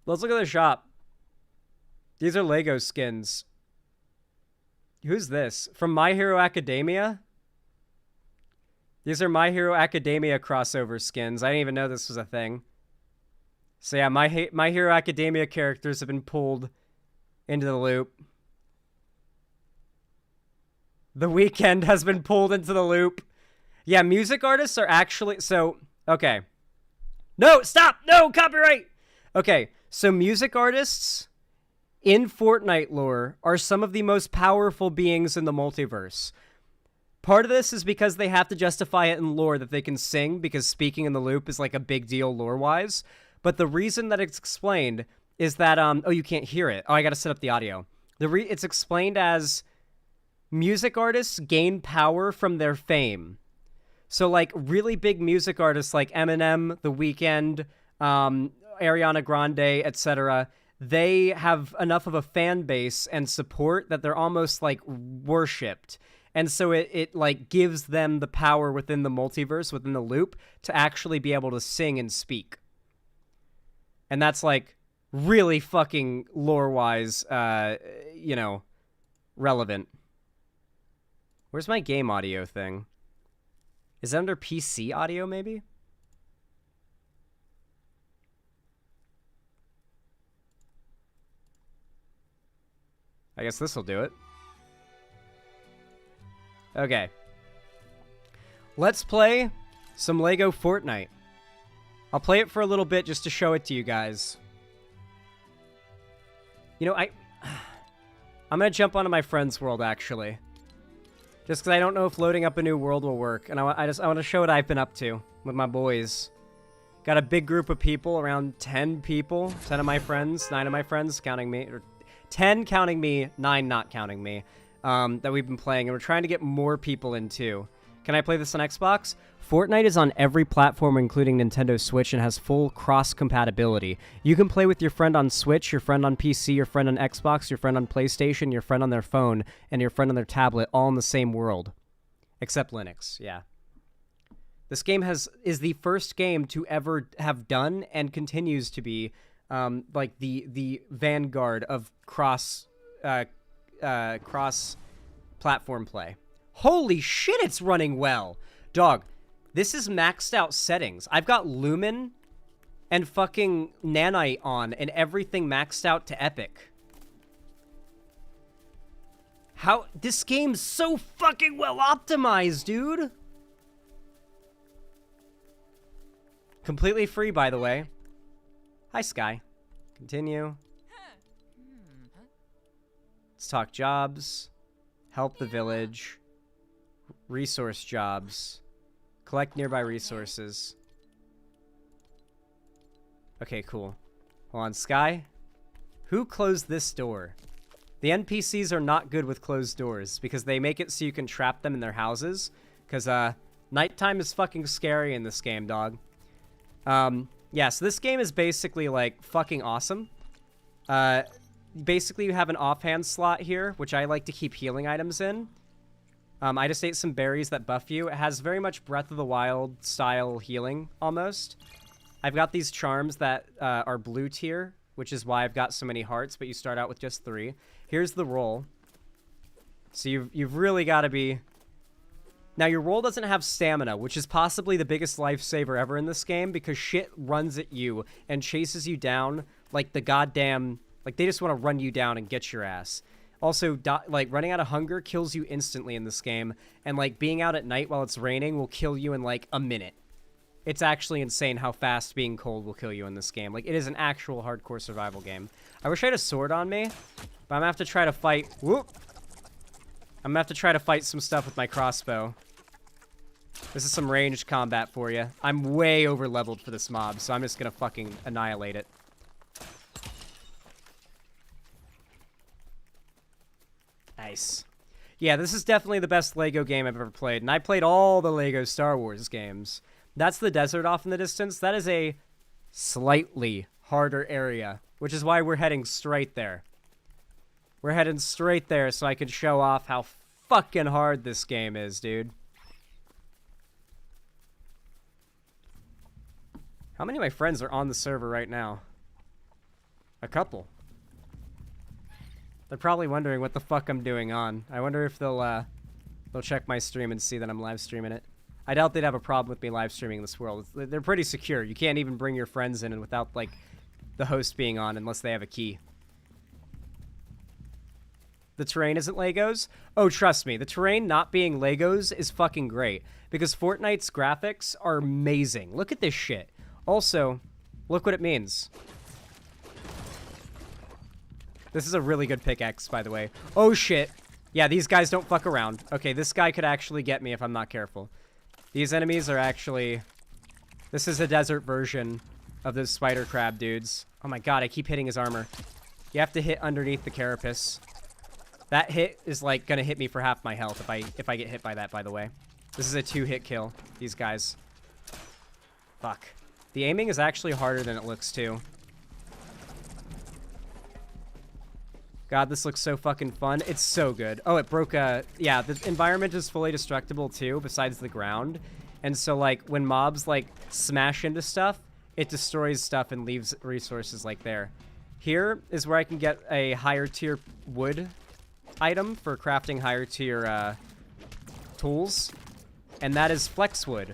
Let's look at the shop. These are Lego skins. Who's this? From My Hero Academia? These are My Hero Academia crossover skins. I didn't even know this was a thing. So yeah, My Hero Academia characters have been pulled into the loop. The Weeknd has been pulled into the loop. Yeah, music artists are actually... So, okay. No, stop! No, copyright! Okay, so music artists in Fortnite lore are some of the most powerful beings in the multiverse. Part of this is because they have to justify it in lore that they can sing, because speaking in the loop is like a big deal lore-wise. But the reason that it's explained is that, oh, you can't hear it. Oh, I gotta set up the audio. It's explained as music artists gain power from their fame. So, like, really big music artists like Eminem, The Weeknd, Ariana Grande, etc., they have enough of a fan base and support that they're almost, like, worshipped. And so it like, gives them the power within the multiverse, within the loop, to actually be able to sing and speak. And that's, like, really fucking lore-wise, you know, relevant. Where's my game audio thing? Is it under PC audio, maybe? I guess this will do it. Okay. Let's play some Lego Fortnite. I'll play it for a little bit just to show it to you guys. You know, I'm gonna jump onto my friend's world, actually. Just because I don't know if loading up a new world will work. And I want to show what I've been up to with my boys. Got a big group of people, around 10 people. 10 of my friends, 9 of my friends, counting me. Or 10 counting me, 9 not counting me. That we've been playing. And we're trying to get more people in too. Can I play this on Xbox? Fortnite is on every platform, including Nintendo Switch, and has full cross-compatibility. You can play with your friend on Switch, your friend on PC, your friend on Xbox, your friend on PlayStation, your friend on their phone, and your friend on their tablet, all in the same world. Except Linux, yeah. This game is the first game to ever have done, and continues to be, like, the vanguard of cross-platform play. Holy shit, it's running well! Dog, this is maxed out settings. I've got Lumen and fucking Nanite on and everything maxed out to epic. How? This game's so fucking well optimized, dude! Completely free, by the way. Hi, Sky. Continue. Let's talk jobs. Help the village. Resource jobs. Collect nearby resources. Okay, cool. Hold on, Sky. Who closed this door? The NPCs are not good with closed doors because they make it so you can trap them in their houses. Because, nighttime is fucking scary in this game, dog. Yeah, so this game is basically, like, fucking awesome. Basically, you have an offhand slot here, which I like to keep healing items in. I just ate some berries that buff you. It has very much Breath of the Wild style healing, almost. I've got these charms that are blue tier, which is why I've got so many hearts, but you start out with just 3. Here's the roll. So you've really got to be... Now, your roll doesn't have stamina, which is possibly the biggest lifesaver ever in this game, because shit runs at you and chases you down like the goddamn... Like, they just want to run you down and get your ass. Also, like, running out of hunger kills you instantly in this game, and, like, being out at night while it's raining will kill you in, like, a minute. It's actually insane how fast being cold will kill you in this game. Like, it is an actual hardcore survival game. I wish I had a sword on me, but I'm gonna have to try to fight... Whoop! I'm gonna have to try to fight some stuff with my crossbow. This is some ranged combat for you. I'm way over-leveled for this mob, so I'm just gonna fucking annihilate it. Nice. Yeah, this is definitely the best LEGO game I've ever played, and I played all the LEGO Star Wars games. That's the desert off in the distance. That is a slightly harder area, which is why we're heading straight there. We're heading straight there so I can show off how fucking hard this game is, dude. How many of my friends are on the server right now? A couple. They're probably wondering what the fuck I'm doing on. I wonder if they'll check my stream and see that I'm live streaming it. I doubt they'd have a problem with me live streaming this world. They're pretty secure. You can't even bring your friends in without, like, the host being on unless they have a key. The terrain isn't Legos? Oh, trust me, the terrain not being Legos is fucking great. Because Fortnite's graphics are amazing. Look at this shit. Also, look what it means. This is a really good pickaxe, by the way. Oh, shit. Yeah, these guys don't fuck around. Okay, this guy could actually get me if I'm not careful. These enemies are actually... This is a desert version of those spider crab dudes. Oh my god, I keep hitting his armor. You have to hit underneath the carapace. That hit is, like, gonna hit me for half my health if I get hit by that, by the way. This is a 2-hit kill, these guys. Fuck. The aiming is actually harder than it looks, too. God, this looks so fucking fun. It's so good. Oh, it broke a... Yeah, the environment is fully destructible, too, besides the ground. And so, like, when mobs, like, smash into stuff, it destroys stuff and leaves resources, like, there. Here is where I can get a higher tier wood item for crafting higher tier tools. And that is flexwood.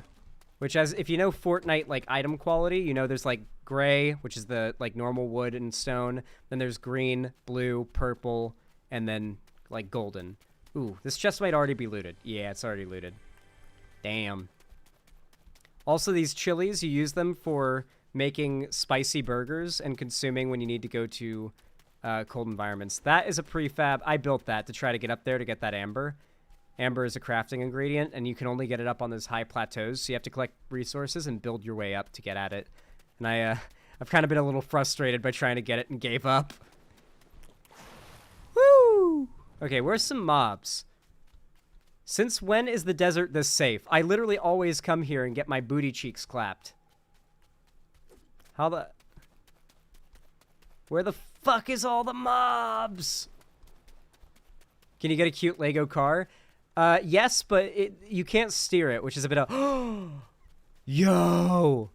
Which, as if you know Fortnite, like, item quality, you know there's, like, gray, which is the, like, normal wood and stone. Then there's green, blue, purple, and then, like, golden. Ooh, this chest might already be looted. Yeah, it's already looted. Damn. Also, these chilies, you use them for making spicy burgers and consuming when you need to go to cold environments. That is a prefab. I built that to try to get up there to get that amber. Amber is a crafting ingredient, and you can only get it up on those high plateaus, so you have to collect resources and build your way up to get at it. And I've kind of been a little frustrated by trying to get it and gave up. Woo! Okay, where's some mobs? Since when is the desert this safe? I literally always come here and get my booty cheeks clapped. How the... Where the fuck is all the mobs? Can you get a cute Lego car? Yes, but you can't steer it, which is a bit of... Yo!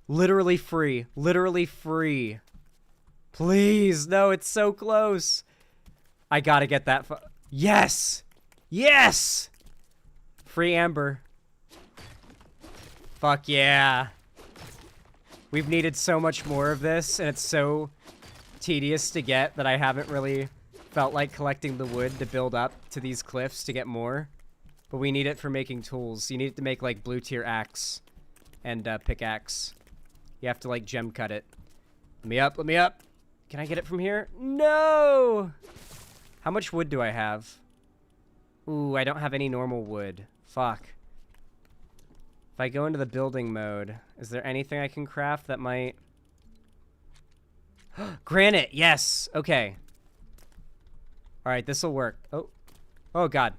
Literally free. Literally free. Please, no, it's so close. I gotta get that... Yes! Yes! Free Amber. Fuck yeah. We've needed so much more of this, and it's so tedious to get that I haven't really felt like collecting the wood to build up to these cliffs to get more. But we need it for making tools. You need it to make, like, blue tier axe and pickaxe. You have to, like, gem cut it. Let me up, let me up. Can I get it from here? No! How much wood do I have? Ooh, I don't have any normal wood. Fuck. If I go into the building mode, is there anything I can craft that might... Granite! Yes! Okay. Alright, this'll work. Oh. Oh, God.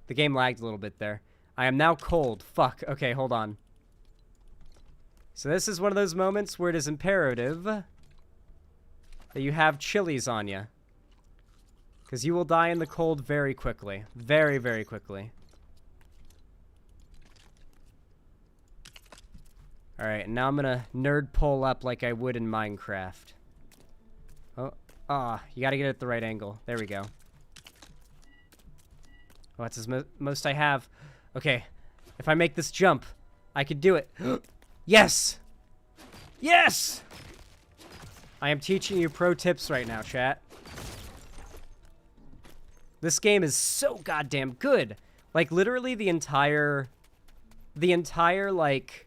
The game lagged a little bit there. I am now cold. Fuck. Okay, hold on. So this is one of those moments where it is imperative that you have chilies on you. Because you will die in the cold very quickly. Very, very quickly. Alright, now I'm gonna nerd pull up like I would in Minecraft. Oh, you gotta get it at the right angle. There we go. Oh, that's as most I have. Okay, if I make this jump, I could do it. Yes! Yes! I am teaching you pro tips right now, chat. This game is so goddamn good. Like, literally the entire, like,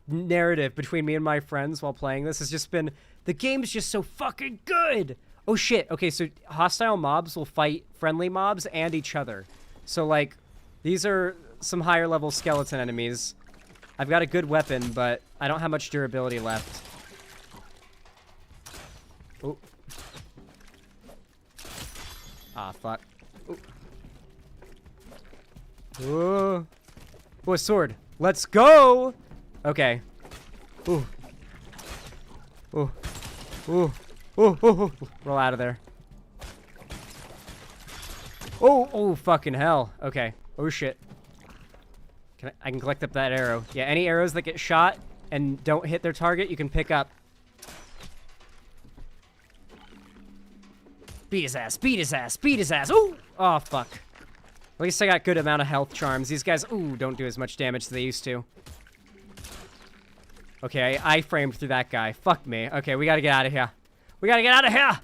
narrative between me and my friends while playing this has just been, the game's just so fucking good! Oh shit, okay, so hostile mobs will fight friendly mobs and each other. So, like, these are some higher level skeleton enemies. I've got a good weapon, but I don't have much durability left. Oh. Ah, fuck. Ooh. Oh, a sword. Let's go! Okay. Ooh. Ooh. Ooh. Ooh. Ooh. Roll out of there. Oh, oh, fucking hell. Okay. Oh, shit. I can collect up that arrow. Yeah, any arrows that get shot and don't hit their target, you can pick up. Beat his ass, beat his ass, beat his ass. Ooh! Oh, fuck. At least I got good amount of health charms. These guys, ooh, don't do as much damage as they used to. Okay, I framed through that guy. Fuck me. Okay, we gotta get out of here. We gotta get out of here!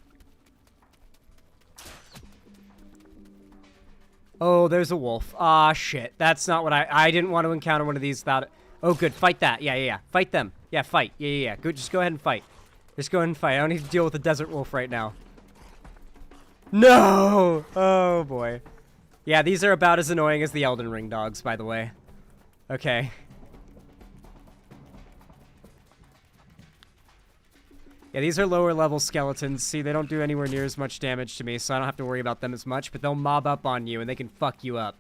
Oh, there's a wolf. Ah, shit. That's not what I didn't want to encounter one of these without it. Oh, good. Fight that. Yeah, yeah, yeah. Fight them. Yeah, fight. Yeah, yeah, yeah. Good. Just go ahead and fight. Just go ahead and fight. I don't need to deal with the desert wolf right now. No! Oh, boy. Yeah, these are about as annoying as the Elden Ring dogs, by the way. Okay. Yeah, these are lower level skeletons. See, they don't do anywhere near as much damage to me, so I don't have to worry about them as much, but they'll mob up on you and they can fuck you up.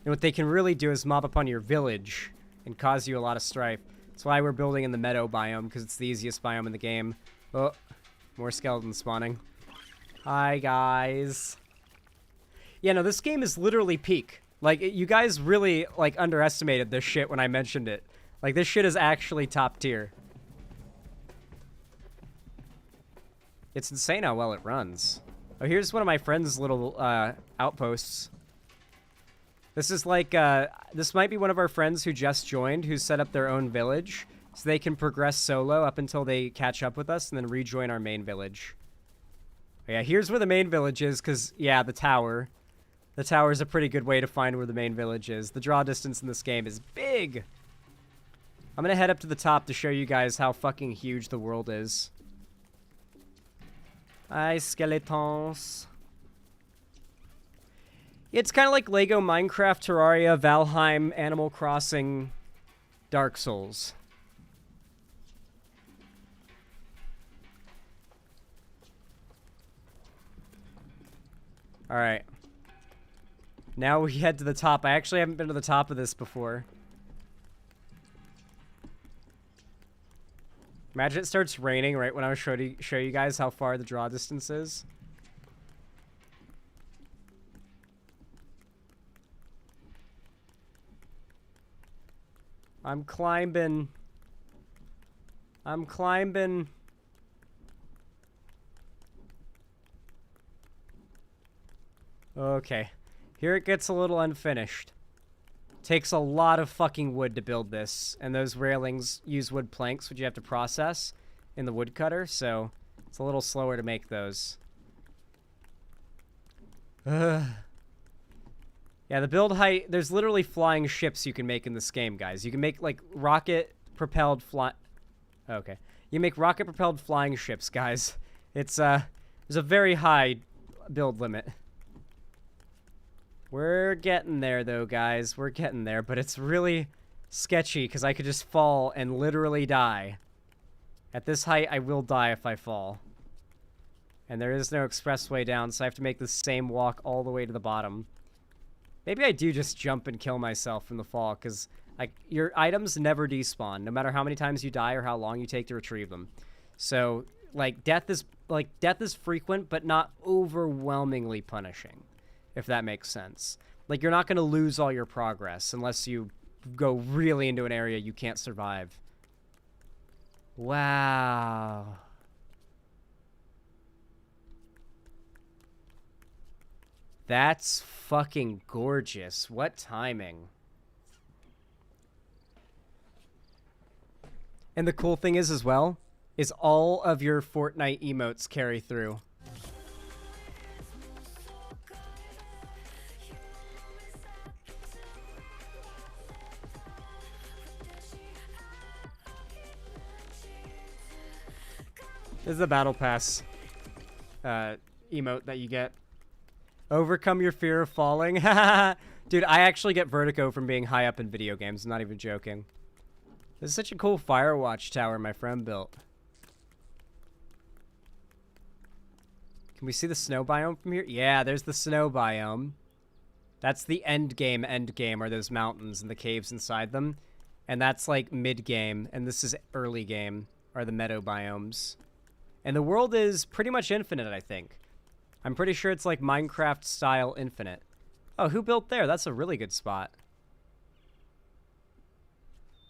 And what they can really do is mob up on your village and cause you a lot of strife. That's why we're building in the meadow biome, because it's the easiest biome in the game. Oh, more skeletons spawning. Hi, guys. Yeah, no, this game is literally peak. Like, you guys really, like, underestimated this shit when I mentioned it. Like, this shit is actually top tier. It's insane how well it runs. Oh, here's one of my friend's little outposts. This is like, this might be one of our friends who just joined, who set up their own village, so they can progress solo up until they catch up with us and then rejoin our main village. Yeah, here's where the main village is, because, yeah, the tower. The tower is a pretty good way to find where the main village is. The draw distance in this game is big. I'm gonna head up to the top to show you guys how fucking huge the world is. Hi, skeletons. It's kind of like Lego Minecraft, Terraria, Valheim, Animal Crossing, Dark Souls. Alright. Now we head to the top. I actually haven't been to the top of this before. Imagine it starts raining right when I was show you guys how far the draw distance is. I'm climbing. I'm climbing. Okay. Here it gets a little unfinished. Takes a lot of fucking wood to build this, and those railings use wood planks, which you have to process in the woodcutter, so it's a little slower to make those. Ugh. Yeah, the build height, there's literally flying ships you can make in this game, guys. You can make, like, rocket-propelled Okay. You make rocket-propelled flying ships, guys. It's, there's a very high build limit. We're getting there, though, guys. We're getting there, but it's really sketchy, because I could just fall and literally die. At this height, I will die if I fall. And there is no expressway down, so I have to make the same walk all the way to the bottom. Maybe I do just jump and kill myself from the fall, because your items never despawn, no matter how many times you die or how long you take to retrieve them. So, death is frequent, but not overwhelmingly punishing, if that makes sense. You're not going to lose all your progress unless you go really into an area you can't survive. Wow. That's fucking gorgeous. What timing. And the cool thing is, as well, is all of your Fortnite emotes carry through. This is the Battle Pass emote that you get. Overcome your fear of falling. Dude, I actually get vertigo from being high up in video games. I'm not even joking. This is such a cool Firewatch tower my friend built. Can we see the snow biome from here? Yeah, there's the snow biome. That's the end game, are those mountains and the caves inside them. And that's mid-game, and this is early game, are the meadow biomes. And the world is pretty much infinite, I think. I'm pretty sure it's Minecraft-style infinite. Oh, who built there? That's a really good spot.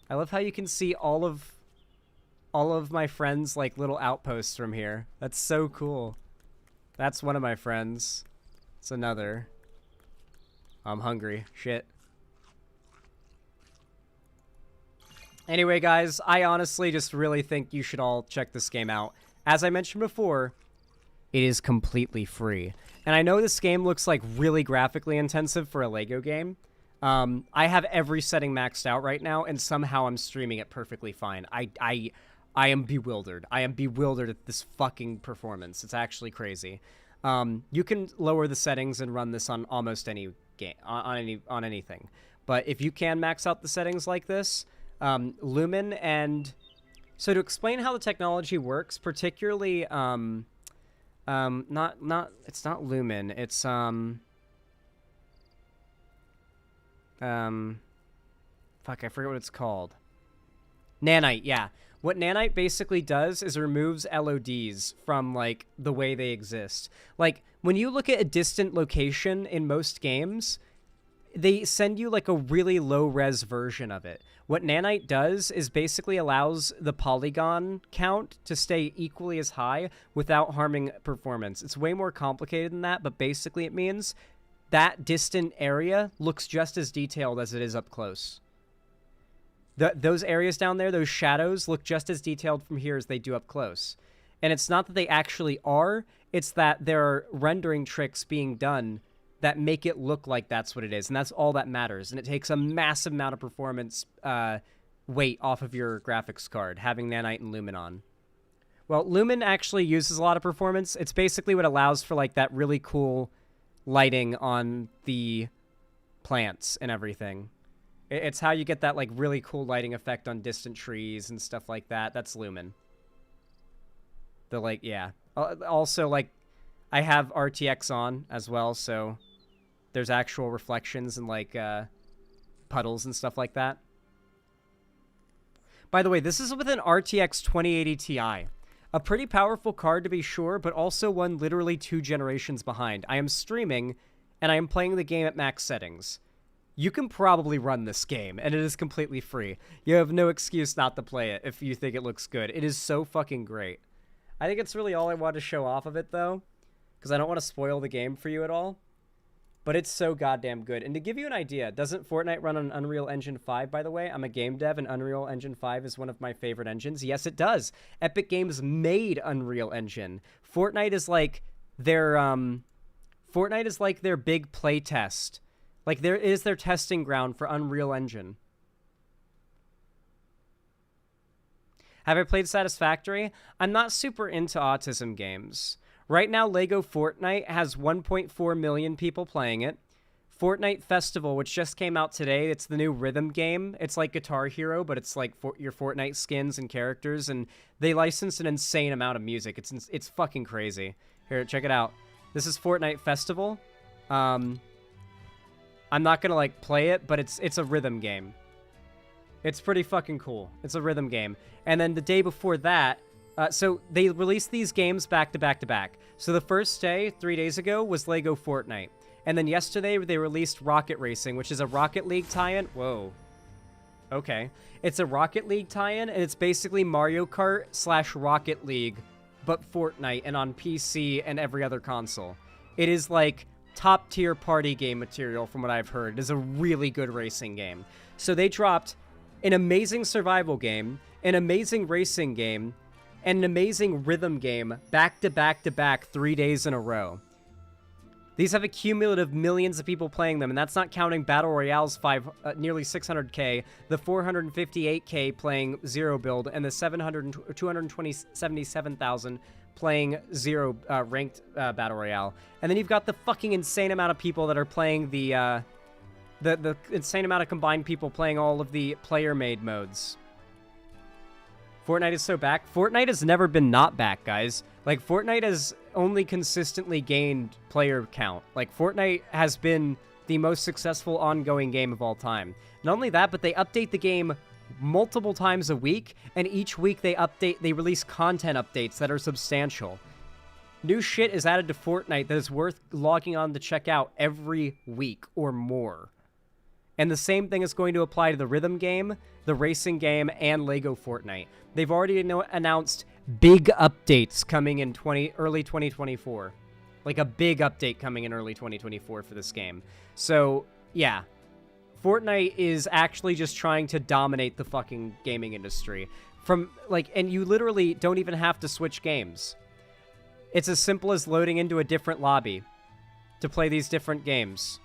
I love how you can see all of my friends' little outposts from here. That's so cool. That's one of my friends. It's another. I'm hungry. Shit. Anyway, guys, I honestly just really think you should all check this game out. As I mentioned before, it is completely free. And I know this game looks really graphically intensive for a Lego game. I have every setting maxed out right now, and somehow I'm streaming it perfectly fine. I am bewildered. I am bewildered at this fucking performance. It's actually crazy. You can lower the settings and run this on almost any game, on anything. But if you can max out the settings like this, Lumen and... So to explain how the technology works, particularly... it's not Lumen, it's, fuck, I forget what it's called. Nanite, yeah. What Nanite basically does is removes LODs from, the way they exist. When you look at a distant location in most games, they send you, a really low-res version of it. What Nanite does is basically allows the polygon count to stay equally as high without harming performance. It's way more complicated than that, but basically it means that distant area looks just as detailed as it is up close. Those areas down there, those shadows, look just as detailed from here as they do up close. And it's not that they actually are, it's that there are rendering tricks being done that make it look like that's what it is, and that's all that matters. And it takes a massive amount of performance weight off of your graphics card, having Nanite and Lumen on. Well, Lumen actually uses a lot of performance. It's basically what allows for that really cool lighting on the plants and everything. It's how you get that like really cool lighting effect on distant trees and stuff like that. That's Lumen. The like, yeah. Also, like, I have RTX on as well, so there's actual reflections and like puddles and stuff like that. By the way, this is with an RTX 2080 Ti. A pretty powerful card to be sure, but also one literally 2 generations behind. I am streaming, and I am playing the game at max settings. You can probably run this game, and it is completely free. You have no excuse not to play it if you think it looks good. It is so fucking great. I think it's really all I want to show off of it, though, because I don't want to spoil the game for you at all. But it's so goddamn good. And to give you an idea, doesn't Fortnite run on Unreal Engine 5, by the way? I'm a game dev, and Unreal Engine 5 is one of my favorite engines. Yes, it does. Epic Games made Unreal Engine. Fortnite is like their big play test. Like, there is their testing ground for Unreal Engine. Have I played Satisfactory? I'm not super into autism games. Right now, LEGO Fortnite has 1.4 million people playing it. Fortnite Festival, which just came out today, it's the new rhythm game. It's like Guitar Hero, but it's like your Fortnite skins and characters, and they licensed an insane amount of music. It's fucking crazy. Here, check it out. This is Fortnite Festival. I'm not gonna like play it, but it's a rhythm game. It's pretty fucking cool. It's a rhythm game. And then the day before that, so they released these games back to back to back. So the first day, 3 days ago, was LEGO Fortnite. And then yesterday, they released Rocket Racing, which is a Rocket League tie-in. Whoa. Okay. It's a Rocket League tie-in, and it's basically Mario Kart / Rocket League, but Fortnite, and on PC and every other console. It is like top-tier party game material from what I've heard. It is a really good racing game. So they dropped an amazing survival game, an amazing racing game, and an amazing rhythm game back to back to back 3 days in a row. These have a cumulative millions of people playing them, and that's not counting Battle Royale's nearly 600k, the 458k playing Zero Build, and the 277,000 playing Zero ranked Battle Royale. And then you've got the fucking insane amount of people that are playing the insane amount of combined people playing all of the player-made modes. Fortnite is so back. Fortnite has never been not back, guys. Like, Fortnite has only consistently gained player count. Like, Fortnite has been the most successful ongoing game of all time. Not only that, but they update the game multiple times a week, and each week they release content updates that are substantial. New shit is added to Fortnite that is worth logging on to check out every week or more. And the same thing is going to apply to the rhythm game, the racing game, and LEGO Fortnite. They've already announced big updates coming in early 2024. Like a big update coming in early 2024 for this game. So, yeah. Fortnite is actually just trying to dominate the fucking gaming industry. And you literally don't even have to switch games. It's as simple as loading into a different lobby to play these different games.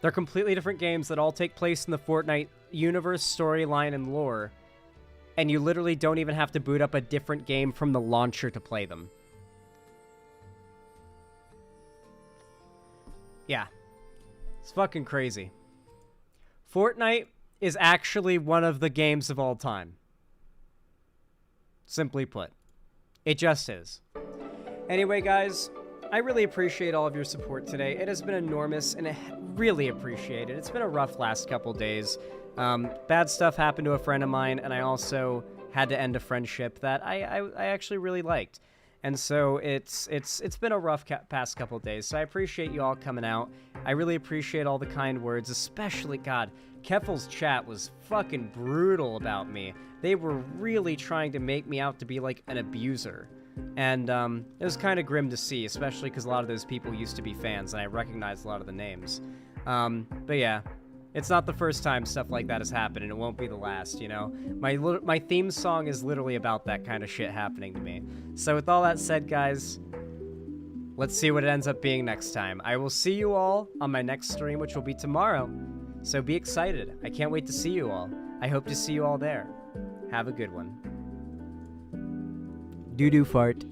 They're completely different games that all take place in the Fortnite universe, storyline, and lore. And you literally don't even have to boot up a different game from the launcher to play them. Yeah. It's fucking crazy. Fortnite is actually one of the games of all time. Simply put. It just is. Anyway, guys, I really appreciate all of your support today. It has been enormous, and I really appreciate it. It's been a rough last couple days. Bad stuff happened to a friend of mine, and I also had to end a friendship that I actually really liked. And so it's been a rough past couple days. So I appreciate you all coming out. I really appreciate all the kind words, especially, God, Keffals' chat was fucking brutal about me. They were really trying to make me out to be like an abuser. And it was kind of grim to see, especially because a lot of those people used to be fans, and I recognized a lot of the names. But yeah, it's not the first time stuff like that has happened, and it won't be the last, you know? My theme song is literally about that kind of shit happening to me. So with all that said, guys, let's see what it ends up being next time. I will see you all on my next stream, which will be tomorrow. So be excited. I can't wait to see you all. I hope to see you all there. Have a good one. Doo-doo fart.